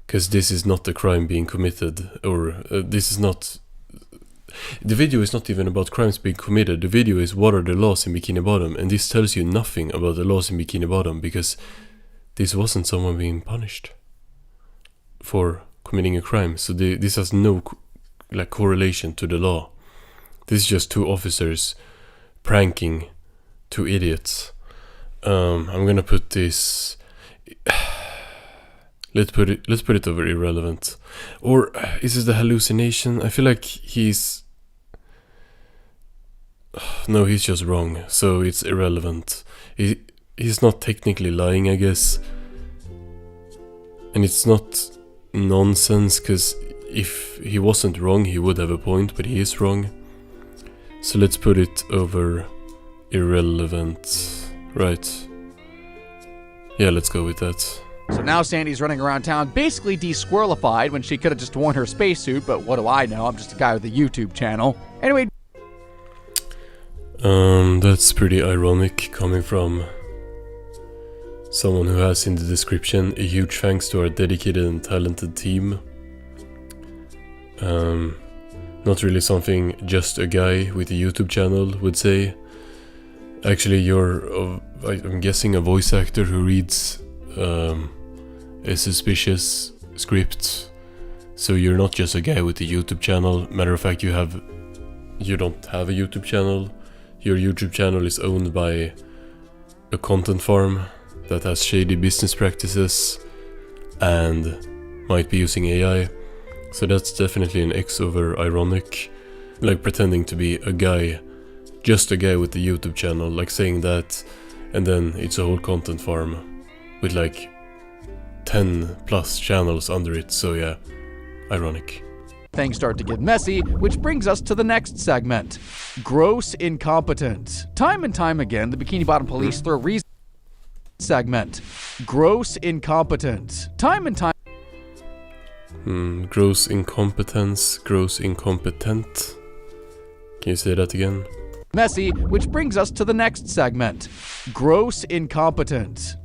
Because this is not a crime being committed, or this is not... The video is not even about crimes being committed. The video is what are the laws in Bikini Bottom, and this tells you nothing about the laws in Bikini Bottom, because this wasn't someone being punished for committing a crime. So this has no like correlation to the law. This is just 2 officers pranking 2 idiots. I'm gonna put this... Let's put it over irrelevant. Or is this the hallucination? I feel like he's... No, he's just wrong, so it's irrelevant. He's not technically lying, I guess. And it's not nonsense, because if he wasn't wrong, he would have a point, but he is wrong. So let's put it over irrelevant. Right. Yeah, let's go with that. So now Sandy's running around town basically de-squirrelified when she could have just worn her spacesuit, but what do I know? I'm just a guy with a YouTube channel. Anyway. That's pretty ironic coming from someone who has in the description a huge thanks to our dedicated and talented team. Not really something just a guy with a YouTube channel would say. Actually, you're, I'm guessing, a voice actor who reads a suspicious script. So you're not just a guy with a YouTube channel. Matter of fact, you don't have a YouTube channel. Your YouTube channel is owned by a content farm that has shady business practices and might be using AI. So that's definitely an X over ironic. Like pretending to be a guy, just a guy with a YouTube channel, like saying that, and then it's a whole content farm with like 10 plus channels under it. So yeah, ironic. Things start to get messy, which brings us to the next segment. Gross incompetence. Time and time again, the Bikini Bottom police throw reason segment. Gross incompetence. Time and time. Gross incompetence. Gross incompetent. Can you say that again? Messy, which brings us to the next segment. Gross incompetence.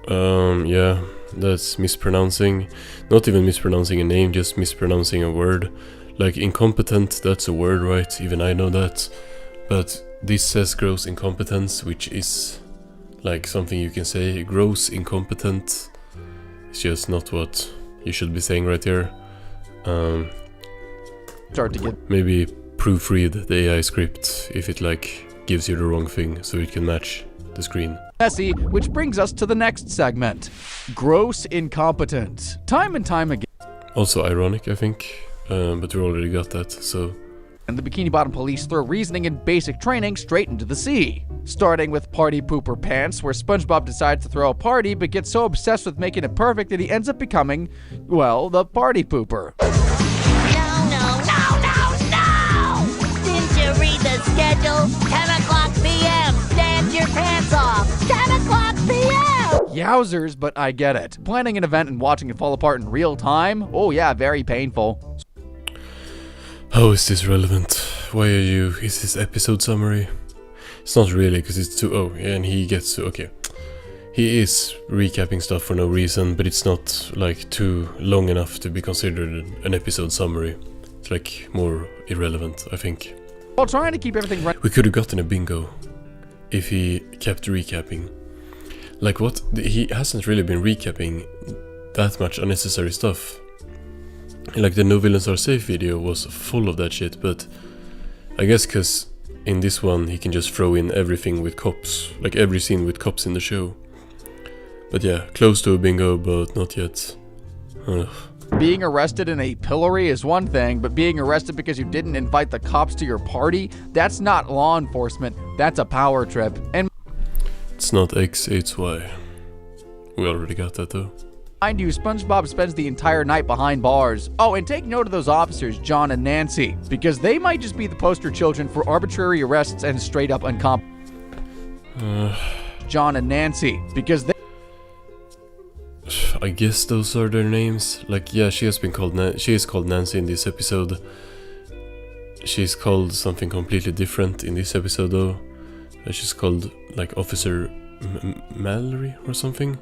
Yeah, that's mispronouncing. Not even mispronouncing a name, just mispronouncing a word. Like incompetent, that's a word, right? Even I know that. But this says gross incompetence, which is like something you can say. Gross incompetent. It's just not what you should be saying right here. Start to get maybe proofread the AI script if it like gives you the wrong thing so it can match the screen. Messy, which brings us to the next segment. Gross incompetence. Time and time again. Also ironic, I think, but we already got that, so... And the Bikini Bottom police throw reasoning and basic training straight into the sea. Starting with Party Pooper Pants, where Spongebob decides to throw a party, but gets so obsessed with making it perfect that he ends up becoming, well, the Party Pooper. Didn't you read the schedule? 10 o'clock p.m. Stand your pants off. 10 o'clock p.m. Yowzers, but I get it. Planning an event and watching it fall apart in real time? Oh yeah, very painful. How is this relevant? Why are you... Is this episode summary? It's not really, because it's too... Oh, yeah, and he gets to... Okay. He is recapping stuff for no reason, but it's not, like, too long enough to be considered an episode summary. It's, like, more irrelevant, I think. While trying to keep everything right... We could have gotten a bingo if he kept recapping. Like, what? He hasn't really been recapping that much unnecessary stuff. Like, the No Villains Are Safe video was full of that shit, but I guess because in this one he can just throw in everything with cops, like every scene with cops in the show. But yeah, close to a bingo, but not yet. Ugh. Being arrested in a pillory is one thing, but being arrested because you didn't invite the cops to your party, that's not law enforcement, that's a power trip. And it's not X, it's Y. We already got that though. Mind you, Spongebob spends the entire night behind bars. Oh, and take note of those officers, John and Nancy, because they might just be the poster children for arbitrary arrests and straight up John and Nancy, because they... I guess those are their names. Like, yeah, she has been called she is called Nancy in this episode. She's called something completely different in this episode though. She's called like Officer Mallory or something.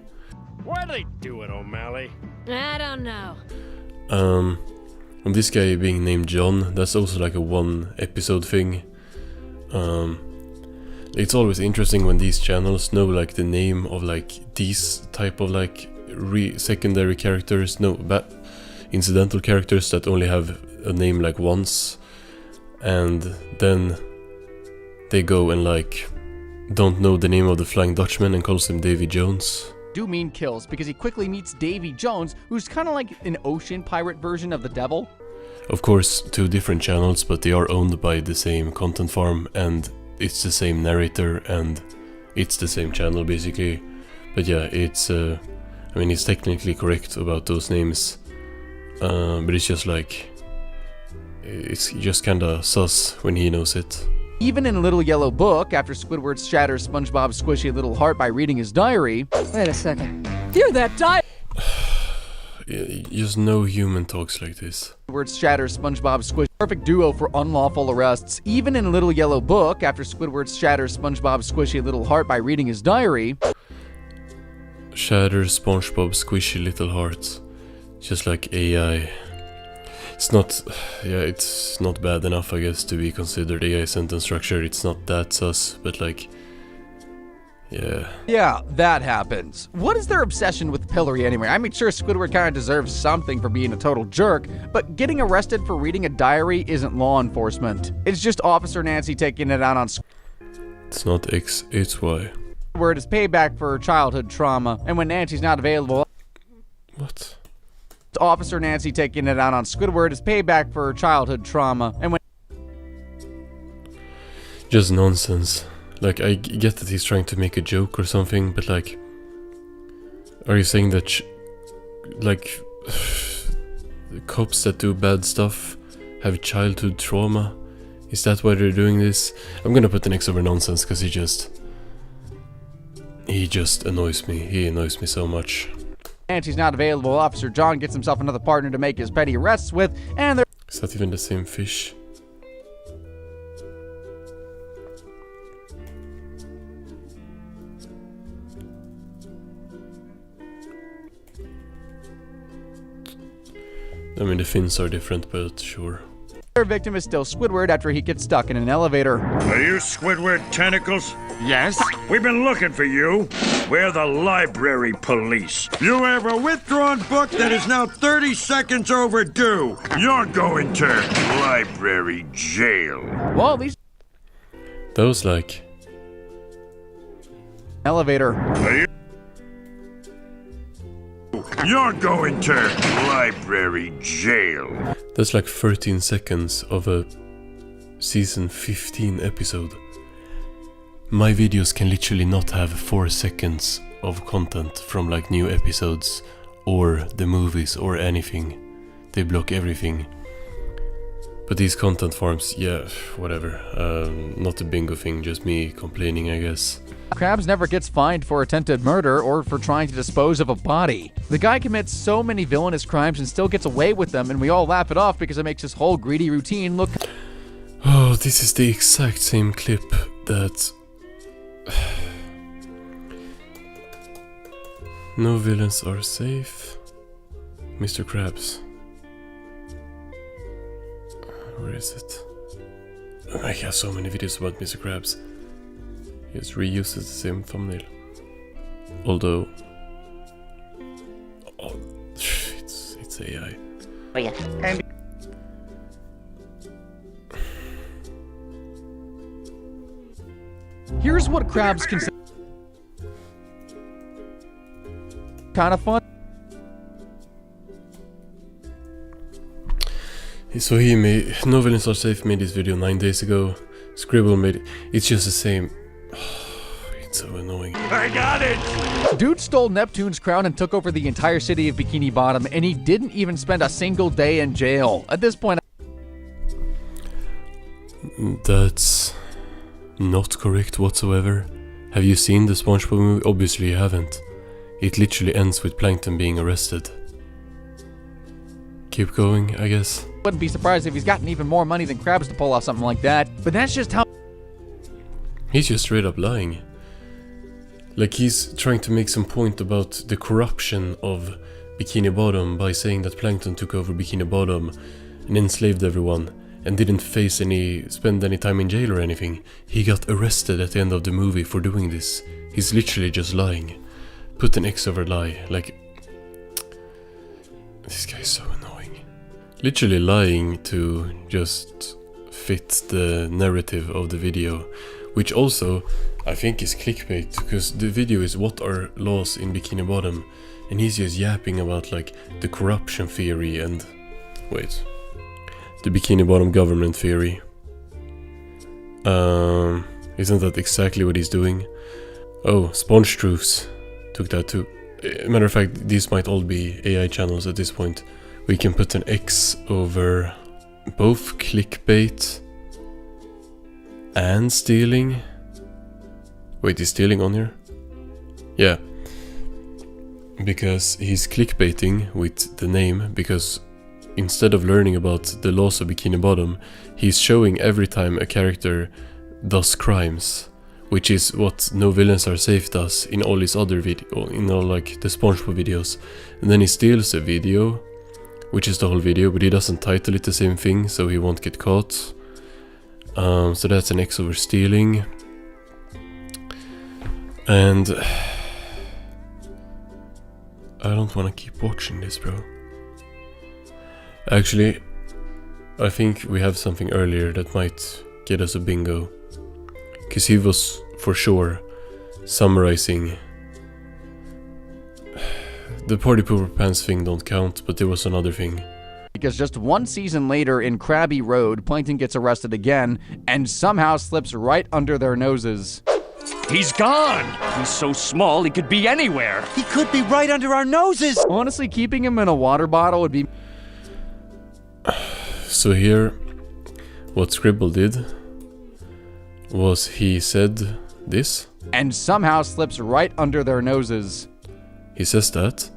Why are they doing, O'Malley? I don't know. And this guy being named John, that's also like a one episode thing. It's always interesting when these channels know like the name of like these type of like secondary characters, incidental characters that only have a name like once, and then they go and like don't know the name of the Flying Dutchman and calls him Davy Jones. Do mean kills because he quickly meets Davy Jones, who's kind of like an ocean pirate version of the devil. Of course, two different channels, but they are owned by the same content farm, and it's the same narrator, and it's the same channel basically. But yeah, it's I mean, he's technically correct about those names, but it's just like, it's just kinda sus when he knows it. Even in Little Yellow Book, after Squidward shatters SpongeBob's squishy little heart by reading his diary. Wait a second. You're that diary. Just no human talks like this. Squidward shatters SpongeBob's squish. Perfect duo for unlawful arrests. Even in Little Yellow Book, after Squidward shatters SpongeBob's squishy little heart by reading his diary. Shatters SpongeBob's squishy little heart. Just like AI. It's not, yeah, it's not bad enough, I guess, to be considered AI sentence structure. It's not that sus, but like, yeah. Yeah, that happens. What is their obsession with Pillory anyway? I mean, sure, Squidward kind of deserves something for being a total jerk, but getting arrested for reading a diary isn't law enforcement. It's just Officer Nancy taking it out on It's not X, it's Y. Squidward is payback for childhood trauma, and when Nancy's not available... What? Officer Nancy taking it out on Squidward is payback for childhood trauma, and when... Just nonsense. Like, I get that he's trying to make a joke or something, but like... Are you saying that, like... the cops that do bad stuff have childhood trauma? Is that why they're doing this? I'm gonna put the next over nonsense, because he just annoys me. He annoys me so much. Nancy's not available, Officer John gets himself another partner to make his petty arrests with, and they're... Is that even the same fish? I mean, the fins are different, but sure. Their victim is still Squidward after he gets stuck in an elevator. Are you Squidward Tentacles? Yes? We've been looking for you. We're the library police. You have a withdrawn book that is now 30 seconds overdue. You're going to library jail. Well, these... That was like... Elevator. You're going to library jail. That's like 13 seconds of a season 15 episode. My videos can literally not have 4 seconds of content from like new episodes or the movies or anything. They block everything. But these content farms, yeah, whatever. Not a bingo thing, just me complaining, I guess. Krabs never gets fined for attempted murder or for trying to dispose of a body. The guy commits so many villainous crimes and still gets away with them, and we all laugh it off because it makes his whole greedy routine look... Oh, this is the exact same clip that... No villains are safe. Mr. Krabs. Where is it? I have so many videos about Mr. Krabs. He just reuses the same thumbnail. Although... Oh, it's AI. Oh yeah. And here's what Krabs can say. Kind of fun. So he made... No Villains Are Safe made this video 9 days ago. Scribble made it. It's just the same. It's so annoying. I got it! Dude stole Neptune's crown and took over the entire city of Bikini Bottom, and he didn't even spend a single day in jail. At this point... That's... not correct whatsoever. Have you seen the Spongebob movie? Obviously you haven't. It literally ends with Plankton being arrested. Keep going, I guess. Wouldn't be surprised if he's gotten even more money than Krabs to pull off something like that. But that's just how... He's just straight up lying. Like he's trying to make some point about the corruption of Bikini Bottom by saying that Plankton took over Bikini Bottom and enslaved everyone and didn't spend any time in jail or anything. He got arrested at the end of the movie for doing this. He's literally just lying. Put an X over lie. Like, this guy is so annoying. Literally lying to just fit the narrative of the video, which also I think is clickbait, because the video is what are laws in Bikini Bottom, and he's just yapping about like the corruption theory and the Bikini Bottom government theory. Isn't that exactly what he's doing? Oh, Sponge Truths took that too. Matter of fact, these might all be AI channels at this point. We can put an X over both clickbait and stealing. Wait, is stealing on here? Yeah. Because he's clickbaiting with the name, because instead of learning about the laws of Bikini Bottom, he's showing every time a character does crimes, which is what No Villains Are Safe does in all his other videos, in all like the Spongebob videos. And then he steals a video, which is the whole video, but he doesn't title it the same thing, so he won't get caught. So that's an X over stealing. And I don't want to keep watching this, bro. Actually, I think we have something earlier that might get us a bingo. Because he was, for sure, summarizing. The Party Pooper Pants thing don't count, but there was another thing. Because just one season later in Krabby Road, Plankton gets arrested again and somehow slips right under their noses. He's gone! He's so small he could be anywhere! He could be right under our noses! Honestly, keeping him in a water bottle would be... So here, what Scribble did was he said this. And somehow slips right under their noses. He says that.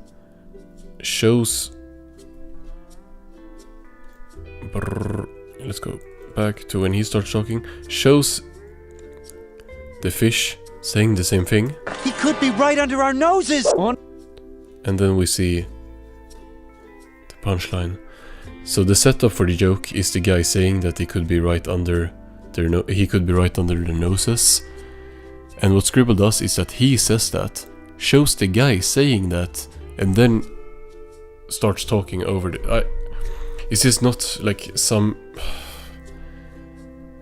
Shows... Let's go back to when he starts talking. Shows the fish saying the same thing. He could be right under our noses! And then we see the punchline. So the setup for the joke is the guy saying that he could be right under their noses. And what Scribble does is that he says that, shows the guy saying that, and then starts talking over the... Is this not like some...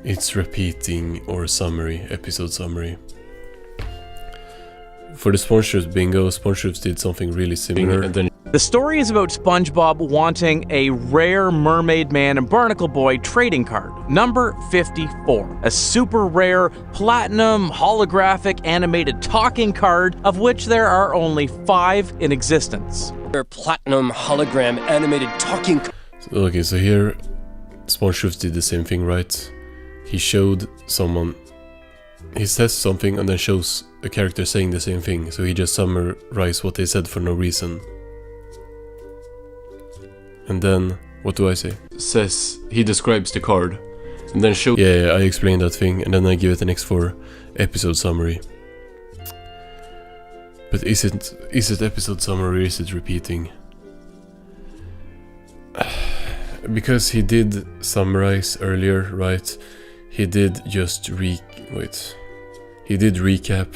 It's repeating or summary, episode summary. For the Spongebob bingo, Spongebob did something really similar. And then the story is about SpongeBob wanting a rare Mermaid Man and Barnacle Boy trading card, number 54. A super rare, platinum, holographic, animated talking card, of which there are only 5 in existence. Platinum, hologram, animated talking... Okay, so here, SpongeBob did the same thing, right? He showed someone... He says something and then shows a character saying the same thing, so he just summarized what they said for no reason. And then, what do I say? Says, he describes the card, and then shows... Yeah, I explained that thing, and then I give it an X for episode summary. But is it episode summary or is it repeating? Because he did summarize earlier, right? He did just He did recap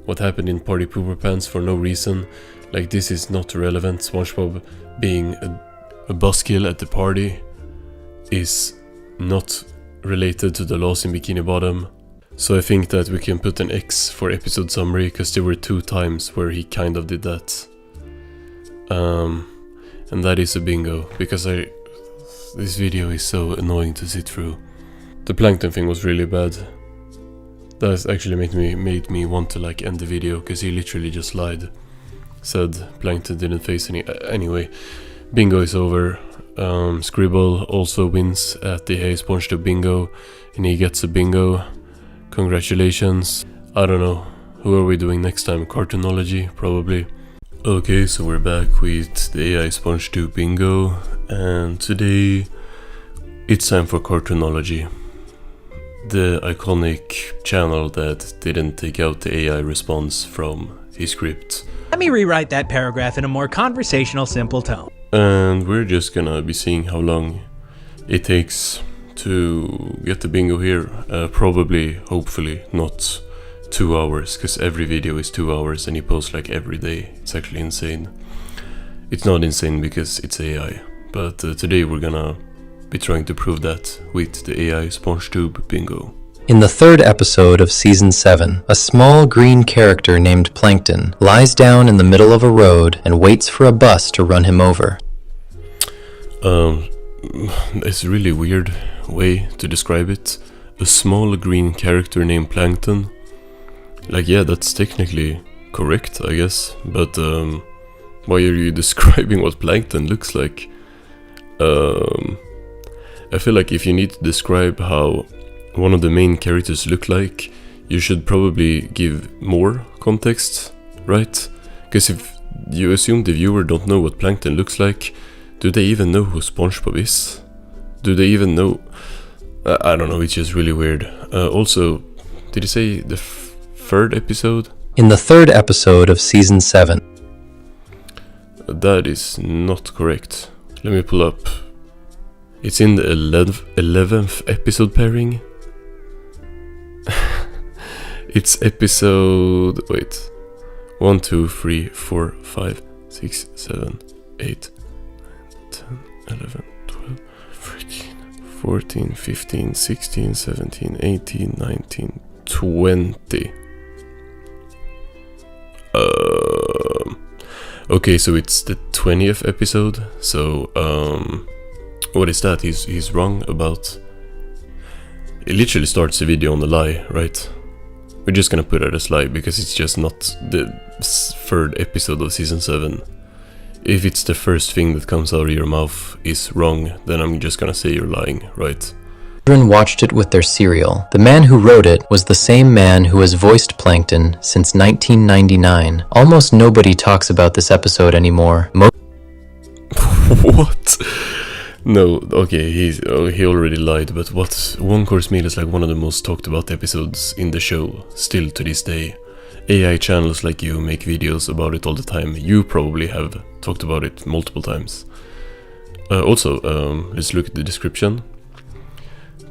what happened in Party Pooper Pants for no reason. Like, this is not relevant. SpongeBob being a buzzkill at the party is not related to the laws in Bikini Bottom. So I think that we can put an X for episode summary, because there were 2 times where he kind of did that. And that is a bingo, because this video is so annoying to sit through. The Plankton thing was really bad. That actually made me want to like end the video, because he literally just lied. Said Plankton didn't face any... Anyway, bingo is over. Scribble also wins at the Hey SpongeBob bingo, and he gets a bingo. Congratulations. I don't know. Who are we doing next time? Cartoonology, probably. Okay, so we're back with the AI SpongeBob bingo, and today it's time for Cartoonology. The iconic channel that didn't take out the AI response from his script. Let me rewrite that paragraph in a more conversational, simple tone. And we're just gonna be seeing how long it takes to get the bingo here. Probably, hopefully, not 2 hours, because every video is 2 hours and he posts like every day. It's actually insane. It's not insane because it's AI, but today we're gonna be trying to prove that with the AI SpongeTube bingo. In the third episode of Season 7, a small green character named Plankton lies down in the middle of a road and waits for a bus to run him over. It's a really weird way to describe it. A small green character named Plankton. Like, yeah, that's technically correct, I guess, but why are you describing what Plankton looks like? I feel like if you need to describe how one of the main characters look like, you should probably give more context, right? Because if you assume the viewer don't know what Plankton looks like, do they even know who SpongeBob is? Do they even know? I don't know, it's just really weird. Also, did you say the third episode? In the third episode of Season 7. That is not correct. Let me pull up. It's in the 11th episode pairing. It's episode... wait. 1, 2, 3, 4, 5, 6, 7, 8, 10, 11, 12, 13, 14, 15, 16, 17, 18, 19, 20. Okay, so it's the 20th episode. So, what is that? He's wrong about... It literally starts the video on a lie, right? We're just gonna put it as lie because it's just not the third episode of Season 7. If it's the first thing that comes out of your mouth is wrong, then I'm just gonna say you're lying, right? Children watched it with their cereal. The man who wrote it was the same man who has voiced Plankton since 1999. Almost nobody talks about this episode anymore. What? No, okay, he already lied, but what One Course Meal is like one of the most talked about episodes in the show, still to this day. AI channels like you make videos about it all the time. You probably have talked about it multiple times. Also, let's look at the description.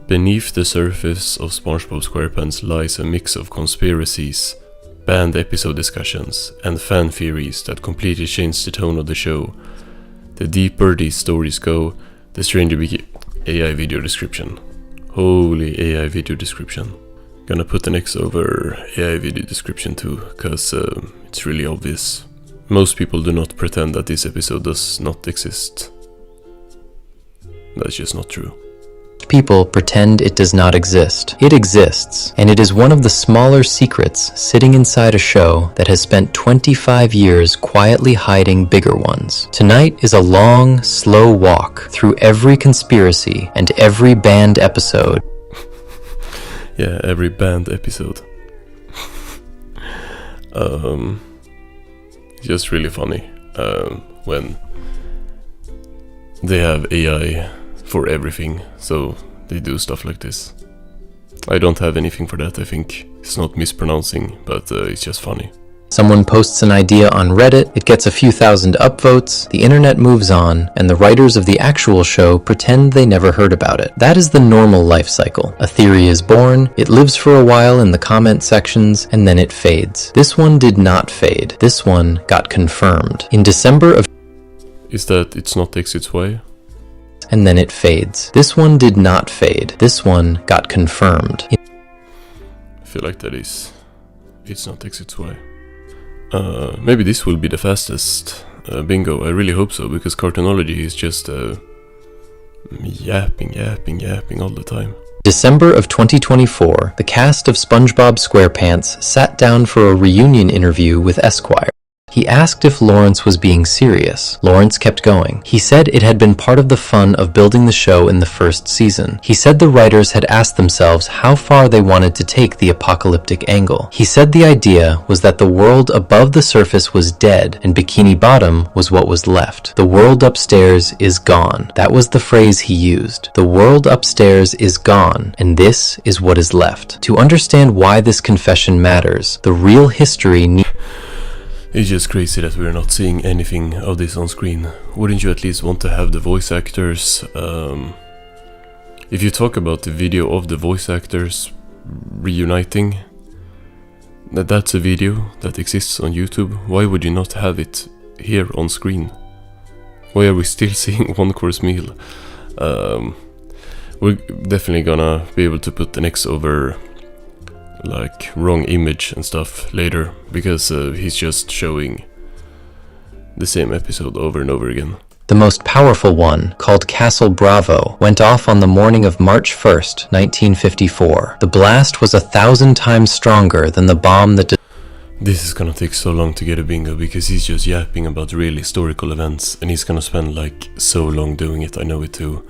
Beneath the surface of SpongeBob SquarePants lies a mix of conspiracies, banned episode discussions, and fan theories that completely change the tone of the show. The deeper these stories go, the stranger AI video description. Holy AI video description. Gonna put an X over AI video description too, cause it's really obvious. Most people do not pretend that this episode does not exist. That's just not true. People pretend it does not exist. It exists, and it is one of the smaller secrets sitting inside a show that has spent 25 years quietly hiding bigger ones. Tonight is a long, slow walk through every conspiracy and every banned episode. Yeah, every banned episode. Just really funny when they have AI for everything, so they do stuff like this. I don't have anything for that. I think it's not mispronouncing, but it's just funny. Someone posts an idea on Reddit, it gets a few thousand upvotes, the internet moves on, and the writers of the actual show pretend they never heard about it. That is the normal life cycle. A theory is born, it lives for a while in the comment sections, and then it fades. This one did not fade. This one got confirmed. In December of... Is that It's Not Exit's Way? And then it fades. This one did not fade. This one got confirmed. I feel like that is It's Not Exit's Way. Maybe this will be the fastest bingo. I really hope so, because Cartoonology is just yapping all the time. December of 2024, the cast of SpongeBob SquarePants sat down for a reunion interview with Esquire. He asked if Lawrence was being serious. Lawrence kept going. He said it had been part of the fun of building the show in the first season. He said the writers had asked themselves how far they wanted to take the apocalyptic angle. He said the idea was that the world above the surface was dead and Bikini Bottom was what was left. The world upstairs is gone. That was the phrase he used. The world upstairs is gone, and this is what is left. To understand why this confession matters, the real history It's just crazy that we're not seeing anything of this on screen. Wouldn't you at least want to have the voice actors? If you talk about the video of the voice actors reuniting, that's a video that exists on YouTube. Why would you not have it here on screen? Why are we still seeing one course meal? We're definitely gonna be able to put the next over like wrong image and stuff later, because he's just showing the same episode over and over again. The most powerful one, called Castle Bravo, went off on the morning of March 1st, 1954. The blast was 1,000 times stronger than the bomb that... This is gonna take so long to get a bingo, because he's just yapping about real historical events, and he's gonna spend like so long doing it, I know it too.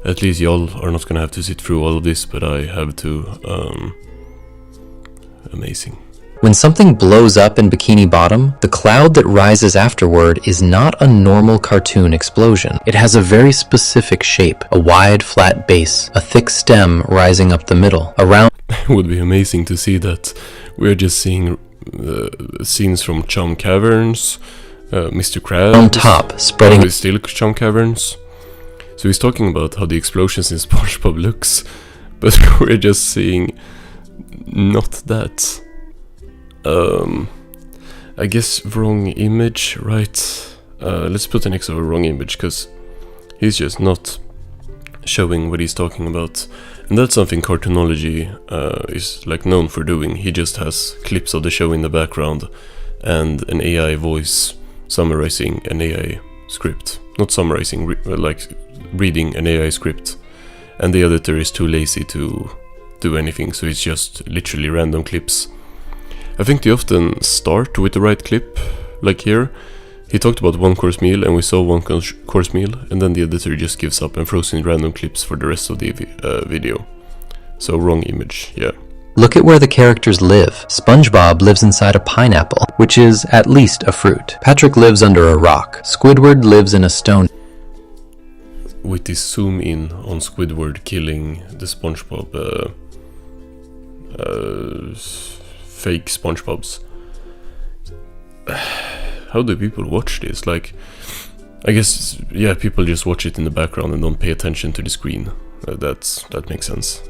At least y'all are not gonna have to sit through all of this, but I have to. Amazing. When something blows up in Bikini Bottom, the cloud that rises afterward is not a normal cartoon explosion. It has a very specific shape, a wide, flat base, a thick stem rising up the middle. Around It would be amazing to see that. We're just seeing scenes from Chum Caverns, Mr. Krabs. On top, spreading... Still Chum Caverns. So he's talking about how the explosions in Spongebob looks, but we're just seeing not that. I guess wrong image, right? Let's put an X over wrong image, because he's just not showing what he's talking about. And that's something Cartoonology is like known for doing. He just has clips of the show in the background and an AI voice summarizing an AI script. Not summarizing, like reading an AI script. And the editor is too lazy to do anything, so it's just literally random clips. I think they often start with the right clip, like here. He talked about one course meal and we saw one course meal, and then the editor just gives up and throws in random clips for the rest of the video. So wrong image, yeah. Look at where the characters live. SpongeBob lives inside a pineapple, which is at least a fruit. Patrick lives under a rock. Squidward lives in a stone. With this zoom in on Squidward killing the SpongeBob, fake SpongeBobs. How do people watch this? Like, I guess, yeah, people just watch it in the background and don't pay attention to the screen. That makes sense.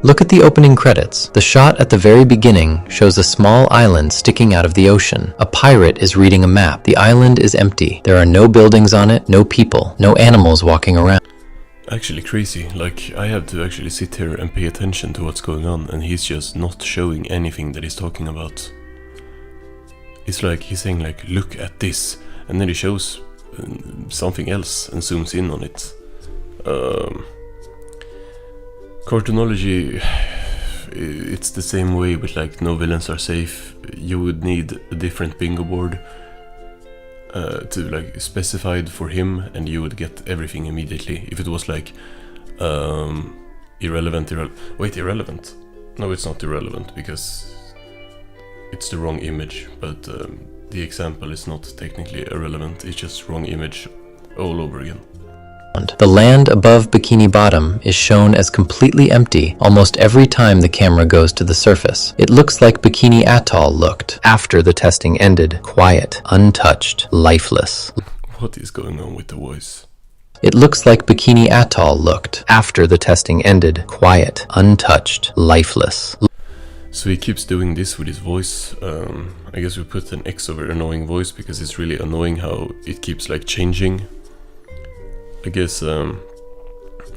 Look at the opening credits. The shot at the very beginning shows a small island sticking out of the ocean. A pirate is reading a map. The island is empty. There are no buildings on it, no people, no animals walking around. Actually crazy, like I have to actually sit here and pay attention to what's going on, and he's just not showing anything that he's talking about. It's like he's saying like, look at this, and then he shows something else and zooms in on it. Cartoonology, it's the same way with like no villains are safe. You would need a different bingo board to like specified for him, and you would get everything immediately. If it was like irrelevant. No, it's not irrelevant because it's the wrong image, but the example is not technically irrelevant. It's just wrong image all over again. The land above Bikini Bottom is shown as completely empty almost every time the camera goes to the surface. It looks like Bikini Atoll looked after the testing ended. Quiet, untouched, lifeless. What is going on with the voice? It looks like Bikini Atoll looked after the testing ended. Quiet, untouched, lifeless. So he keeps doing this with his voice. I guess we put an X over annoying voice because it's really annoying how it keeps like changing. I guess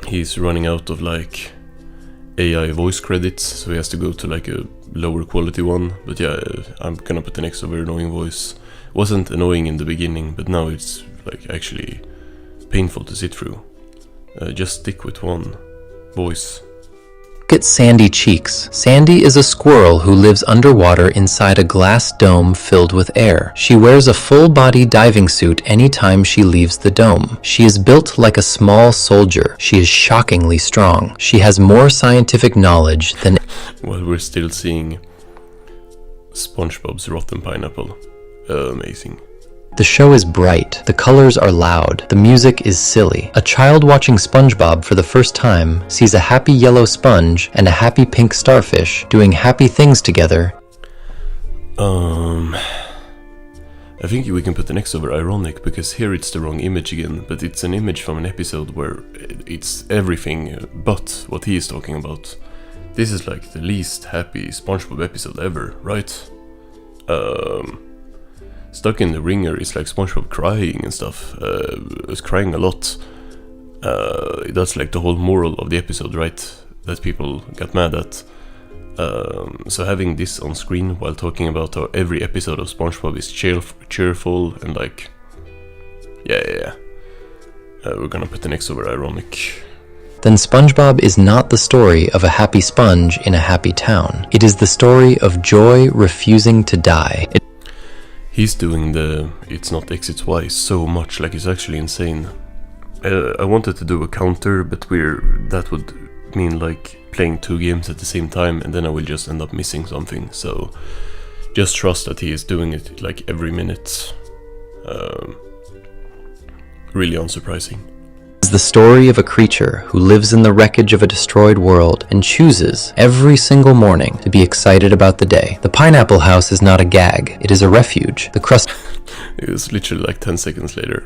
he's running out of like AI voice credits, so he has to go to like a lower quality one. But yeah, I'm gonna put an X over annoying voice. Wasn't annoying in the beginning, but now it's like actually painful to sit through. Just stick with one voice. Look at Sandy Cheeks. Sandy is a squirrel who lives underwater inside a glass dome filled with air. She wears a full-body diving suit anytime she leaves the dome. She is built like a small soldier. She is shockingly strong. She has more scientific knowledge than... Well, we're still seeing SpongeBob's rotten pineapple. Amazing. The show is bright, the colors are loud, the music is silly. A child watching SpongeBob for the first time sees a happy yellow sponge and a happy pink starfish doing happy things together. I think we can put the next over ironic, because here it's the wrong image again, but it's an image from an episode where it's everything but what he is talking about. This is like the least happy SpongeBob episode ever, right? Stuck in the Ringer is like SpongeBob crying and stuff. Is crying a lot. That's like the whole moral of the episode, right? That people got mad at. So having this on screen while talking about how every episode of SpongeBob is cheerful and like, yeah. We're gonna put the next over ironic. Then SpongeBob is not the story of a happy sponge in a happy town. It is the story of joy refusing to die. He's doing the it's not X, it's Y so much, like it's actually insane. I wanted to do a counter, but that would mean like playing 2 games at the same time, and then I will just end up missing something. So just trust that he is doing it like every minute. Really unsurprising. It's the story of a creature who lives in the wreckage of a destroyed world and chooses every single morning to be excited about the day. The pineapple house is not a gag, it is a refuge. The crust It was literally like 10 seconds later.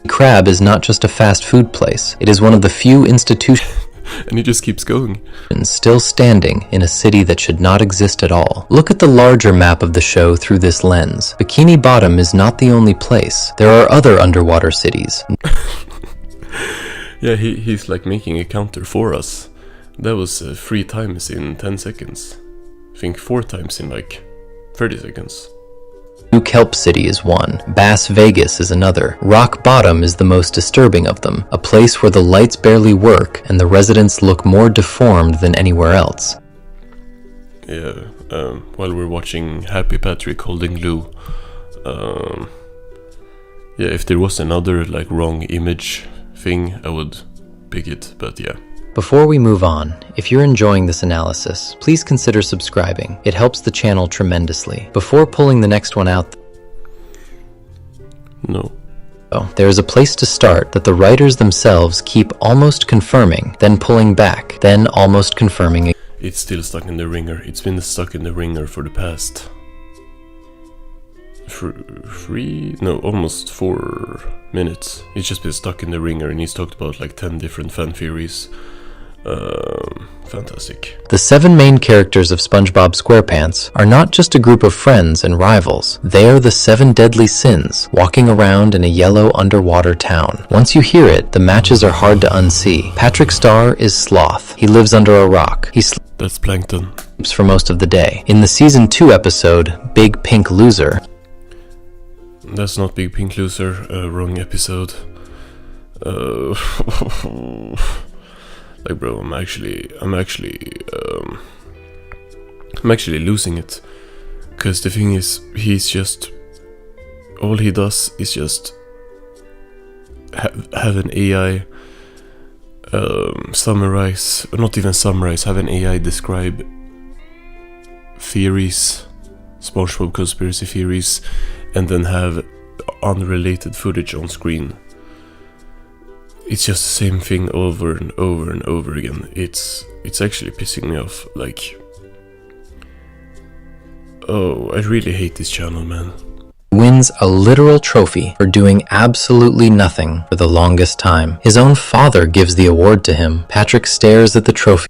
Crab is not just a fast food place, it is one of the few institutions and he just keeps going. Still standing in a city that should not exist at all. Look at the larger map of the show through this lens. Bikini Bottom is not the only place. There are other underwater cities. Yeah, he's like making a counter for us. That was 3 times in 10 seconds. I think 4 times in like 30 seconds. New Kelp City is one. Bass Vegas is another. Rock Bottom is the most disturbing of them. A place where the lights barely work and the residents look more deformed than anywhere else. Yeah, while we're watching Happy Patrick holding glue. Yeah, if there was another like wrong image thing, I would pick it, but yeah. Before we move on, if you're enjoying this analysis, please consider subscribing. It helps the channel tremendously. Before pulling the next one out, no. There is a place to start that the writers themselves keep almost confirming, then pulling back, then almost confirming. It's still stuck in the ringer. It's been stuck in the ringer for the past almost 4 minutes. It's just been stuck in the ringer, and he's talked about like 10 different fan theories. Fantastic. The 7 main characters of SpongeBob SquarePants are not just a group of friends and rivals. They are the 7 deadly sins, walking around in a yellow underwater town. Once you hear it, the matches are hard to unsee. Patrick Star is Sloth. He lives under a rock. That's Plankton. Sleeps for most of the day. In the Season 2 episode, Big Pink Loser... That's not Big Pink Loser, wrong episode. Like, bro, I'm actually losing it. Because the thing is, all he does is just have an AI summarize, or not even summarize, have an AI describe theories, SpongeBob conspiracy theories, and then have unrelated footage on screen. It's just the same thing over and over and over again. It's actually pissing me off. Like, oh, I really hate this channel, man. Wins a literal trophy for doing absolutely nothing for the longest time. His own father gives the award to him. Patrick stares at the trophy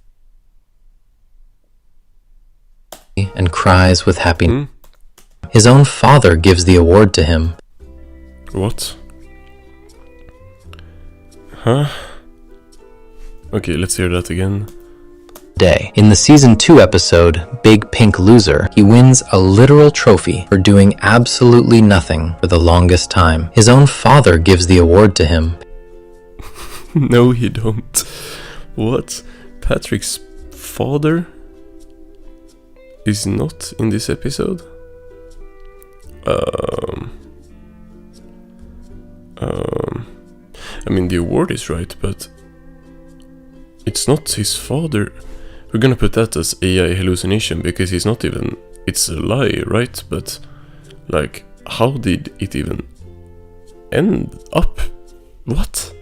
and cries with happiness. His own father gives the award to him. What? Huh? Okay, let's hear that again. In the Season 2 episode, Big Pink Loser, he wins a literal trophy for doing absolutely nothing for the longest time. His own father gives the award to him. No, he don't. What? Patrick's father is not in this episode. I mean, the award is right, but it's not his father. We're gonna put that as AI hallucination because he's not even... It's a lie, right? But, like, how did it even end up? What?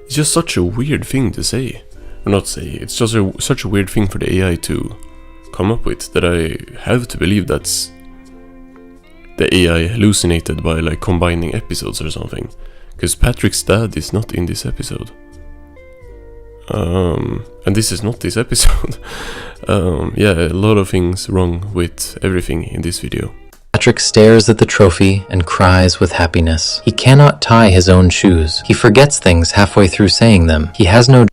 It's just such a weird thing to say. Or not say, it's just such a weird thing for the AI to come up with that I have to believe that's the AI hallucinated by, like, combining episodes or something. Because Patrick's dad is not in this episode. And this is not this episode. Yeah, a lot of things wrong with everything in this video. Patrick stares at the trophy and cries with happiness. He cannot tie his own shoes. He forgets things halfway through saying them. He has no...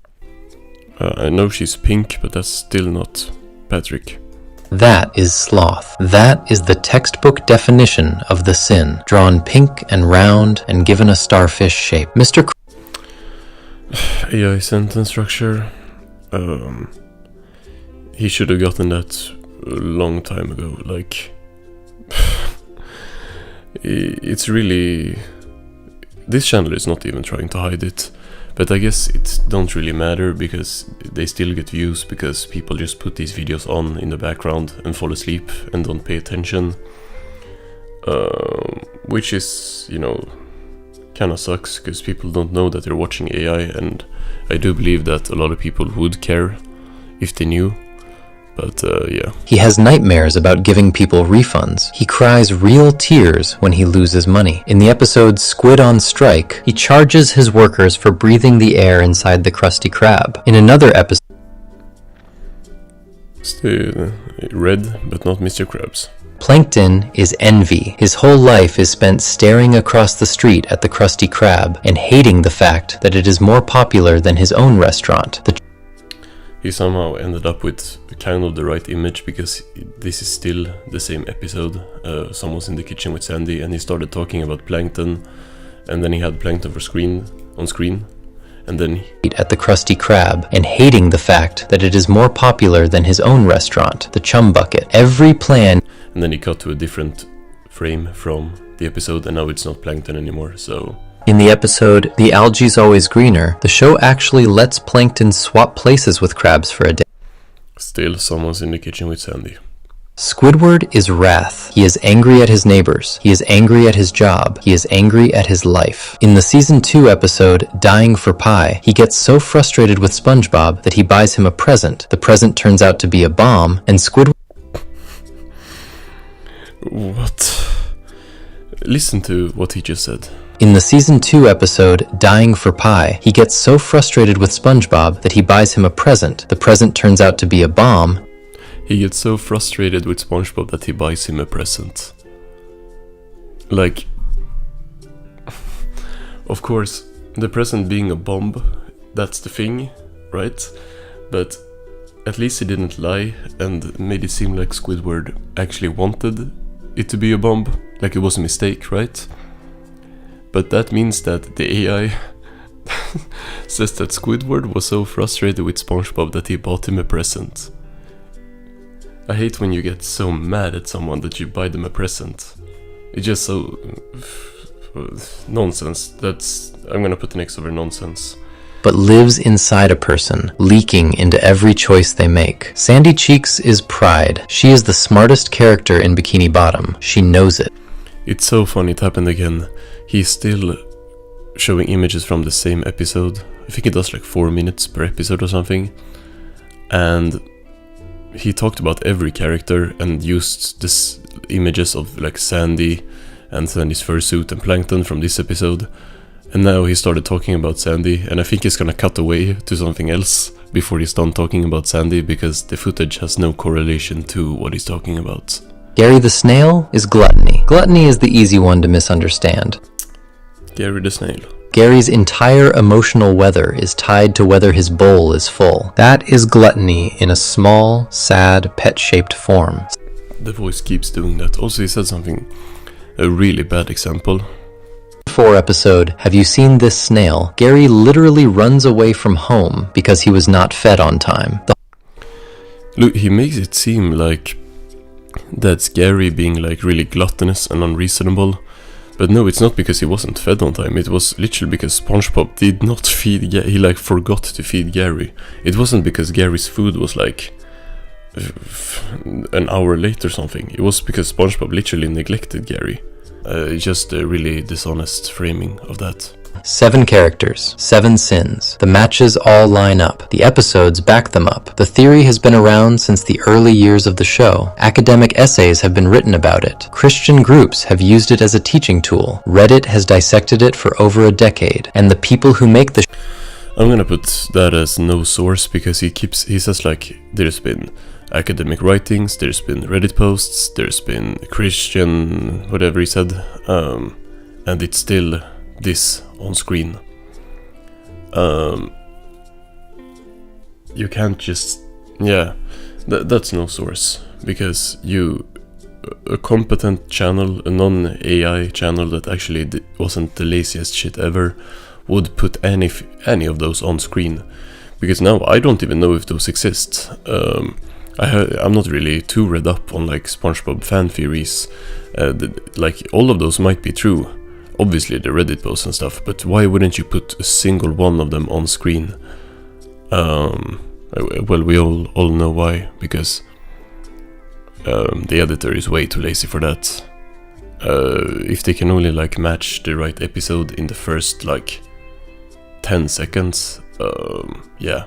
I know she's pink, but that's still not Patrick. That is sloth. That is the textbook definition of the sin, drawn pink and round and given a starfish shape. Mr. AI sentence structure. He should have gotten that a long time ago. Like, it's really... This channel is not even trying to hide it. But I guess it don't really matter because they still get views because people just put these videos on in the background and fall asleep and don't pay attention. Which is, you know, kinda sucks because people don't know that they're watching AI, and I do believe that a lot of people would care if they knew. But yeah. He has nightmares about giving people refunds. He cries real tears when he loses money. In the episode Squid on Strike, he charges his workers for breathing the air inside the Krusty Krab. In another episode... Still red, but not Mr. Krabs. Plankton is envy. His whole life is spent staring across the street at the Krusty Krab and hating the fact that it is more popular than his own restaurant. He somehow ended up with kind of the right image because this is still the same episode. Someone's in the kitchen with Sandy and he started talking about Plankton, and then he had Plankton on screen, and then at the Krusty Krab and hating the fact that it is more popular than his own restaurant, the Chum Bucket. Every plan... And then he cut to a different frame from the episode, and now it's not Plankton anymore, so... In the episode, The Algae's Always Greener, the show actually lets Plankton swap places with crabs for a day. Still, someone's in the kitchen with Sandy. Squidward is wrath. He is angry at his neighbors. He is angry at his job. He is angry at his life. In the Season 2 episode, Dying for Pie, he gets so frustrated with SpongeBob that he buys him a present. The present turns out to be a bomb, and Squidward... What? Listen to what he just said. In the Season 2 episode, Dying for Pie, he gets so frustrated with SpongeBob that he buys him a present. The present turns out to be a bomb. He gets so frustrated with SpongeBob that he buys him a present. Like... Of course, the present being a bomb, that's the thing, right? But at least he didn't lie and made it seem like Squidward actually wanted it to be a bomb. Like it was a mistake, right? But that means that the AI says that Squidward was so frustrated with SpongeBob that he bought him a present. I hate when you get so mad at someone that you buy them a present. It's just so... nonsense. I'm gonna put an X over nonsense. But lives inside a person, leaking into every choice they make. Sandy Cheeks is pride. She is the smartest character in Bikini Bottom. She knows it. It's so funny it happened again. He's still showing images from the same episode. I think he does like 4 minutes per episode or something. And he talked about every character and used this images of like Sandy and Sandy's fursuit and Plankton from this episode. And now he started talking about Sandy, and I think he's gonna cut away to something else before he's done talking about Sandy because the footage has no correlation to what he's talking about. Gary the Snail is gluttony. Gluttony is the easy one to misunderstand. Gary the Snail. Gary's entire emotional weather is tied to whether his bowl is full. That is gluttony in a small, sad, pet-shaped form. The voice keeps doing that. Also, he said something, a really bad example. 4 episode, Have You Seen This Snail? Gary literally runs away from home because he was not fed on time. Look, he makes it seem like that's Gary being like really gluttonous and unreasonable. But no, it's not because he wasn't fed on time. It was literally because SpongeBob did not feed he like forgot to feed Gary. It wasn't because Gary's food was like an hour late or something. It was because SpongeBob literally neglected Gary. Just a really dishonest framing of that. 7 characters, 7 sins. The matches all line up. The episodes back them up. The theory has been around since the early years of the show. Academic essays have been written about it. Christian groups have used it as a teaching tool. Reddit has dissected it for over a decade. And the people who make the I'm gonna put that as no source because he says like there's been academic writings, there's been Reddit posts, there's been Christian whatever he said, and it's still this on screen. You can't just that's no source, because a competent channel, a non-AI channel that actually wasn't the laziest shit ever, would put any of those on screen, because now I don't even know if those exist. I'm not really too read up on like SpongeBob fan theories. Like all of those might be true, obviously the Reddit posts and stuff, but why wouldn't you put a single one of them on screen? Well, we all know why, because the editor is way too lazy for that. If they can only like match the right episode in the first like 10 seconds, yeah.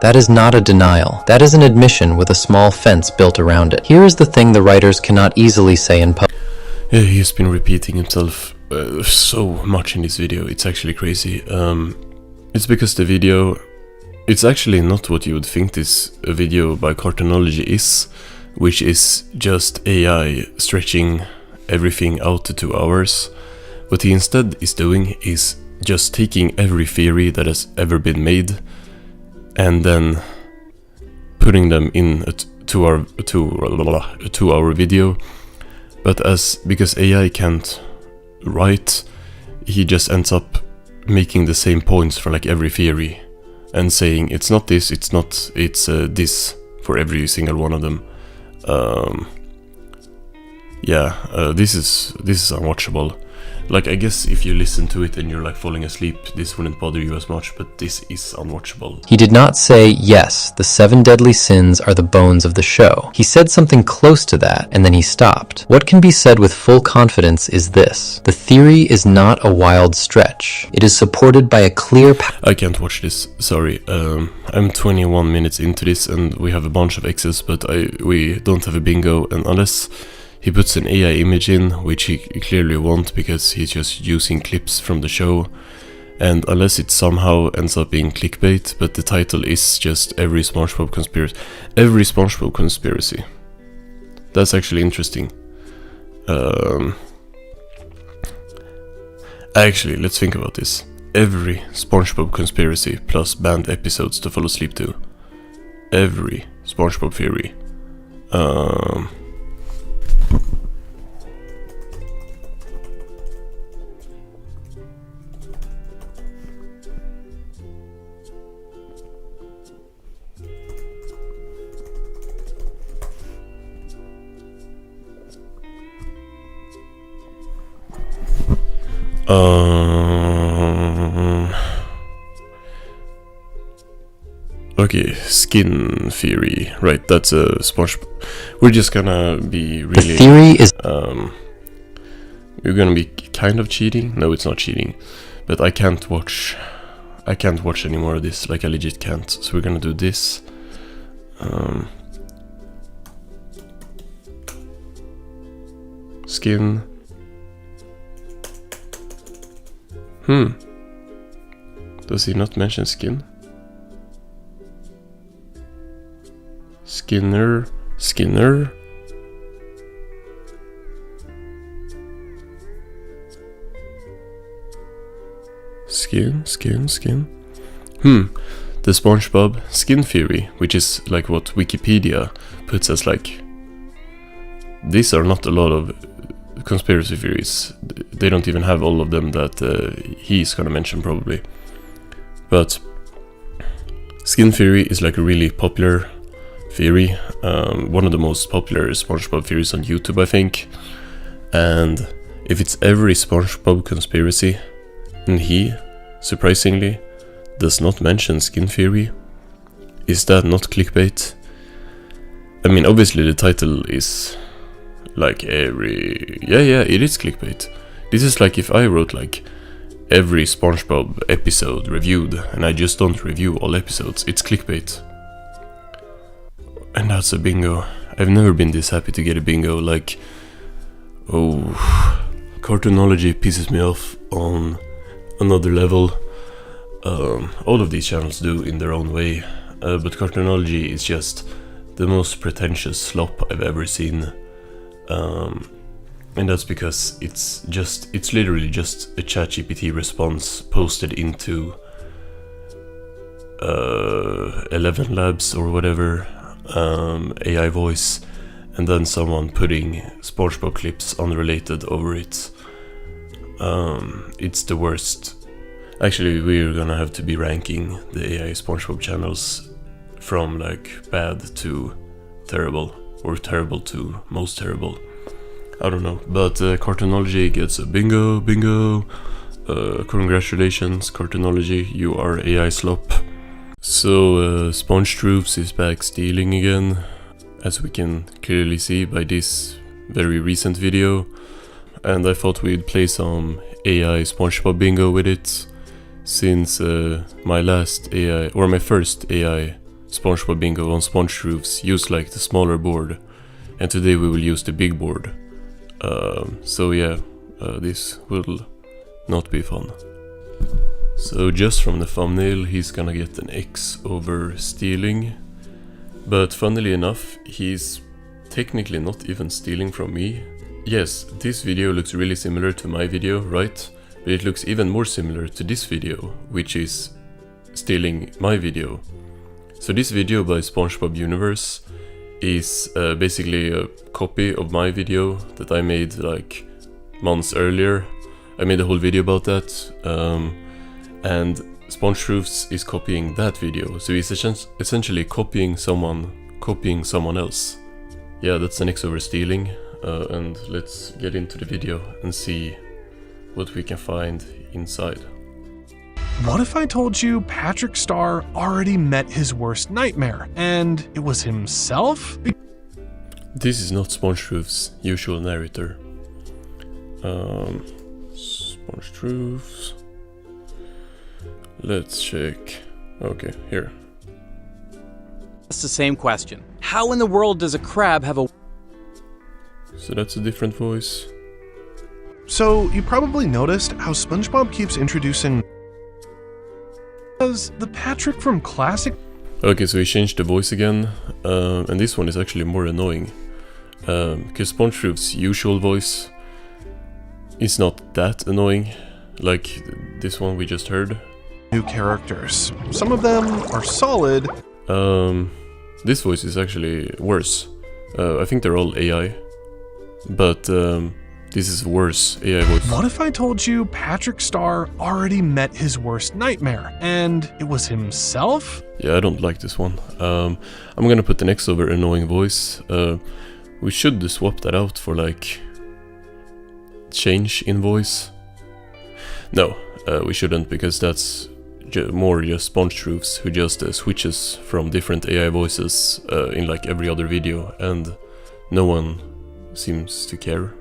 That is not a denial. That is an admission with a small fence built around it. Here is the thing the writers cannot easily say in public. Yeah, he's been repeating himself so much in this video, it's actually crazy. It's because the video, it's actually not what you would think this video by Cartoonology is, which is just AI stretching everything out to 2 hours. What he instead is doing is just taking every theory that has ever been made and then putting them in a 2 hour video. But because AI can't write, he just ends up making the same points for like every theory and saying it's not this, it's not, it's this for every single one of them. This is unwatchable. Like, I guess if you listen to it and you're like falling asleep, this wouldn't bother you as much, but this is unwatchable. He did not say, yes, the 7 deadly sins are the bones of the show. He said something close to that, and then he stopped. What can be said with full confidence is this: the theory is not a wild stretch. It is supported by a clear I can't watch this, sorry. I'm 21 minutes into this and we have a bunch of X's, but we don't have a bingo, and unless he puts an AI image in, which he clearly won't because he's just using clips from the show, and unless it somehow ends up being clickbait, but the title is just every SpongeBob conspiracy. That's actually interesting. Actually, let's think about this. Every SpongeBob conspiracy plus banned episodes to fall asleep to. Every SpongeBob theory. Okay, skin theory. Right, that's a SpongeBob. We're just gonna be really... The theory is... we're gonna be kind of cheating. No, it's not cheating. But I can't watch any more of this. Like, I legit can't. So we're gonna do this. Skin. Does he not mention skin? Skinner. Skin. The SpongeBob skin theory, which is like what Wikipedia puts as like, these are not a lot of conspiracy theories. They don't even have all of them that he's gonna mention probably. But skin theory is like a really popular theory, one of the most popular SpongeBob theories on YouTube, I think. And if it's every SpongeBob conspiracy, and he, surprisingly, does not mention skin theory, is that not clickbait? I mean, obviously the title is like every... Yeah, it is clickbait. This is like if I wrote like every SpongeBob episode reviewed, and I just don't review all episodes, it's clickbait. And that's a bingo. I've never been this happy to get a bingo, like... Oh... Cartoonology pisses me off on another level. All of these channels do in their own way, but Cartoonology is just the most pretentious slop I've ever seen. And that's because it's literally just a ChatGPT response posted into 11 Labs or whatever, AI voice, and then someone putting SpongeBob clips unrelated over it. It's the worst. Actually, we're gonna have to be ranking the AI SpongeBob channels from like bad to terrible, or terrible to most terrible. I don't know, but Cartoonology gets a bingo. Congratulations, Cartoonology, you are AI slop. So Sponge Troops is back stealing again, as we can clearly see by this very recent video. And I thought we'd play some AI SpongeBob bingo with it, since my first AI SpongeBob bingo on Sponge Troops used like the smaller board, and today we will use the big board. So yeah, this will not be fun. So just from the thumbnail, he's gonna get an X over stealing, but funnily enough, he's technically not even stealing from me. Yes, this video looks really similar to my video, right? But it looks even more similar to this video, which is stealing my video. So this video by SpongeBob Universe is basically a copy of my video that I made like months earlier. I made a whole video about that, and Sponge Troops is copying that video. So he's essentially copying someone else. Yeah, that's an X over stealing. And let's get into the video and see what we can find inside. What if I told you Patrick Star already met his worst nightmare, and it was himself? This is not Sponge Troops' usual narrator. Sponge Troops. Let's check. Okay, here. It's the same question. How in the world does a crab have a... So that's a different voice. So you probably noticed how SpongeBob keeps introducing as the Patrick from classic. Okay, so he changed the voice again, and this one is actually more annoying, because Sponge Troops' usual voice is not that annoying, like this one we just heard. New characters. Some of them are solid. This voice is actually worse. I think they're all AI. But this is worse AI voice. What if I told you Patrick Star already met his worst nightmare, and it was himself? Yeah, I don't like this one. I'm gonna put an X over annoying voice. We should swap that out for like change in voice. No, we shouldn't, because that's more just Sponge Troops who just switches from different AI voices in like every other video, and no one seems to care.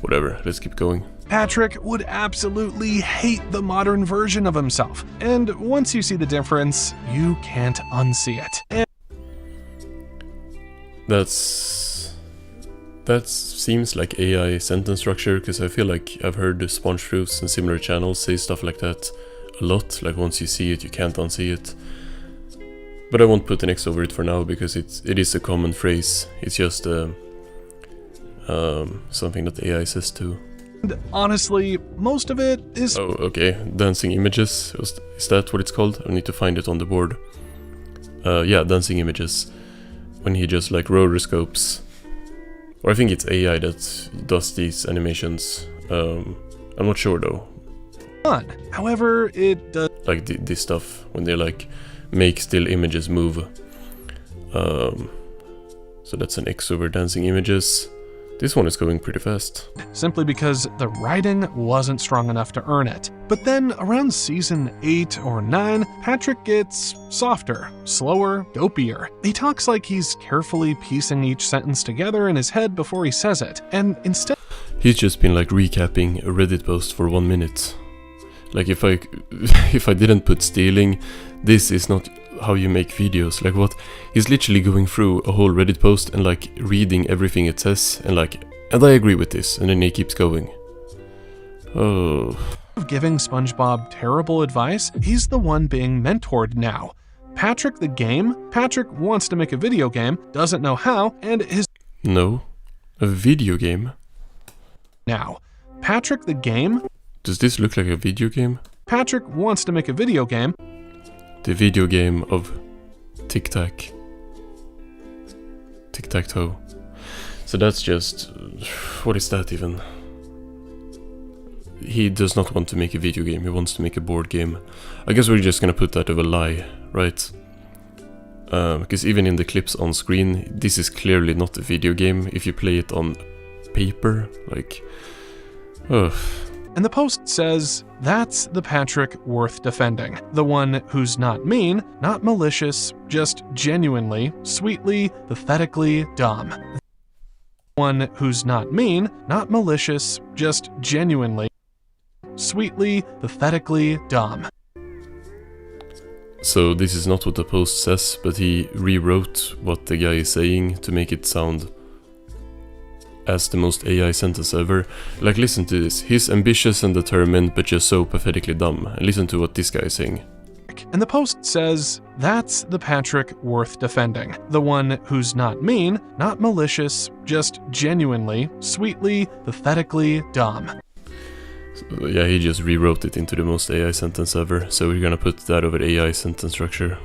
Whatever, let's keep going. Patrick would absolutely hate the modern version of himself, and once you see the difference, you can't unsee it. That seems like AI sentence structure, because I feel like I've heard Sponge Troops and similar channels say stuff like that a lot, like once you see it, you can't unsee it. But I won't put an X over it for now, because it is a common phrase. It's just something that AI says too. And honestly, most of it is... Oh, okay. Dancing images. Is that what it's called? I need to find it on the board. Yeah, dancing images. When he just like rotoscopes. Or I think it's AI that does these animations. I'm not sure though. However, it does... Like this stuff, when they like make still images move. So that's an X over dancing images. This one is going pretty fast. Simply because the writing wasn't strong enough to earn it. But then around season 8 or 9, Patrick gets softer, slower, dopier. He talks like he's carefully piecing each sentence together in his head before he says it, and instead he's just been like recapping a Reddit post for 1 minute. Like if I didn't put stealing, this is not how you make videos. Like what? He's literally going through a whole Reddit post and like reading everything it says and like, and I agree with this, and then he keeps going. Oh. Giving SpongeBob terrible advice, he's the one being mentored now. Patrick the game? Patrick wants to make a video game, doesn't know how, and his... No. A video game? Now. Patrick the game? Does this look like a video game? Patrick wants to make a video game. The video game of Tic-Tac. Tic-Tac-Toe. So that's just... what is that even? He does not want to make a video game, he wants to make a board game. I guess we're just gonna put that of a lie, right? Because even in the clips on screen, this is clearly not a video game if you play it on paper, like... ugh. And the post says, that's the Patrick worth defending. The one who's not mean, not malicious, just genuinely, sweetly, pathetically dumb. The one who's not mean, not malicious, just genuinely, sweetly, pathetically dumb. So this is not what the post says, but he rewrote what the guy is saying to make it sound as the most AI sentence ever. Like, listen to this. He's ambitious and determined, but just so pathetically dumb. And listen to what this guy is saying. And the post says, that's the Patrick worth defending. The one who's not mean, not malicious, just genuinely, sweetly, pathetically dumb. So, yeah, he just rewrote it into the most AI sentence ever. So we're gonna put that over AI sentence structure.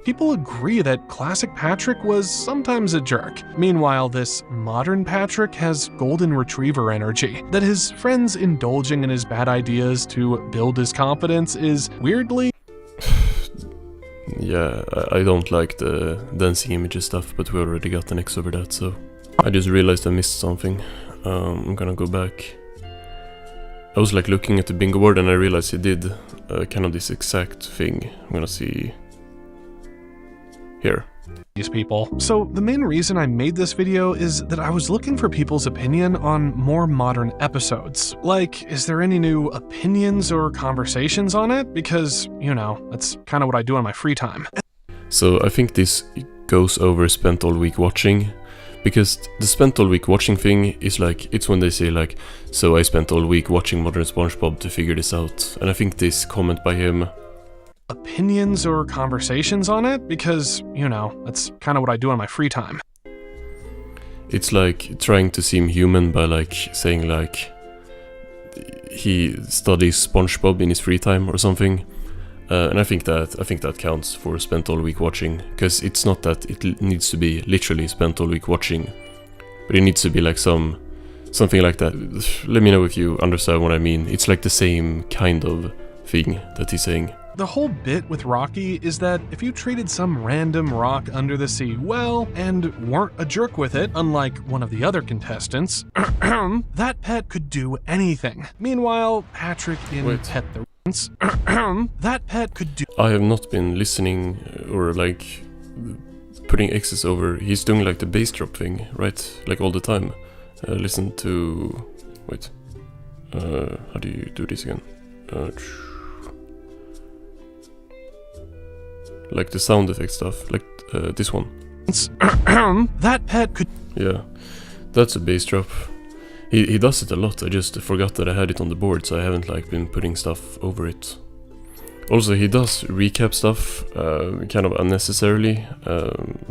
People agree that classic Patrick was sometimes a jerk. Meanwhile, this modern Patrick has golden retriever energy. That his friends indulging in his bad ideas to build his confidence is weirdly... Yeah, I don't like the dancing images stuff, but we already got an X over that, so... I just realized I missed something. I'm gonna go back. I was like looking at the bingo board and I realized he did kind of this exact thing. I'm gonna see... here. These people. So the main reason I made this video is that I was looking for people's opinion on more modern episodes. Like, is there any new opinions or conversations on it? Because, you know, that's kind of what I do in my free time. So I think this goes over spent all week watching, because the spent all week watching thing is like, it's when they say like, so I spent all week watching Modern SpongeBob to figure this out. And I think this comment by him, opinions or conversations on it, because, you know, that's kind of what I do in my free time. It's like trying to seem human by like saying like he studies SpongeBob in his free time or something. And I think that counts for spent all week watching, because it's not that it needs to be literally spent all week watching, but it needs to be like something like that. Let me know if you understand what I mean. It's like the same kind of thing that he's saying. The whole bit with Rocky is that if you treated some random rock under the sea well and weren't a jerk with it, unlike one of the other contestants, that pet could do anything. Meanwhile, Patrick in Pet the Rinse, that pet could do... I have not been listening or like putting X's over. He's doing like the bass drop thing, right? Like all the time. Listen to... wait. How do you do this again? Like the sound effect stuff, like this one. That pet could... yeah, that's a bass drop. He does it a lot. I just forgot that I had it on the board, so I haven't like been putting stuff over it. Also, he does recap stuff kind of unnecessarily.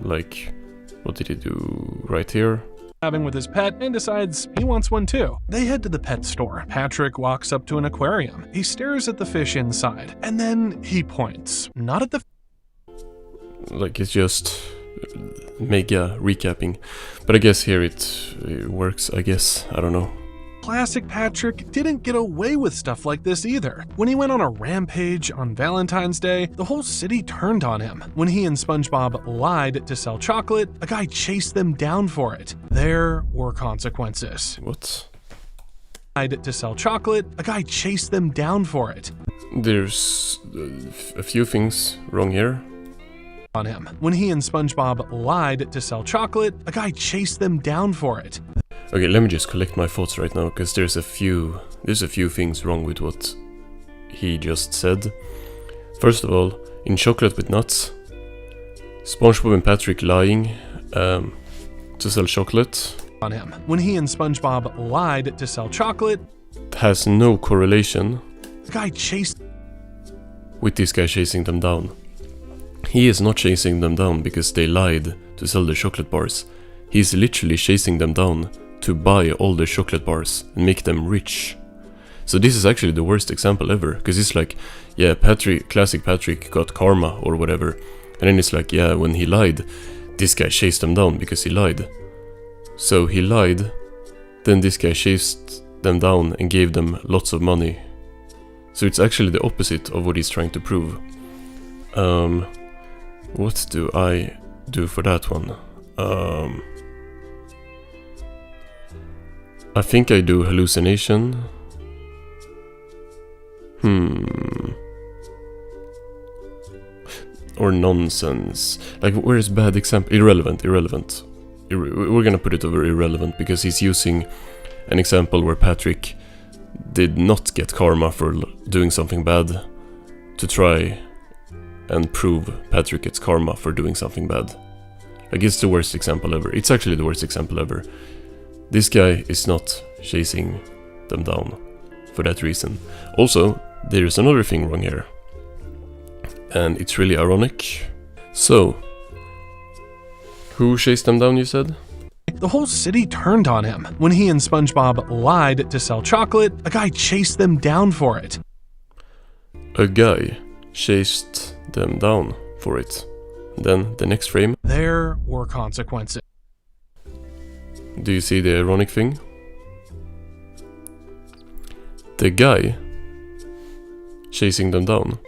Like, what did he do right here? Having with his pet and decides he wants one too. They head to the pet store. Patrick walks up to an aquarium. He stares at the fish inside, and then he points. Not at the... like, it's just mega recapping. But I guess here it works, I guess. I don't know. Classic Patrick didn't get away with stuff like this either. When he went on a rampage on Valentine's Day, the whole city turned on him. When he and SpongeBob lied to sell chocolate, a guy chased them down for it. There were consequences. What? Lied to sell chocolate, a guy chased them down for it. There's a few things wrong here. On him. When he and SpongeBob lied to sell chocolate, a guy chased them down for it. Okay, let me just collect my thoughts right now, because there's a few things wrong with what he just said. First of all, in Chocolate with Nuts, SpongeBob and Patrick lying to sell chocolate. On him. When he and SpongeBob lied to sell chocolate, has no correlation the guy chased with this guy chasing them down. He is not chasing them down because they lied to sell the chocolate bars. He's literally chasing them down to buy all the chocolate bars and make them rich. So this is actually the worst example ever, because it's like, yeah, classic Patrick got karma or whatever, and then it's like, yeah, when he lied, this guy chased them down because he lied. So he lied, then this guy chased them down and gave them lots of money. So it's actually the opposite of what he's trying to prove. What do I do for that one? I think I do hallucination. Or nonsense. Like, where's bad example? Irrelevant. We're gonna put it over irrelevant, because he's using an example where Patrick did not get karma for doing something bad to try and prove Patrick gets karma for doing something bad. Like, it's the worst example ever. It's actually the worst example ever. This guy is not chasing them down for that reason. Also, there's another thing wrong here, and it's really ironic. So, who chased them down, you said? The whole city turned on him. When he and SpongeBob lied to sell chocolate, a guy chased them down for it. A guy chased them down for it. Then the next frame. There were consequences. Do you see the ironic thing? The guy chasing them down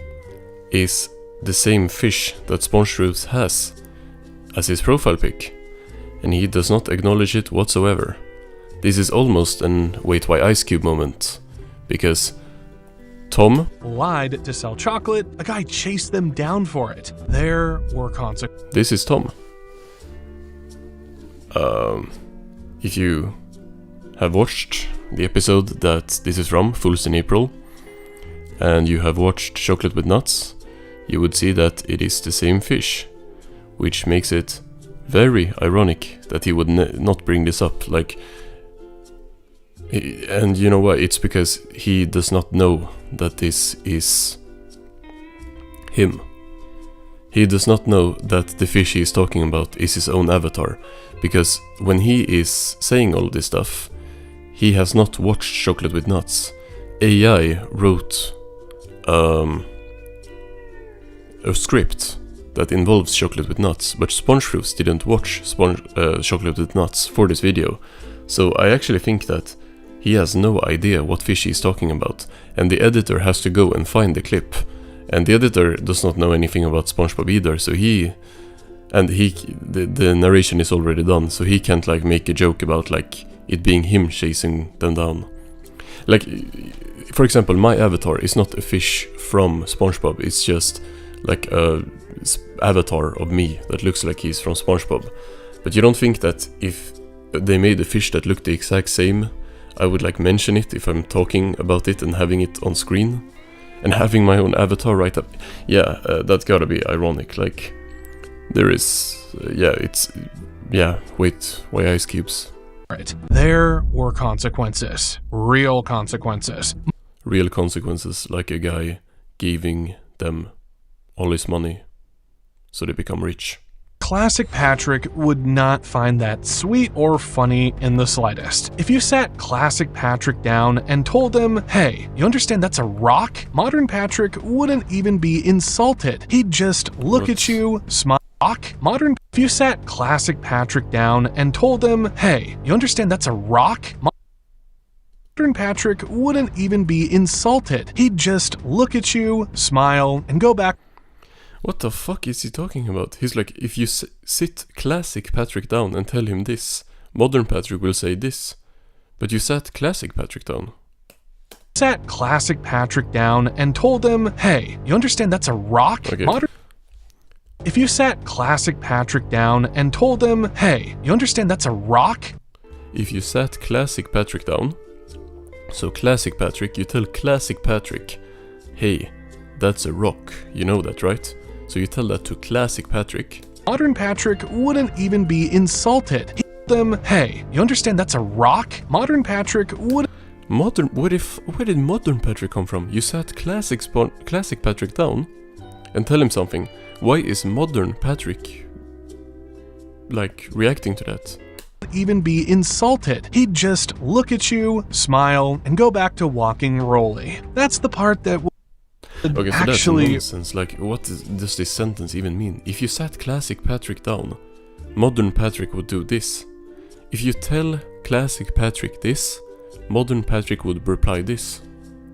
is the same fish that SpongeBob has as his profile pic, and he does not acknowledge it whatsoever. This is almost an Wait Why Ice Cube moment, because Tom lied to sell chocolate, a guy chased them down for it. There were consequences. This is Tom. If you have watched the episode that this is from, Fools in April, and you have watched Chocolate with Nuts, you would see that it is the same fish, which makes it very ironic that he would not bring this up. Like, and you know why? It's because he does not know that this is him. He does not know that the fish he is talking about is his own avatar, because when he is saying all this stuff, he has not watched Chocolate with Nuts. AI wrote a script that involves Chocolate with Nuts, but SpongeBob didn't watch Chocolate with Nuts for this video. So I actually think that he has no idea what fish he's talking about, and the editor has to go and find the clip. And the editor does not know anything about SpongeBob either, so the narration is already done, so he can't like make a joke about like it being him chasing them down. Like, for example, my avatar is not a fish from SpongeBob, it's just like a avatar of me that looks like he's from SpongeBob. But you don't think that if they made a fish that looked the exact same, I would like mention it if I'm talking about it and having it on screen? And having my own avatar right up. Yeah, that's gotta be ironic. Like, there is, wait, why ice cubes? Right. There were consequences. Real consequences. Real consequences, like a guy giving them all his money so they become rich. Classic Patrick would not find that sweet or funny in the slightest. If you sat Classic Patrick down and told him, hey, you understand that's a rock? Modern Patrick wouldn't even be insulted. He'd just look at you, smile. Modern. If you sat Classic Patrick down and told him, hey, you understand that's a rock? Modern Patrick wouldn't even be insulted. He'd just look at you, smile, and go back. What the fuck is he talking about? He's like, if you sit classic Patrick down and tell him this, modern Patrick will say this. But you sat classic Patrick down. Sat classic Patrick down and told him, hey, you understand that's a rock? Okay. If you sat classic Patrick down and told him, hey, you understand that's a rock? If you sat classic Patrick down, so classic Patrick, you tell classic Patrick, hey, that's a rock. You know that, right? So you tell that to classic Patrick. Modern Patrick wouldn't even be insulted. He told them, hey, you understand that's a rock? Modern Patrick would. Where did modern Patrick come from? You sat classic Patrick down and tell him something. Why is modern Patrick like reacting to that? Even be insulted. He'd just look at you, smile, and go back to walking Rolly. That's the part that okay, so actually that's nonsense. Like, what does this sentence even mean? If you sat classic Patrick down, modern Patrick would do this. If you tell classic Patrick this, modern Patrick would reply this.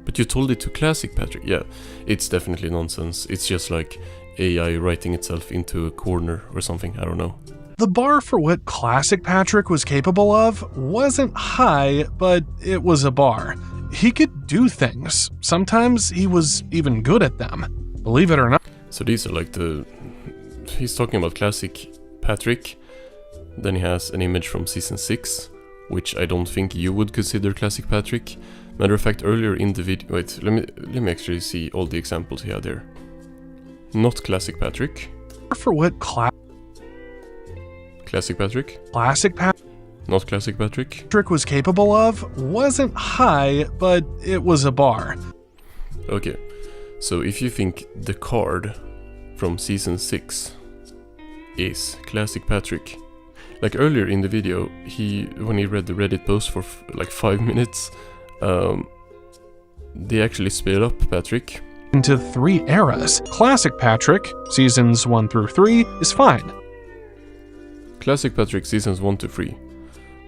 But you told it to classic Patrick. Yeah, it's definitely nonsense. It's just like AI writing itself into a corner or something. I don't know. The bar for what classic Patrick was capable of wasn't high, but it was a bar. He could do things. Sometimes he was even good at them. Believe it or not. So these are like he's talking about classic Patrick. Then he has an image from season 6, which I don't think you would consider classic Patrick. Matter of fact, earlier in the video, wait, let me actually see all the examples he had there. Not classic Patrick. For what classic Patrick? Classic Patrick. Not classic Patrick. Patrick was capable of wasn't high, but it was a bar. Okay, so if you think the card from season 6 is classic Patrick, like earlier in the video, when he read the Reddit post for like 5 minutes, they actually split up Patrick into 3 eras. Classic Patrick, seasons 1 through 3, is fine. Classic Patrick, seasons 1 to 3.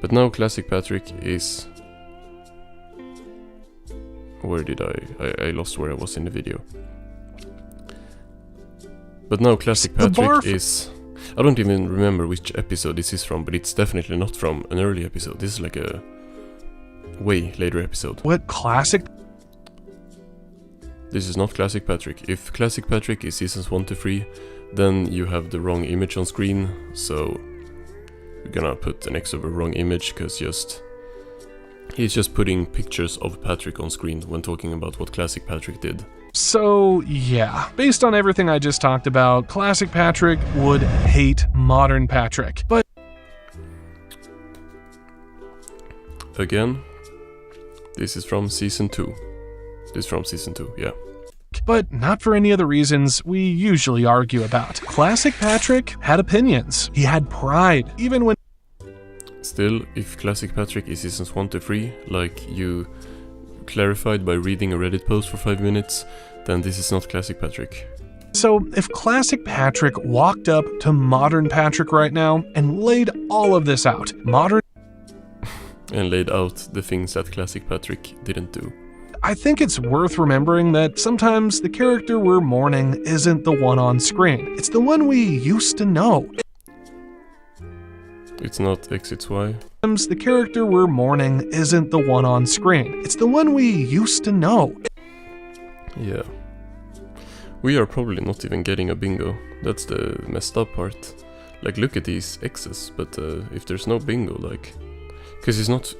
But now Classic Patrick is... Where did I lost where I was in the video. But now Classic Patrick is... I don't even remember which episode this is from, but it's definitely not from an early episode. This is like a way later episode. What classic? This is not Classic Patrick. If Classic Patrick is seasons 1 to 3, then you have the wrong image on screen, so we're gonna put an X over wrong image, because he's just putting pictures of Patrick on screen when talking about what Classic Patrick did. So, yeah, based on everything I just talked about, Classic Patrick would hate Modern Patrick, but... Again, this is from Season 2. This is from Season 2, yeah. But not for any of the reasons we usually argue about. Classic Patrick had opinions. He had pride, even when... Still, if Classic Patrick is seasons 1 to 3, like you clarified by reading a Reddit post for 5 minutes, then this is not Classic Patrick. So, if Classic Patrick walked up to Modern Patrick right now and laid all of this out, and laid out the things that Classic Patrick didn't do. I think it's worth remembering that sometimes the character we're mourning isn't the one on screen. It's the one we used to know. It's not X, it's Y. Sometimes the character we're mourning isn't the one on screen. It's the one we used to know. Yeah. We are probably not even getting a bingo. That's the messed up part. Like, look at these X's, but if there's no bingo, like... Because it's not...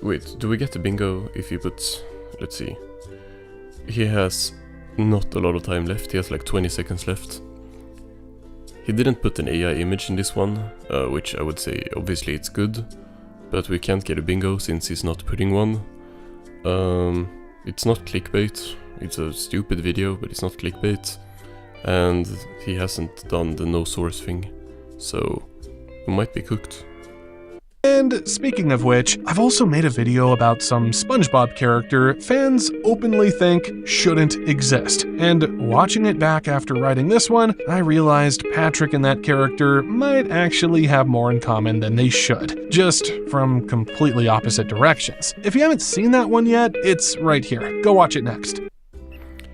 Wait, do we get the bingo if he puts... Let's see. He has not a lot of time left. He has like 20 seconds left. He didn't put an AI image in this one, which I would say obviously it's good, but we can't get a bingo since he's not putting one. It's not clickbait. It's a stupid video, but it's not clickbait. And he hasn't done the no source thing, so we might be cooked. And speaking of which, I've also made a video about some SpongeBob character fans openly think shouldn't exist. And watching it back after writing this one, I realized Patrick and that character might actually have more in common than they should, just from completely opposite directions. If you haven't seen that one yet, it's right here. Go watch it next.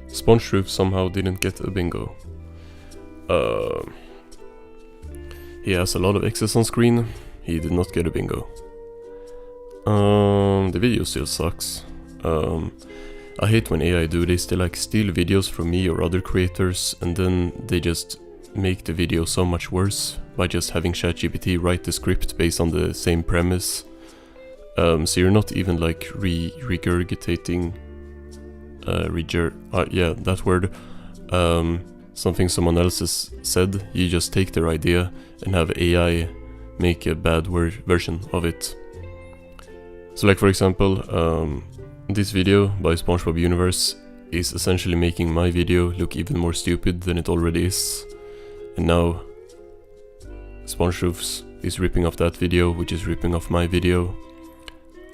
SpongeBob somehow didn't get a bingo. He has a lot of X's on screen. He did not get a bingo. The video still sucks. I hate when AI do this. They like steal videos from me or other creators, and then they just make the video so much worse by just having ChatGPT write the script based on the same premise. So you're not even like regurgitating, yeah, that word. Something someone else has said. You just take their idea and have AI make a bad version of it. So like for example, this video by SpongeBob Universe is essentially making my video look even more stupid than it already is. And now SpongeBob is ripping off that video, which is ripping off my video.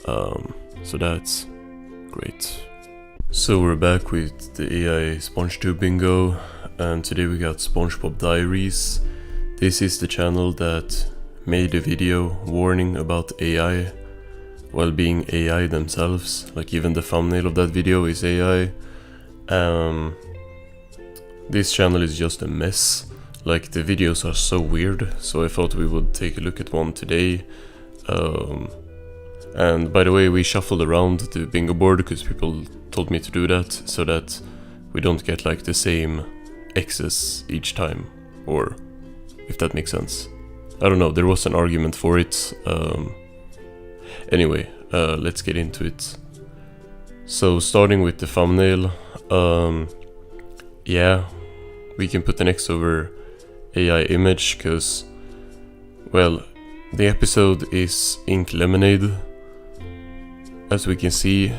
So that's great. So we're back with the AI SpongeTube bingo, and today we got SpongeBob Diaries. This is the channel that made a video warning about AI while being AI themselves. Like even the thumbnail of that video is AI. This channel is just a mess. Like the videos are so weird, so I thought we would take a look at one today. And by the way, we shuffled around the bingo board because people told me to do that, so that we don't get like the same X's each time, or if that makes sense. I don't know, there was an argument for it. Anyway, let's get into it. So starting with the thumbnail, yeah, we can put an X over AI image because, well, the episode is Ink Lemonade, as we can see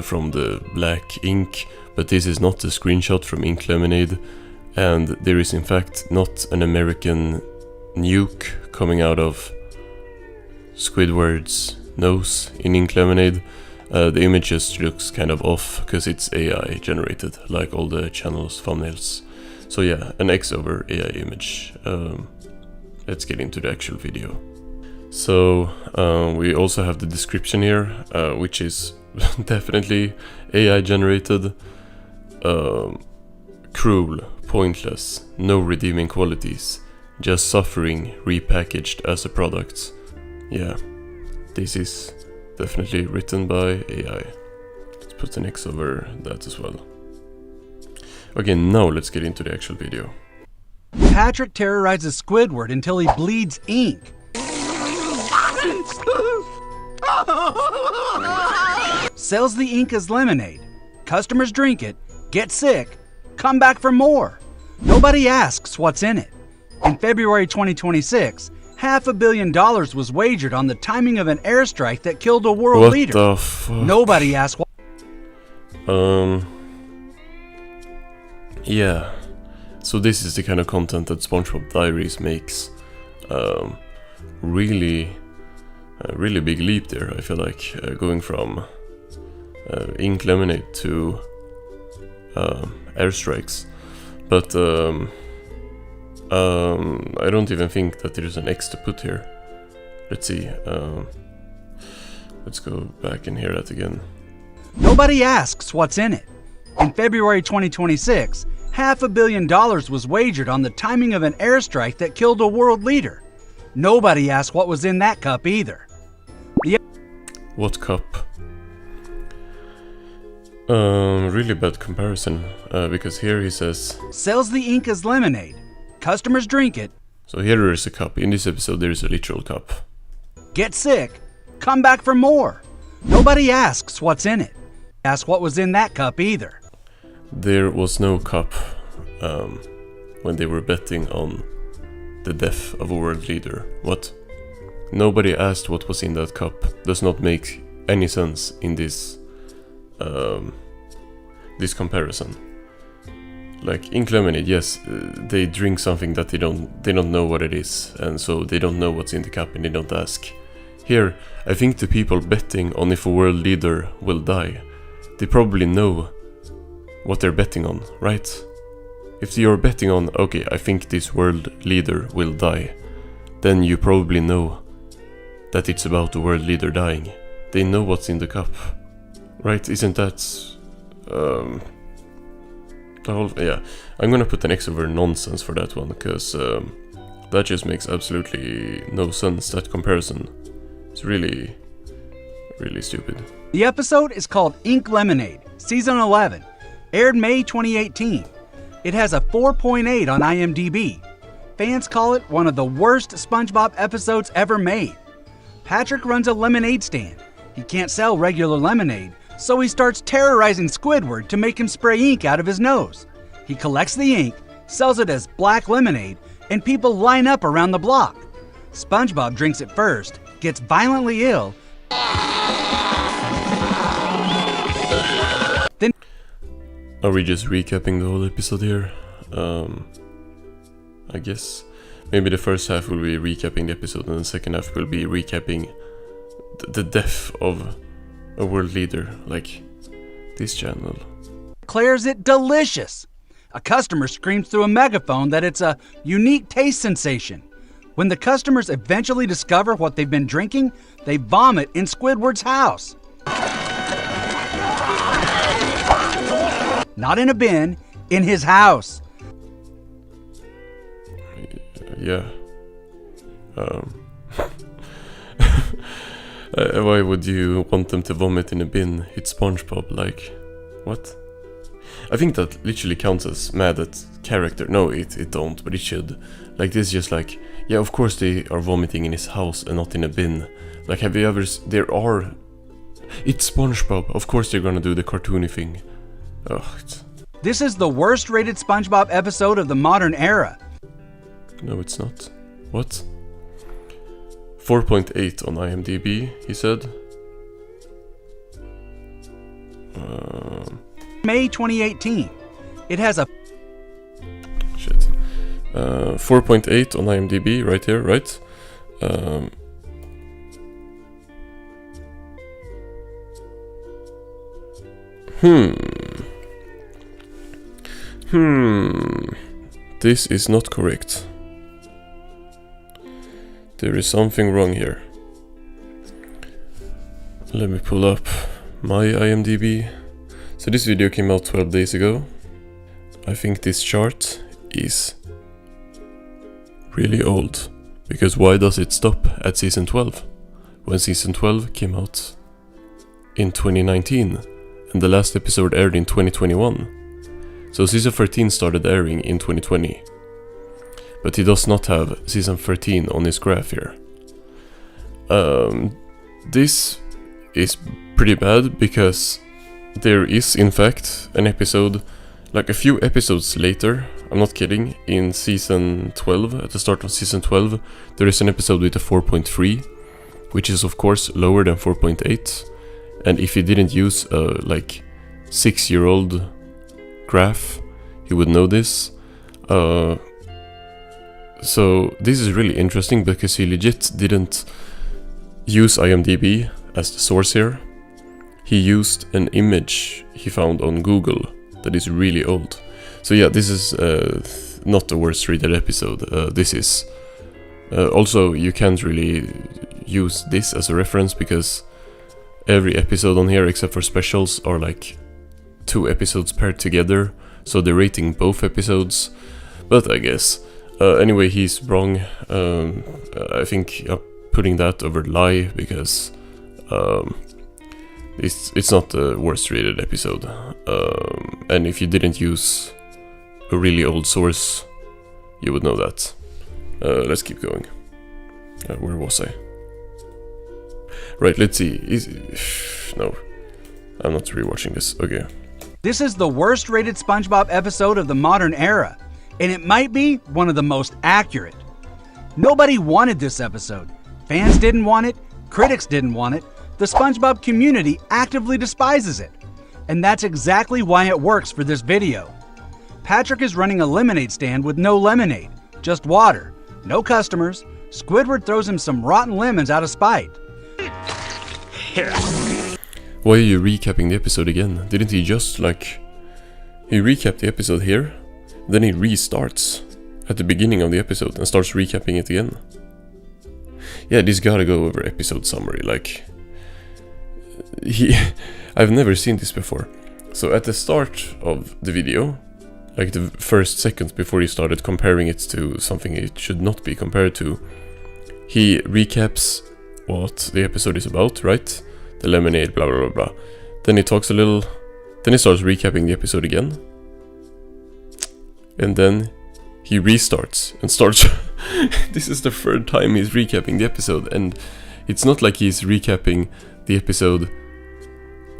from the black ink, but this is not a screenshot from Ink Lemonade, and there is in fact not an American nuke coming out of Squidward's nose in Ink Lemonade. The image just looks kind of off because it's AI generated, like all the channel's thumbnails. So yeah, an X over AI image. Let's get into the actual video. So we also have the description here, which is definitely AI generated. Cruel, pointless, no redeeming qualities, just suffering repackaged as a product. Yeah, this is definitely written by AI. Let's put an X over that as well. Okay, now let's get into the actual video. Patrick terrorizes Squidward until he bleeds ink. Sells the ink as lemonade. Customers drink it, get sick, come back for more. Nobody asks what's in it. In February 2026, $500 million was wagered on the timing of an airstrike that killed a world leader. What the fuck? Nobody asked what. Yeah. So this is the kind of content that SpongeBob Diaries makes. Really big leap there, I feel like, going from Ink Lemonade to airstrikes. But I don't even think that there's an X to put here. Let's see. Let's go back and hear that again. Nobody asks what's in it. In February 2026, $500 million was wagered on the timing of an airstrike that killed a world leader. Nobody asked what was in that cup either. What cup? Really bad comparison, because here he says sells the ink as lemonade. Customers drink it. So here there is a cup. In this episode there is a literal cup. Get sick, come back for more. Nobody asks what's in it. Ask what was in that cup either. There was no cup when they were betting on the death of a world leader. What? Nobody asked what was in that cup. Does not make any sense in this this comparison. Like Ink Lemonade, yes, they drink something that they don't know what it is, and so they don't know what's in the cup and they don't ask. Here, I think the people betting on if a world leader will die, they probably know what they're betting on, right? If you're betting on, okay, I think this world leader will die, then you probably know that it's about the world leader dying. They know what's in the cup, right? Isn't that the whole? Yeah, I'm gonna put an extra word nonsense for that one, because that just makes absolutely no sense. That comparison, it's really, really stupid. The episode is called Ink Lemonade, Season 11, aired May 2018. It has a 4.8 on IMDb. Fans call it one of the worst SpongeBob episodes ever made. Patrick runs a lemonade stand. He can't sell regular lemonade, so he starts terrorizing Squidward to make him spray ink out of his nose. He collects the ink, sells it as black lemonade, and people line up around the block. SpongeBob drinks it first, gets violently ill, then... Are we just recapping the whole episode here? I guess. Maybe the first half will be recapping the episode, and the second half will be recapping the death of a world leader, like this channel. Declares it delicious. A customer screams through a megaphone that it's a unique taste sensation. When the customers eventually discover what they've been drinking, they vomit in Squidward's house. Not in a bin, in his house. Yeah. Why would you want them to vomit in a bin? It's SpongeBob, like, what? I think that literally counts as mad at character. No, it don't, but it should. Like, this is just like, yeah, of course they are vomiting in his house and not in a bin. Like, have you ever... It's SpongeBob. Of course they're gonna do the cartoony thing. Ugh. This is the worst rated SpongeBob episode of the modern era. No, it's not. What? 4.8 on IMDb, he said. May 2018. It has a... Shit. 4.8 on IMDb, right here, right? This is not correct. There is something wrong here. Let me pull up my IMDb. So this video came out 12 days ago. I think this chart is really old. Because why does it stop at season 12? When season 12 came out in 2019 and the last episode aired in 2021. So season 13 started airing in 2020. But he does not have season 13 on his graph here. This is pretty bad because there is in fact an episode, like a few episodes later, I'm not kidding, in season 12, at the start of season 12, there is an episode with a 4.3, which is of course lower than 4.8. And if he didn't use a like 6-year-old graph, he would know this. So this is really interesting because he legit didn't use IMDb as the source here. He used an image he found on Google that is really old. So yeah, this is not the worst rated episode. This is also, you can't really use this as a reference because every episode on here except for specials are like 2 episodes paired together, so they're rating both episodes. But I guess anyway, he's wrong. I think putting that over lie because it's not the worst rated episode. And if you didn't use a really old source, you would know that. Let's keep going. Where was I? Right, let's see. No, I'm not rewatching this. Okay. This is the worst rated SpongeBob episode of the modern era, and it might be one of the most accurate. Nobody wanted this episode. Fans didn't want it, critics didn't want it, the SpongeBob community actively despises it. And that's exactly why it works for this video. Patrick is running a lemonade stand with no lemonade, just water, no customers. Squidward throws him some rotten lemons out of spite. Why are you recapping the episode again? Didn't he just, like... He recapped the episode here, then he restarts at the beginning of the episode and starts recapping it again. Yeah, this gotta go over episode summary, like... I've never seen this before. So at the start of the video, like the first seconds before he started comparing it to something it should not be compared to, he recaps what the episode is about, right? The lemonade, blah blah blah blah. Then he talks a little, then he starts recapping the episode again. And then he restarts and starts... This is the third time he's recapping the episode, and it's not like he's recapping the episode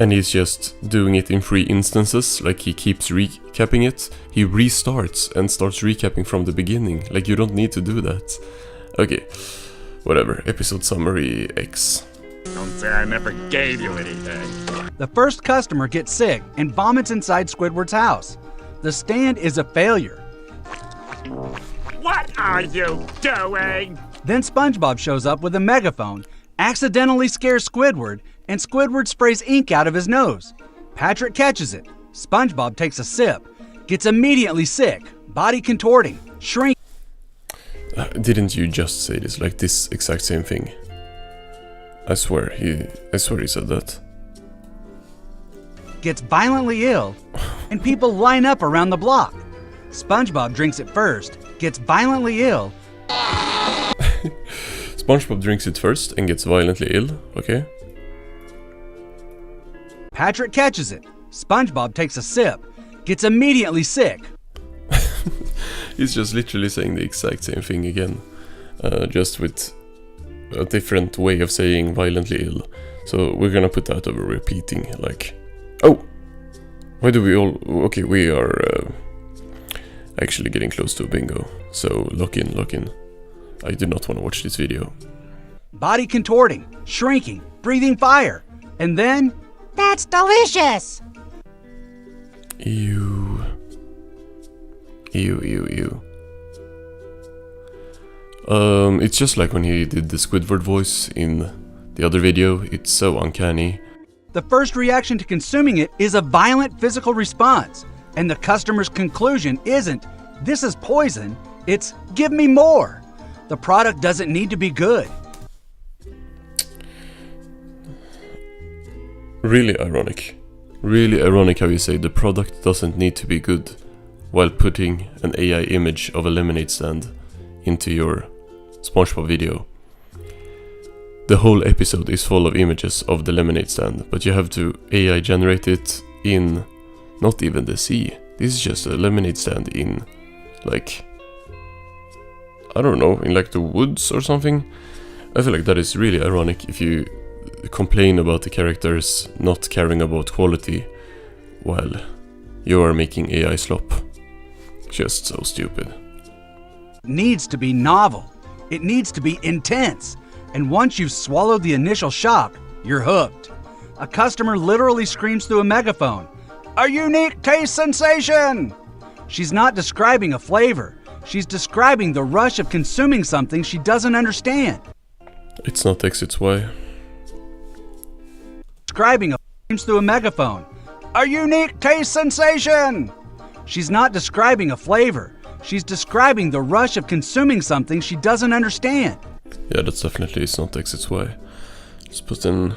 and he's just doing it in 3 instances, like he keeps recapping it. He restarts and starts recapping from the beginning, like you don't need to do that. Okay, whatever, episode summary X. Don't say I never gave you anything. The first customer gets sick and vomits inside Squidward's house. The stand is a failure. What are you doing? Then SpongeBob shows up with a megaphone, accidentally scares Squidward, and Squidward sprays ink out of his nose. Patrick catches it. SpongeBob takes a sip, gets immediately sick, body contorting, shrink. Didn't you just say this, like this exact same thing? I swear he said that. Gets violently ill, and people line up around the block. SpongeBob drinks it first, gets violently ill. SpongeBob drinks it first and gets violently ill, okay? Patrick catches it. SpongeBob takes a sip, gets immediately sick. He's just literally saying the exact same thing again, just with a different way of saying violently ill. So we're gonna put that over repeating, like... Oh! Why do we all... Okay, we are actually getting close to a bingo. So lock in, lock in. I do not want to watch this video. Body contorting, shrinking, breathing fire, and then... That's delicious! Ew. Ew, ew, ew. It's just like when he did the Squidward voice in the other video. It's so uncanny. The first reaction to consuming it is a violent physical response, and the customer's conclusion isn't, this is poison, it's, give me more. The product doesn't need to be good. Really ironic. Really ironic how you say the product doesn't need to be good while putting an AI image of a lemonade stand into your Spongebob video. The whole episode is full of images of the lemonade stand, but you have to AI generate it in not even the sea. This is just a lemonade stand in, like, I don't know, in like the woods or something. I feel like that is really ironic if you complain about the characters not caring about quality while you are making AI slop. Just so stupid. It needs to be novel. It needs to be intense. And once you've swallowed the initial shock, you're hooked. A customer literally screams through a megaphone, "A unique taste sensation!" She's not describing a flavor. She's describing the rush of consuming something she doesn't understand. It's not X, it's Y. Describing a screams through a megaphone, "A unique taste sensation!" She's not describing a flavor. She's describing the rush of consuming something she doesn't understand. Yeah, that's definitely it's not X, it's Y. Let's put an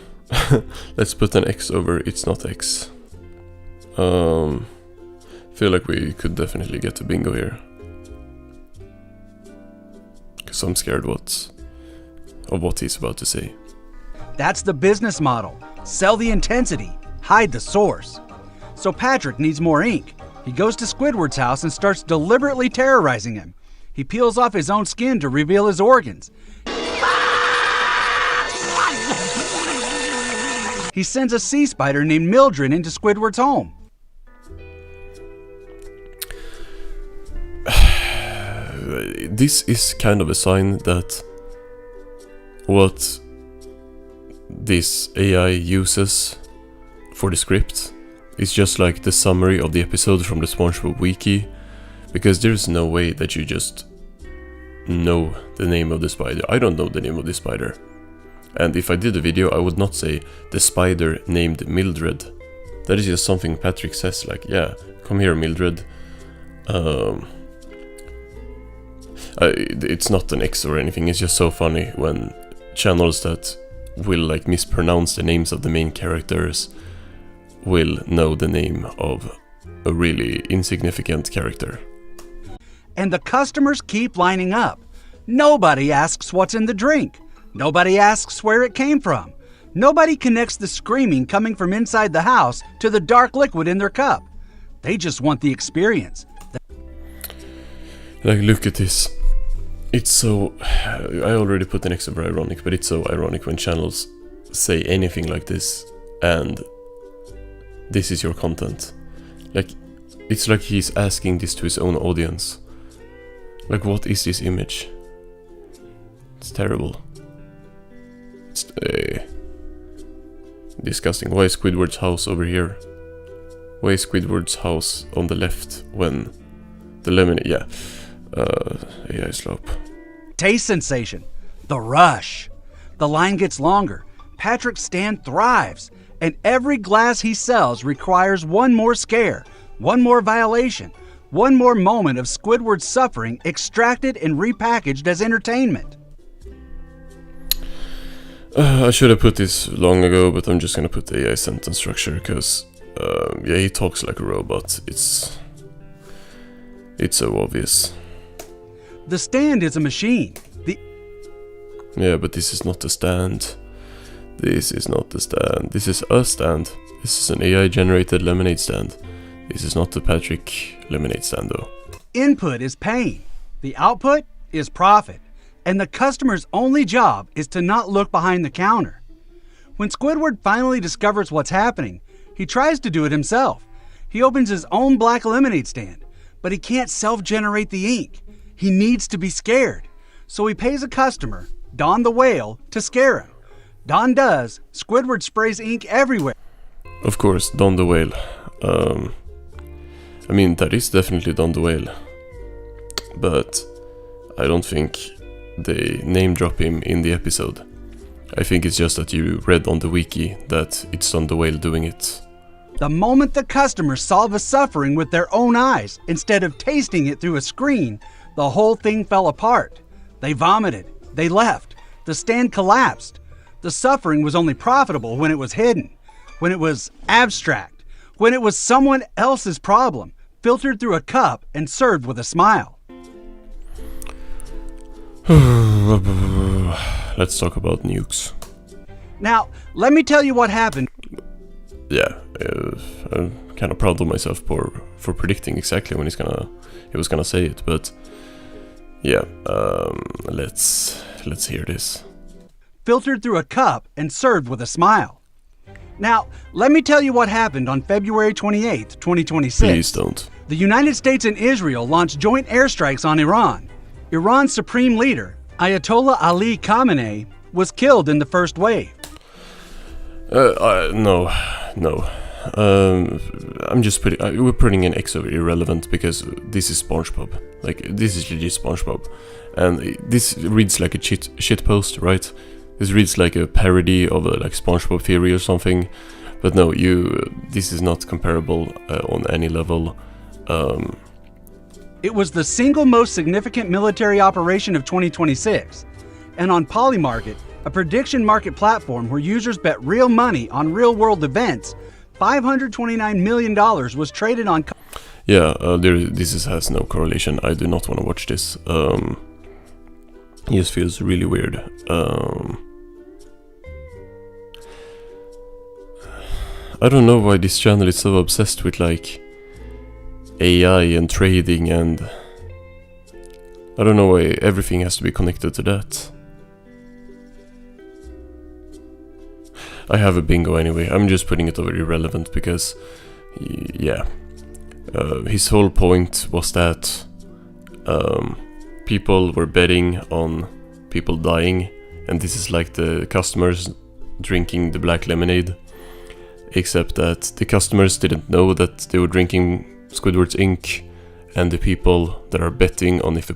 let's put an X over it's not X. Feel like we could definitely get a bingo here. Cause I'm scared of what he's about to say. That's the business model. Sell the intensity, hide the source. So Patrick needs more ink. He goes to Squidward's house and starts deliberately terrorizing him. He peels off his own skin to reveal his organs. He sends a sea spider named Mildred into Squidward's home. This is kind of a sign that what this AI uses for the script is just like the summary of the episode from the Spongebob wiki, because there's no way that you just know the name of the spider. I don't know the name of the spider. And if I did a video, I would not say the spider named Mildred. That is just something Patrick says, like, yeah, come here, Mildred. It's not an X or anything, it's just so funny when channels that will like mispronounce the names of the main characters will know the name of a really insignificant character. And the customers keep lining up. Nobody asks what's in the drink. Nobody asks where it came from. Nobody connects the screaming coming from inside the house to the dark liquid in their cup. They just want the experience. Like, look at this. It's so... I already put the next over ironic, but it's so ironic when channels say anything like this and this is your content. Like, it's like he's asking this to his own audience. Like, what is this image? It's terrible. It's disgusting. Why is Squidward's house over here? Why is Squidward's house on the left when the lemonade... Yeah. AI slope. Taste sensation. The rush. The line gets longer. Patrick's stand thrives. And every glass he sells requires one more scare, one more violation, one more moment of Squidward's suffering extracted and repackaged as entertainment. I should have put this long ago, but I'm just gonna put the AI sentence structure, because yeah, he talks like a robot. It's so obvious. The stand is a machine. Yeah, but this is not the stand. This is not the stand. This is a stand. This is an AI-generated lemonade stand. This is not the Patrick lemonade stand, though. Input is pain. The output is profit. And the customer's only job is to not look behind the counter. When Squidward finally discovers what's happening, he tries to do it himself. He opens his own black lemonade stand, but he can't self-generate the ink. He needs to be scared. So he pays a customer, Don the Whale, to scare him. Don does. Squidward sprays ink everywhere. Of course, Don the Whale. I mean, that is definitely Don the Whale. But I don't think they name drop him in the episode. I think it's just that you read on the wiki that it's Don the Whale doing it. The moment the customers saw the suffering with their own eyes, instead of tasting it through a screen, the whole thing fell apart. They vomited. They left. The stand collapsed. The suffering was only profitable when it was hidden, when it was abstract, when it was someone else's problem, filtered through a cup and served with a smile. Let's talk about nukes. Now, let me tell you what happened. Yeah, I'm kind of proud of myself for predicting exactly when he was gonna say it, but yeah, let's hear this. Filtered through a cup and served with a smile. Now, let me tell you what happened on February 28th, 2026. Please don't. The United States and Israel launched joint airstrikes on Iran. Iran's supreme leader, Ayatollah Ali Khamenei, was killed in the first wave. No. I'm just we're putting an X over irrelevant because this is Spongebob. Like, this is legit Spongebob. And this reads like a shit post, right? This reads like a parody of a like Spongebob theory or something. But no, this is not comparable on any level. It was the single most significant military operation of 2026. And on Polymarket, a prediction market platform where users bet real money on real-world events, $529 million was traded on... Yeah, this has no correlation. I do not want to watch this. It just feels really weird. I don't know why this channel is so obsessed with like AI and trading, and I don't know why everything has to be connected to that. I have a bingo anyway. I'm just putting it over irrelevant because, yeah, his whole point was that people were betting on people dying, and this is like the customers drinking the black lemonade, except that the customers didn't know that they were drinking Squidward's ink, and the people that are betting on if a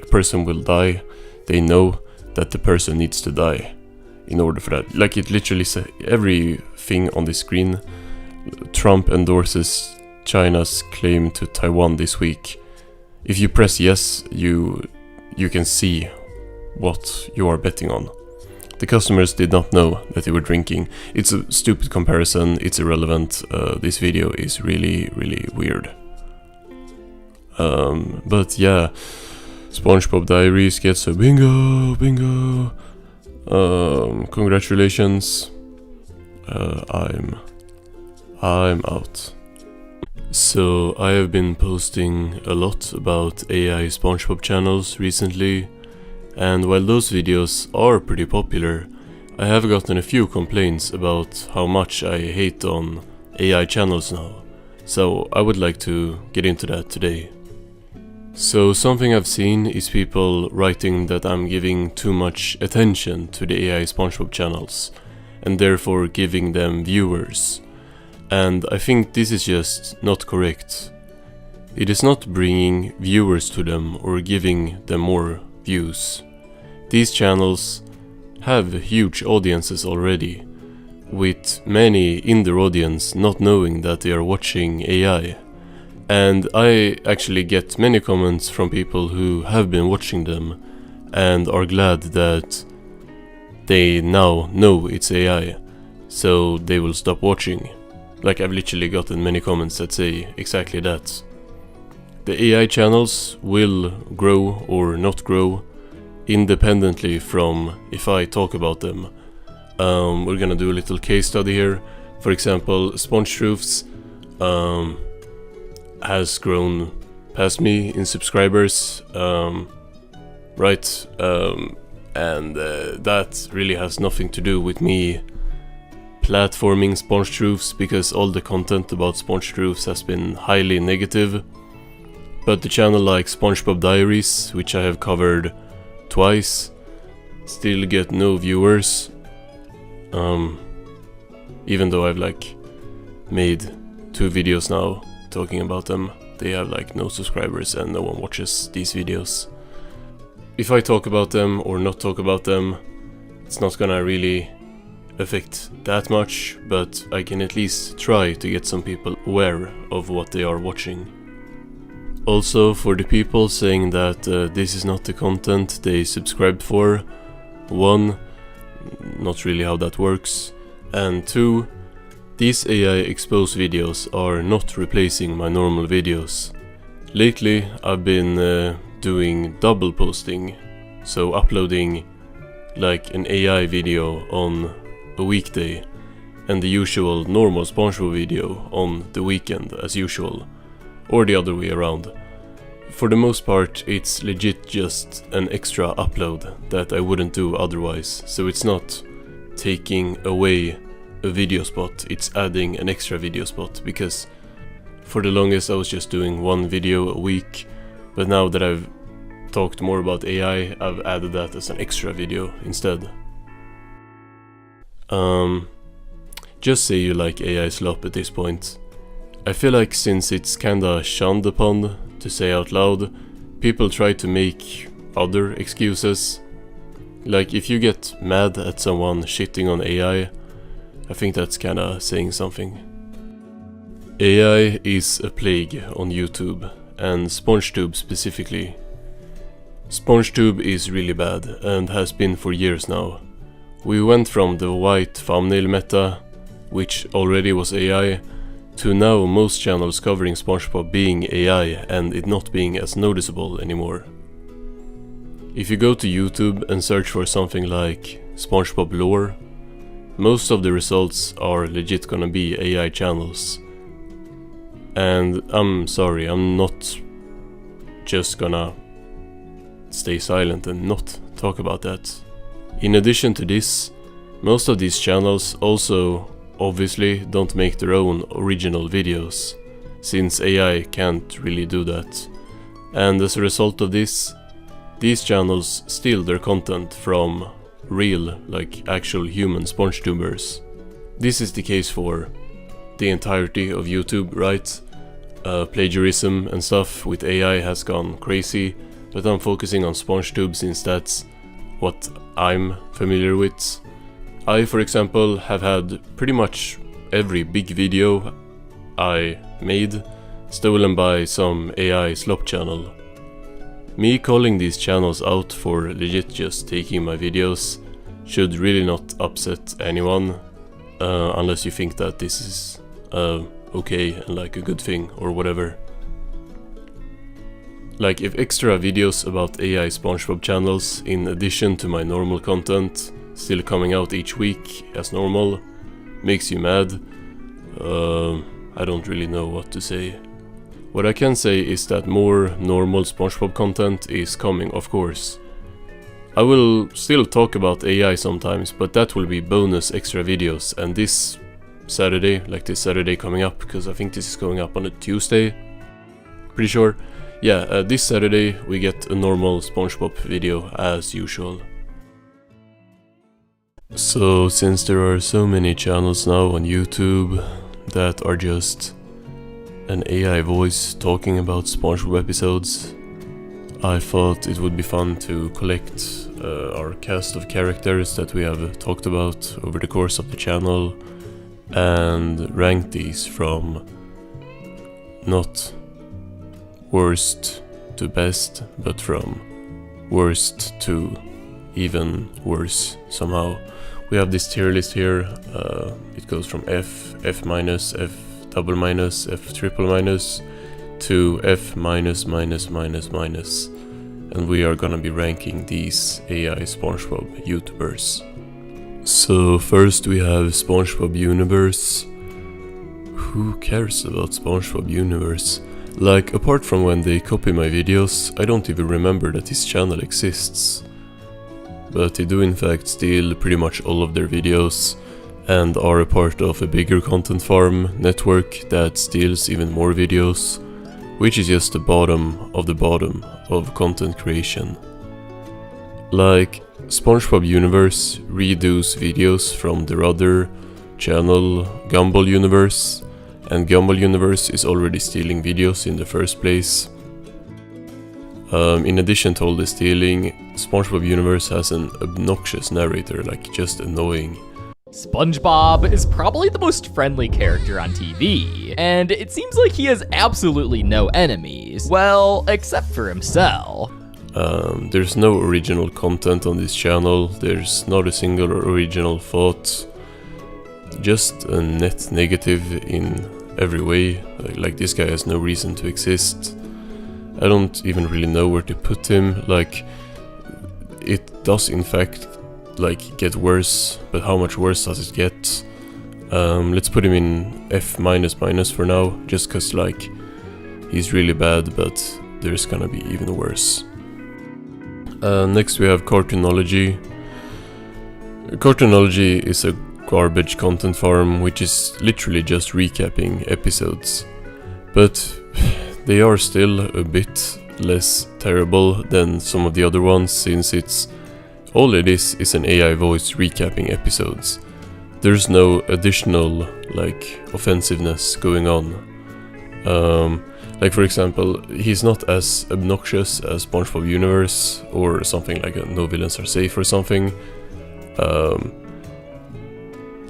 person will die, they know that the person needs to die. in order for that. Like, it literally says everything on the screen. Trump endorses China's claim to Taiwan this week. If you press yes, you can see what you are betting on. The customers did not know that they were drinking. It's a stupid comparison, it's irrelevant. This video is really, really weird. But yeah, SpongeBob Diaries gets a bingo. Congratulations. I'm out. So I have been posting a lot about AI SpongeBob channels recently, and while those videos are pretty popular, I have gotten a few complaints about how much I hate on AI channels now, so I would like to get into that today. So something I've seen is people writing that I'm giving too much attention to the AI SpongeBob channels, and therefore giving them viewers. And I think this is just not correct. It is not bringing viewers to them or giving them more views. These channels have huge audiences already, with many in their audience not knowing that they are watching AI. And I actually get many comments from people who have been watching them and are glad that they now know it's AI, so they will stop watching. Like, I've literally gotten many comments that say exactly that. The AI channels will grow or not grow independently from if I talk about them. We're gonna do a little case study here. For example, Sponge Truths has grown past me in subscribers, right? And that really has nothing to do with me platforming Sponge Truths, because all the content about Sponge Truths has been highly negative. But the channel like SpongeBob Diaries, which I have covered twice, still get no viewers. Even though I've like made 2 videos now talking about them, they have like no subscribers and no one watches these videos. If I talk about them or not talk about them, it's not gonna really affect that much, but I can at least try to get some people aware of what they are watching. Also, for the people saying that this is not the content they subscribed for, 1, not really how that works, and 2, these AI exposed videos are not replacing my normal videos. Lately I've been doing double posting, so uploading like an AI video on a weekday and the usual normal SpongeBob video on the weekend as usual, or the other way around. For the most part it's legit just an extra upload that I wouldn't do otherwise, so it's not taking away a video spot, it's adding an extra video spot, because for the longest I was just doing 1 video a week, but now that I've talked more about AI, I've added that as an extra video instead. Just say you like AI slop at this point. I feel like since it's kinda shunned upon to say out loud, people try to make other excuses. Like, if you get mad at someone shitting on AI, I think that's kinda saying something. AI is a plague on YouTube, and SpongeTube specifically. SpongeTube is really bad, and has been for years now. We went from the white thumbnail meta, which already was AI, to now most channels covering SpongeBob being AI and it not being as noticeable anymore. If you go to YouTube and search for something like SpongeBob lore, most of the results are legit gonna be AI channels. And I'm sorry, I'm not just gonna stay silent and not talk about that. In addition to this, most of these channels also obviously don't make their own original videos, since AI can't really do that. And as a result of this, these channels steal their content from real, like actual human SpongeTubers. This is the case for the entirety of YouTube, right? Plagiarism and stuff with AI has gone crazy, but I'm focusing on SpongeTube since that's what I'm familiar with. I, for example, have had pretty much every big video I made stolen by some AI slop channel. Me calling these channels out for legit just taking my videos should really not upset anyone, unless you think that this is okay and like a good thing or whatever. Like, if extra videos about AI SpongeBob channels in addition to my normal content still coming out each week as normal makes you mad, I don't really know what to say. What I can say is that more normal SpongeBob content is coming, of course. I will still talk about AI sometimes, but that will be bonus extra videos, and this Saturday, like this Saturday coming up, because I think this is going up on a Tuesday, pretty sure. Yeah, this Saturday we get a normal SpongeBob video as usual. So, since there are so many channels now on YouTube that are just an AI voice talking about SpongeBob episodes, I thought it would be fun to collect our cast of characters that we have talked about over the course of the channel and rank these from not worst to best, but from worst to even worse somehow. We have this tier list here. It goes from F, F minus, F double minus, F triple minus to F minus minus minus minus, and we are gonna be ranking these AI SpongeBob YouTubers. So first we have SpongeBob Universe. Who cares about SpongeBob Universe? Like, apart from when they copy my videos, I don't even remember that this channel exists. But they do in fact steal pretty much all of their videos and are a part of a bigger content farm network that steals even more videos, which is just the bottom of content creation. Like, SpongeBob Universe redos videos from their other channel, Gumball Universe, and Gumball Universe is already stealing videos in the first place. In addition to all the stealing, SpongeBob Universe has an obnoxious narrator, like just annoying. SpongeBob is probably the most friendly character on TV, and it seems like he has absolutely no enemies, well, except for himself. There's no original content on this channel, there's not a single original thought, just a net negative in every way. Like this guy has no reason to exist. I don't even really know where to put him. Like, it does in fact like get worse, but how much worse does it get? Let's put him in F minus minus for now, just cause like he's really bad, but there's gonna be even worse. Next we have Cartoonology. Cartoonology is a garbage content farm which is literally just recapping episodes, but they are still a bit less terrible than some of the other ones, since it's all it is an AI voice recapping episodes. There's no additional like offensiveness going on. Like, for example, he's not as obnoxious as SpongeBob Universe or something like a No Villains Are Safe or something.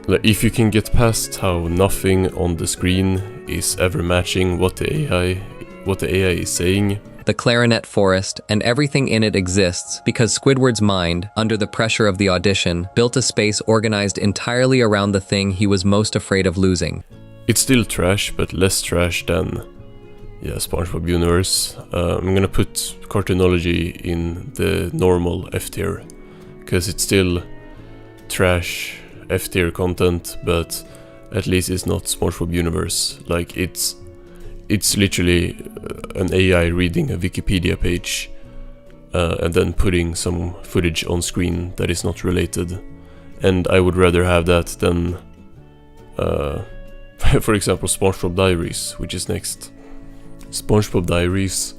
Like, if you can get past how nothing on the screen is ever matching what the AI is saying. The clarinet forest and everything in it exists because Squidward's mind, under the pressure of the audition, built a space organized entirely around the thing he was most afraid of losing. It's still trash, but less trash than, yeah, SpongeBob Universe. I'm gonna put Cartoonology in the normal F tier, because it's still trash F tier content, but at least it's not SpongeBob Universe. Like, it's literally an AI reading a Wikipedia page and then putting some footage on screen that is not related. And I would rather have that than, for example, SpongeBob Diaries, which is next. SpongeBob Diaries.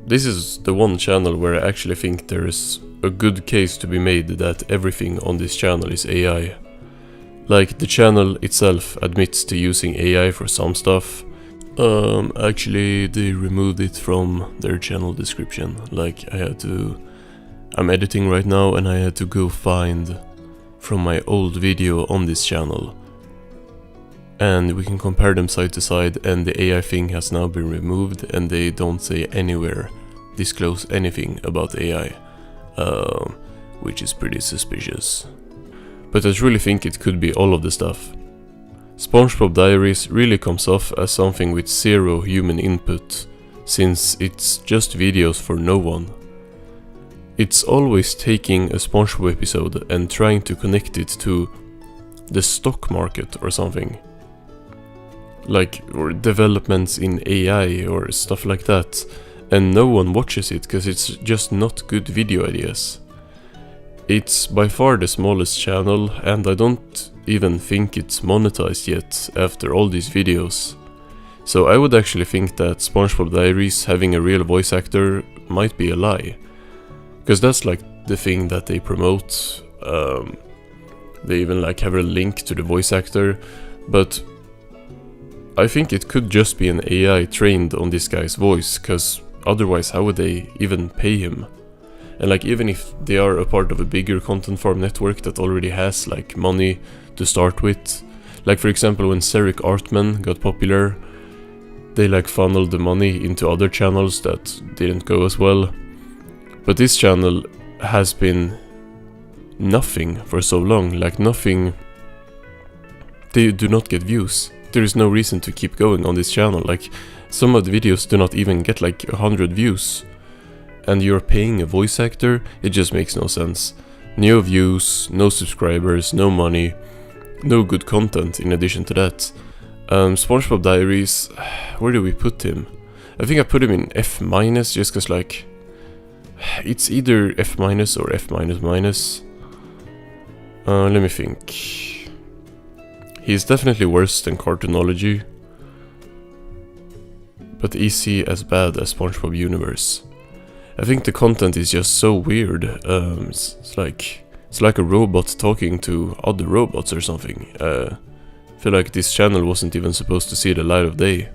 This is the one channel where I actually think there's a good case to be made that everything on this channel is AI. Like, the channel itself admits to using AI for some stuff. Actually, they removed it from their channel description. Like, I had to I'm editing right now and I had to go find from my old video on this channel. And we can compare them side to side, and the AI thing has now been removed and they don't say anywhere, disclose anything about AI, which is pretty suspicious. But I truly think it could be all of the stuff. Spongebob Diaries really comes off as something with zero human input, since it's just videos for no one. It's always taking a SpongeBob episode and trying to connect it to the stock market or something. Like, or developments in AI or stuff like that. And no one watches it because it's just not good video ideas. It's by far the smallest channel, and I don't even think it's monetized yet after all these videos. So I would actually think that SpongeBob Diaries having a real voice actor might be a lie. Because that's like the thing that they promote. They even like have a link to the voice actor. But I think it could just be an AI trained on this guy's voice, because otherwise how would they even pay him? And like, even if they are a part of a bigger content farm network that already has like money to start with, like for example when Seric Artman got popular, they like funneled the money into other channels that didn't go as well. But this channel has been nothing for so long, like nothing. They do not get views. There is no reason to keep going on this channel. Like, some of the videos do not even get like 100 views. And you're paying a voice actor? It just makes no sense. No views, no subscribers, no money, no good content in addition to that. SpongeBob Diaries, where do we put him? I think I put him in F- just cause like, it's either F- or F-. Let me think. He's definitely worse than Cartoonology. But is he as bad as SpongeBob Universe? I think the content is just so weird. It's like a robot talking to other robots or something. I feel like this channel wasn't even supposed to see the light of day.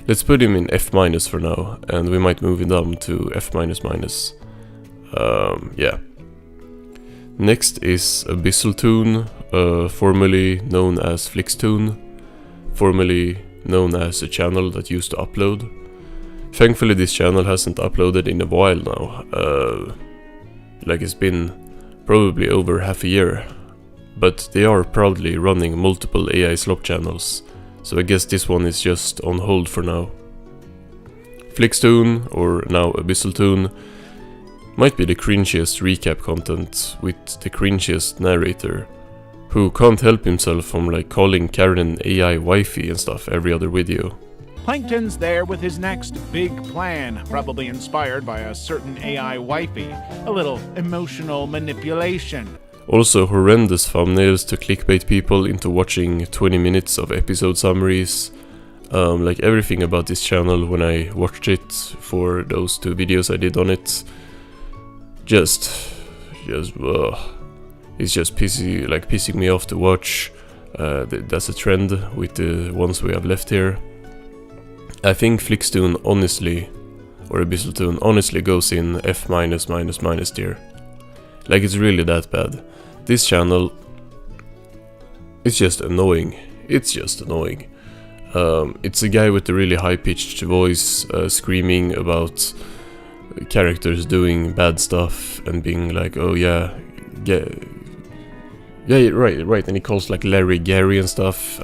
Let's put him in F- for now, and we might move him down to F-. Yeah. Next is Abyssal formerly known as Flixtoon, formerly known as a channel that used to upload. Thankfully this channel hasn't uploaded in a while now, like it's been probably over half a year, but they are proudly running multiple AI slop channels, so I guess this one is just on hold for now. Flixtoon, or now Abyssal, might be the cringiest recap content with the cringiest narrator, who can't help himself from like calling Karen an AI wifey and stuff every other video. Plankton's there with his next big plan, probably inspired by a certain AI wifey. A little emotional manipulation. Also horrendous thumbnails to clickbait people into watching 20 minutes of episode summaries. Like everything about this channel when I watched it for those 2 videos I did on it. It's just pissing me off to watch. That's a trend with the ones we have left here. I think Flixtoon honestly, or Abyssal honestly goes in F- tier. Like, it's really that bad. This channel, it's just annoying. It's a guy with a really high-pitched voice screaming about characters doing bad stuff and being like, oh yeah, right, and he calls like Larry Gary and stuff,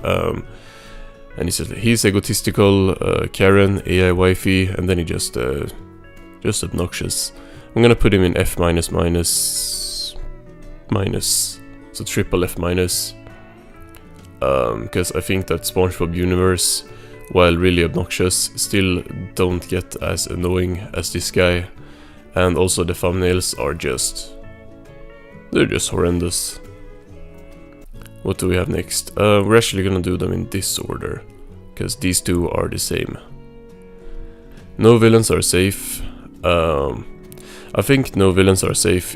and he says he's egotistical, Karen, AI wifey, and then he just obnoxious. I'm gonna put him in F-, so triple F-, because I think that SpongeBob Universe, while really obnoxious, still don't get as annoying as this guy, and also the thumbnails are they're just horrendous. What do we have next? We're actually gonna do them in this order, because these 2 are the same. No Villains Are Safe. I think No Villains Are Safe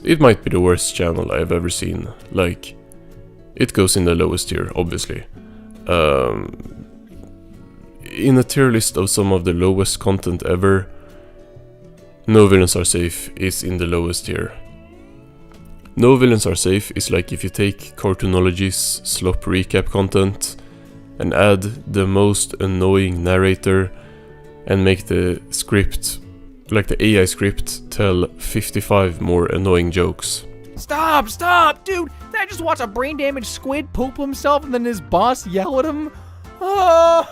it might be the worst channel I've ever seen. Like, it goes in the lowest tier, obviously. In a tier list of some of the lowest content ever, No Villains Are Safe is in the lowest tier. No Villains Are Safe is like if you take Cartoonology's slop recap content and add the most annoying narrator and make the script, like the AI script, tell 55 more annoying jokes. Stop, dude! Did I just watch a brain-damaged squid poop himself and then his boss yell at him? Oh,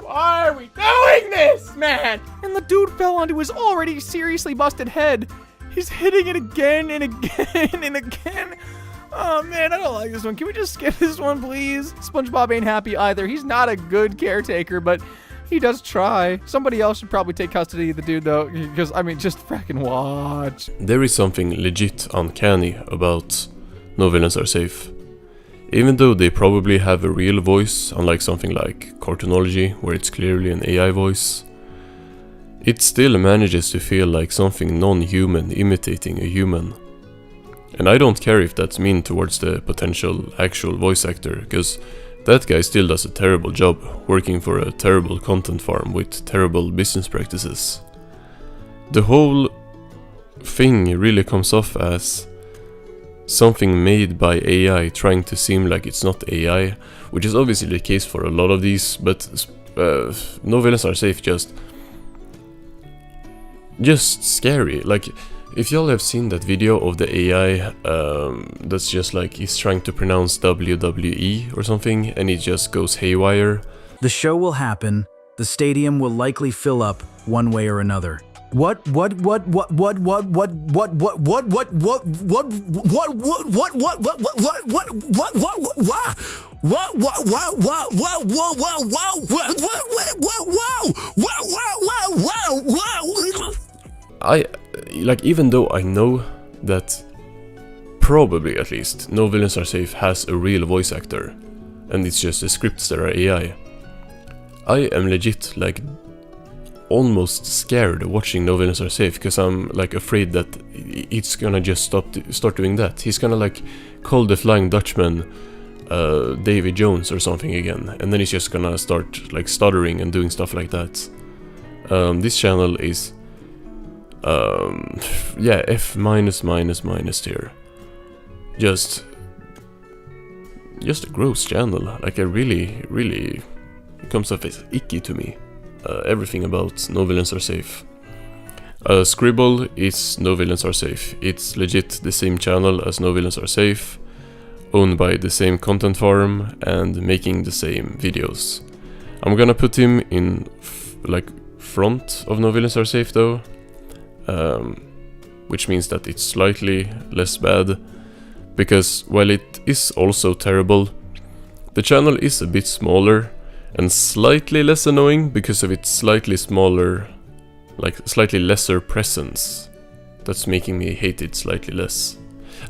why are we doing this, man? And the dude fell onto his already seriously busted head. He's hitting it again and again and again. Oh man, I don't like this one. Can we just skip this one, please? SpongeBob ain't happy either. He's not a good caretaker, but he does try. Somebody else should probably take custody of the dude, though, because, I mean, just fracking watch. There is something legit uncanny about No Villains Are Safe. Even though they probably have a real voice, unlike something like Cartoonology, where it's clearly an AI voice, it still manages to feel like something non-human imitating a human. And I don't care if that's mean towards the potential actual voice actor, because that guy still does a terrible job working for a terrible content farm with terrible business practices. The whole thing really comes off as something made by AI trying to seem like it's not AI, which is obviously the case for a lot of these, but No Villains Are Safe just scary. Like, if y'all have seen that video of the AI that's just like he's trying to pronounce WWE or something and it just goes haywire. The show will happen. The stadium will likely fill up one way or another. What like, even though I know that probably at least No Villains Are Safe has a real voice actor and it's just the scripts that are AI, I am legit like almost scared watching No Villains Are Safe because I'm like afraid that it's gonna just start doing that. He's gonna like call the Flying Dutchman Davy Jones or something again, and then he's just gonna start like stuttering and doing stuff like that. This channel is yeah, F minus tier. Just a gross channel. Like, I really it comes off as icky to me. Everything about No Villains Are Safe. Scribble is No Villains Are Safe. It's legit the same channel as No Villains Are Safe, owned by the same content farm and making the same videos. I'm gonna put him in like front of No Villains Are Safe though, which means that it's slightly less bad, because while it is also terrible, the channel is a bit smaller and slightly less annoying because of its slightly smaller, like slightly lesser presence. That's making me hate it slightly less.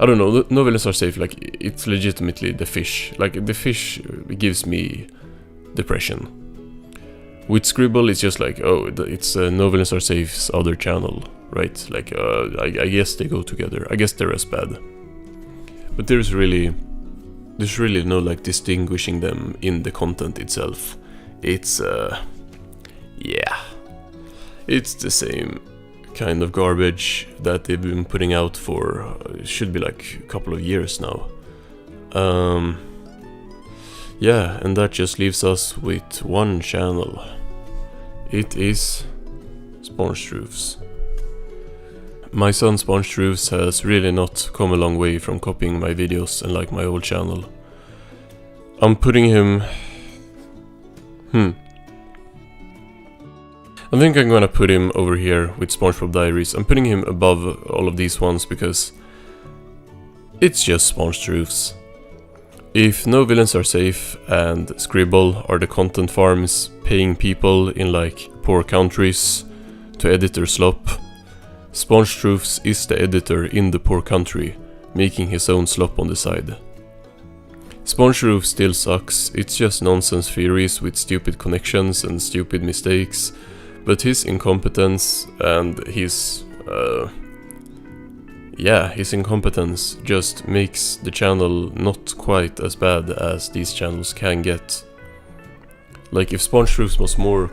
I don't know, No Villains Are Safe, like, it's legitimately the fish. Like, the fish gives me depression. With Scribble, it's just like, oh, it's No Villains Are Safe's other channel, right? Like, I guess they go together. I guess they're as bad. But there's really no, like, distinguishing them in the content itself. It's, yeah. It's the same kind of garbage that they've been putting out for, should be like a couple of years now. Yeah, and that just leaves us with one channel. It is Spongebob. My son Spongebob has really not come a long way from copying my videos and like my old channel. I'm putting him... I think I'm gonna put him over here with SpongeBob Diaries. I'm putting him above all of these ones because it's just Spongebob. If No Villains Are Safe and Scribble are the content farms paying people in like poor countries to edit their slop, Spongebob is the editor in the poor country, making his own slop on the side. Spongebob still sucks, it's just nonsense theories with stupid connections and stupid mistakes, but his incompetence and his incompetence just makes the channel not quite as bad as these channels can get. Like, if Spongebob was more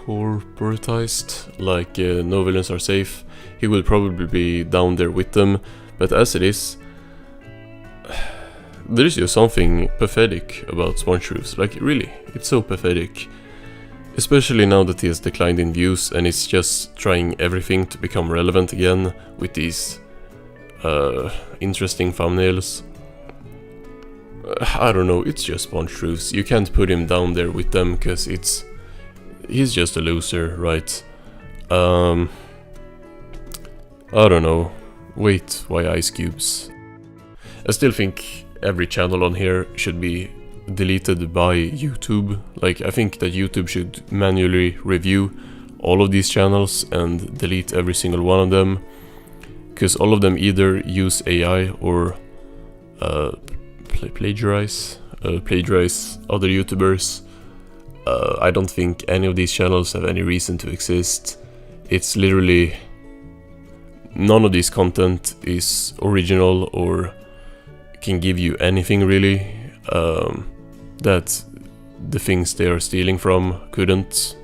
corporatized, like no villains are safe, he will probably be down there with them, but as it is, there is just something pathetic about Spongebob. Like, really, it's so pathetic. Especially now that he has declined in views and is just trying everything to become relevant again with these interesting thumbnails. I don't know, it's just Spongebob. You can't put him down there with them because he's just a loser, right? I don't know. Wait, why ice cubes? I still think every channel on here should be deleted by YouTube. Like, I think that YouTube should manually review all of these channels and delete every single one of them, because all of them either use AI or plagiarize other YouTubers. I don't think any of these channels have any reason to exist. It's literally none of this content is original or can give you anything really that the things they are stealing from couldn't.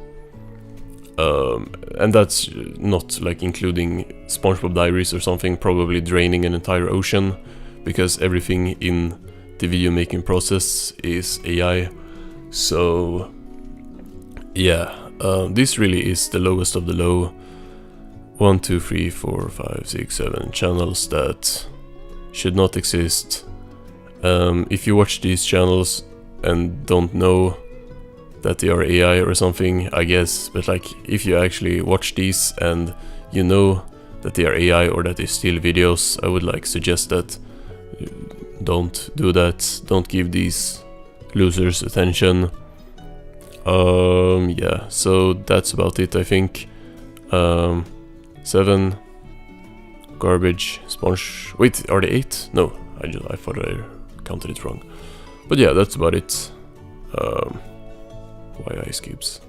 And that's not like including SpongeBob Diaries or something probably draining an entire ocean, because everything in the video making process is AI. So yeah, this really is the lowest of the low. 1, 2, 3, 4, 5, 6, 7 channels that should not exist. If you watch these channels and don't know that they are AI or something, I guess, but like, if you actually watch these and you know that they are AI or that they steal videos, I would like suggest that don't do that. Don't give these losers attention. Yeah, so that's about it, I think. 7 garbage sponge. Wait, are they 8? No, I thought I counted it wrong. But yeah, that's about it. Why ice cubes?